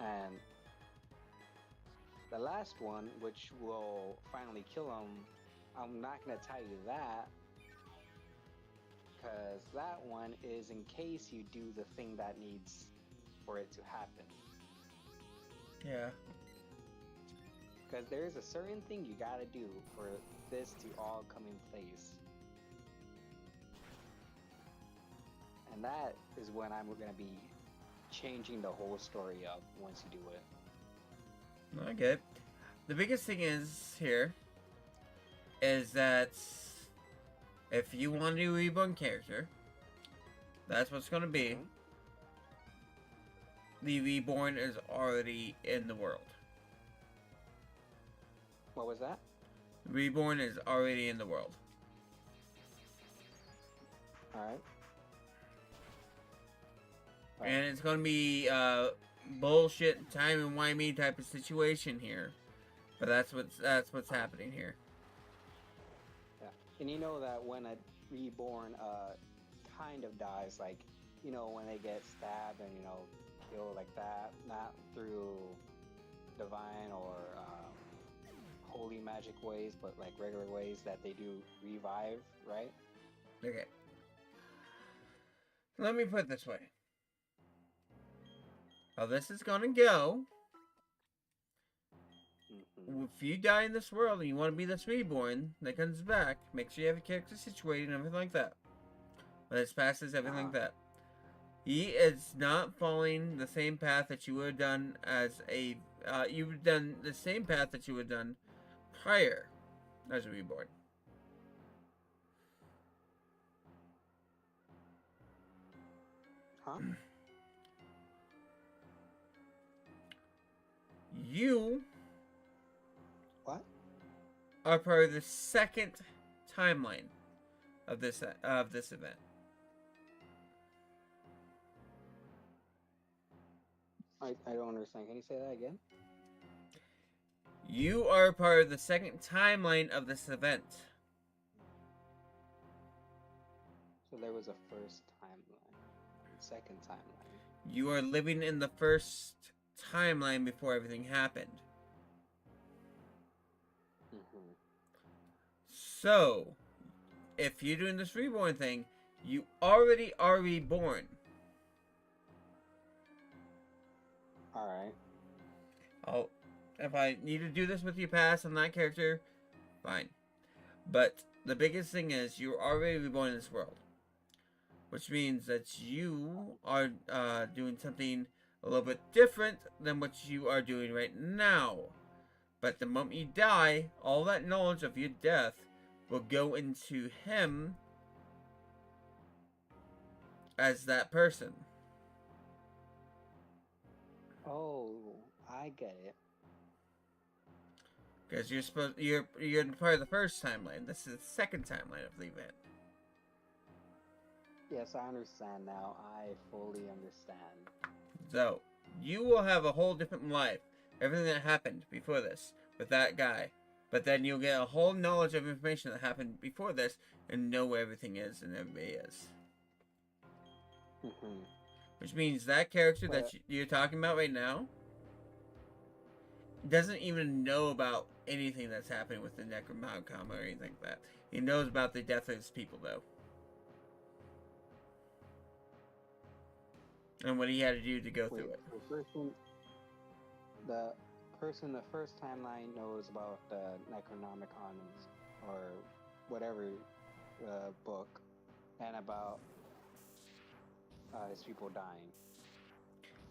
And the last one, which will finally kill him, I'm not gonna tell you that, because that one is in case you do the thing that needs for it to happen. Yeah. Because there's a certain thing you gotta do for this to all come in place. And that is when I'm gonna be changing the whole story up once you do it. Okay. The biggest thing is that if you want to do a reborn character, that's what's going to be. Mhm. The reborn is already in the world. What was that? Reborn is already in the world. Alright. And it's going to be bullshit, timey-wimey type of situation here. But that's what's happening here. Yeah. And you know that when a reborn kind of dies, like, you know, when they get stabbed and, you know, killed like that, not through divine or holy magic ways, but like regular ways that they do revive, right? Okay. Let me put it this way. How this is going to go, Mm-hmm. if you die in this world and you want to be this reborn that comes back, make sure you have a character situated and everything like that. When it's passes, everything like that. He is not following the same path that you would have done as a... you would have done the same path that you would have done prior as a reborn. Huh? You What? are part of the second timeline of this event. I don't understand. Can you say that again? You are part of the second timeline of this event. So there was a first timeline, second timeline. You are living in the first timeline before everything happened. Mm-hmm. So, if you're doing this reborn thing, you already are reborn. Alright. If I need to do this with your past on that character, fine. But the biggest thing is you're already reborn in this world. Which means that you are doing something a little bit different than what you are doing right now. But the moment you die, all that knowledge of your death will go into him as that person. Oh, I get it. Because you're part of the first timeline. This is the second timeline of the event. Yes, I understand now. I fully understand. So, you will have a whole different life. Everything that happened before this with that guy. But then you'll get a whole knowledge of information that happened before this and know where everything is and everybody is. Mm-hmm. Which means that character that you're talking about right now doesn't even know about anything that's happening with the Necronomicon or anything like that. He knows about the death of his people, though. And what he had to do to go through it. The person in the first timeline knows about the Necronomicon or whatever book and about his people dying.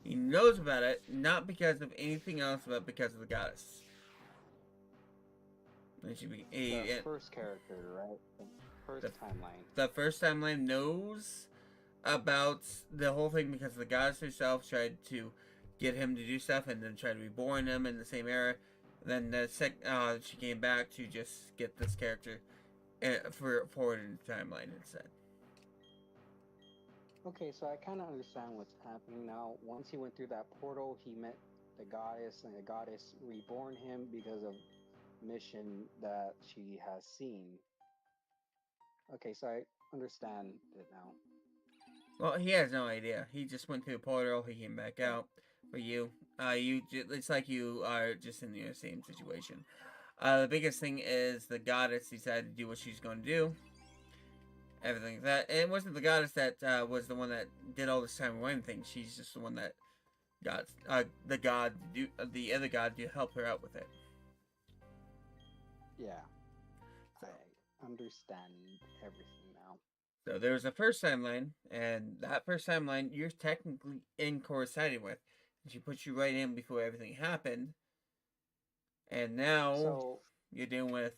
He knows about it, not because of anything else, but because of the goddess. It should be The first character, right? The first timeline. The first timeline knows about the whole thing because the goddess herself tried to get him to do stuff and then try to reborn him in the same era. Then she came back to just get this character for forward in the timeline instead. Okay, so I kind of understand what's happening now. Once he went through that portal, he met the goddess, and the goddess reborn him because of mission that she has seen. Okay, so I understand it now. Well, he has no idea. He just went through a portal. He came back out. For you, it's like you are just in the same situation. The biggest thing is the goddess decided to do what she's going to do. Everything like that. And it wasn't the goddess that was the one that did all this time away thing. She's just the one that got the other god to help her out with it. Yeah, I understand everything now. So there's a first timeline, and that first timeline you're technically in coinciding with. And she puts you right in before everything happened. And now So you're dealing with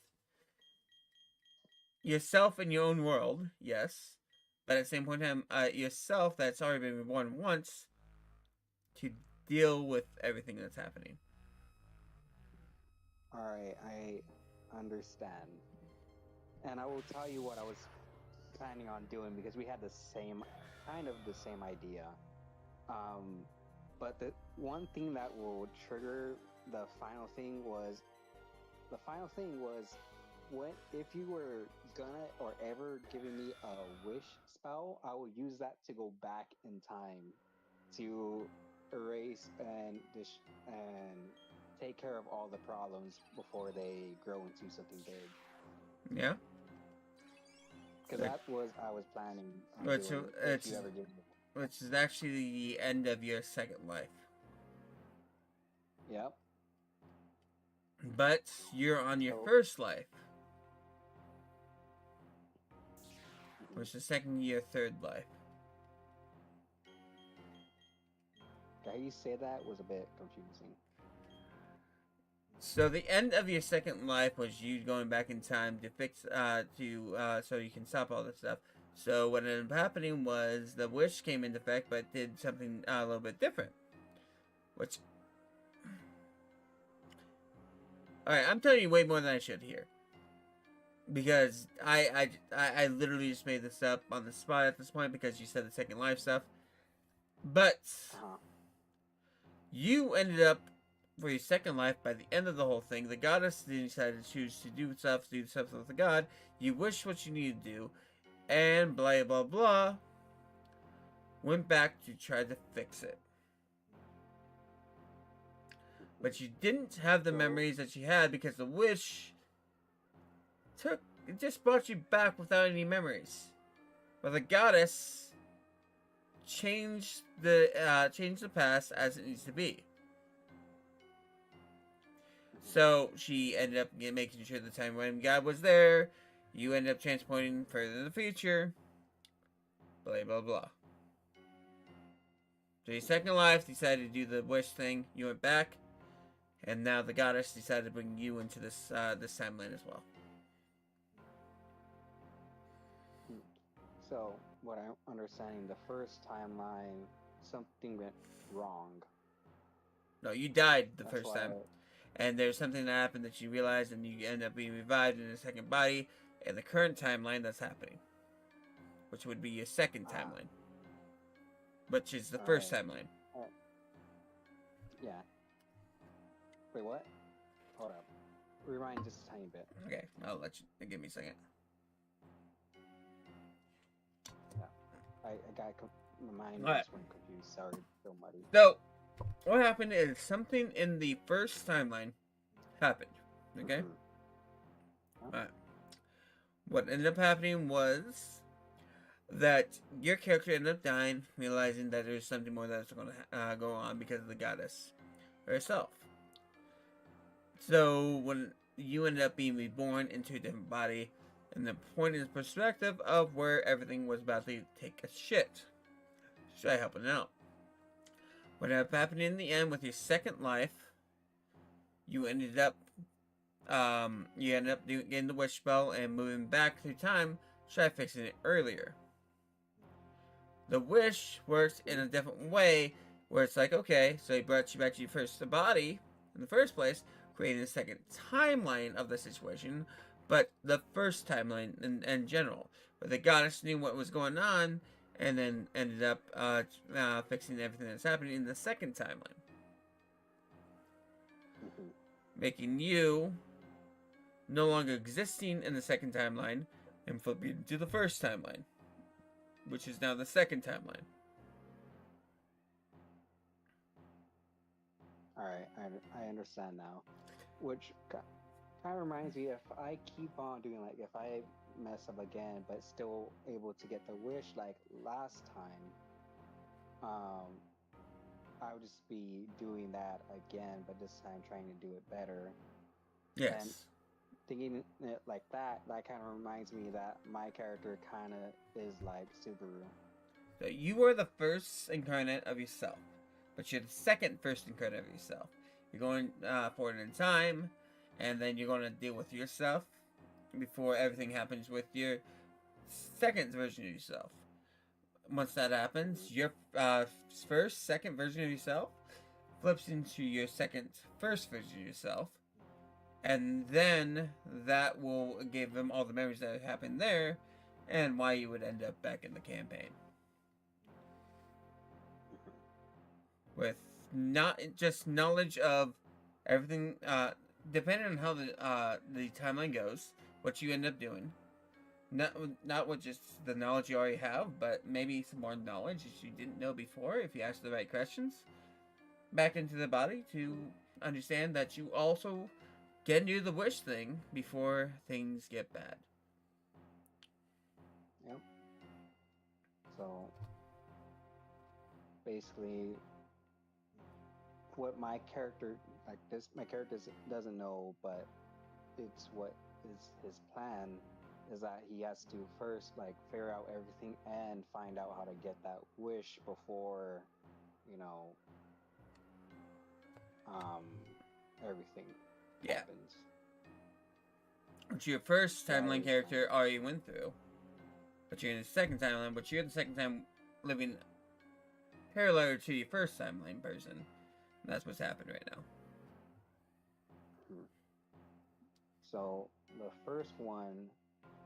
yourself in your own world, yes. But at the same point in time, yourself that's already been reborn once to deal with everything that's happening. alright, I understand. And I will tell you what I was planning on doing because we had the same idea. But the one thing that will trigger the final thing was what if you were gonna or ever giving me a wish spell, I will use that to go back in time to erase and take care of all the problems before they grow into something big. Yeah. Because that was I was planning on But doing so if it's you ever give me. which is actually the end of your second life. Yep. But you're on your So- first life. Which is second year, third life. How you say that was a bit confusing. So the end of your second life was you going back in time to fix so you can stop all this stuff. So what ended up happening was the wish came into effect, but did something a little bit different. Which, all right, I'm telling you way more than I should here, because I literally just made this up on the spot at this point because you said the second life stuff. But you ended up, for your second life, by the end of the whole thing, the goddess decided to choose to do stuff with the god. You wish what you need to do, and blah blah blah. Went back to try to fix it, but you didn't have the memories that you had because the wish just brought you back without any memories. But the goddess changed the past as it needs to be. So she ended up making sure the time when God was there. You ended up transporting further in the future. Blah blah blah. So your second life decided to do the wish thing. You went back, and now the goddess decided to bring you into this timeline as well. So what I'm understanding, the first timeline, something went wrong. No, you died the That's first why time. And there's something that happened that you realized, and you end up being revived in a second body in the current timeline that's happening, which would be your second timeline, which is the first timeline. Yeah. Wait, what? Hold up. Rewind just a tiny bit. Okay, I'll let you. Give me a second. I got my mind Alright. just went confused. Sorry, so muddy. So, what happened is something in the first timeline happened. Okay. Alright. What ended up happening was that your character ended up dying, realizing that there's something more that's going to go on because of the goddess herself. So when you ended up being reborn into a different body, and the point is perspective of where everything was about to take a shit. Try helping out. What ended up happening in the end with your second life, you ended up getting the wish spell and moving back through time, try fixing it earlier. The wish works in a different way, where it's like, okay, so he brought you back to your first body in the first place. creating a second timeline of the situation, but the first timeline in general, where the goddess knew what was going on and then ended up fixing everything that's happening in the second timeline, Mhm. making you no longer existing in the second timeline and flipping to the first timeline, which is now the second timeline. All right, I understand now. Which kind of reminds me, if I keep on doing like, if I mess up again, but still able to get the wish like last time, I would just be doing that again, but this time trying to do it better. Yes. Thinking it like that, that kind of reminds me that my character kind of is like Subaru. So you are the first incarnate of yourself, but you're the second first incarnate of yourself. You're going forward in time, and then you're going to deal with yourself before everything happens with your second version of yourself. Once that happens, your second version of yourself flips into your second first version of yourself, and then that will give them all the memories that happened there and why you would end up back in the campaign. With not just knowledge of everything, depending on how the timeline goes, what you end up doing. Not with just the knowledge you already have, but maybe some more knowledge that you didn't know before if you ask the right questions. Back into the body to understand that you also can do the wish thing before things get bad. Yep. So basically, what my character my character doesn't know, but it's what is his plan is that he has to first like figure out everything and find out how to get that wish before, you know, everything happens. Which your first That timeline is character already went through. But you're in the second timeline, but you're the second time living parallel to your first timeline person. And that's what's happened right now. So the first one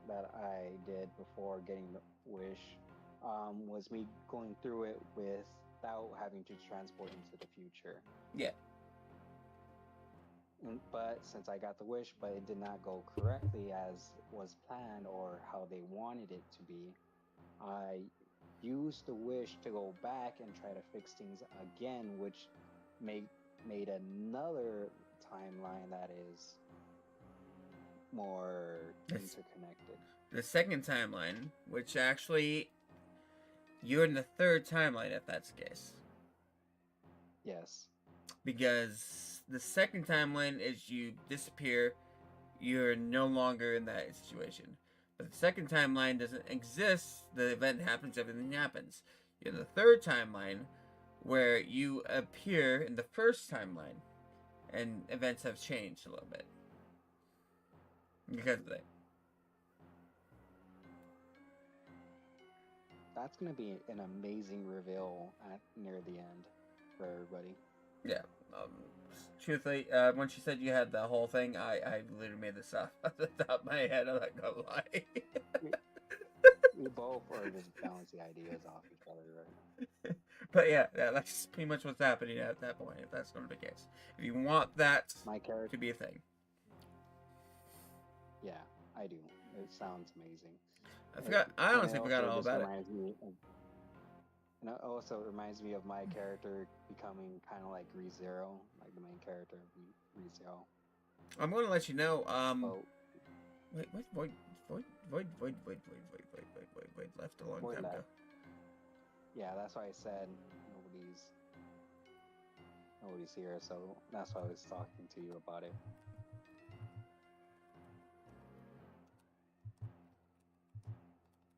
that I did before getting the wish was me going through it without having to transport into the future. Yeah. But since I got the wish, but it did not go correctly as was planned or how they wanted it to be, I used the wish to go back and try to fix things again, which made another timeline that is more interconnected. The second timeline, which actually you're in the third timeline if that's the case. Yes. Because the second timeline is you disappear, you're no longer in that situation. But the second timeline doesn't exist, the event happens, everything happens. You're in the third timeline where you appear in the first timeline and events have changed a little bit. Because of that. That's going to be an amazing reveal near the end for everybody. Yeah. Truthfully, once you said you had the whole thing, I literally made this up off the top of my head. I'm not gonna lie. We both are just bouncing ideas off each other, right? But yeah, that's pretty much what's happening at that point, if that's going to be the case. If you want that My character to be a thing. Yeah, I do. It sounds amazing. I honestly forgot all about it. And it also reminds me of my character becoming kind of like ReZero, like the main character of ReZero. I'm going to let you know. Oh, Wait, Void left a long Void time ago. left. Yeah, that's why I said nobody's here, so that's why I was talking to you about it.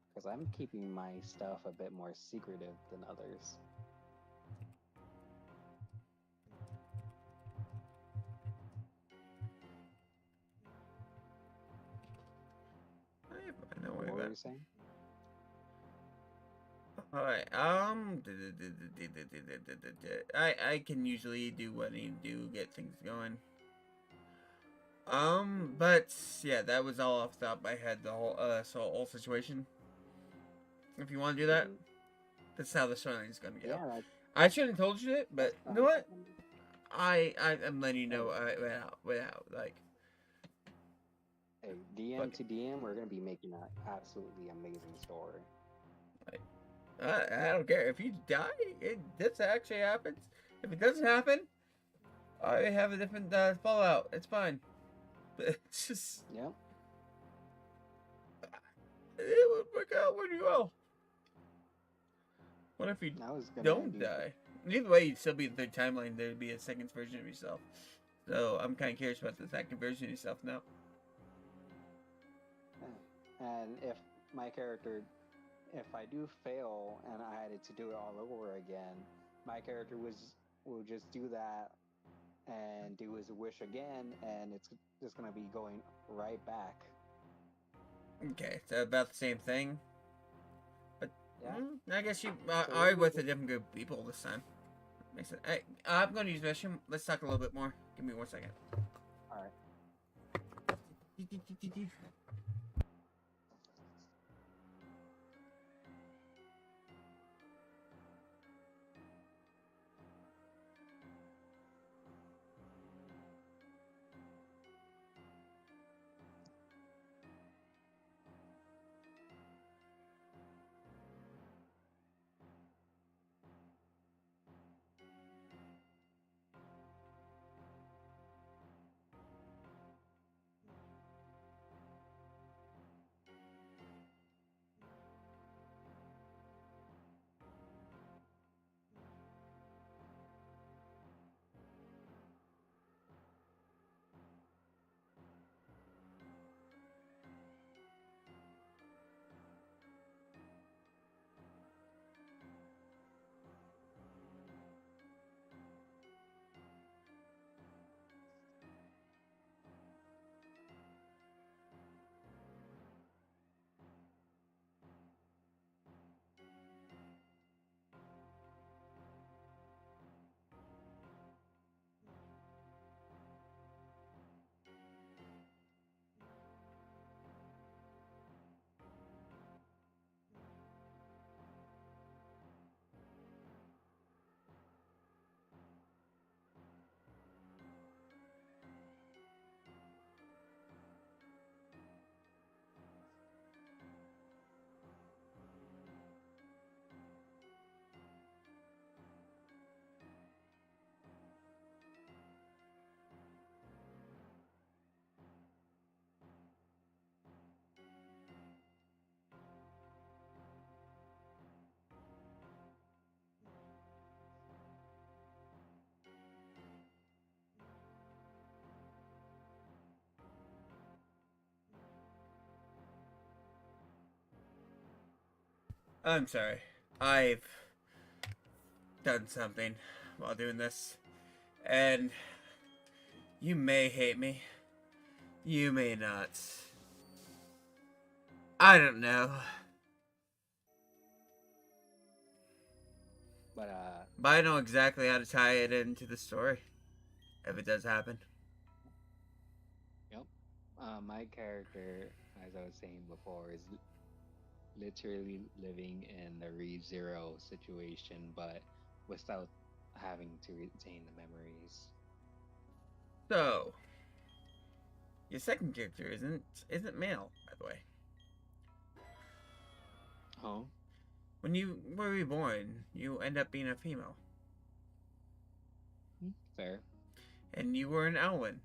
Because I'm keeping my stuff a bit more secretive than others. I know What were you saying? Alright, I can usually do what I need to do, get things going. But yeah, that was all off the top of my head. The whole situation. If you want to do that, that's how the storyline is gonna go. Yeah, that's, I shouldn't have told you it, but that's you know what? fine. I'm letting you know without like. Hey, DM But- to DM, we're gonna be making an absolutely amazing story. I don't care if you die. This actually happens. If it doesn't happen, I have a different fallout. It's fine. But it's just Yep. it would work out pretty well. What if you I was gonna don't do- die? Either way, you'd still be in the third timeline. There'd be a second version of yourself. So I'm kind of curious about the second version of yourself now. And if my character, if I do fail and I had to do it all over again, my character will just do that and do his wish again, and it's just gonna be going right back. Okay, so about the same thing. Yeah. I guess you So are what with do a different group of people this time. Makes sense. Hey, I'm going to use the restroom. Let's talk a little bit more. Give me 1 second. All right. I'm sorry. I've done something while doing this. And you may hate me. You may not. I don't know. But I know exactly how to tie it into the story. If it does happen. my character, as I was saying before, is literally living in the ReZero situation, but without having to retain the memories. So, your second character isn't male, by the way. Oh, When you were reborn, you end up being a female. fair. And you were an Elwyn.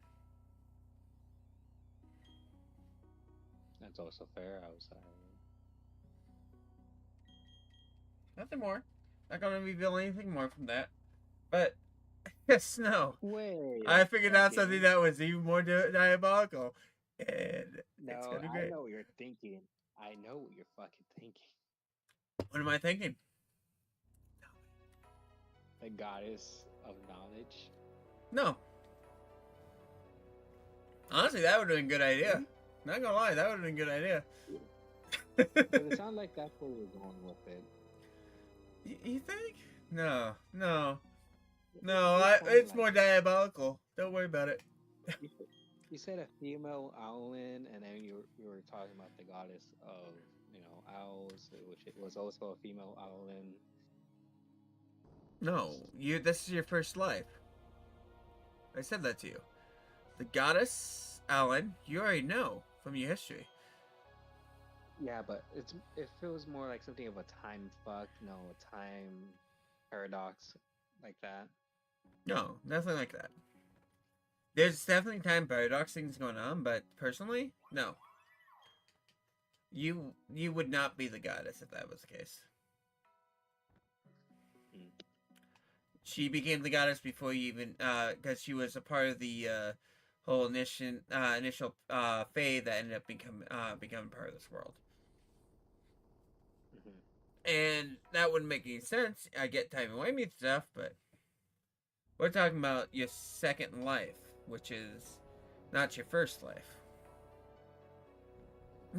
That's also fair. I was Nothing more. Not gonna reveal anything more from that. But, yes, no. Wait. I figured out something that was even more diabolical. And it's No, gonna be I great. know what you're thinking. I know what you're fucking thinking. What am I thinking? The goddess of knowledge. No. Honestly, that would have been a good idea. Hmm? Not gonna lie, that would have been a good idea. But it sounds like that's where we're going with it. You think? No. It sounds It's like- more diabolical. Don't worry about it. You said a female owlin, and then you were talking about the goddess of owls, which it was also a female owlin. No, this is your first life. I said that to you. The goddess, Alan, you already know from your history. Yeah, but it feels more like something of a time fuck, a time paradox like that. No, nothing like that. There's definitely time paradox things going on, but personally, no. You would not be the goddess if that was the case. She became the goddess before you even, because she was a part of the whole initial Fae that ended up becoming part of this world. And that wouldn't make any sense. I get time away me stuff, but we're talking about your second life, which is not your first life.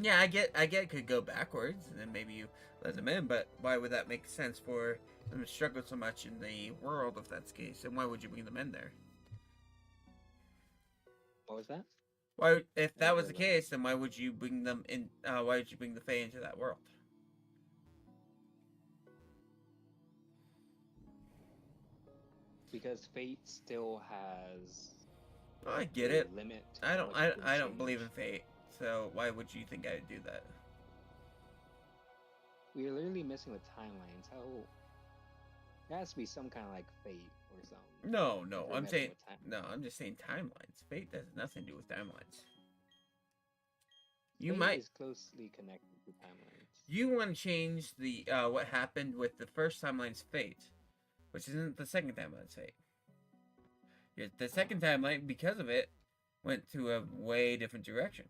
Yeah, I get it could go backwards, and then maybe you let them in, but why would that make sense for them to struggle so much in the world if that's the case? And why would you bring them in there? What was that? Why, if that was the case, then why would you bring them in? Why would you bring the Fae into that world? Because fate still has. Oh, I get it. Limit. I don't believe in fate, so why would you think I would do that? We're literally missing the timelines. How? There has to be some kind of like fate or something. No, We're I'm messing saying with time. no. I'm just saying timelines. Fate has nothing to do with timelines. You Fate might. is closely connected to timelines. You want to change the what happened with the first timeline's fate, which isn't the second timeline's fate. The second timeline, because of it, went to a way different direction.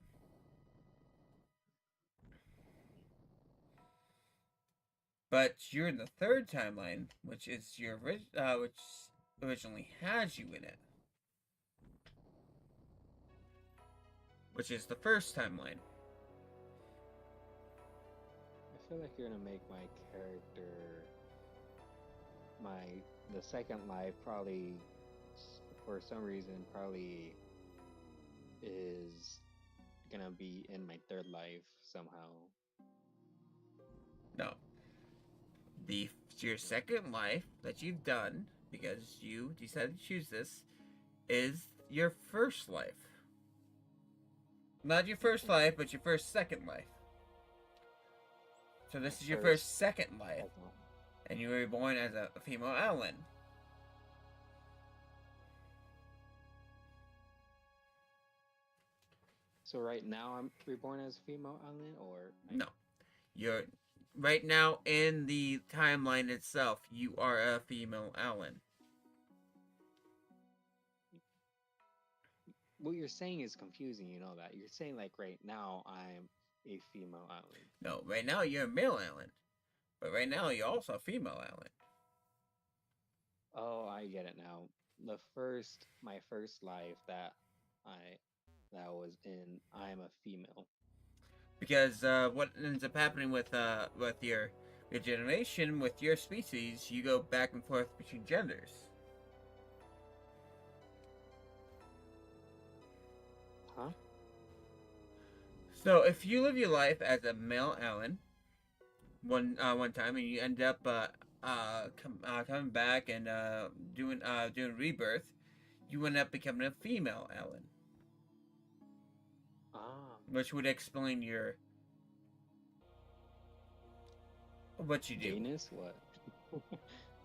But you're in the third timeline, which is which originally has you in it, which is the first timeline. I feel like you're gonna make my character, the second life probably, for some reason, probably is gonna be in my third life somehow. No. Your second life that you've done, because you decided to choose this, is your first life. Not your first life, but your second life. So this is your first second life, and you were born as a female Alan. So right now I'm reborn as a female Alan, or No, you're right now in the timeline itself. You are a female Alan. what you're saying is confusing. You know that you're saying like right now I'm a female Alan. No, right now you're a male Alan, but right now you're also a female Alan. Oh, I get it now. My first life that was in, I'm a female. Because what ends up happening with your generation, with your species, you go back and forth between genders. Huh? So if you live your life as a male Alan, one time, and you end up coming back and doing rebirth, you end up becoming a female Alan. Which would explain what you do. Gayness? What?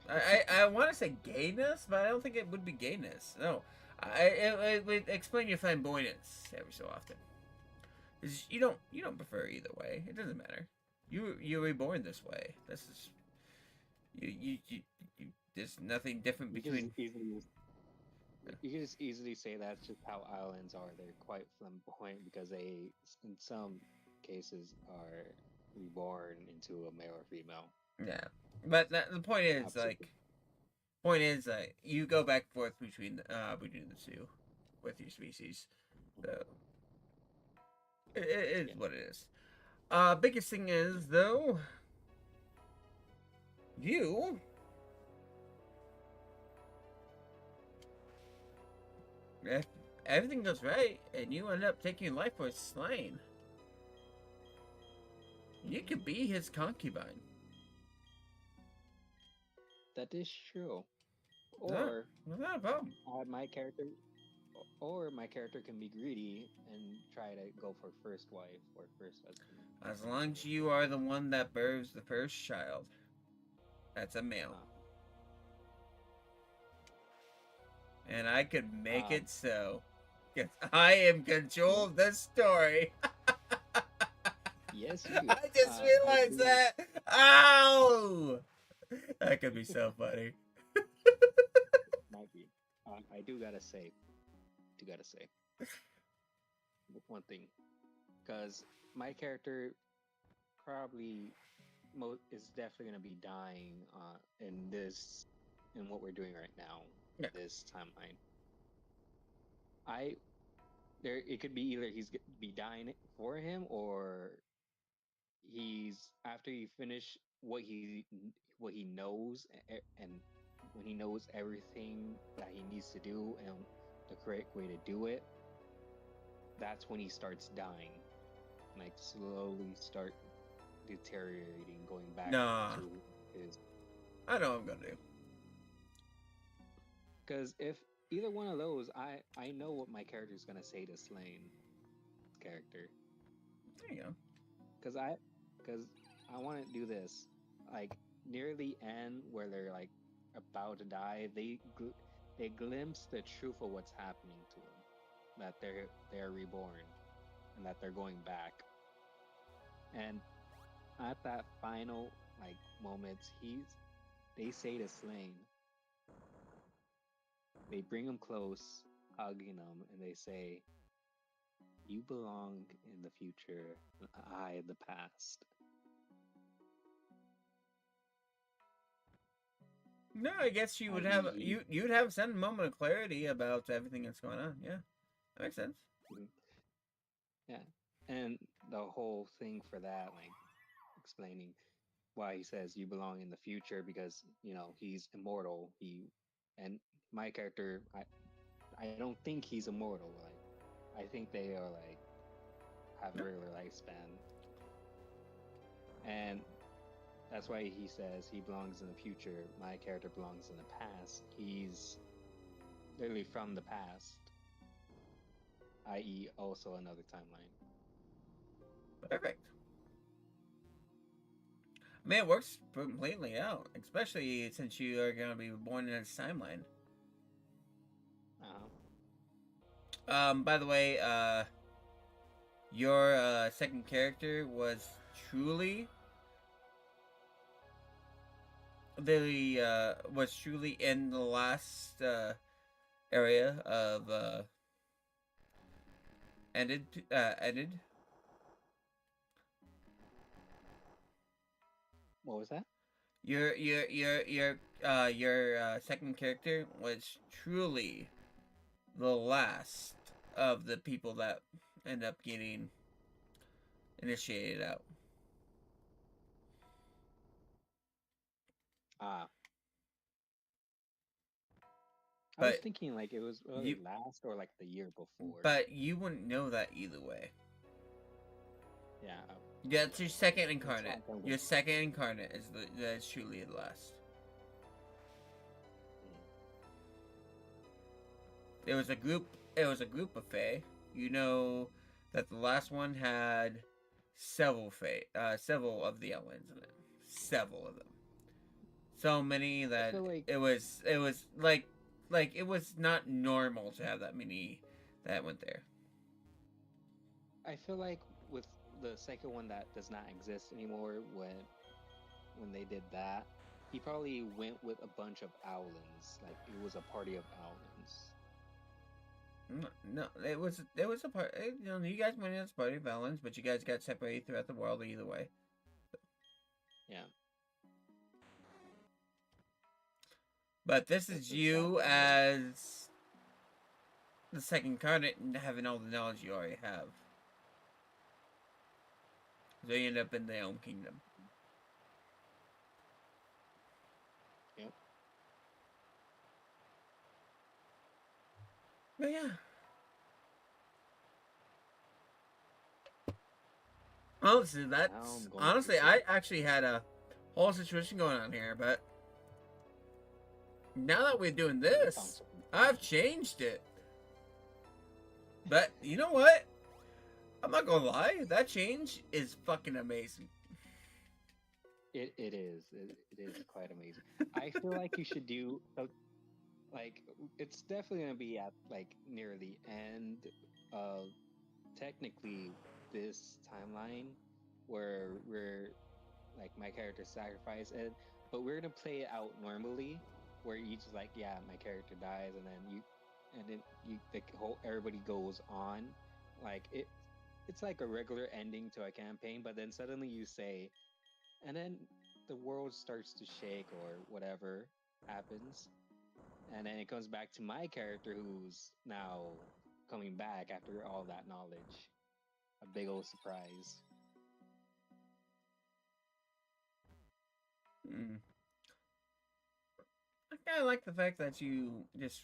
I want to say gayness, but I don't think it would be gayness. No, it would explain your flamboyance every so often. You don't prefer either way. It doesn't matter. You were born this way. This is you. There's nothing different between. You can just easily say that's just how islands are. They're quite flamboyant because they, in some cases, are reborn into a male or female. Yeah, but the point is, you go back and forth between the two with your species. So it is what it is. Biggest thing is though, you. everything goes right, and you end up taking life for slain, you could be his concubine. That is true. Yeah, Or not a problem. my character, or my character can be greedy and try to go for first wife or first husband. As long as you are the one that births the first child. That's a male. And I could make it so. Because I am control of the story. Yes, you. I just realized that. Ow! That could be so funny. Might be. I do gotta say. One thing. Because my character probably is definitely gonna be dying in what we're doing right now. Yeah. This timeline. It could be either he's be dying for him, or he's after he finish what he knows, and when he knows everything that he needs to do and the correct way to do it, that's when he starts dying, like slowly start deteriorating, going back Nah. to his. I know what I'm gonna do. Because if either one of those, I know what my character is gonna say to Slane's character. There you go. Because I want to do this, like near the end where they're like about to die, they glimpse the truth of what's happening to them, that they're reborn, and that they're going back. And at that final like moments, they say to Slane, they bring him close, hugging him, and they say, "You belong in the future, I in the past." No, I guess you would have you'd have some moment of clarity about everything that's going on. Yeah, that makes sense. Yeah, and the whole thing for that, like explaining why he says you belong in the future, because he's immortal. And my character, I don't think he's immortal. Like I think they are like have a regular lifespan, and that's why he says he belongs in the future. My character belongs in the past. He's literally from the past, i.e., also another timeline. Perfect. I mean, it works completely out, especially since you are going to be born in this timeline. By the way, your second character was truly in the last area of ended. What was that? Your second character was truly the last of the people that end up getting initiated out. I was thinking like it was last or like the year before. But you wouldn't know that either way. Yeah. Yeah, it's your second incarnate. Your second incarnate is truly the last. It was a group of Fae. You know that the last one had several of the elements in it. Several of them. So many that it was like it was not normal to have that many that went there. I feel like with the second one that does not exist anymore, when they did that, he probably went with a bunch of Owlins. Like it was a party of Owlins. No, it was a part. You guys went in as a party of Owlins, but you guys got separated throughout the world either way. Yeah. But this is you as the second incarnate and having all the knowledge you already have. So you end up in the Elm Kingdom. Yep. But yeah. Honestly, I'm that's going to honestly, say- I actually had a whole situation going on here, but now that we're doing Sounds this, so- I've changed it. But you know what? I'm not gonna lie, that change is fucking amazing. It is. It is quite amazing. I feel like you should do like it's definitely gonna be at like near the end of technically this timeline where we're like my character sacrifice it, but we're gonna play it out normally where you just like yeah my character dies and then you the whole everybody goes on like it's like a regular ending to a campaign, but then suddenly you say and then the world starts to shake or whatever happens and then it comes back to my character who's now coming back after all that knowledge. A big old surprise. Hmm. I kind of like the fact that you just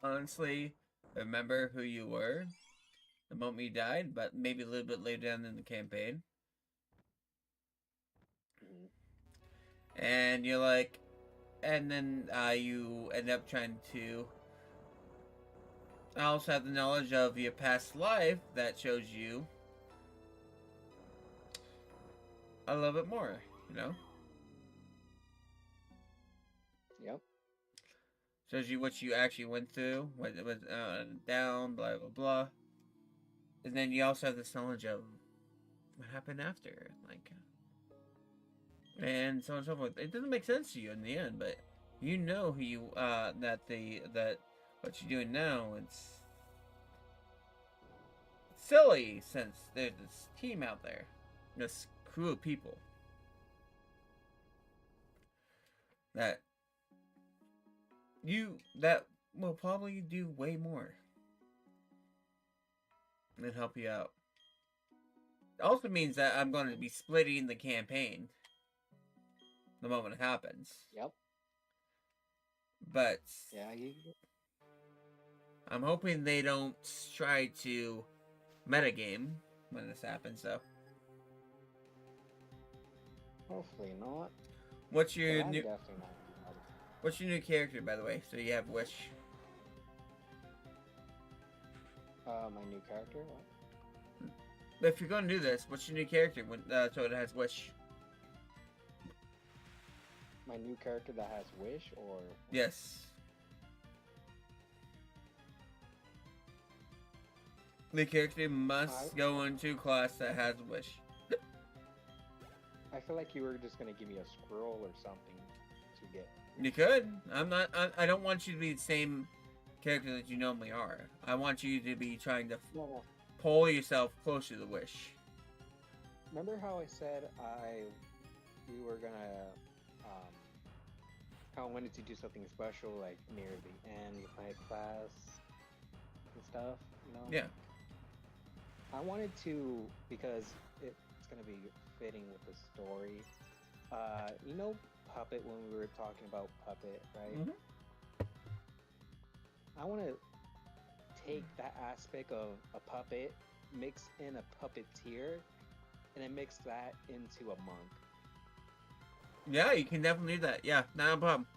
honestly remember who you were the moment you died, but maybe a little bit later down in the campaign. Mhm. And you're like, and then you end up trying to also have the knowledge of your past life that shows you a little bit more, you know? Yep. Shows you what you actually went through, what went down, blah, blah, blah. And then you also have this knowledge of what happened after, like, and so on and so forth. It doesn't make sense to you in the end, but you know who you, that what you're doing now, it's silly since there's this team out there, this crew of people that will probably do way more and help you out. It also means that I'm going to be splitting the campaign the moment it happens. Yep. But Yeah. I'm hoping they don't try to metagame when this happens, though. Hopefully not. What's But your I'm new definitely not. What's your new character, by the way? So you have Wish. My new character. What? If you're going to do this, what's your new character when so it has Wish? My new character that has wish or Yes. The character must go into class that has Wish. I feel like you were just gonna give me a scroll or something to get. You could. I'm not. I don't want you to be the same character that you normally are. I want you to be trying to No. pull yourself closer to Wish. Remember how I said we were gonna how I wanted to do something special like near the end of my class and stuff, you know? Yeah. I wanted to because it's gonna be fitting with the story. You know Puppet when we were talking about Puppet, right? Mhm. I want to take that aspect of a puppet, mix in a puppeteer, and then mix that into a monk. Yeah, you can definitely do that. Yeah, not a problem.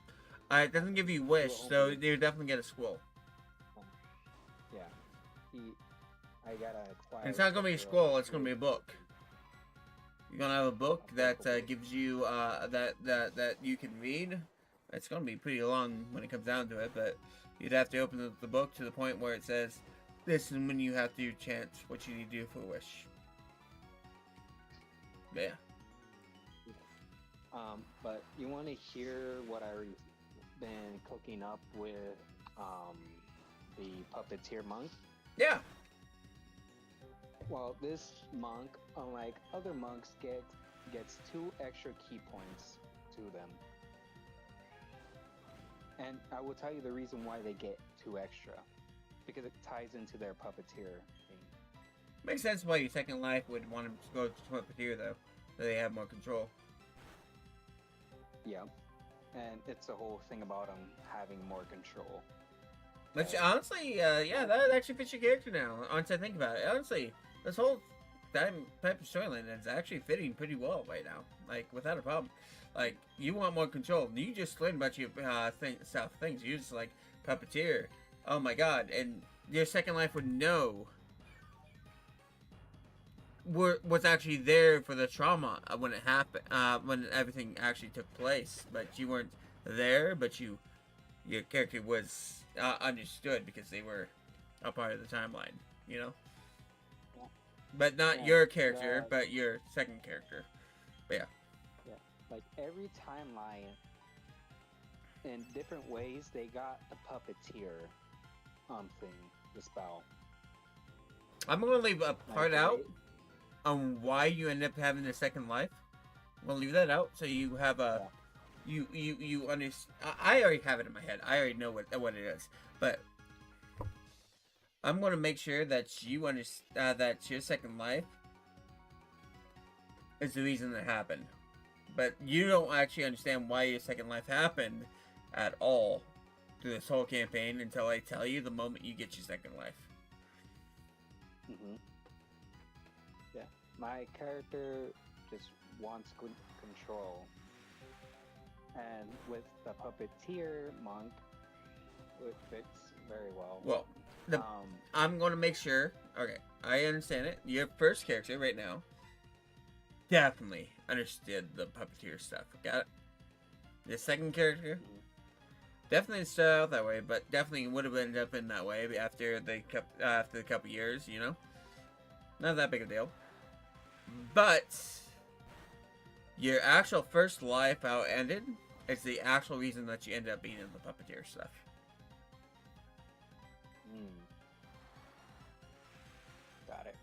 It doesn't give you Wish, so you definitely get a scroll. Yeah, I gotta acquire. And it's not gonna be a scroll; it's gonna be a book. You're gonna have a book that gives you that you can read. It's gonna be pretty long when it comes down to it, but you'd have to open the book to the point where it says, "This is when you have to chant what you need to do for Wish." Yeah. But you want to hear what I've been cooking up with the puppeteer monk? Yeah. Well, this monk, unlike other monks, gets 2 extra key points to them. And I will tell you the reason why they get 2 extra. Because it ties into their puppeteer thing. Makes sense why your second life would want to go to Puppeteer, though. So they have more control. Yeah. And it's a whole thing about them having more control. Which, honestly, yeah, that actually fits your character now, once I think about it. Honestly, this whole type of storyline that's actually fitting pretty well right now. Like, without a problem. Like, you want more control. You just learned about your things. You just like puppeteer. Oh my god! And your Second Life would know was actually there for the trauma when it happened, when everything actually took place. But you weren't there. But your character was understood because they were a part of the timeline. You know. Yeah. But not Yeah, your character, the- but your second character. But yeah. Like every timeline, in different ways, they got the puppeteer thing, the spell. I'm gonna leave a part Like, out on why you end up having a second life. I'm gonna leave that out so you have a you understand. I already have it in my head. I already know what it is, but I'm gonna make sure that you understand that your second life is the reason that happened. But you don't actually understand why your second life happened at all through this whole campaign until I tell you the moment you get your second life. hmm Yeah, my character just wants control, and with the puppeteer monk, it fits very well. Well, I'm going to make sure. Okay, I understand it. Your first character right now definitely understood the puppeteer stuff. Got it? The second character definitely started out that way, but definitely would have ended up in that way after after a couple years. You know, not that big a deal. But your actual first life, how it ended, is the actual reason that you ended up being in the puppeteer stuff. Got it.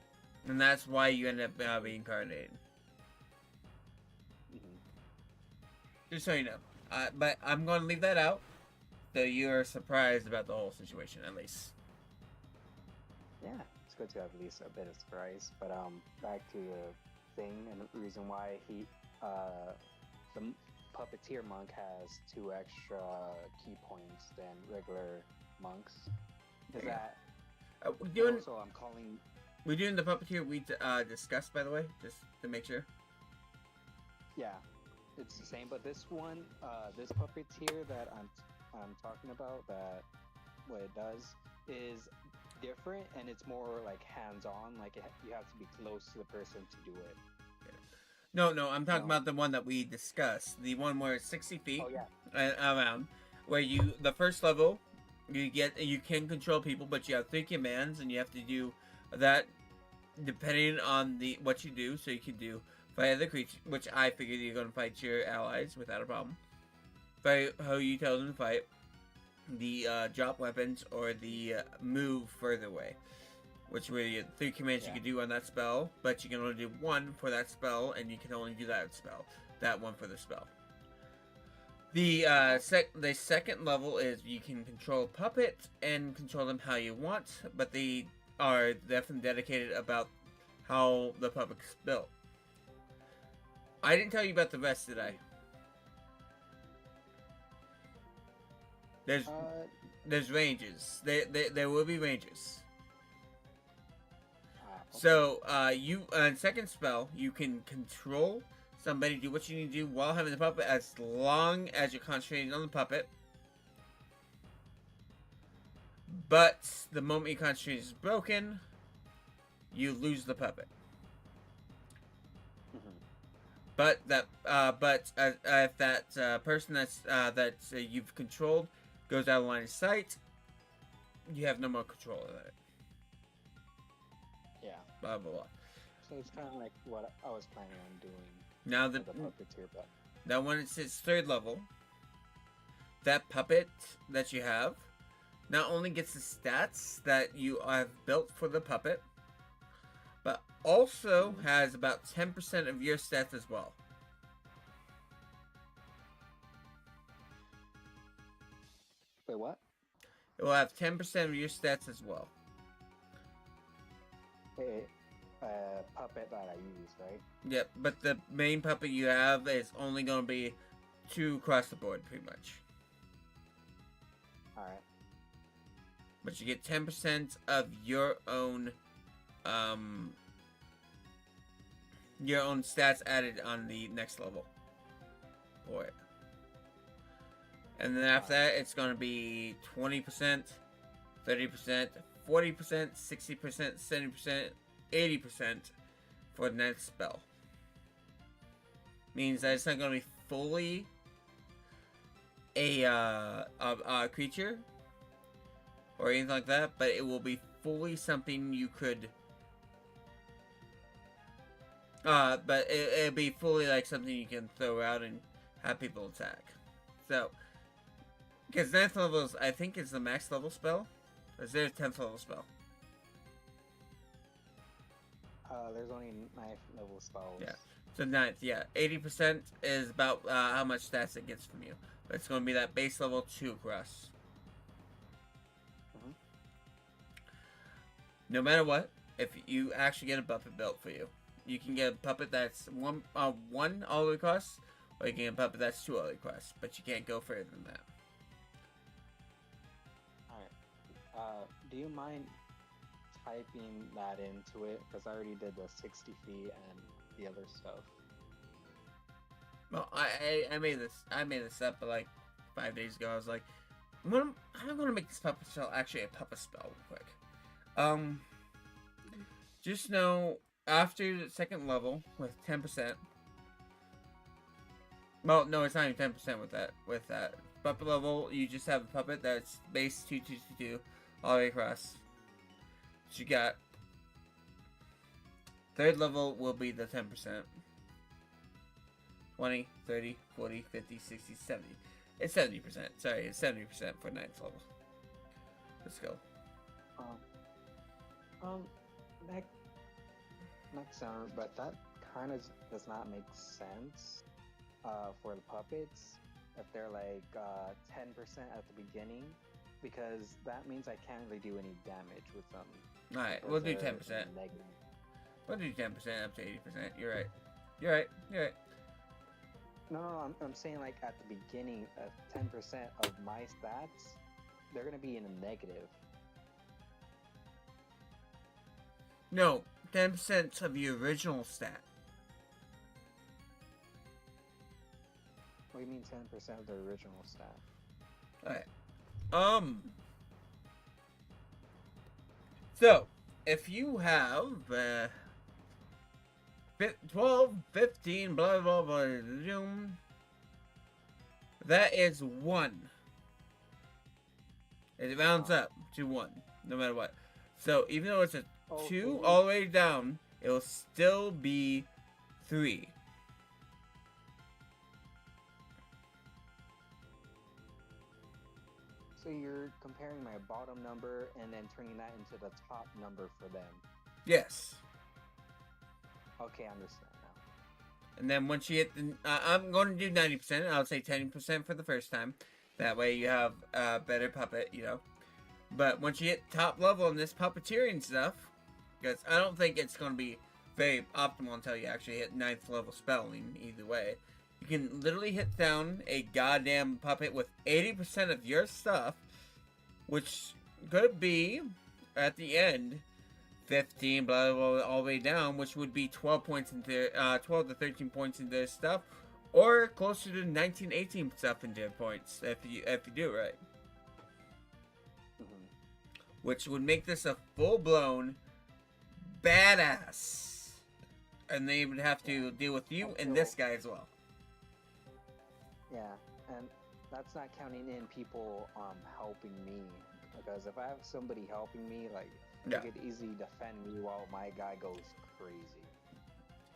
And that's why you end up reincarnated. Just so you know. But I'm going to leave that out, so you're surprised about the whole situation, at least. Yeah, it's good to have at least a bit of surprise. But back to the thing and the reason why the puppeteer monk has 2 extra key points than regular monks. Is that also I'm calling? We're doing the puppeteer we discussed, by the way, just to make sure. Yeah, it's the same, but this one, this puppeteer that I'm talking about, that what it does is different, and it's more like hands-on. Like you have to be close to the person to do it. No, I'm talking about the one that we discussed. The one where it's 60 feet around, where the first level, you can control people, but you have 3 commands, and you have to do that depending on what you do. So you can do fight other creatures, which I figured you're going to fight your allies without a problem. Fight how you tell them to fight. The drop weapons or the move further away, which were the 3 commands you can do on that spell, but you can only do 1 for that spell, and you can only do that spell, that one for the spell. The second level is you can control puppets and control them how you want, but they are definitely dedicated about how the puppet's built. I didn't tell you about the rest, did I? There's ranges. There will be ranges. Okay. So you on second spell you can control somebody, do what you need to do while having the puppet, as long as you're concentrating on the puppet. But the moment your concentration is broken, you lose the puppet. But if that person that you've controlled goes out of line of sight, you have no more control of it. Yeah. Blah blah blah. So it's kind of like what I was planning on doing. Now with the puppeteer, but now when it's its 3rd level, that puppet that you have not only gets the stats that you have built for the puppet, but also has about 10% of your stats as well. wait, what? It will have 10% of your stats as well. Puppet that I use, right? Yep, but the main puppet you have is only going to be 2 across the board, pretty much. Alright. But you get 10% of your own your own stats added on the next level for it. And then after that, it's going to be 20%, 30%, 40%, 60%, 70%, 80% for the next spell. Means that it's not going to be fully a creature or anything like that, but it will be fully something you could. But it'll be fully like something you can throw out and have people attack. So, because 9th level is, I think, is the max level spell. Or is there a 10th level spell? There's only 9th level spells. Yeah. So 9th, yeah. 80% is about how much stats it gets from you. But it's going to be that base level 2 across. Mhm. No matter what, if you actually get a puppet built for you, you can get a puppet that's one all the way across, or you can get a puppet that's 2 all the way across. But you can't go further than that. Alright. Do you mind typing that into it? Because I already did the 60 feet and the other stuff. Well, I made this up like 5 days ago. I was like, I'm gonna make this puppet spell actually a puppet spell real quick. Just know after the 2nd level with 10%. Well, no, it's not even 10% with that. With that puppet level, you just have a puppet that's base 2 all the way across. So you got 3rd level will be the 10%. 20, 30, 40, 50, 60, 70. It's 70%. Sorry, it's 70% for 9th level. Let's go. That not sound, but that kind of does not make sense for the puppets if they're like 10% at the beginning, because that means I can't really do any damage with them. Alright, we'll do They're 10%. negative. We'll do 10% up to 80%. You're right. You're right. You're right. No, I'm saying like at the beginning, 10% of my stats, they're gonna be in a negative. No, 10% of the original stat. What do you mean 10% of the original stat? Alright. So, if you have 12, 15, blah, blah, blah, that is 1. It rounds up to 1, no matter what. So, even though it's a 2 all the way down, it will still be 3. So you're comparing my bottom number and then turning that into the top number for them. Yes. Okay, I understand now. And then once you hit the... I'm going to do 90%. I'll say 10% for the first time. That way you have a better puppet, you know. But once you hit top level in this puppeteering stuff, because I don't think it's going to be very optimal until you actually hit 9th level spelling either way. You can literally hit down a goddamn puppet with 80% of your stuff, which could be, at the end, 15, blah, blah, blah, all the way down, which would be 12 points into 12 to 13 points in their stuff, or closer to 19, 18 stuff in their points if you do it right. Mhm. Which would make this a full-blown badass, and they would have to deal with you and this guy as well. Yeah, and that's not counting in people helping me. Because if I have somebody helping me, like, Yeah. they could easily defend me while my guy goes crazy.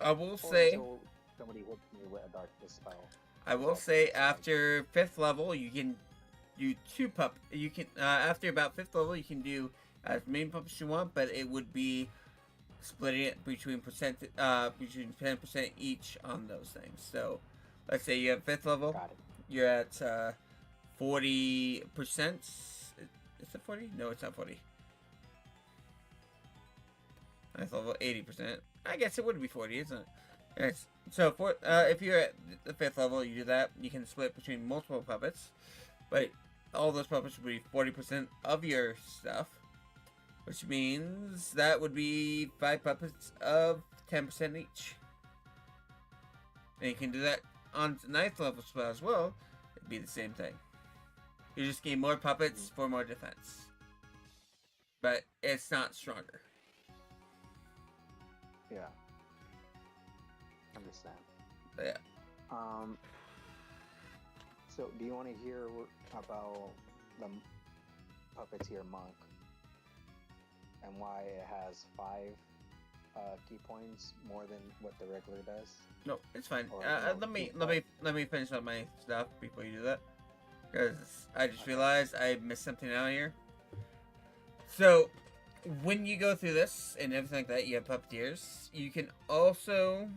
I will Or say, until somebody hits me with a dark dispel. after 5th level, you can do 2 pup. You can after about 5th level, you can do as many puppets you want, but it would be splitting it between between 10% each on those things. So, let's say you have 5th level, Got it. you're at 40%. Is it 40? No, it's not 40. 9th level, 80%. I guess it would be 40, isn't it? Yes. So for if you're at the 5th level, you do that. You can split between multiple puppets, but all those puppets would be 40% of your stuff, which means that would be 5 puppets of 10% each. And you can do that on 9th level spell as well. It'd be the same thing. You just gain more puppets for more defense. But it's not stronger. Yeah. Understand. But yeah. So, do you want to hear about the Puppeteer Monk and why it has 5 key points more than what the regular does? No, it's fine. Or, Let me finish up my stuff before you do that, because I just realized I missed something out here. So, when you go through this and everything like that, you have puppeteers. You can also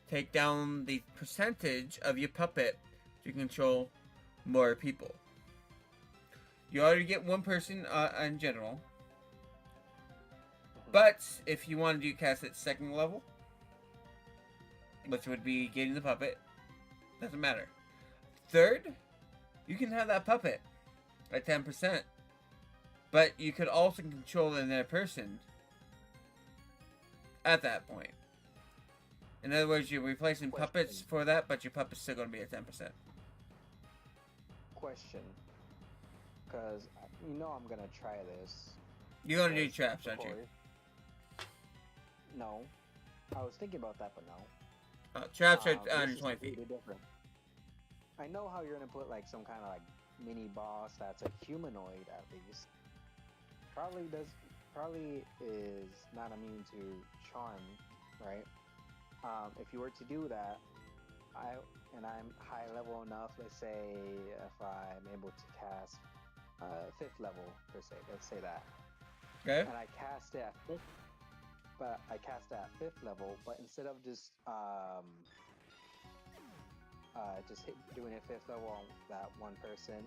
take down the percentage of your puppet to control more people. You already get one person in general, but if you want to do cast at 2nd level, which would be getting the puppet, doesn't matter. 3rd, you can have that puppet at 10%, but you could also control another person at that point. In other words, you're replacing puppets for that, but your puppet's still going to be at 10%. Question. Because you know I'm going to try this. You're going to do traps, aren't you? No. I was thinking about that, but no. Traps are This is 120 feet. completely different. I know how you're gonna put like some kind of like mini boss that's a humanoid at least. Probably is not immune to charm, right? If you were to do that, I'm high level enough. Let's say if I'm able to cast 5th level per se. Let's say that. Okay. And I cast it at 5th. But I cast at 5th level, but instead of just doing it 5th level on that one person,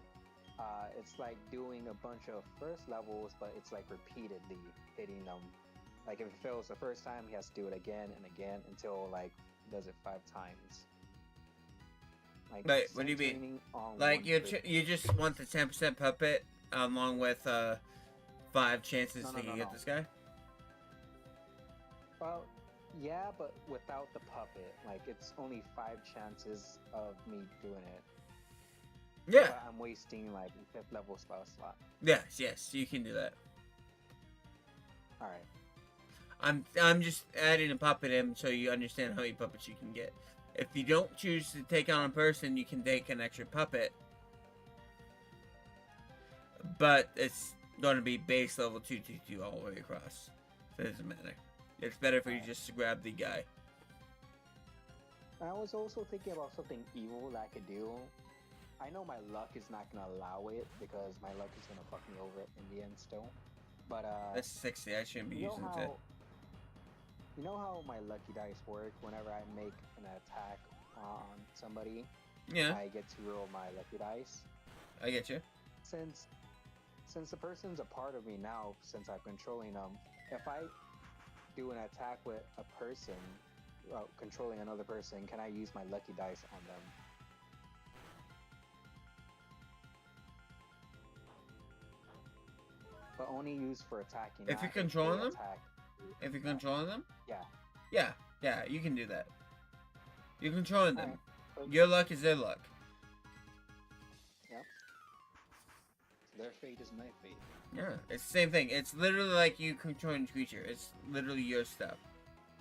it's like doing a bunch of 1st levels, but it's like repeatedly hitting them. Like if it fails the first time, he has to do it again and again until like he does it 5 times. Like, Wait, what do you mean? Like you just want the 10% puppet along with 5 chances to get this guy? Well, yeah, but without the puppet. Like, it's only 5 chances of me doing it. Yeah. But I'm wasting, like, 5th level spell slot. Yes, you can do that. Alright. I'm just adding a puppet in so you understand how many puppets you can get. If you don't choose to take on a person, you can take an extra puppet. But it's going to be base level 222 all the way across. So it doesn't matter. It's better for you just to grab the guy. I was also thinking about something evil that I could do. I know my luck is not going to allow it because my luck is going to fuck me over in the end still. But, that's 60. I shouldn't be using it. You know how my lucky dice work? Whenever I make an attack on somebody, Yeah. I get to roll my lucky dice. I get you. Since the person's a part of me now, since I'm controlling them, if I do an attack with a person, controlling another person, can I use my lucky dice on them? But only used for attacking. If not you're controlling them? attack. If you're controlling them? Yeah. Yeah, you can do that. You're controlling them. Alright. Your luck is their luck. Yep. Their fate is my fate. Yeah, it's the same thing. It's literally like you controlling a creature. It's literally your stuff.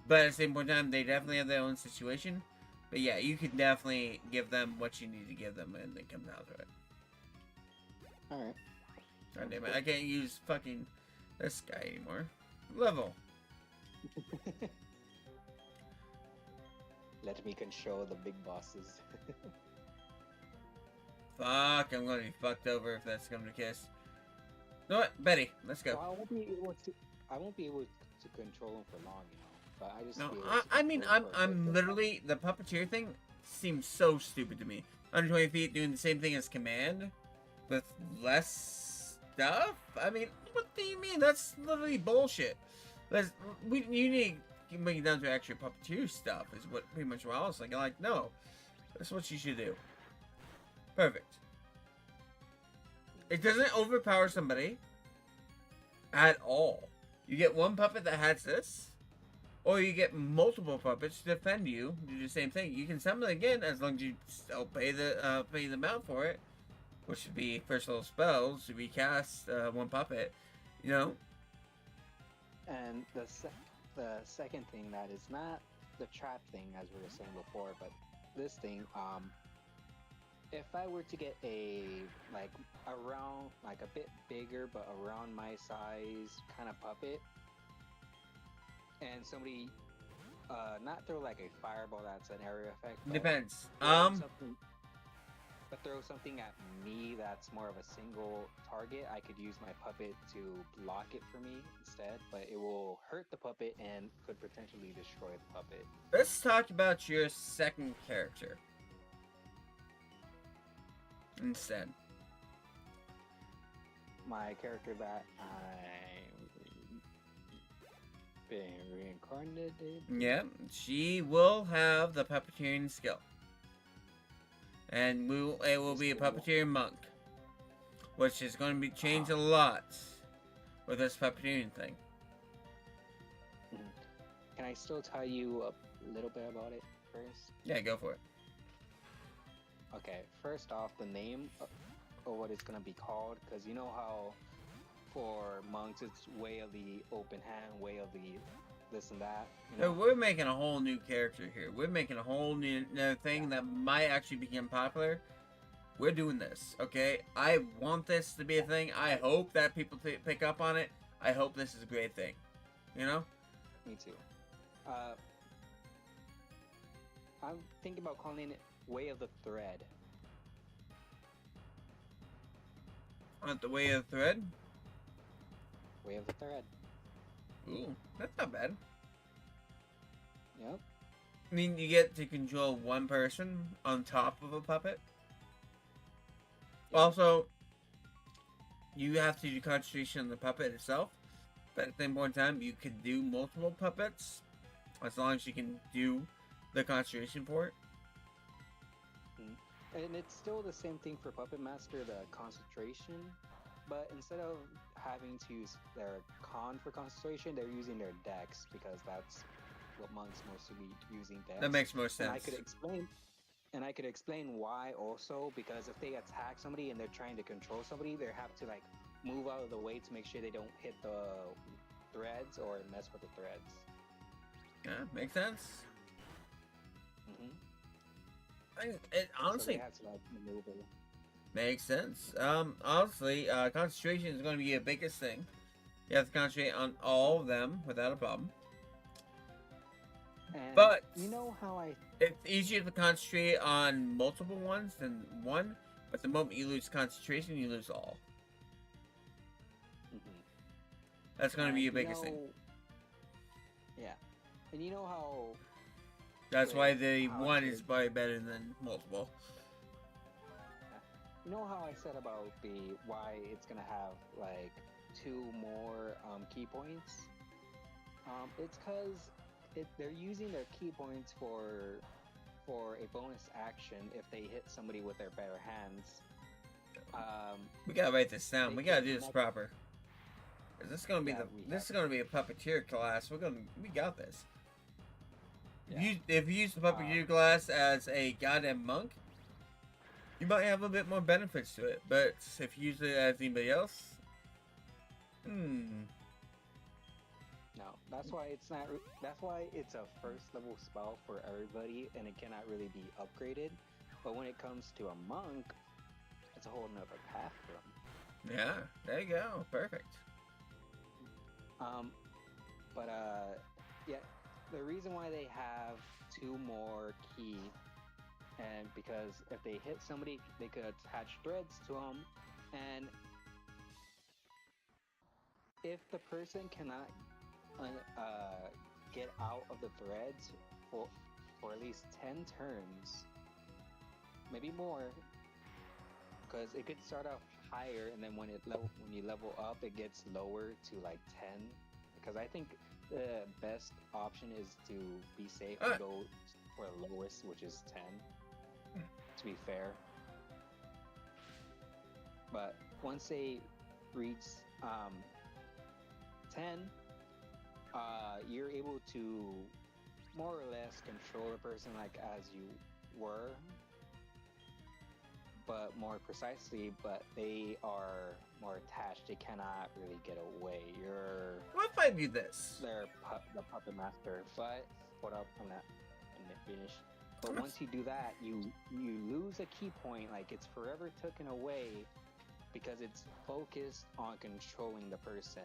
But at the same point in time, they definitely have their own situation. But yeah, you can definitely give them what you need to give them and they come out of it. Alright. God damn it, I can't use fucking this guy anymore. Level. Let me control the big bosses. Fuck, I'm gonna be fucked over if that's gonna kiss. You know what? Betty, let's go. Well, I won't be able to control him for long, you know. But I just No, be able to I mean, control him for a I'm bit. literally, the puppeteer thing seems so stupid to me. 120 feet doing the same thing as command with less stuff? I mean, what do you mean? That's literally bullshit. You need to bring it down to actual puppeteer stuff is what pretty much what I was thinking. Like, no, that's what you should do. Perfect. It doesn't overpower somebody at all. You get one puppet that has this, Or you get multiple puppets to defend you. Do the same thing. You can summon again as long as you still pay the amount for it, which would be first level spells to recast one puppet. You know. And the second thing that is not the trap thing, as we were saying before, but this thing, if I were to get a around a bit bigger but around my size kind of puppet, and somebody not throw like a fireball that's an area effect. But Depends. throw something at me that's more of a single target. I could use my puppet to block it for me instead, but it will hurt the puppet and could potentially destroy the puppet. Let's talk about your second character instead. My character that I'm being reincarnated. Yeah, she will have the puppeteering skill. And it will be a puppeteer monk, which is going to be changed a lot with this puppeteering thing. Can I still tell you a little bit about it first? Yeah, go for it. Okay, first off, the name of what it's going to be called, because you know how for monks it's way of the open hand, way of the this and that. You know? So we're making a whole new character here. We're making a whole new thing that might actually become popular. We're doing this, okay? I want this to be a thing. I hope that people pick up on it. I hope this is a great thing. You know? Me too. I'm thinking about calling it Way of the Thread. Want the way of the thread? Way of the Thread. Ooh, that's not bad. Yep. I mean, you get to control one person on top of a puppet. Also, you have to do concentration on the puppet itself. But at the same point in time, you can do multiple puppets as long as you can do the concentration for it. And it's still the same thing for Puppet Master, the concentration. But instead of having to use their con for concentration, they're using their dex because that's what monks mostly be using dex. That makes more sense. And I could explain why also, because if they attack somebody and they're trying to control somebody, they have to like move out of the way to make sure they don't hit the threads or mess with the threads. Yeah, makes sense. Mm-hmm. It honestly So they have to, like, maneuver. makes sense. Honestly, concentration is going to be your biggest thing. You have to concentrate on all of them without a problem. And But you know how it's easier to concentrate on multiple ones than one. But the moment you lose concentration, you lose all. That's going to be your biggest thing. Yeah, and you know how That's why the how one it is probably better than multiple. you know how I said about why it's gonna have like 2 more key points. It's because they're using their key points for a bonus action if they hit somebody with their bare hands. We gotta write this down. They We gotta can do this connect- proper. 'Cause this is gonna be Yeah, this is gonna be a puppeteer class. We got this. Yeah. If you use the puppeteer class as a goddamn monk, you might have a bit more benefits to it. But if you use it as anybody else, No, that's why it's not. That's why it's a first level spell for everybody, and it cannot really be upgraded. But when it comes to a monk, it's a whole nother path for them. yeah, there you go, perfect. Yeah, the reason why they have 2 more key, and because if they hit somebody, they could attach threads to them, and if the person cannot get out of the threads for at least 10 turns, maybe more, because it could start off higher, and then when you level up, it gets lower to like 10. Because I think the best option is to be safe and go for the lowest, which is 10. To be fair, but once they reach 10, you're able to more or less control the person like as you were, but more precisely. But they are more attached. They cannot really get away. You're What if I do this? the puppet master. But hold up, I'm not finished. But once you do that, you lose a key point. Like it's forever taken away because it's focused on controlling the person.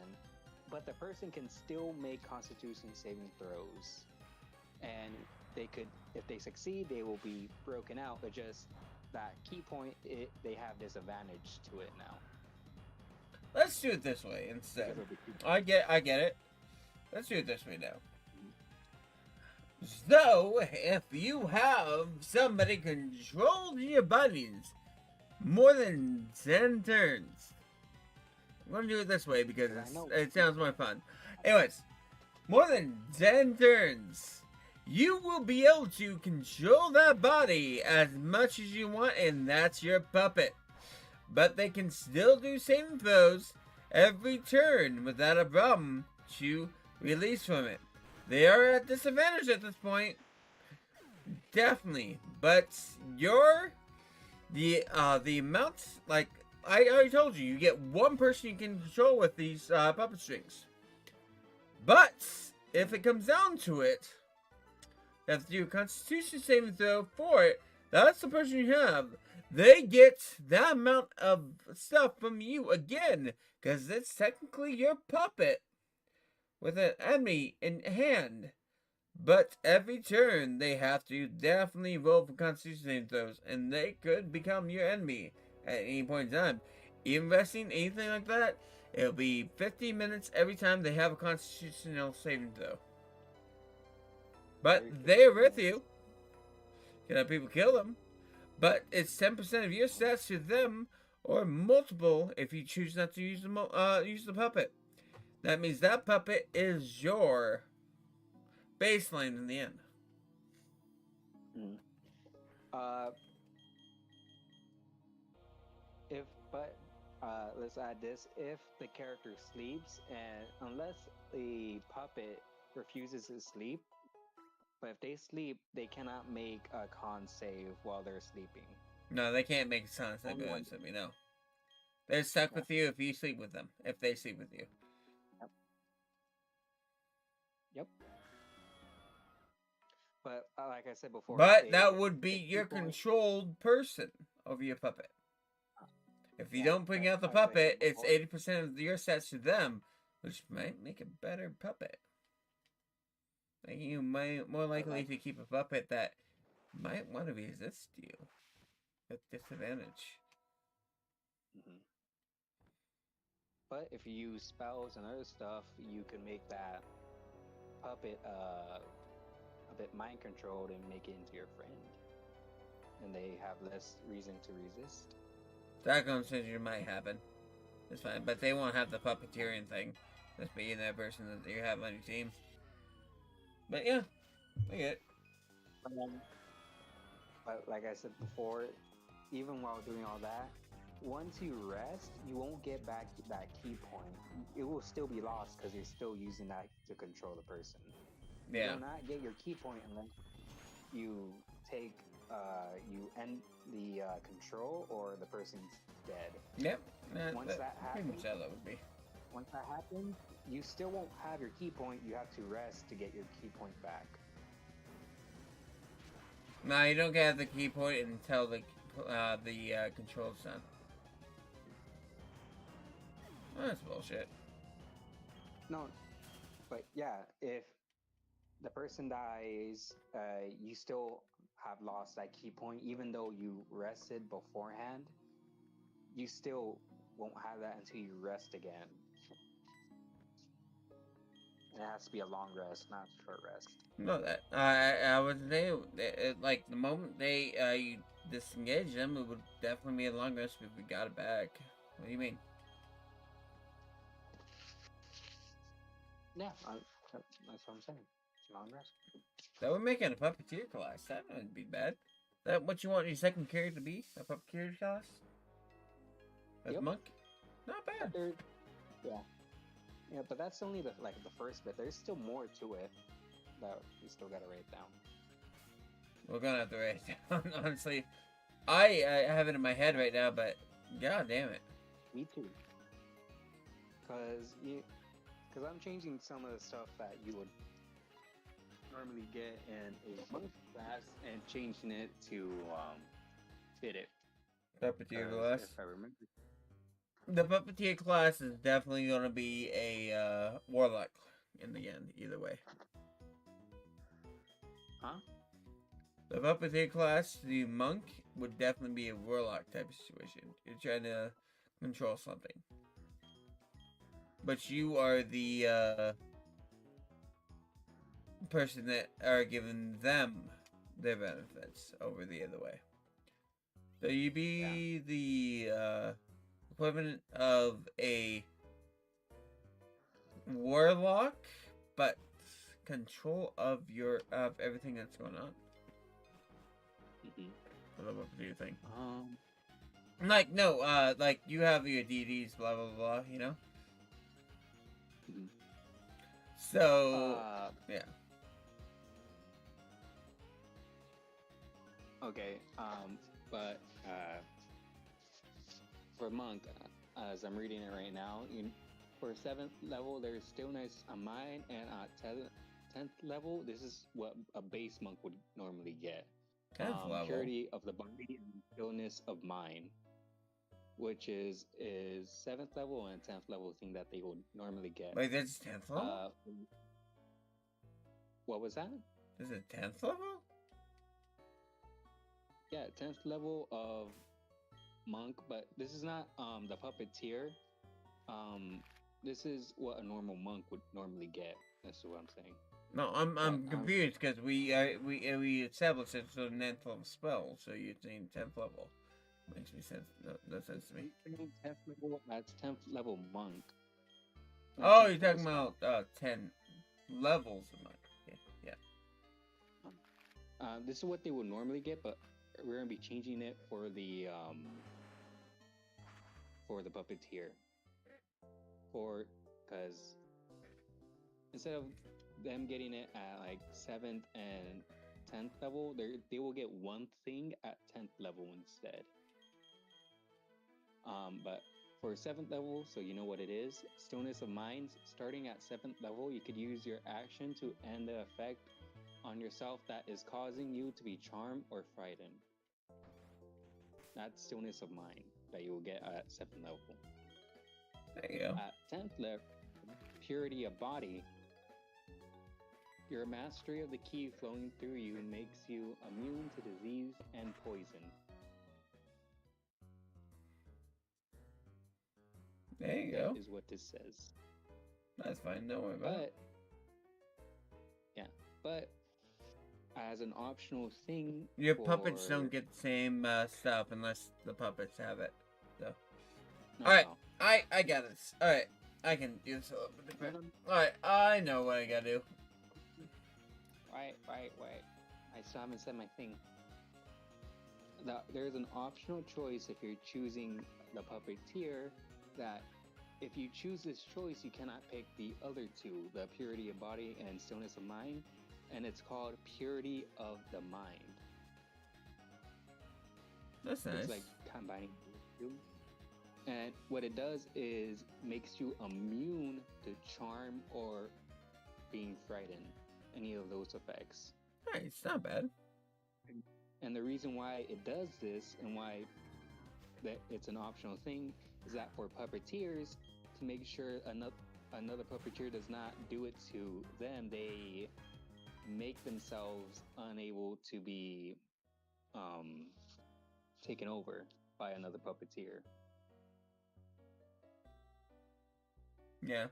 But the person can still make Constitution saving throws, and they could, if they succeed, they will be broken out. But just that key point, they have disadvantage to it now. Let's do it this way instead. I get it. Let's do it this way now. So, if you have somebody control your buddies more than 10 turns, I'm going to do it this way because it sounds more fun. Anyways, more than 10 turns, you will be able to control that body as much as you want, and that's your puppet. But they can still do saving throws every turn without a problem to release from it. They are at disadvantage at this point, definitely. But the amount, like I already told you get one person you can control with these puppet strings. But if it comes down to it, you have to do a Constitution saving throw for it. That's the person you have. They get that amount of stuff from you again, because it's technically your puppet with an enemy in hand. But every turn, they have to definitely roll for Constitution saving throws, and they could become your enemy at any point in time. Investing anything like that, it'll be 50 minutes every time they have a Constitutional saving throw. But they're with you. You can have people kill them. But it's 10% of your stats to them, or multiple if you choose not to use the puppet. That means that puppet is your baseline in the end. Let's add this: if the character sleeps, and unless the puppet refuses to sleep, but if they sleep, they cannot make a con save while they're sleeping. No, they can't make a con save. No, they're stuck with you if you sleep with them. If they sleep with you. Yep. But like I said before, but that would be your controlled person over your puppet. If you don't bring out the puppet, it's 80% of your stats to them, which might make a better puppet. Making you more likely to keep a puppet that might want to resist you at disadvantage. Mm-hmm. But if you use spells and other stuff, you can make that puppet a bit mind controlled and make it into your friend, and they have less reason to resist. That conversation might happen. It's fine, but they won't have the puppeteering thing. Just being that person that you have on your team. But yeah, I get it. But like I said before, even while doing all that, once you rest, you won't get back that key point. It will still be lost because you're still using that to control the person. Yeah. You will not get your key point unless you take, you end the control or the person's dead. Yep. Once that happens, that would be. Once that happens, you still won't have your key point. You have to rest to get your key point back. No, you don't get the key point until the control's done. Well, that's bullshit. No, but yeah, if the person dies, you still have lost that key point, even though you rested beforehand. You still won't have that until you rest again. It has to be a long rest, not a short rest. No, that I would say, like the moment they you disengage them, it would definitely be a long rest if we got it back. What do you mean? Yeah, that's what I'm saying. It's a long rest. That would make it a puppeteer class. That wouldn't be bad. That what you want your second character to be? A puppeteer class? As Yep. monk? Not bad. Yeah. Yeah, but that's only the first bit. There's still more to it that we still gotta write down. We're gonna have to write it down. Honestly, I have it in my head right now, but god damn it. Me too. Cause I'm changing some of the stuff that you would normally get in a monk class and changing it to fit it. Puppeteer 'Cause class. If I remember. The puppeteer class is definitely gonna be a warlock in the end, either way. Huh? The puppeteer class, the monk, would definitely be a warlock type of situation. You're trying to control something. But you are the person that are giving them their benefits over the other way. So you be the equivalent of a warlock, but control of everything that's going on. What do you think? Like no, like you have your DDs, blah blah blah, you know. Mhm. So yeah. Okay. But for monk, as I'm reading it right now, for 7th level, there's stillness of mind, and at 10th level, this is what a base monk would normally get. 10th level. Purity of the body and stillness of mind, which is 7th level and 10th level thing that they would normally get. Wait, that's 10th level? What was that? Is it 10th level? Yeah, 10th level of monk, but this is not the puppeteer. This is what a normal monk would normally get. That's what I'm saying. No, I'm confused because we established it's a 9th level spell, so you're saying 10th level. Makes me sense. No sense to me. 10th level. That's 10th level monk. Oh, you're talking about 10 levels of monk. Yeah. This is what they would normally get, but we're gonna be changing it for the puppeteer. Because instead of them getting it at like 7th and 10th level, they will get one thing at 10th level instead. But for 7th level, so you know what it is, Stillness of Mind, starting at 7th level, you could use your action to end the effect on yourself that is causing you to be charmed or frightened. That's Stillness of Mind that you will get at 7th level. There you go. At 10th level, Purity of Body, your mastery of the ki flowing through you makes you immune to disease and poison. There you go. That is what this says. That's fine. Don't worry about it. But as an optional thing, Your puppets don't get the same stuff unless the puppets have it. So. Alright. I got this. Alright. I can do this a little bit different. Alright. I know what I gotta do. Wait. I still haven't said my thing. There's an optional choice if you're choosing the puppeteer, that if you choose this choice, you cannot pick the other two, the Purity of Body and Stillness of Mind, and it's called Purity of the Mind. That's nice. It's like combining the two. And what it does is makes you immune to charm or being frightened, any of those effects. Alright, it's not bad. And the reason why it does this and why that it's an optional thing is that for puppeteers, to make sure another puppeteer does not do it to them, they make themselves unable to be taken over by another puppeteer. Yeah.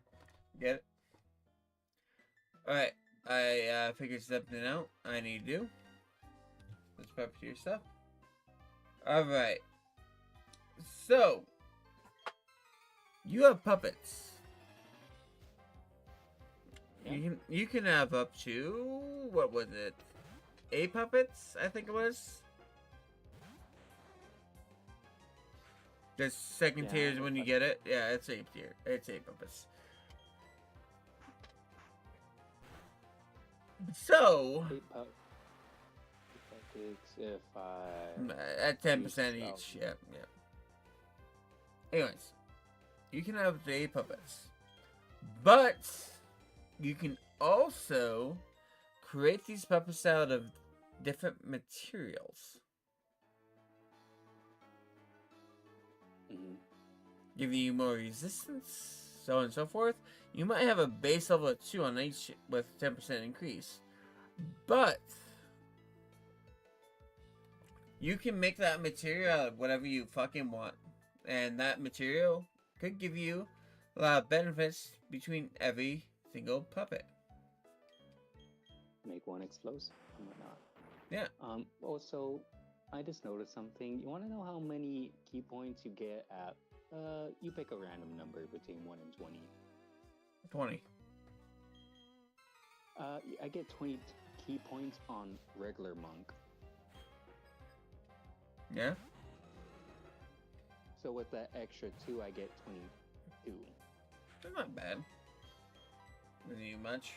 Get it? Alright. I figured something out I need to do. Let's puppeteer stuff. Alright. So, you have puppets. Yeah. You can have up to, what was it? 8 puppets, I think it was. The second tier is when you get it. Yeah, it's 8 tier. It's 8 puppets. So, Eight puppets if I at 10% use each. Yeah, yeah. Anyways, you can have the 8 puppets. But you can also create these puppets out of different materials, giving you more resistance, so on and so forth. You might have a base level of 2 on each with 10% increase. But you can make that material out of whatever you fucking want. And that material could give you a lot of benefits between every single puppet. make one explosive and whatnot. Yeah. Also, I just noticed something. You want to know how many key points you get at? You pick a random number between 1 and 20. 20. I get 20 key points on regular monk. Yeah? So with that extra 2, I get 22. That's not bad. Doesn't do much.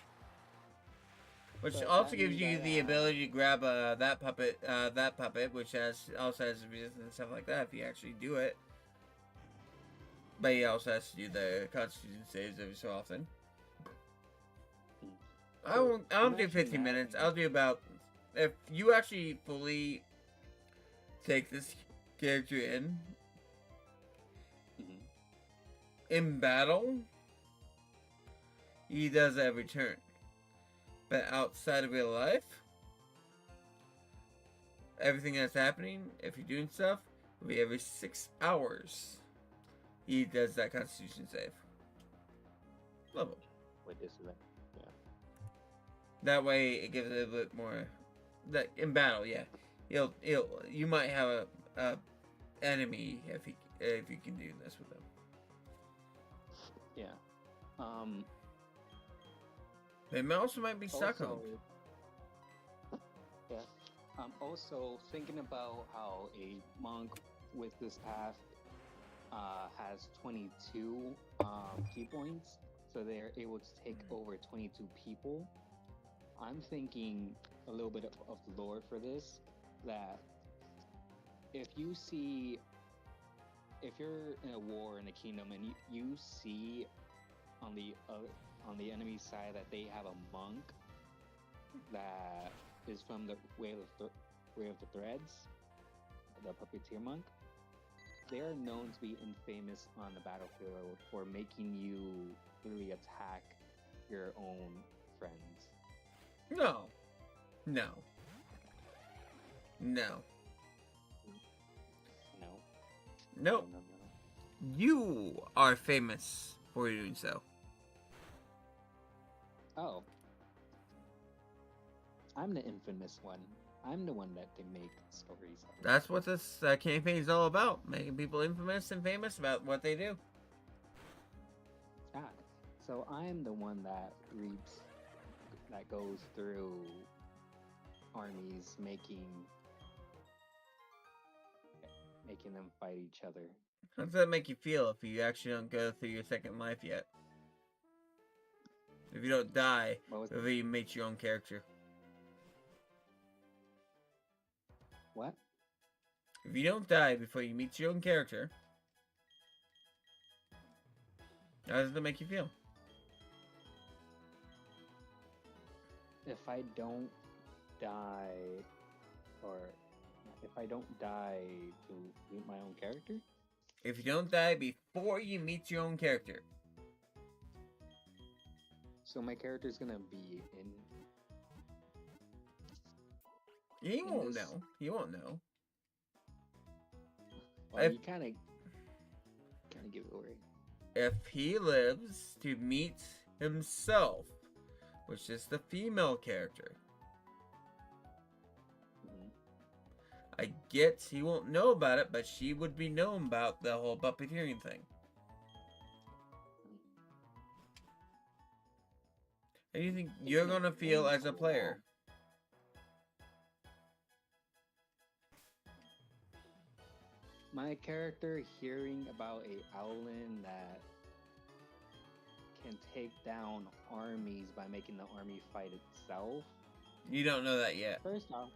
Which But also that gives means you that, the ability to grab that puppet, which also has resistance and stuff like that if you actually do it. But he also has to do the Constitution saves every so often. I don't do 15 minutes. I'll do about, if you actually fully take this character in battle, he does every turn. But outside of real life, everything that's happening, if you're doing stuff, will be every 6 hours. He does that Constitution save. Level. Wait, this is it. Yeah. That way, it gives it a bit more. That in battle, yeah, you might have a enemy if you can do this with them. Yeah. They also might be stuck on. Yeah. Also thinking about how a monk with this path has 22 key points, so they're able to take over 22 people. I'm thinking a little bit of lore for this, that if you're in a war in a kingdom and you see on the enemy side that they have a monk that is from the Way of the Threads, the puppeteer monk, they are known to be infamous on the battlefield for making you really attack your own friends. No. No. Nope. No. You are famous for doing so. Oh. I'm the infamous one. I'm the one that can make stories. That's what this campaign is all about. Making people infamous and famous about what they do. So I'm the one that goes through armies, making them fight each other. How does that make you feel if you actually don't go through your second life yet? If you don't die before you meet your own character? What? If you don't die before you meet your own character, how does that make you feel? If I don't die, or if I don't die to meet my own character? If you don't die before you meet your own character. So my character's gonna be in... He won't know. He won't know. Well, you kind of give it away. If he lives to meet himself, which is the female character, I get he won't know about it, but she would be known about the whole puppeteering thing. How do you think you're gonna feel as a player? My character hearing about a Owlin that can take down armies by making the army fight itself You don't know that yet. First off,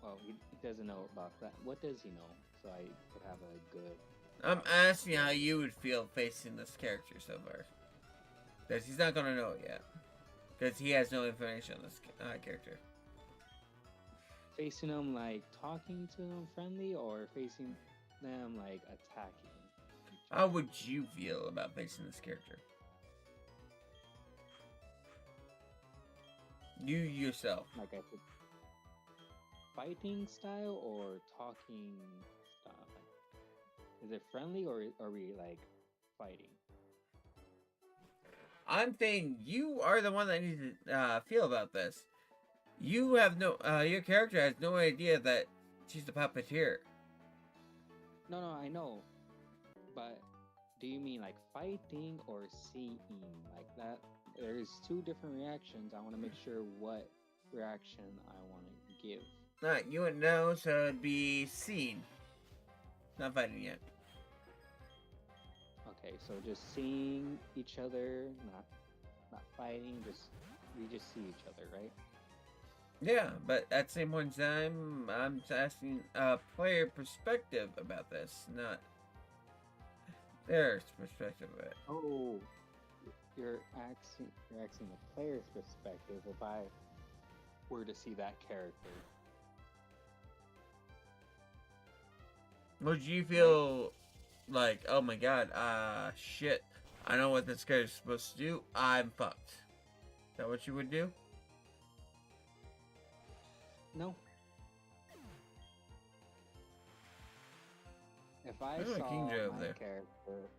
well, he doesn't know about that. What does he know? So I could have a good. I'm asking how you would feel facing this character so far. Because he's not going to know it yet. Because he has no information on this character. Facing them like talking to them friendly, or facing them like attacking. How would you feel about facing this character? You yourself. Like I said, fighting style or talking style? Is it friendly or are we like fighting? I'm saying you are the one that needs to feel about this. You have no, your character has no idea that she's the puppeteer. No, I know. But do you mean like fighting or seeing like that? There's two different reactions. I want to make sure what reaction I want to give. You wouldn't know, so it'd be seen. Not fighting yet. Okay, so just seeing each other, not fighting. We just see each other, right? Yeah, but at the same point in time, I'm just asking a player perspective about this, not their perspective of it. Oh, you're asking the player's perspective if I were to see that character. Would you feel like, oh my god, shit, I know what this character's supposed to do, I'm fucked? Is that what you would do? No. If I There's a saw King Joe over my there. character,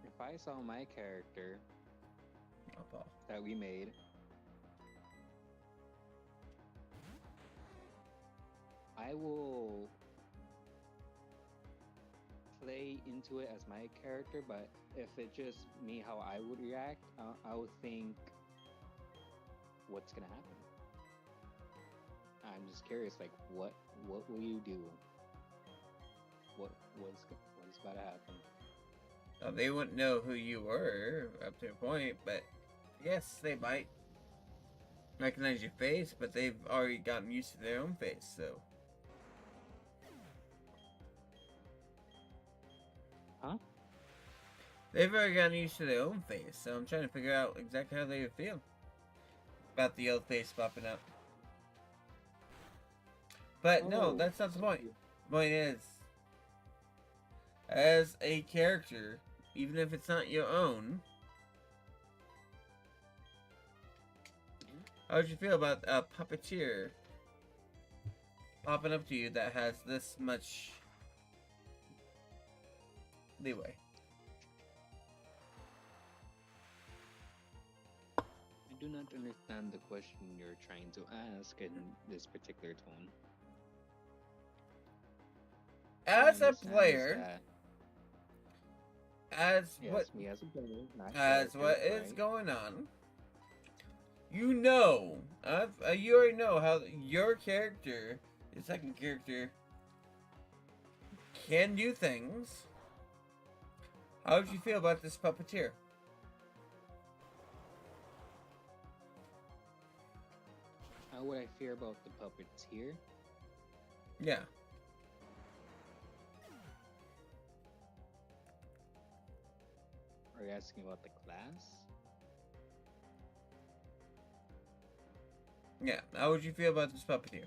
if I saw my character Oh, Paul. that we made, I will play into it as my character, but if it's just me, how I would react, I would think, what's gonna happen? I'm just curious, like, what will you do? What's about to happen? They wouldn't know who you were up to a point, but yes, they might recognize your face, but they've already gotten used to their own face, so. Huh? They've already gotten used to their own face, so I'm trying to figure out exactly how they would feel about the old face popping up. But no, Oh, that's not the point. okay. The point is, as a character, even if it's not your own, how would you feel about a puppeteer popping up to you that has this much leeway? I do not understand the question you're trying to ask in this particular tone. As I a understand is player, that- as yes, what me as a player, not as character, what is right? going on, you know, you already know how your character, your second character, can do things. How would you feel about this puppeteer? How would I fear about the puppeteer? Yeah. Are you asking about the class? Yeah. How would you feel about this puppeteer?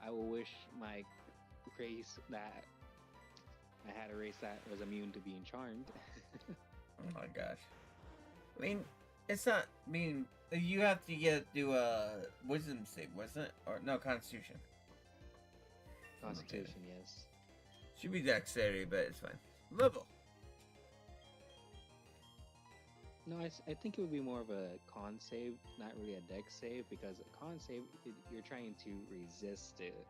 I will wish my race that I had a race that was immune to being charmed. Oh my gosh. I mean, it's not. I mean, you have to do a wisdom save, wasn't it? Or no, Constitution. Constitution, yes. Should be dexterity, but it's fine. Level. No, I think it would be more of a con save, not really a dex save, because a con save, you're trying to resist it.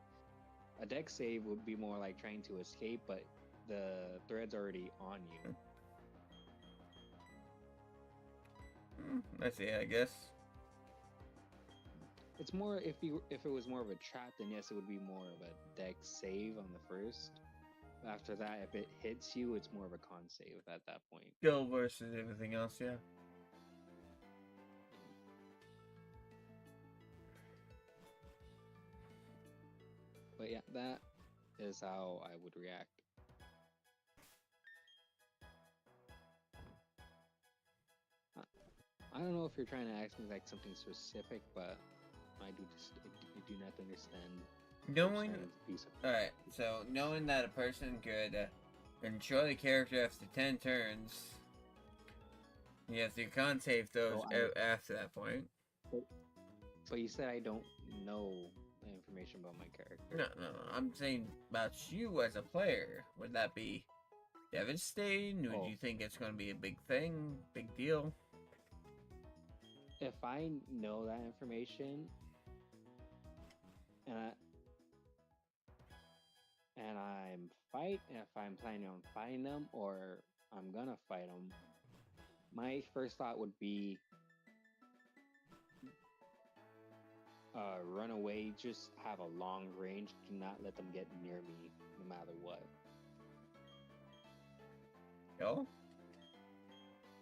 A dex save would be more like trying to escape, but the thread's already on you. I see. I guess. It's more if it was more of a trap, then yes, it would be more of a dex save on the first. After that, if it hits you, it's more of a con save at that point. Skill versus everything else, yeah. But yeah, that is how I would react. I don't know if you're trying to ask me like something specific, but I do not understand. Knowing, trying to do something. alright, so knowing that a person could control the character after 10 turns, you have to con save those after that point. But you said I don't know the information about my character. No, I'm saying about you as a player. Would that be devastating? Would Oh. you think it's going to be a big thing, big deal? If I know that information, and if I'm planning on fighting them or I'm gonna fight them, my first thought would be run away. Just have a long range. Do not let them get near me, no matter what. No?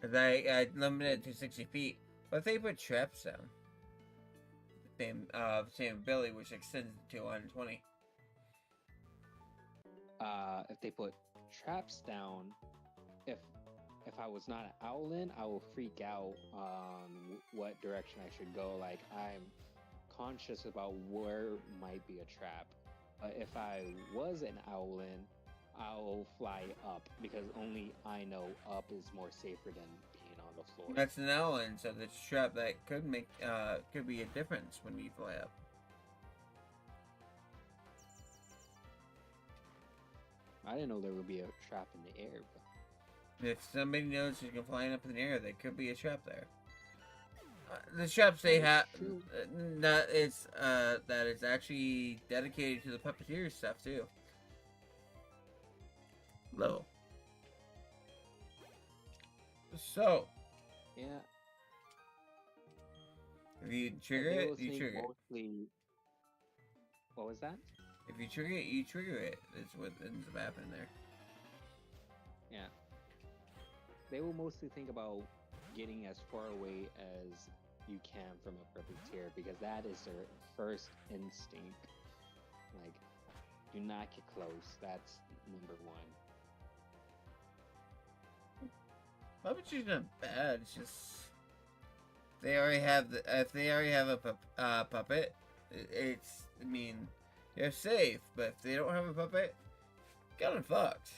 Because I limited it to 60 feet. But if they put traps down, same ability, which extends it to 120. If they put traps down, if I was not an Owlin, I will freak out on what direction I should go. Like, I'm conscious about where might be a trap. But if I was an Owlin, I'll fly up because only I know up is more safer than being on the floor. That's an Owlin, so the trap that could make could be a difference when you fly up. I didn't know there would be a trap in the air. But... If somebody knows you can fly up in the air, there could be a trap there. The traps they have, that is actually dedicated to the puppeteer stuff too. Low. So, Yeah. if you trigger They it, will you think trigger it. mostly... What was that? If you trigger it, you trigger it. That's what ends up happening there. Yeah. They will mostly think about getting as far away as you can from a puppeteer because that is their first instinct. Like, do not get close. That's number one. Puppeteer's not bad. It's just they already have if they already have a puppet, it's. I mean, they're safe. But if they don't have a puppet, kind of fucked.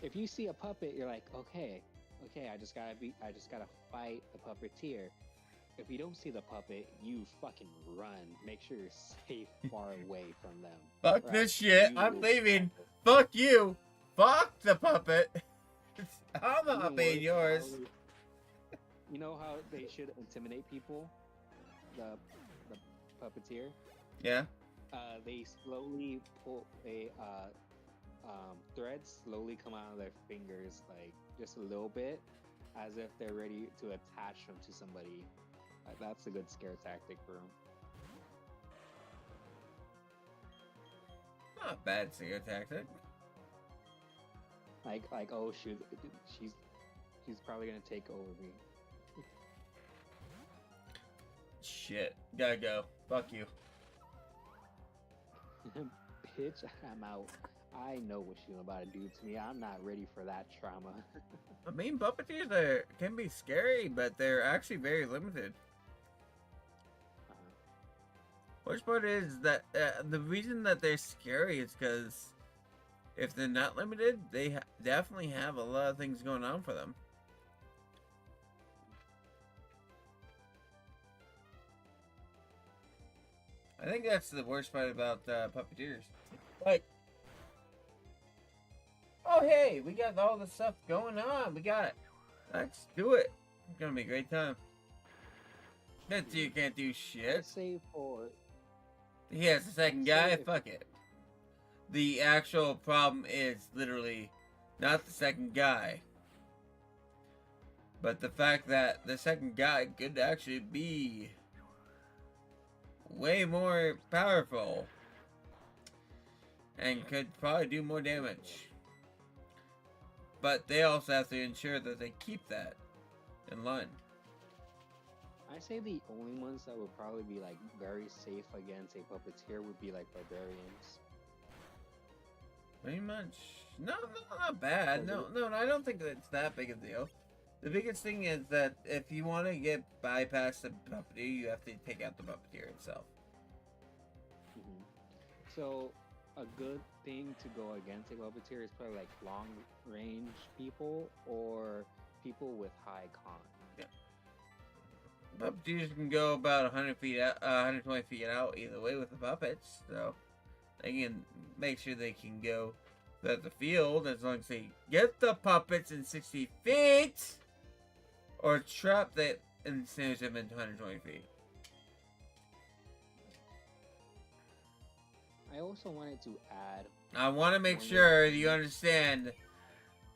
If you see a puppet, you're like, okay, I just gotta fight the puppeteer. If you don't see the puppet, you fucking run. Make sure you're safe, far away from them. Fuck Or this else shit. you I'm will leaving. suffer. Fuck you. Fuck the puppet. I'm Even not paying worse, yours. You know how they should intimidate people? The puppeteer? Yeah. They slowly pull threads slowly come out of their fingers, like just a little bit, as if they're ready to attach them to somebody. That's a good scare tactic for them. Not a bad scare tactic. Like oh shoot, she's probably gonna take over me. Shit. Gotta go. Fuck you. Bitch, I'm out. I know what she's about to do to me. I'm not ready for that trauma. I mean, puppeteers can be scary, but they're actually very limited. Worst part is that the reason that they're scary is because if they're not limited, they definitely have a lot of things going on for them. I think that's the worst part about puppeteers. Like, oh hey, we got all this stuff going on. We got it. Let's do it. It's gonna be a great time. That dude can't do shit. Let's say for He has a second So guy. if- Fuck it. The actual problem is literally not the second guy, but the fact that the second guy could actually be way more powerful. and could probably do more damage. But they also have to ensure that they keep that in line. I say the only ones that would probably be like very safe against a puppeteer would be like barbarians. Pretty much. No, not bad. No, I don't think that it's that big a deal. The biggest thing is that if you want to get bypass the puppeteer, you have to take out the puppeteer itself. Hmm. So a good thing to go against a puppeteer is probably like long range people or people with high con. Puppeteers can go about 100 feet out, 120 feet out either way with the puppets, so they can make sure they can go throughout the field as long as they get the puppets in 60 feet or trap that ensnares them in 120 feet. I also wanted to add. I want to make sure you understand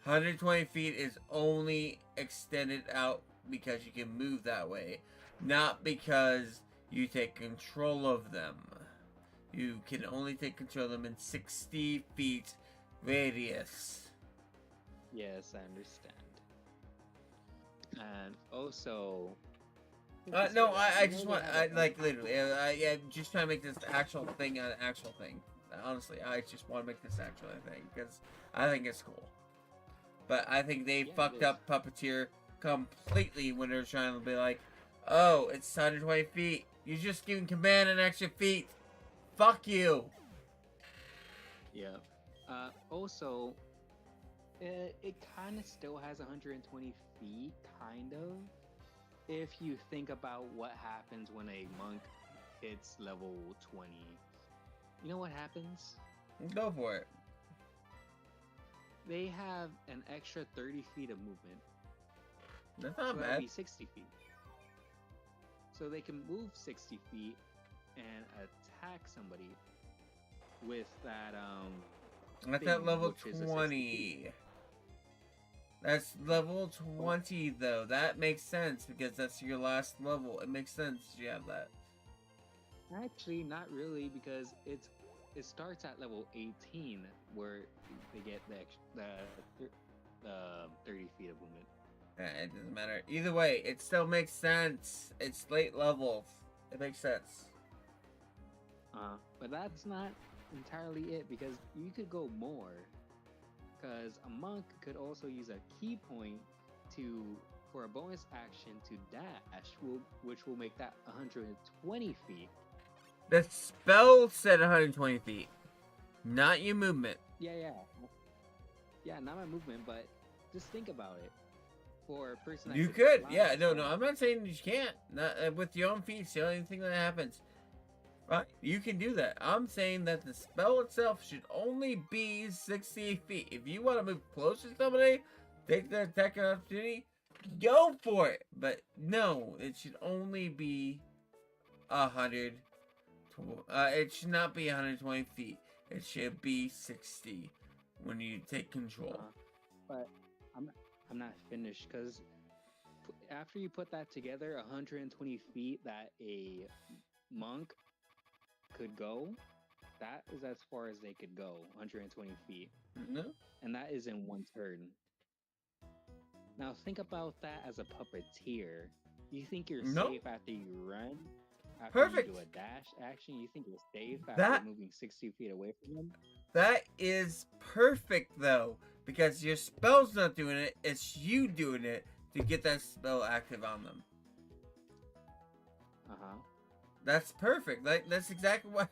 120 feet is only extended out because you can move that way, not because you take control of them. You can only take control of them in 60 feet radius. Yes, I understand. And also. No, I just want, literally, I'm just trying to make this actual thing an actual thing. Honestly, I just want to make this actual thing because I think it's cool. But I think they fucked up Puppeteer completely when they're trying to be like, oh, it's 120 feet. You're just giving Command an extra feet. Fuck you. Yeah. Also, it kind of still has 120 feet, kind of. If you think about what happens when a monk hits level 20. You know what happens? Go for it. They have an extra 30 feet of movement. That's not So bad. that'd be 60 feet. So they can move 60 feet and attack somebody with that That's thing, at level which is a 60 20. That's level 20 though. That makes sense because that's your last level. It makes sense you have that. Actually, not really, because it starts at level 18 where they get the 30 feet of movement. It doesn't matter. Either way, it still makes sense. It's late levels. It makes sense. But that's not entirely it, because you could go more. Because a monk could also use a key point for a bonus action to dash, which will make that 120 feet. The spell said 120 feet, not your movement. Yeah, not my movement, but just think about it. For a person that You could could, fly, yeah. No, I'm not saying you can't. Not with your own feet. It's the only thing that happens. Right? You can do that. I'm saying that the spell itself should only be 60 feet. If you want to move closer to somebody, take the attack opportunity, go for it. But no, it should only be 100. It should not be 120 feet. It should be 60 when you take control. But I'm not finished, because after you put that together, 120 feet that a monk could go, that is as far as they could go, 120 feet. No? And that is in one turn. Now think about that as a puppeteer. You think you're Nope. safe after you run? After Perfect. you do a dash action, you think you're safe after That- moving 60 feet away from them? That is perfect, though, because your spell's not doing it. It's you doing it to get that spell active on them. Uh-huh. That's perfect. That's exactly what...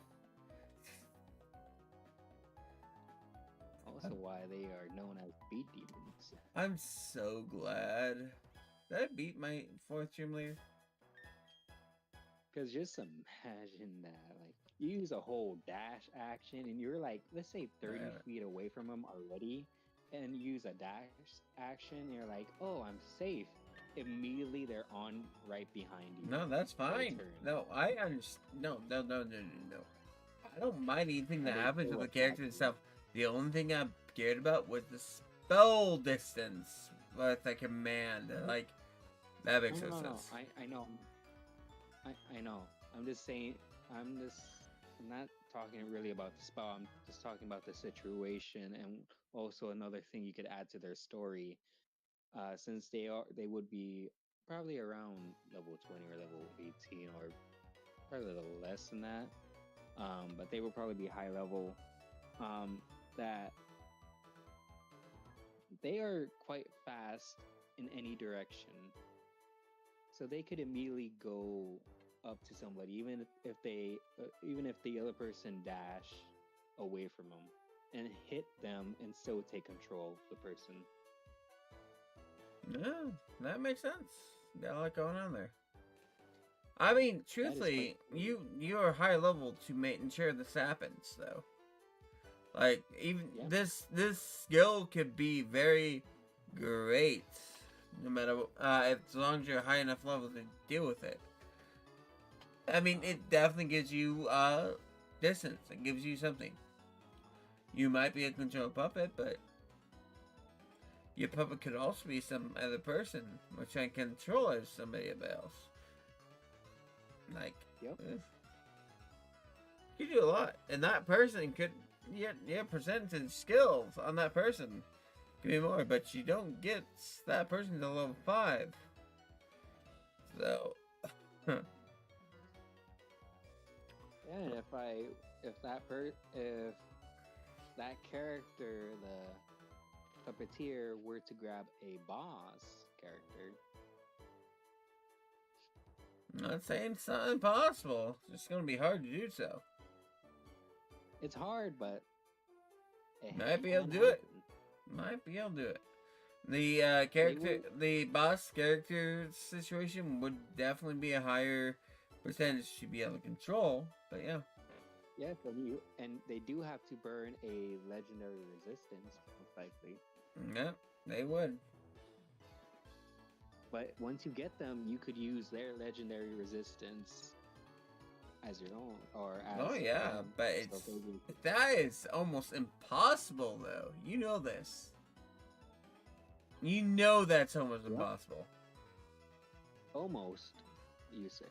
Also why they are known as beat demons. I'm so glad. Did I beat my 4th gym leader? Because just imagine that, like, you use a whole dash action and you're like, let's say 30 Yeah. feet away from them already, and you use a dash action, and you're like, oh, I'm safe. Immediately they're on right behind you. No, that's fine. turn. No, I understand. No. I don't mind anything that And they happens still with the character attack and stuff. The only thing I cared about was the spell distance with the command. Like, that makes no No. sense. I know. I know. I'm just saying. I'm not talking really about the spell. I'm just talking about the situation, and also another thing you could add to their story. Since they would be probably around level 20 or level 18, or probably a little less than that. But they will probably be high level. That they are quite fast in any direction, so they could immediately go up to somebody, even if the other person dash away from them, and hit them and still take control of the person. Yeah, that makes sense. Got a lot going on there. I mean, truthfully, quite you are high level to make ensure this happens, though. Like even Yeah. this skill could be very great, no matter as long as you're high enough level to deal with it. I mean, it definitely gives you distance. It gives you something. You might be a control puppet, but your puppet could also be some other person, which can control as somebody else. Like, Yep. you do a lot, and that person could, yeah, percentage skills on that person could be more, but you don't get that person to level 5. So, Yeah, and if that character, the puppeteer, were to grab a boss character, I'm not saying it's not impossible. It's just gonna be hard to do so. it's hard, but it Might be able to can do it. happen. Might be able to do it. The the boss character situation would definitely be a higher percentage to be able to control. But yeah, Yes, and they do have to burn a legendary resistance, most likely. yeah, they would. But once you get them, you could use their legendary resistance as your own, or as Oh yeah, them. but So it's maybe- that is almost impossible though. You know this. You know that's almost Yep. impossible. almost, you say.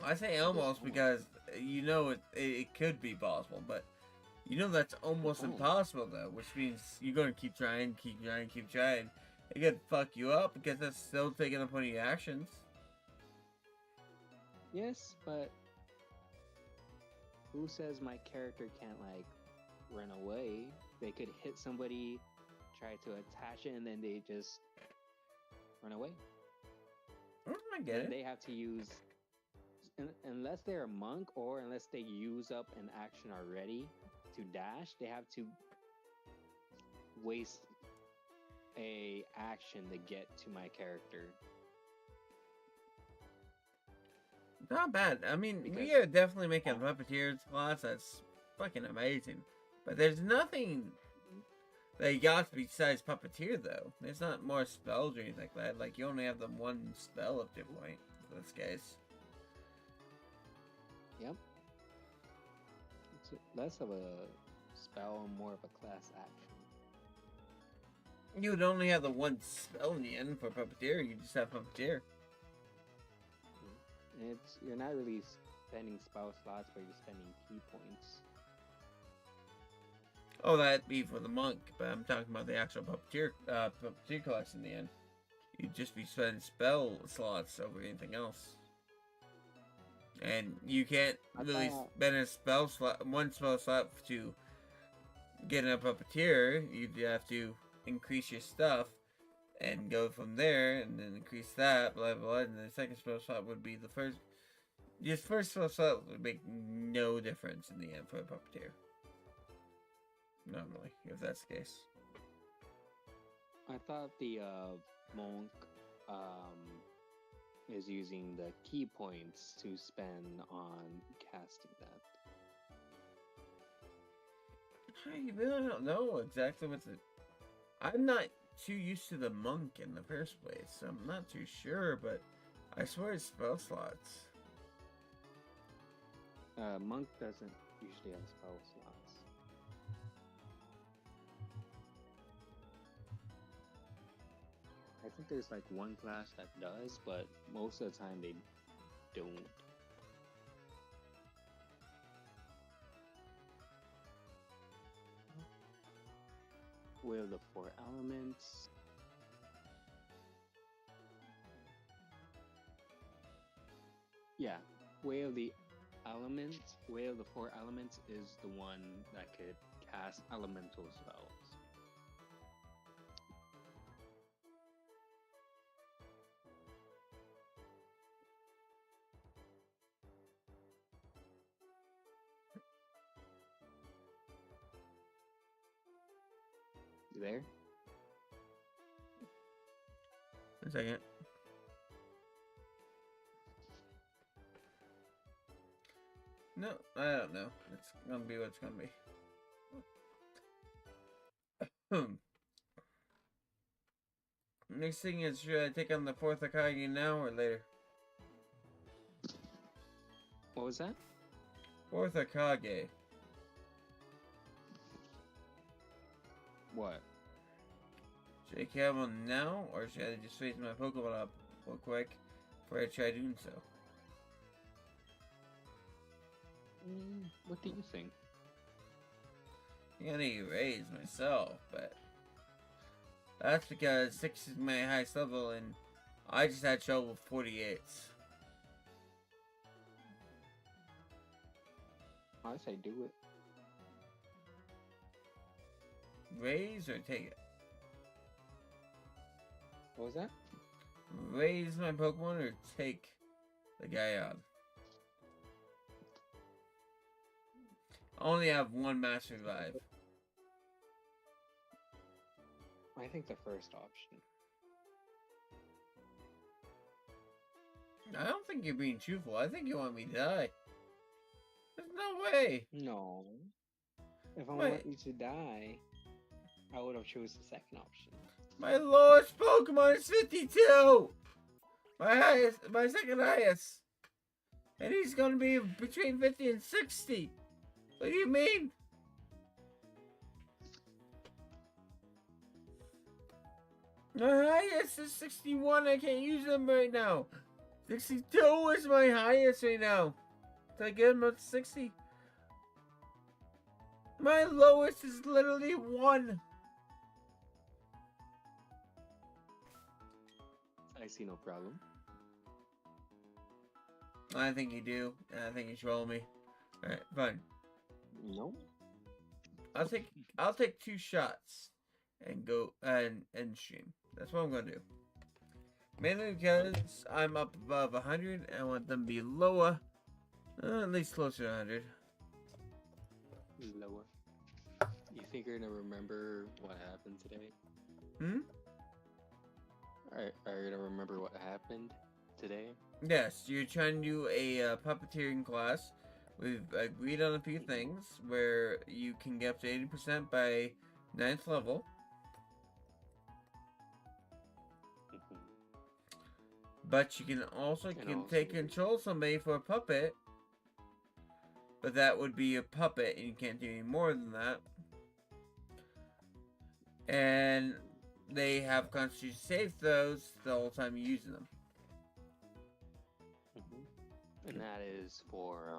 I say almost because you know it could be possible, but you know that's almost won't. impossible though, which means you're gonna keep trying. It could fuck you up because that's still taking up one of your actions. Yes, but who says my character can't like run away? They could hit somebody, try to attach it, and then they just run away. I get And it. they have to use, unless they're a monk or unless they use up an action already to dash, they have to waste a action to get to my character. Not bad. I mean, we Because- are definitely making puppeteers class. That's fucking amazing. But there's nothing that you got besides puppeteer though. There's not more spells or anything like that. Like you only have the one spell up to a point for this case. Yep. It's less of a spell and more of a class action. You would only have the one spell in the end for puppeteer. You just have puppeteer. And you're not really spending spell slots, but you're spending key points. Oh, that'd be for the monk, but I'm talking about the actual puppeteer class in the end. You'd just be spending spell slots over anything else. And you can't I really thought- spend one spell slot to get a puppeteer. You'd have to increase your stuff and go from there, and then increase that, blah blah. And the second spell slot would be the first. Your first spell slot would make no difference in the end for a puppeteer. Normally, if that's the case. I thought the monk is using the key points to spend on casting that. I really don't know exactly what's it. I'm not too used to the monk in the first place, so I'm not too sure, but I swear it's spell slots. Monk doesn't usually have spell slots. I think there's like one class that does, but most of the time they don't. of the 4 elements. Yeah, way of the elements, way of the 4 elements is the one that could cast elemental spells. You there? A second. No, I don't know. It's gonna be what it's gonna be. Next thing is, should I take on the 4th Akagi now or later? What was that? 4th Akage. What? Should I kill him now, or should I just raise my Pokemon up real quick before I try doing so? What do you think? I'm gonna raise myself, but that's because 6 is my highest level, and I just had trouble with 48s. I say do it. Raise or take it? What was that? Raise my Pokemon or take the guy out? I only have 1 Master Revive. I think the first option. I don't think you're being truthful. I think you want me to die. There's no way. No. If I Wait. want you to die, I would have chose the second option. My lowest Pokemon is 52. My second highest. And he's gonna be between 50 and 60. What do you mean? My highest is 61. I can't use them right now. 62 is my highest right now. Did I get him up to 60? My lowest is literally 1. I see no problem. I think you do. I think you troll me. Alright, fine. No. I'll take 2 shots and go and stream. That's what I'm gonna do. Mainly because I'm up above 100 and I want them to be lower. At least closer to 100. Lower. You think you're gonna remember what happened today? Hmm? Are you gonna remember what happened today? Yes, you're trying to do a puppeteering class. We've agreed on a few things where you can get up to 80% by 9th level. But you can also take control of somebody for a puppet. But that would be a puppet and you can't do any more than that. And they have constitution save throws the whole time you're using them. And that is for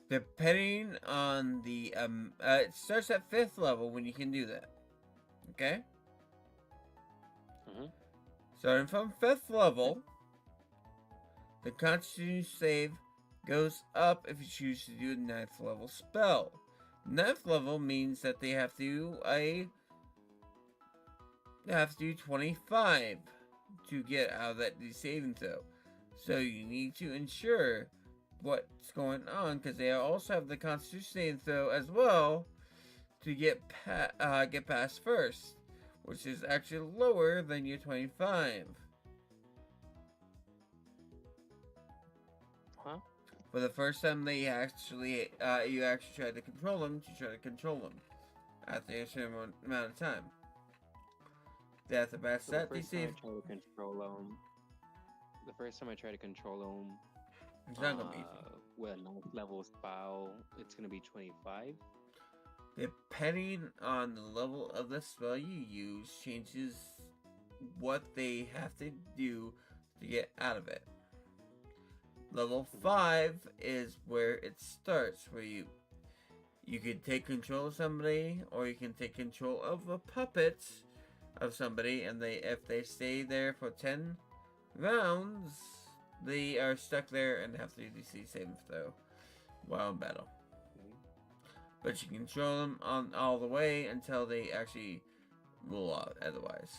Depending on the it starts at 5th level when you can do that. Okay? Starting from 5th level, the constitution save goes up if you choose to do a 9th level spell. 9th level means that they have to do 25 to get out of that saving throw. So you need to ensure what's going on because they also have the constitution saving throw as well to get past first, which is actually lower than your 25. Huh? For the first time they actually you actually try to control them, after a certain amount of time. They have to pass So that. the first time I try to control them, It's not gonna be easy. with a 9th level spell, it's gonna be 25. Depending on the level of the spell you use, changes what they have to do to get out of it. Level 5 is where it starts, where You could take control of somebody, or you can take control of a puppet of somebody, and if they stay there for 10 rounds, they are stuck there and have to do DC saving throw while in battle. But you control them on all the way until they actually rule out otherwise.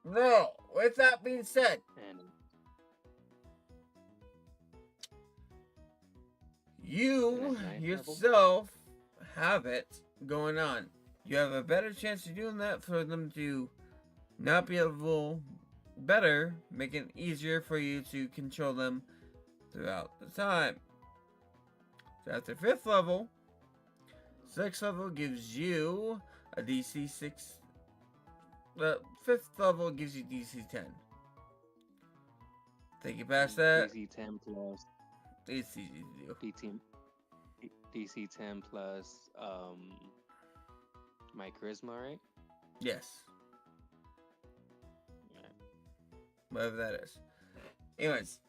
Alright. No, with that being said, And you At ninth yourself have it going on. You have a better chance of doing that for them to not be able better, make it easier for you to control them throughout the time. So after 5th level, 6th level gives you a DC 6. The 5th level gives you DC 10. Take it past that, DC 10 plus it's easy to do. DC 10 plus my charisma, right? Yes, Yeah. whatever that is. Anyways,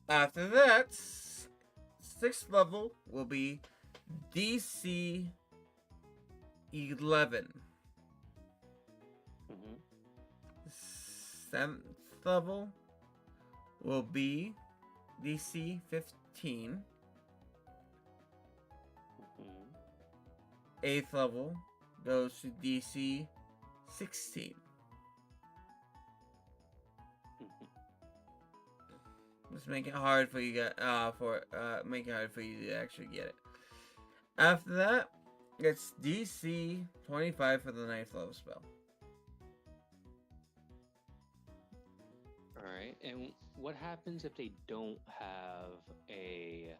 after that, 6th level will be DC 11. Mm-hmm. 7th level will be DC 15. Mm-hmm. 8th level goes to DC 16. Mm-hmm. Just make it hard for you guys, make it hard for you to actually get it. After that, it's DC 25 for the 9th level spell. Alright, and what happens if they don't have a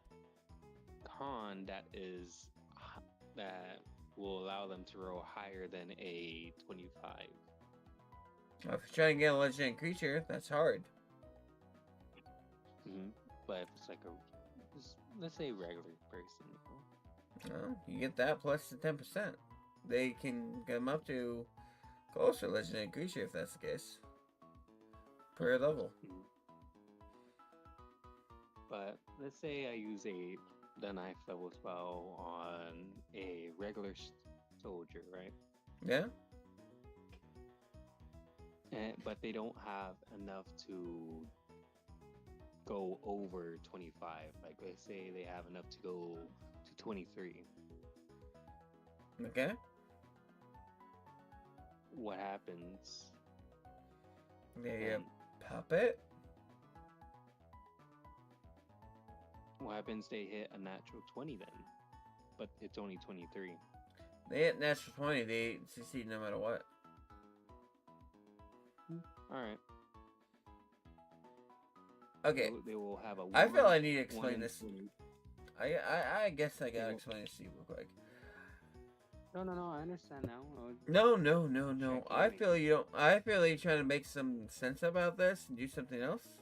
con that will allow them to roll higher than a 25? Well, if you're trying to get a legendary creature, that's hard. Mm-hmm. But if it's like let's say regular person, Well, you get that plus the 10%. They can come up to closer legendary creature if that's the case. Per level. but let's say I use the 9th level spell on a regular soldier, right? Yeah? But they don't have enough to go over 25. Like, let's say they have enough to go to 23. Okay. What happens? They Um, puppet. What happens? They hit a natural 20 then, but it's only 23. They hit natural 20. They succeed no matter what. All right. Okay. They will have a. I feel one- I need to one explain in this. 20. I guess I gotta Yeah. explain this to you real quick. No, I understand now. No. Check I it. feel you don't. I feel you're trying to make some sense about this and do something else.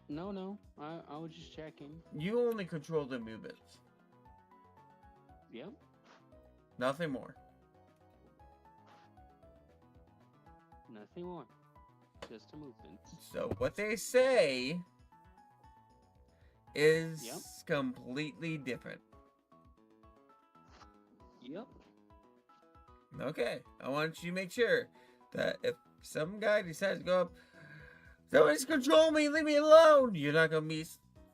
No. I was just checking. You only control the movements, Yep. nothing more. Nothing more. Just a movement. So what they say is Yep. completely different. Yep. Okay, I want you to make sure that if some guy decides to go up, somebody's control me, leave me alone, you're not gonna be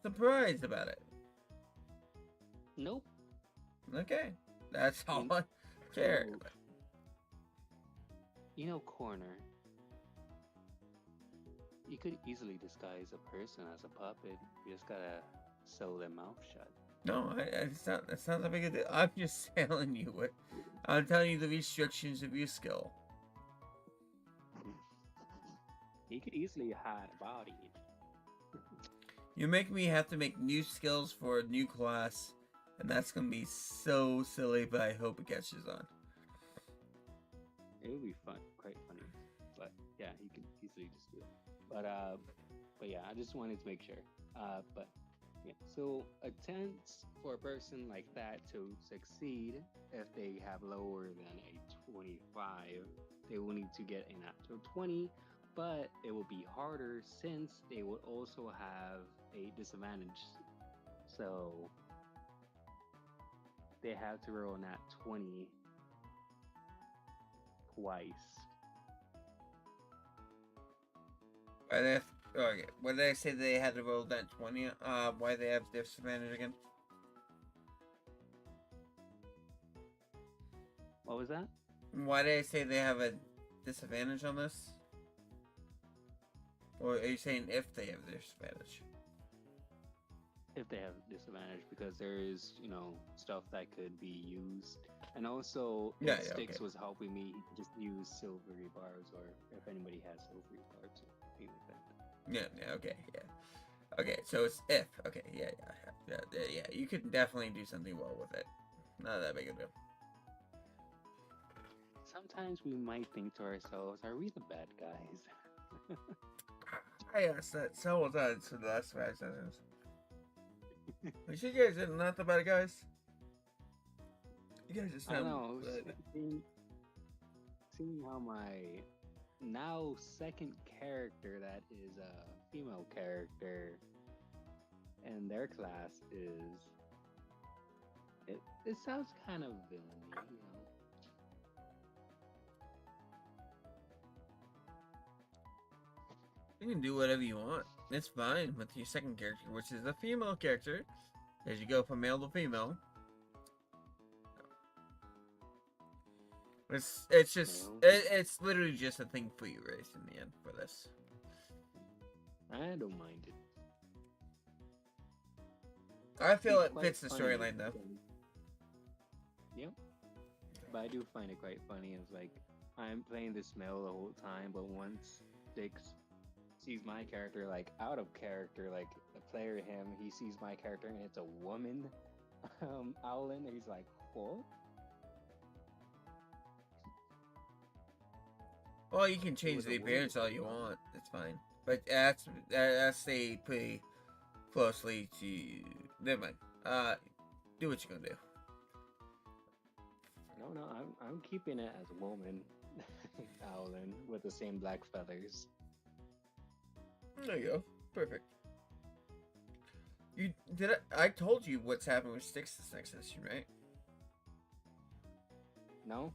surprised about it. Nope. Okay, that's all Mm. I care. So, you know, corner. You could easily disguise a person as a puppet. You just gotta sew their mouth shut. No, it's not that big a deal. I'm just telling you what. I'm telling you the restrictions of your skill. You could easily hide a body. You make me have to make new skills for a new class, and that's gonna be so silly, but I hope it catches on. It would be fun, quite funny. But yeah, you could easily just do it. But yeah, I just wanted to make sure. But yeah, so attempts for a person like that to succeed, if they have lower than a 25, they will need to get a natural 20 but it will be harder since they would also have a disadvantage. So they have to roll nat 20 twice. Why they have, okay, what did I say they had to roll that 20? Why they have disadvantage again? What was that? Why did I say they have a disadvantage on this? Or are you saying if they have disadvantage? If they have disadvantage, because there is, stuff that could be used. And also, Yeah, if yeah, Styx okay. was helping me, he could just use silvery bars, or if anybody has silvery bars, or anything like that. Yeah, okay, yeah. Okay, so it's if. Okay, yeah. You could definitely do something well with it. Not that big a deal. Sometimes we might think to ourselves, are we the bad guys? I asked that several times for the last 5 seconds. You sure you guys are not the bad guys? You guys just I don't sound know. good. Seeing how my now second character that is a female character and their class is it sounds kind of villainy, You can do whatever you want. It's fine with your second character, which is a female character. As you go from male to female. It's just it's literally just a thing for you, Race, in the end for this. I don't mind it. I feel It's it quite fits the funny storyline though. because- Yep. But I do find it quite funny. It's like I'm playing this male the whole time, but once Styx sees my character like out of character, like the player him, he sees my character and it's a woman, Owlin, and he's like, what? Well, you can change was a the woman. appearance all you want. It's fine, but that's stay pretty closely to. Never mind. Do what you're gonna do. No, I'm keeping it as a woman, Owlin, with the same black feathers. There you go. Perfect. You did it. I told you what's happening with Styx this next session, right? No?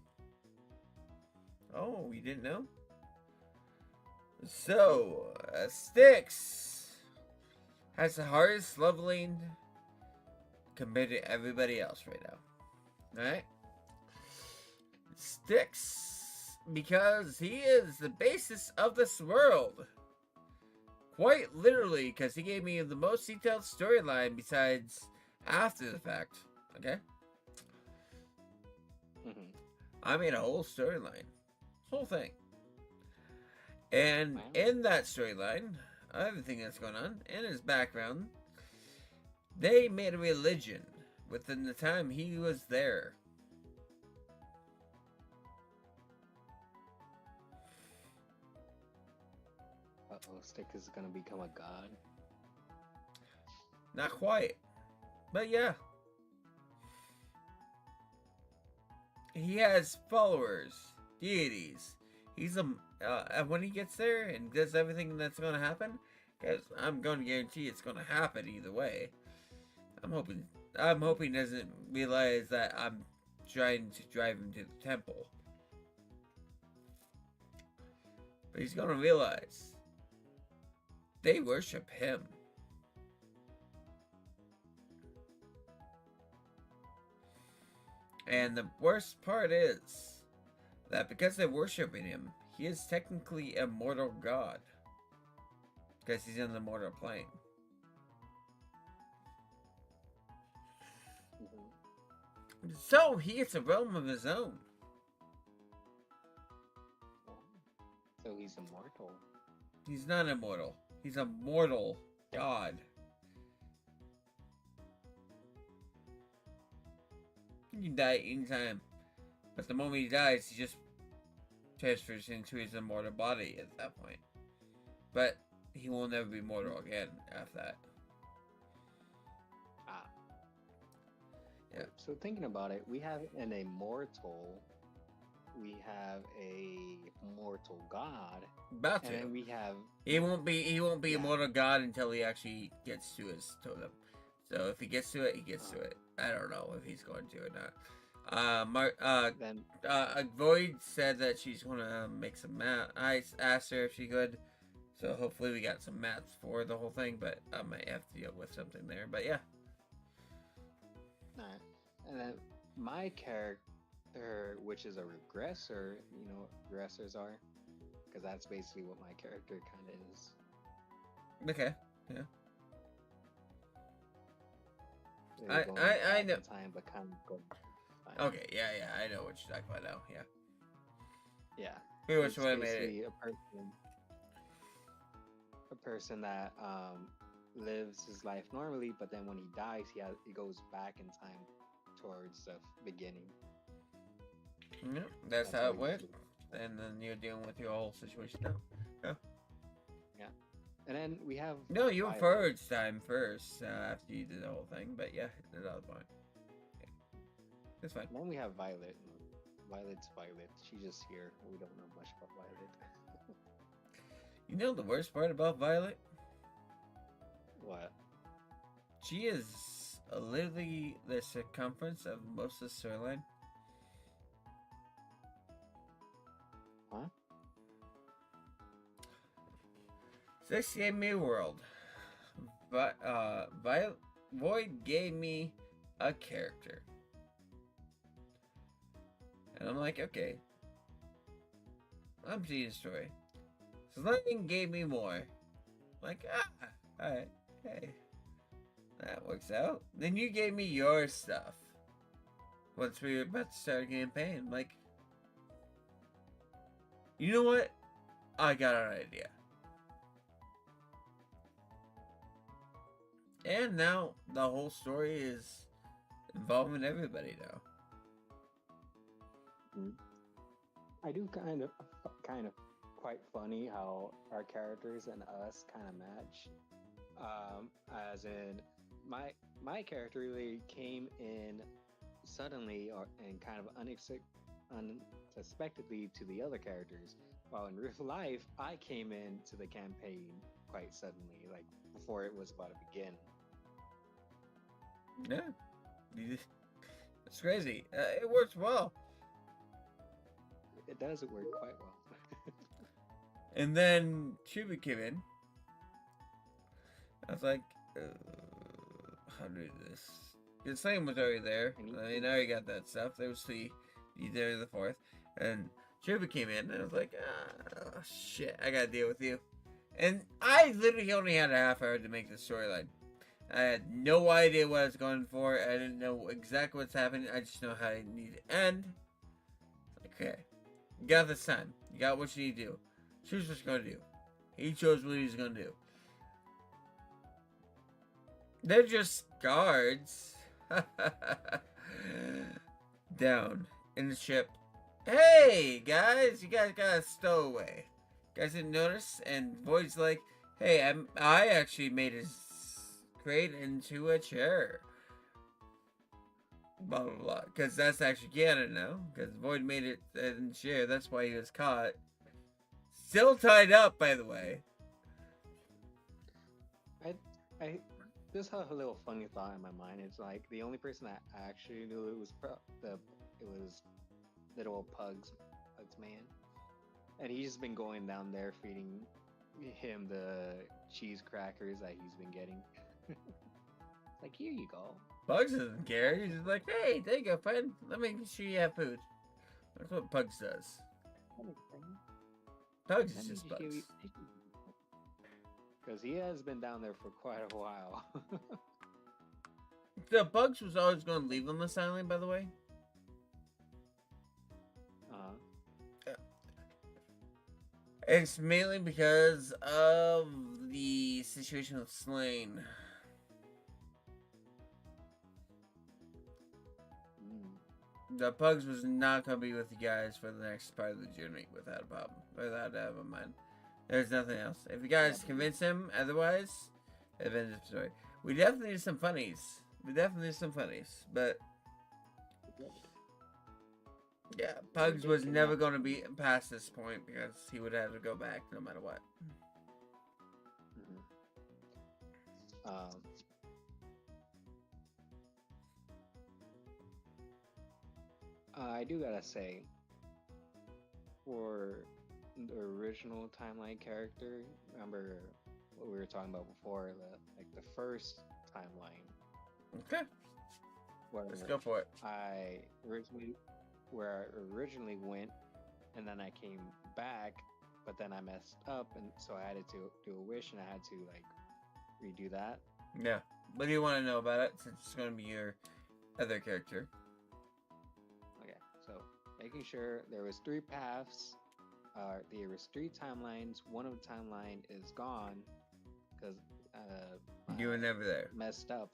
Oh, you didn't know? So, Styx has the hardest leveling compared to everybody else right now. Alright? Styx, because he is the basis of this world. Quite literally, because he gave me the most detailed storyline besides after the fact. Okay? Mm-hmm. I made a whole storyline. Whole thing. And Wow. in that storyline, everything that's going on, in his background, they made a religion within the time he was there. Uh-oh, Styx is gonna become a god. Not quite. But yeah. He has followers, deities. He's a and when he gets there and does everything that's going to happen, because I'm going to guarantee it's going to happen either way. I'm hoping he doesn't realize that I'm trying to drive him to the temple. But he's going to realize they worship him. And the worst part is that because they're worshiping him, he is technically a mortal god. Because he's in the mortal plane. Mm-hmm. So he gets a realm of his own. So he's immortal. He's not immortal. He's a mortal god. He can die anytime. But the moment he dies, he just transfers into his immortal body at that point. But he will never be mortal again after that. Ah. Yeah. So thinking about it, we have an immortal we have a mortal god, About and then to. we have He won't be Yeah. immortal god until he actually gets to his totem. So if he gets to it, he gets to it. I don't know if he's going to or not. then Void said that she's gonna make some map. I asked her if she could, so hopefully we got some maps for the whole thing. But I might have to deal with something there. But yeah, Alright. And then my character, which is a regressor, you know what regressors are? Because that's basically what my character kind of is. okay. They're going I back know. in time, but kind of going time. Okay, yeah, I know what you're talking about now. Yeah, Yeah. pretty much It's what I made it. basically a person that lives his life normally, but then when he dies, he goes back in time towards the beginning. Yeah, that's how it he went. usually- And then you're dealing with your whole situation now. And then we have No, you were Violet. first time first after you did the whole thing. But yeah, another point. Okay. It's fine. And then we have Violet. Violet's Violet. She's just here. We don't know much about Violet. You know the worst part about Violet? What? She is literally the circumference of most of the storyline. Huh? This gave me a world. But Void gave me a character. And I'm like, okay. I'm seeing a story. Slane gave me more. Like, alright, hey. That works out. Then you gave me your stuff. Once we were about to start a campaign, like, you know what? I got an idea. And now the whole story is involving everybody now. I do kind of quite funny how our characters and us kind of match. As in, my character really came in suddenly and kind of unsuspectedly to the other characters, while in real life I came into the campaign quite suddenly, like before it was about to begin. Yeah. It's crazy. It works well. It does work quite well. And then Chuba came in. I was like, how do this? The same was already there. I mean, I already got that stuff. There was the there the fourth. And Chuba came in, and I was like, oh, shit, I gotta deal with you. And I literally only had a half hour to make the storyline. I had no idea what I was going for. I didn't know exactly what's happening. I just know how I need to end. Okay. You got this time. You got what you need to do. Choose what you're going to do. He chose what he's going to do. They're just guards. Down in the ship. Hey, guys. You guys got a stowaway. You guys didn't notice? And Void's like, hey, I actually made his crate into a chair. Blah, blah, blah. Because that's actually canon now. Because Void made it in the chair. That's why he was caught. Still tied up, by the way. I just have a little funny thought in my mind. It's like the only person that actually knew it was little Pug's man, and he's been going down there feeding him the cheese crackers that he's been getting. Like, here you go. Bugs doesn't care. He's just like, hey, there you go, friend. Let me make sure you have food. That's what Bugs does. Bugs is just Bugs. Because he has been down there for quite a while. The Bugs was always going to leave on this island, by the way. It's mainly because of the situation with Slane. The Pugs was not going to be with you guys for the next part of the journey without a problem. Without a mind. There's nothing else. If you guys convince him otherwise, it's the story. We definitely need some funnies. But Yeah, Pugs was Ridiculous. never going to be past this point because he would have to go back no matter what. Um, I do gotta say, for the original timeline character, remember what we were talking about before, like the first timeline, Okay, where let's go for it. I originally went, and then I came back, but then I messed up, and so I had to do a wish, and I had to like redo that. Yeah. What do you want to know about it since it's going to be your other character? Okay, so making sure there was 3 paths. There was 3 timelines. One of the timeline is gone because You were never there. messed up.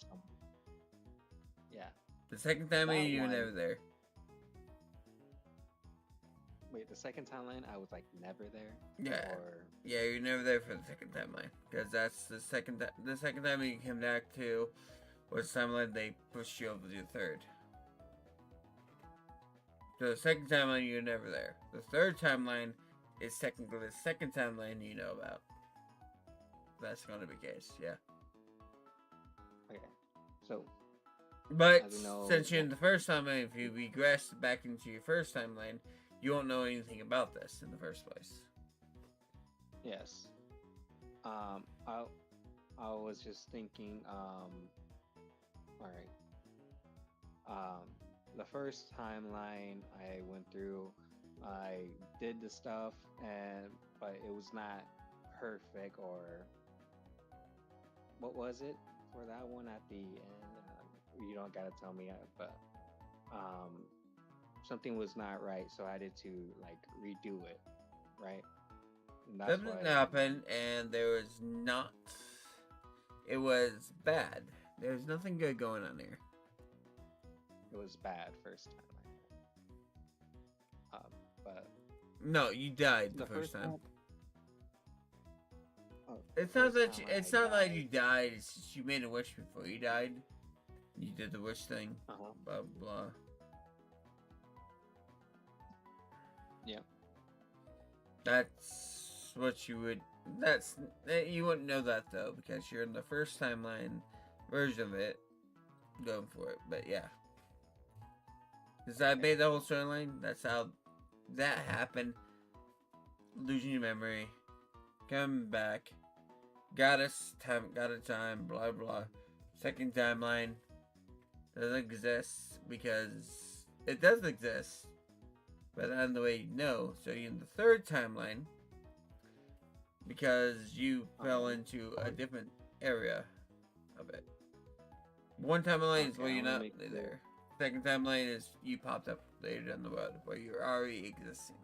Yeah. The second time That you were one. never there. Wait, the second timeline I was like never there. Yeah. Or Yeah, you're never there for the second timeline because that's the second time you came back to was the timeline they pushed you over to the third. So the second timeline you're never there. The third timeline is technically the second timeline you know about. That's going to be the case, yeah. okay, so But As we know- since you're in the first timeline, if you regress back into your first timeline, you won't know anything about this in the first place. yes. I was just thinking. All right. The first timeline I went through, I did the stuff, but it was not perfect. Or what was it for that one at the end? You don't gotta tell me, but something was not right, so I had to like redo it, right? And that's Something why- happened, and there was not. It was bad. There's nothing good going on here. It was bad first time. But No, you died the, the first time. Oh, It's not first that. time It's I not like died. you died. It's just you made a wish before you died. You did the wish thing. Uh-huh. Blah blah. Yeah. That's what you would. You wouldn't know that though because you're in the first timeline version of it, going for it. But yeah, because I made the whole storyline. That's how that happened. Losing your memory, coming back, got a time. Blah blah. Second timeline doesn't exist because it does exist, but not in the way you know. So you're in the third timeline because you fell into a different area of it. One timeline is Okay, where I you're wanna not make there. Second timeline is you popped up later down the road where you're already existing.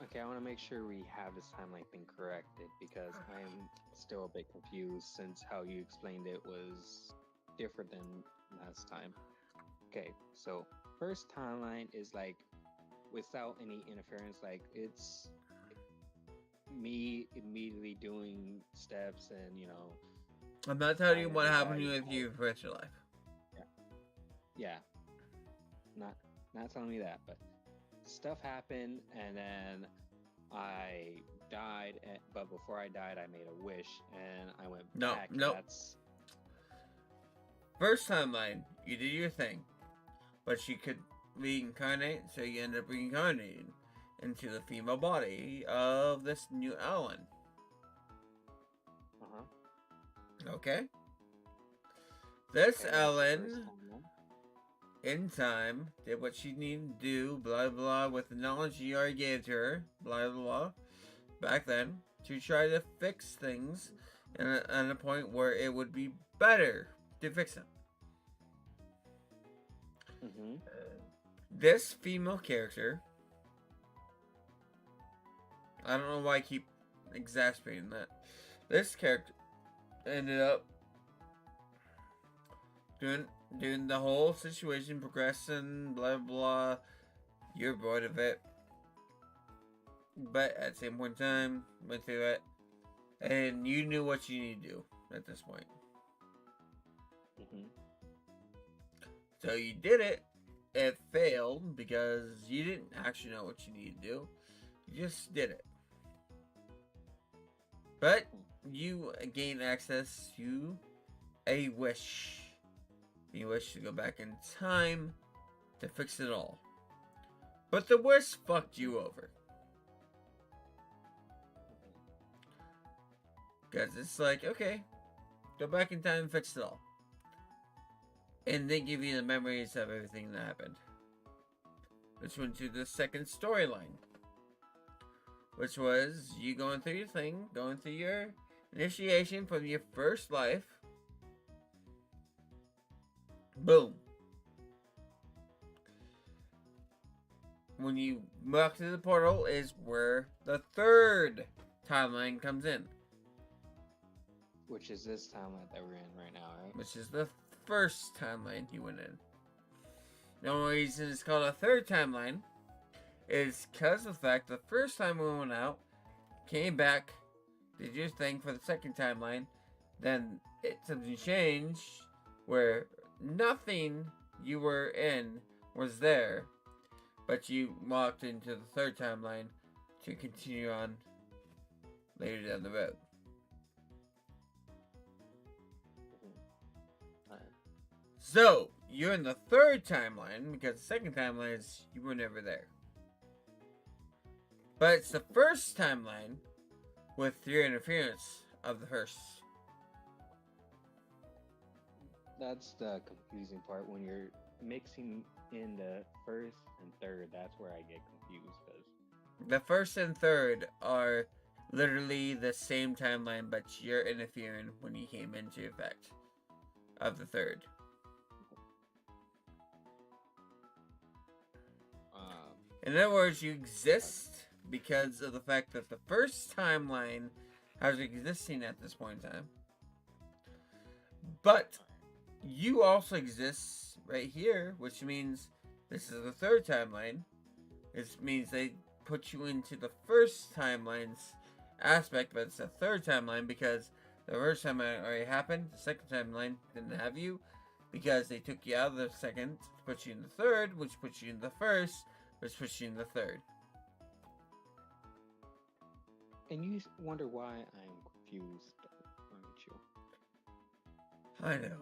Okay, I want to make sure we have this timeline thing corrected because I'm still a bit confused since how you explained it was different than last time. Okay, so first timeline is like without any interference, like it's me immediately doing steps and I'm not telling you I what happened decided- with you for the rest of your life. yeah, not telling me that, but stuff happened and then I died, but before I died I made a wish and I went No, back. no. That's First timeline, you did your thing, but she could reincarnate, so you ended up reincarnating into the female body of this new Ellen. uh-huh. Okay? This Okay, that's the Ellen, first timeline. in time, did what she needed to do, blah blah, with the knowledge you already gave to her, blah blah, back then, to try to fix things at a point where it would be better to fix them. Mm-hmm. This female character, I don't know why I keep exasperating that. This character ended up doing the whole situation, progressing, blah blah. You're bored of it, but at the same point in time, went through it, and you knew what you need to do at this point. Mm-hmm. So you did it, it failed because you didn't actually know what you needed to do. You just did it. But you gain access to a wish. You wish to go back in time to fix it all. But the wish fucked you over. Because it's like, okay, go back in time and fix it all. And they give you the memories of everything that happened. Which went to the second storyline. Which was you going through your thing, going through your initiation from your first life. Boom. When you walk through the portal is where the third timeline comes in. Which is this timeline that we're in right now, right? Which is the first timeline you went in. The only reason it's called a third timeline is because of the fact the first time we went out, came back, did your thing for the second timeline, then something changed where nothing you were in was there, but you walked into the third timeline to continue on later down the road. So, you're in the third timeline because the second timeline is you were never there. But it's the first timeline with your interference of the first. That's the confusing part when you're mixing in the first and third. That's where I get confused because The first and third are literally the same timeline, but you're interfering when you came into effect of the third. In other words, you exist because of the fact that the first timeline has existing at this point in time. But you also exist right here, which means this is the third timeline. This means they put you into the first timeline's aspect, but it's a third timeline because the first timeline already happened. The second timeline didn't have you because they took you out of the second to put you in the third, which puts you in the first, which puts you in the third. and you wonder why I'm confused, aren't you? I know.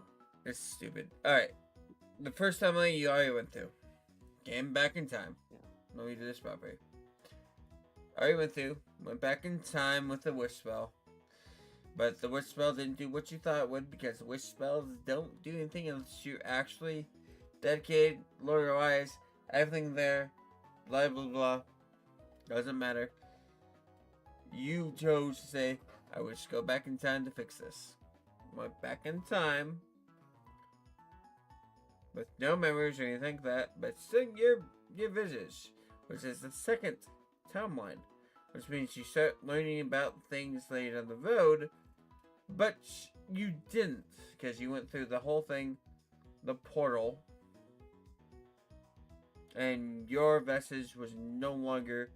It's stupid. Alright. The first timeline you already went through. Came back in time. Yeah. Let me do this properly. Already went through. Went back in time with the wish spell. But the wish spell didn't do what you thought it would because wish spells don't do anything unless you're actually dedicated, lawyer-wise, everything there, blah blah blah. Doesn't matter. You chose to say, I wish to go back in time to fix this. Went back in time with no memories or anything like that, but still your visage, which is the second timeline, which means you start learning about things later on the road, but you didn't because you went through the whole thing, the portal, and your vestige was no longer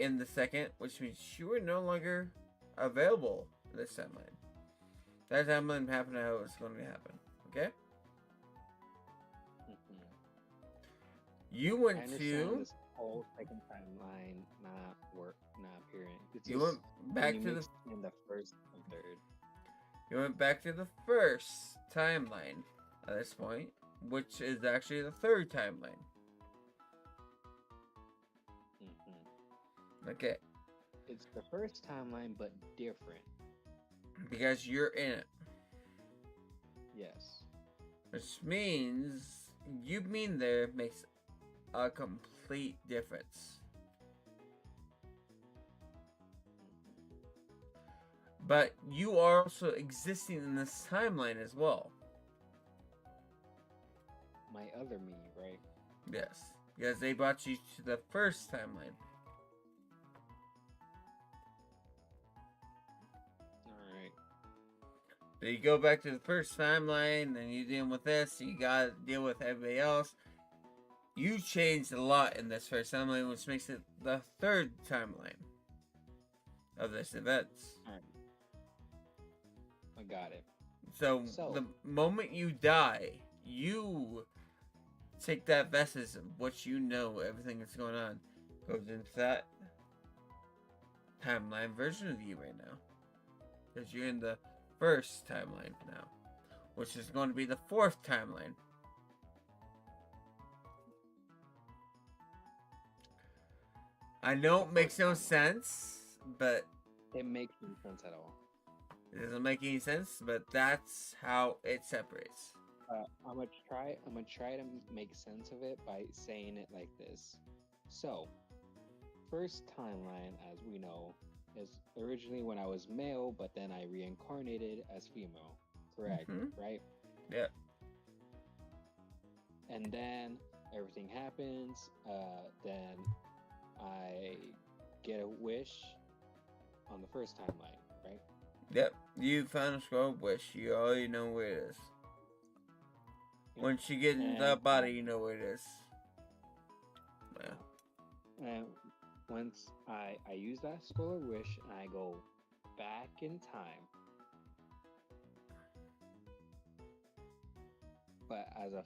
in the second, which means you were no longer available in this timeline. That timeline happened how it was going to happen. Okay? You I went understand to. this whole second timeline not appearing. It's You just went back when to you the. mix in the first and third. You went back to the first timeline at this point, which is actually the third timeline. Okay, It's the first timeline, but different. because you're in it, Yes. which means you being there makes a complete difference. But you are also existing in this timeline as well. My other me, right? Yes, because they brought you to the first timeline. Alright. So you go back to the first timeline, and you deal with this, you gotta deal with everybody else. You changed a lot in this first timeline, which makes it the third timeline of this event. I got it. So, So- the moment you die, you take that vessels of what you know, everything that's going on, goes into that timeline version of you right now. Because you're in the first timeline now, which is going to be the fourth timeline. I know it makes no sense, but It makes no sense at all. it doesn't make any sense, but that's how it separates. I'm gonna try. I'm gonna try to make sense of it by saying it like this. So, first timeline, as we know, is originally when I was male, but then I reincarnated as female. Correct, Mhm. right? Yeah. And then everything happens. Then I get a wish on the first timeline, right? Yep. You found a scroll of wish. You already know where it is. Once you get into that body, you know where it is. Yeah. And once I use that scroll of wish and I go back in time, but as a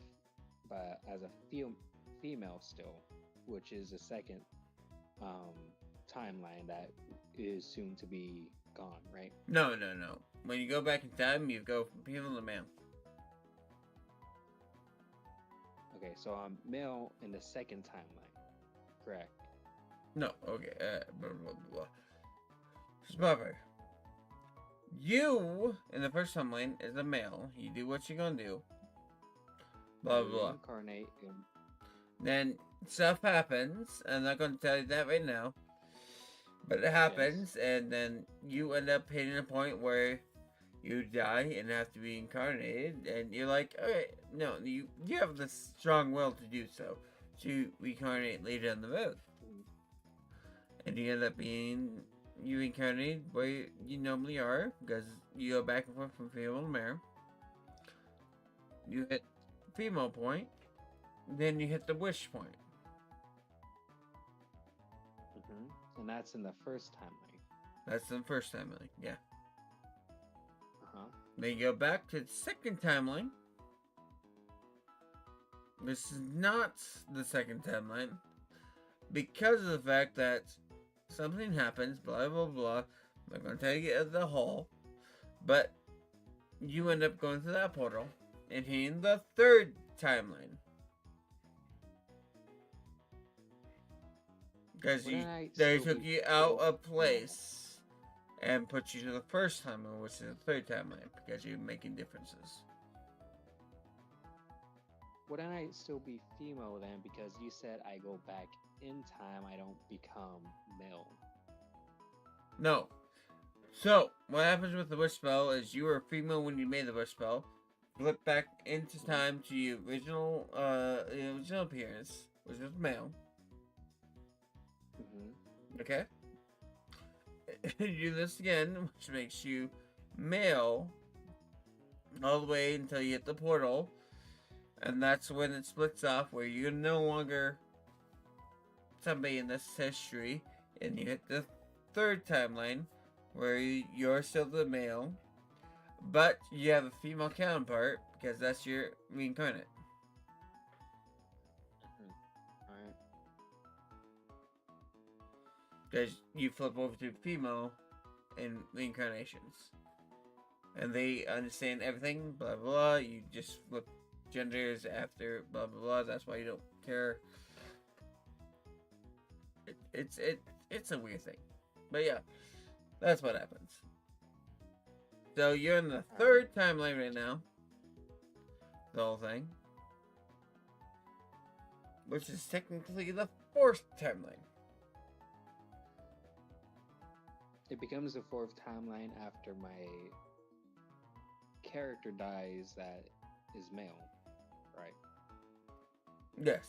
female still, which is the second timeline that is soon to be gone, right? No. When you go back in time, you go from female to male. Okay, so I'm male in the second timeline, correct? No. Okay. Blah, blah, blah. Smother. You, in the first timeline, is a male. You do what you're gonna do. Blah, blah, blah. Reincarnate in Then stuff happens. I'm not going to tell you that right now. But it happens, and then you end up hitting a point where you die and have to be incarnated, and you're like, alright, no, you have the strong will to do so. To reincarnate later down the road. And you end up being you incarnated where you normally are, because you go back and forth from female to male. You hit female point, then you hit the wish point. and that's in the first timeline. That's the first timeline, yeah. Uh-huh. Then you go back to the second timeline. This is not the second timeline because of the fact that something happens, blah blah blah. I'm not going to tell you the whole, but you end up going through that portal and hitting the third timeline. Because they took you out of place and put you to the first timeline, which is the third timeline, because you're making differences. Wouldn't I still be female then? Because you said I go back in time, I don't become male. No. So, what happens with the wish spell is you were female when you made the wish spell. Flip back into time to your original appearance, which was male. Mm-hmm. Okay? You do this again, which makes you male all the way until you hit the portal. And that's when it splits off, where you're no longer somebody in this history, and you hit the third timeline, where you're still the male, but you have a female counterpart, because that's your reincarnate. Alright. Because you flip over to female in reincarnations. And they understand everything, blah blah blah, you just flip genders after blah blah blah, that's why you don't care. It's a weird thing. But yeah, that's what happens. So you're in the third timeline right now. The whole thing. Which is technically the fourth timeline. It becomes the fourth timeline after my character dies that is male, right? Yes.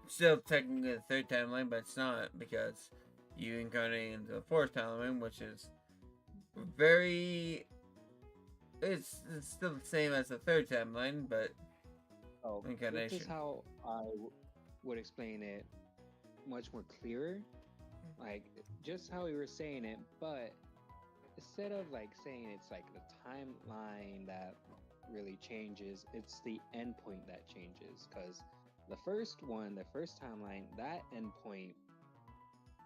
Still technically the third timeline, but it's not, because you incarnate into the fourth timeline, which is very... It's still the same as the third timeline, but Oh, incarnation. this is how I would explain it much more clearer. Like, just how we were saying it, but instead of like saying it's like the timeline that really changes. It's the endpoint that changes. Because the first timeline,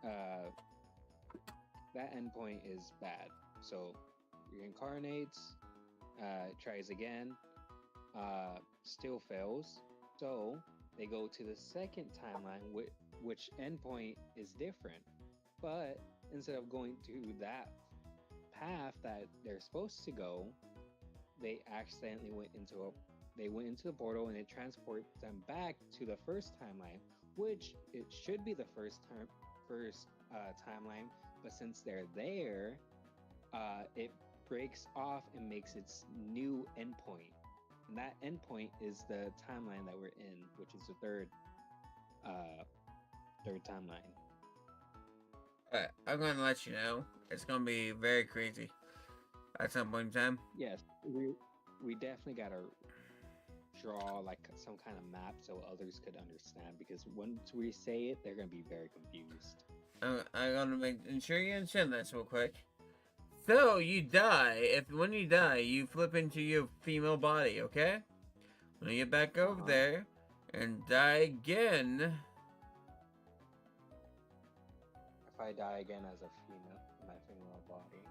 uh, that endpoint is bad. So reincarnates, tries again, still fails. So they go to the second timeline, which endpoint is different. But instead of going to that path that they're supposed to go, they accidentally went into the portal, and it transports them back to the first timeline, which it should be the first timeline, but since they're there, it breaks off and makes its new endpoint, and that endpoint is the timeline that we're in, which is the third timeline. I'm gonna let you know. It's gonna be very crazy at some point in time. Yes, we definitely gotta draw like some kind of map so others could understand, because once we say it, they're gonna be very confused. I'm gonna make sure you understand this real quick. So you die. When you die, you flip into your female body. Okay. When you get back over there and die again. If I die again as a female, my female body.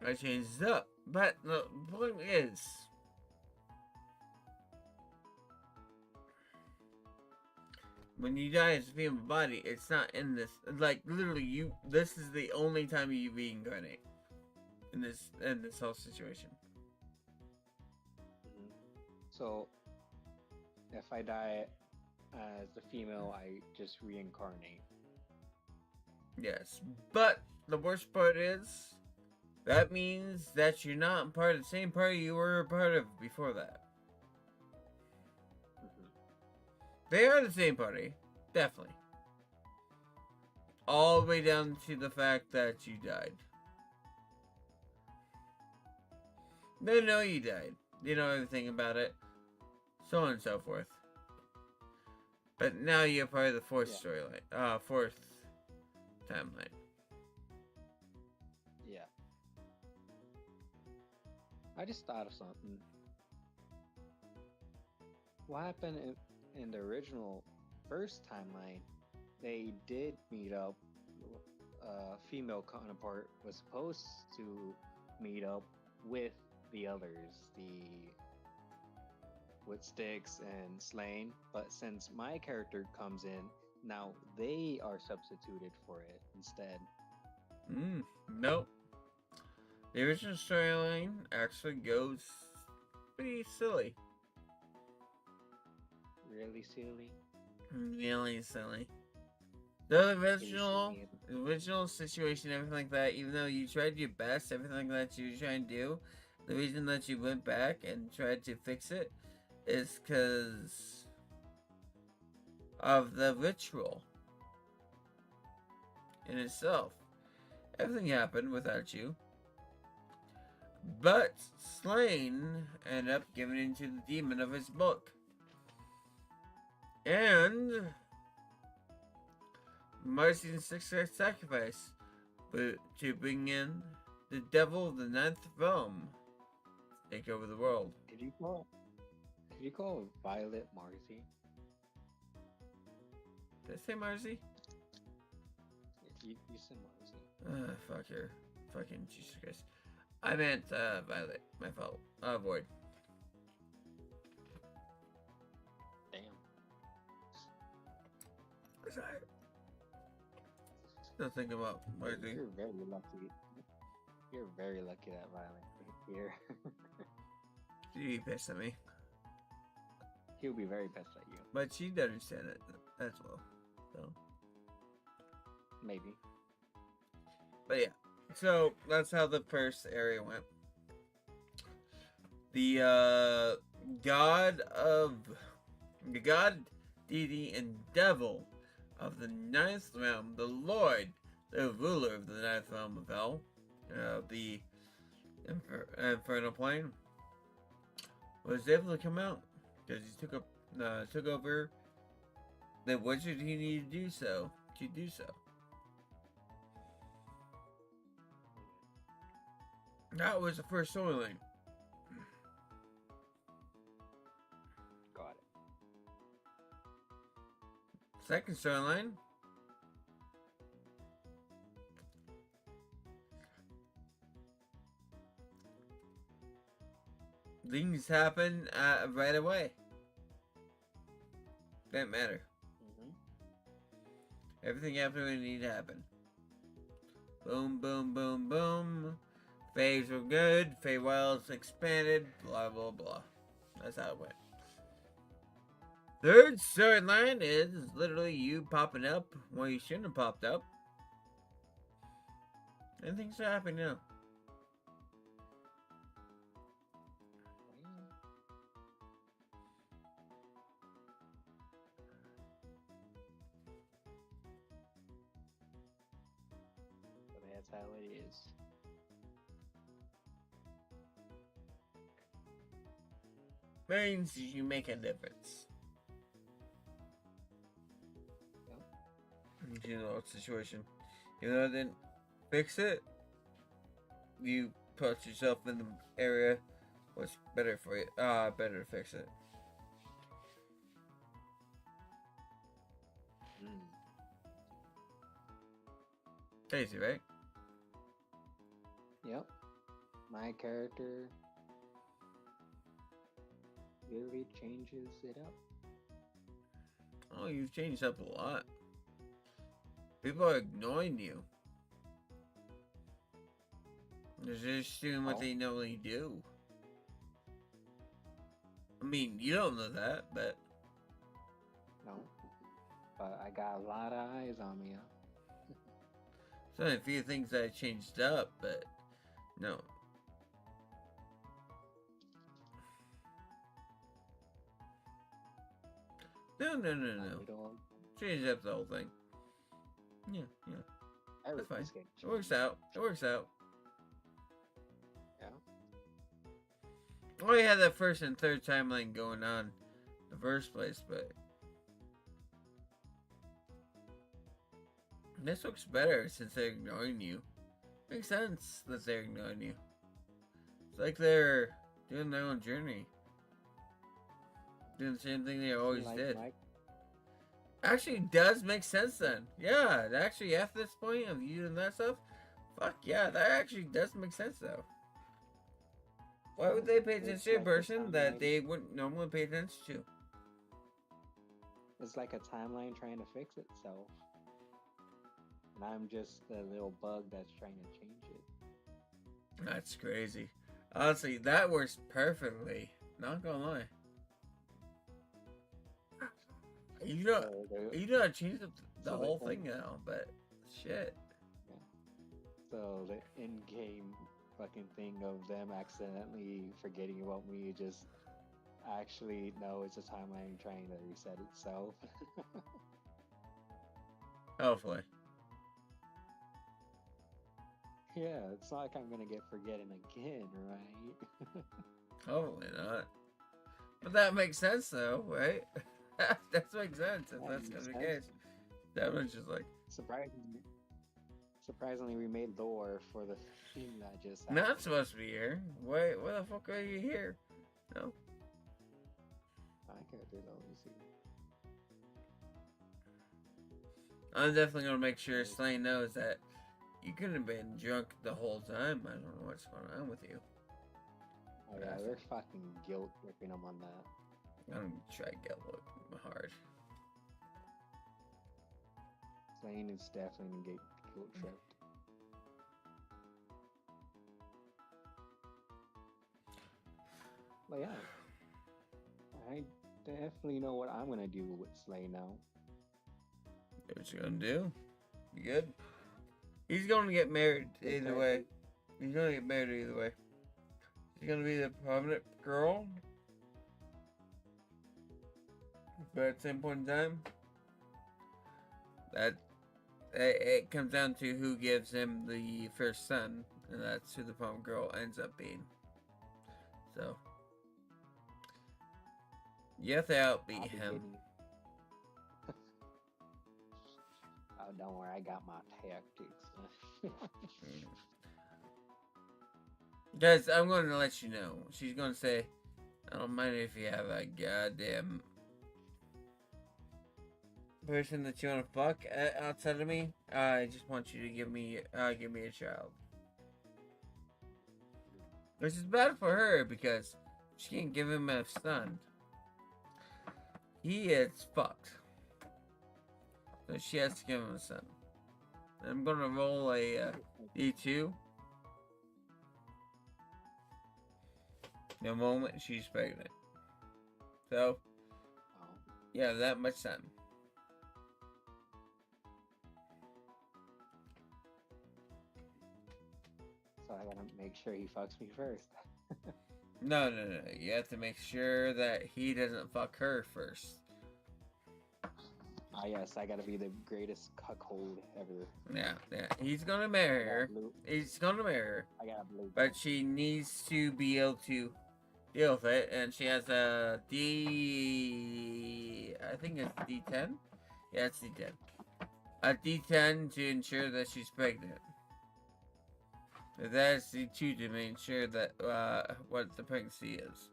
I changed it up. But the point is, when you die as a female body, it's not in this. Like literally, this is the only time you reincarnate in this whole situation. Mm-hmm. So, if I die as a female, I just reincarnate. Yes, but the worst part is, that means that you're not part of the same party you were a part of before that. Mm-hmm. They are the same party, definitely. All the way down to the fact that you died. They know you died. They know everything about it. So on and so forth. But now you're part of the fourth storyline. Fourth timeline. Yeah. I just thought of something. What happened in the original first timeline? They did meet up. Female counterpart was supposed to meet up with the others, with Styx and Slane, but since my character comes in, now they are substituted for it instead. Nope. The original storyline actually goes pretty silly. Really silly? Really silly. The original situation, everything like that, even though you tried your best, everything that you were trying to do, the reason that you went back and tried to fix it is because of the ritual in itself. Everything happened without you. But Slane ended up giving into the demon of his book. And Marcy and Styx sacrifice to bring in the devil of the ninth realm to take over the world. Could you call Violet Marcy? Did I say Marcy? You said Marcy. Fuck her. Fucking Jesus Christ. I meant Violet. My fault. Void. Damn. Sorry. Still thinking about Marcy. You're very lucky. You're very lucky that Violet is here. She'd be pissed at me. He'll be very pissed at you. But she'd understand it as well. So. Maybe. But yeah. So that's how the first area went. The god, deity, and devil of the ninth realm, the Lord, the ruler of the ninth realm of hell, the infernal plane, was able to come out because he took over the wizard he needed to do so. That was the first storyline. Second storyline. Things happen right away. Didn't matter. Mm-hmm. Everything happened when it needed to happen. Boom, boom, boom, boom. Faves were good. Feywilds expanded. Blah, blah, blah. That's how it went. Third storyline is literally you popping up when you shouldn't have popped up. And things are happening now. But that's how it is. Means you make a difference. You know what situation. Even though I didn't fix it, you put yourself in the area what's better for you. Better to fix it. Crazy, right? Yep. My character really changes it up. Oh, you've changed up a lot. People are ignoring you. They're just doing what they normally do. I mean, you don't know that, but... No. But I got a lot of eyes on me, huh? There's only a few things that I changed up, but... No. No. Change up the whole thing. Yeah. That's fine. It works out. Yeah. Well, you had that first and third timeline going on in the first place, but... This looks better since they're ignoring you. Makes sense that they're ignoring you. It's like they're doing their own journey. Doing the same thing they always did. Actually does make sense then. Yeah, actually after this point of you and that stuff, fuck yeah, that actually does make sense though. Why would they pay attention to a person that they wouldn't normally pay attention to? It's like a timeline trying to fix itself. And I'm just a little bug that's trying to change it. That's crazy. Honestly, that works perfectly. Not gonna lie. You know, I changed the whole thing now, but shit. Yeah. So the in-game fucking thing of them accidentally forgetting about me, just actually no, it's a timeline trying to reset itself. Hopefully. Yeah, it's not like I'm gonna get forgetting again, right? Hopefully not. But that makes sense though, right? That makes sense if that's gonna be the case. That was just like surprisingly we made lore for the thing that just happened. not supposed to be here. Wait, where the fuck are you here? No. My character's always here. I'm definitely gonna make sure Slane knows that you couldn't have been drunk the whole time. I don't know what's going on with you. Oh yeah, they're fucking guilt tripping them on that. I'm gonna try to get a little hard. Slane is definitely gonna get guilt tripped. But yeah, I definitely know what I'm gonna do with Slane now. What you gonna do? You good? He's gonna get married either way. He's gonna get married either way. He's gonna be the prominent girl. But at the same point in time, that it comes down to who gives him the first son, and that's who the prominent girl ends up being. So you have to outbeat him. Oh, don't worry, I got my tactics. Guys, I'm going to let you know. She's going to say, I don't mind if you have a goddamn person that you want to fuck outside of me. I just want you to give me a child. Which is bad for her because she can't give him a son. He is fucked. So she has to give him a son. I'm gonna roll a D2. The moment she's pregnant. So, Oh. yeah, that much time. So I gotta make sure he fucks me first. No. You have to make sure that he doesn't fuck her first. Ah, yes, I gotta be the greatest cuckold ever. Yeah. He's gonna marry I got her. blue. He's gonna marry her. I got blue. But she needs to be able to deal with it. And she has a D... I think it's D10? Yeah, it's D10. A D10 to ensure that she's pregnant. That's D2 to make sure that what the pregnancy is.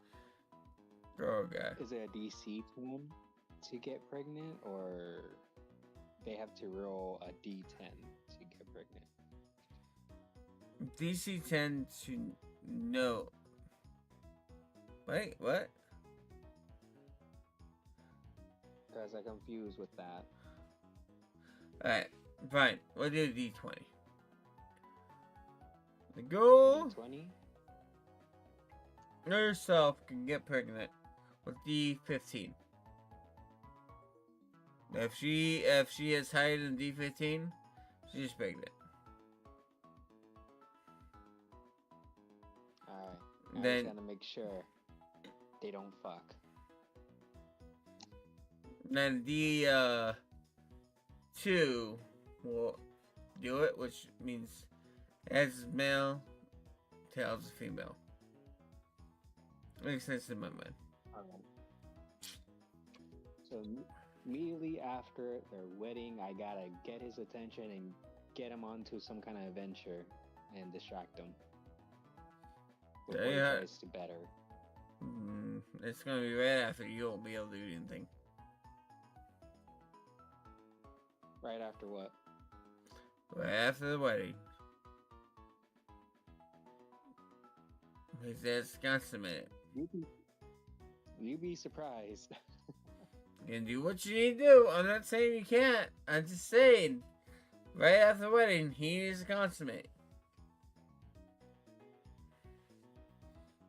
Girl, guy. Is it a DC 10 to get pregnant, or they have to roll a D10 to get pregnant? DC 10 to no. Wait, what? Because I'm confused with that. Alright, fine. We'll do D20. The goal D20? herself can get pregnant with D15. If she is higher than D15, she's pregnant. Alright. I Then just gotta make sure they don't fuck. then D2 will do it, which means heads is male, tails is female. Makes sense in my mind. Alright. So immediately after their wedding, I gotta get his attention and get him onto some kind of adventure and distract him. Before he Yeah. tries to better. It's gonna be right after you won't be able to do anything. Right after what? Right after the wedding. He says consummate. You be surprised. You can do what you need to do. I'm not saying you can't. I'm just saying. Right after the wedding, he needs to consummate.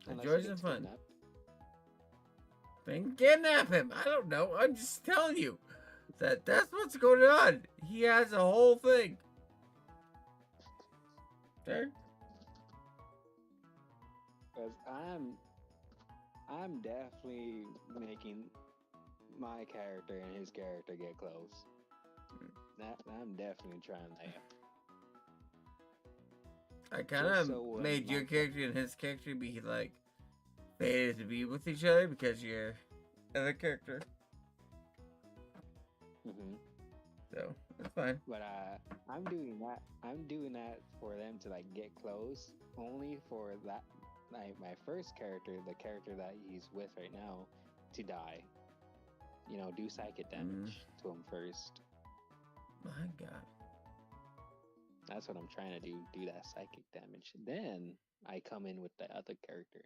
Unless Enjoy he some gets fun. kidnapped. Then kidnap him. I don't know. I'm just telling you that's what's going on. He has a whole thing. There. Because I'm definitely making my character and his character get close. I'm definitely trying that. I kind of so when made your my- character and his character be like fated to be with each other because you're other character. Hmm. So that's fine. But I'm doing that. I'm doing that for them to like get close. Only for that, my first character, the character that he's with right now, to die. You know, do psychic damage to him first. My God. That's what I'm trying to do. Do that psychic damage. Then I come in with the other character.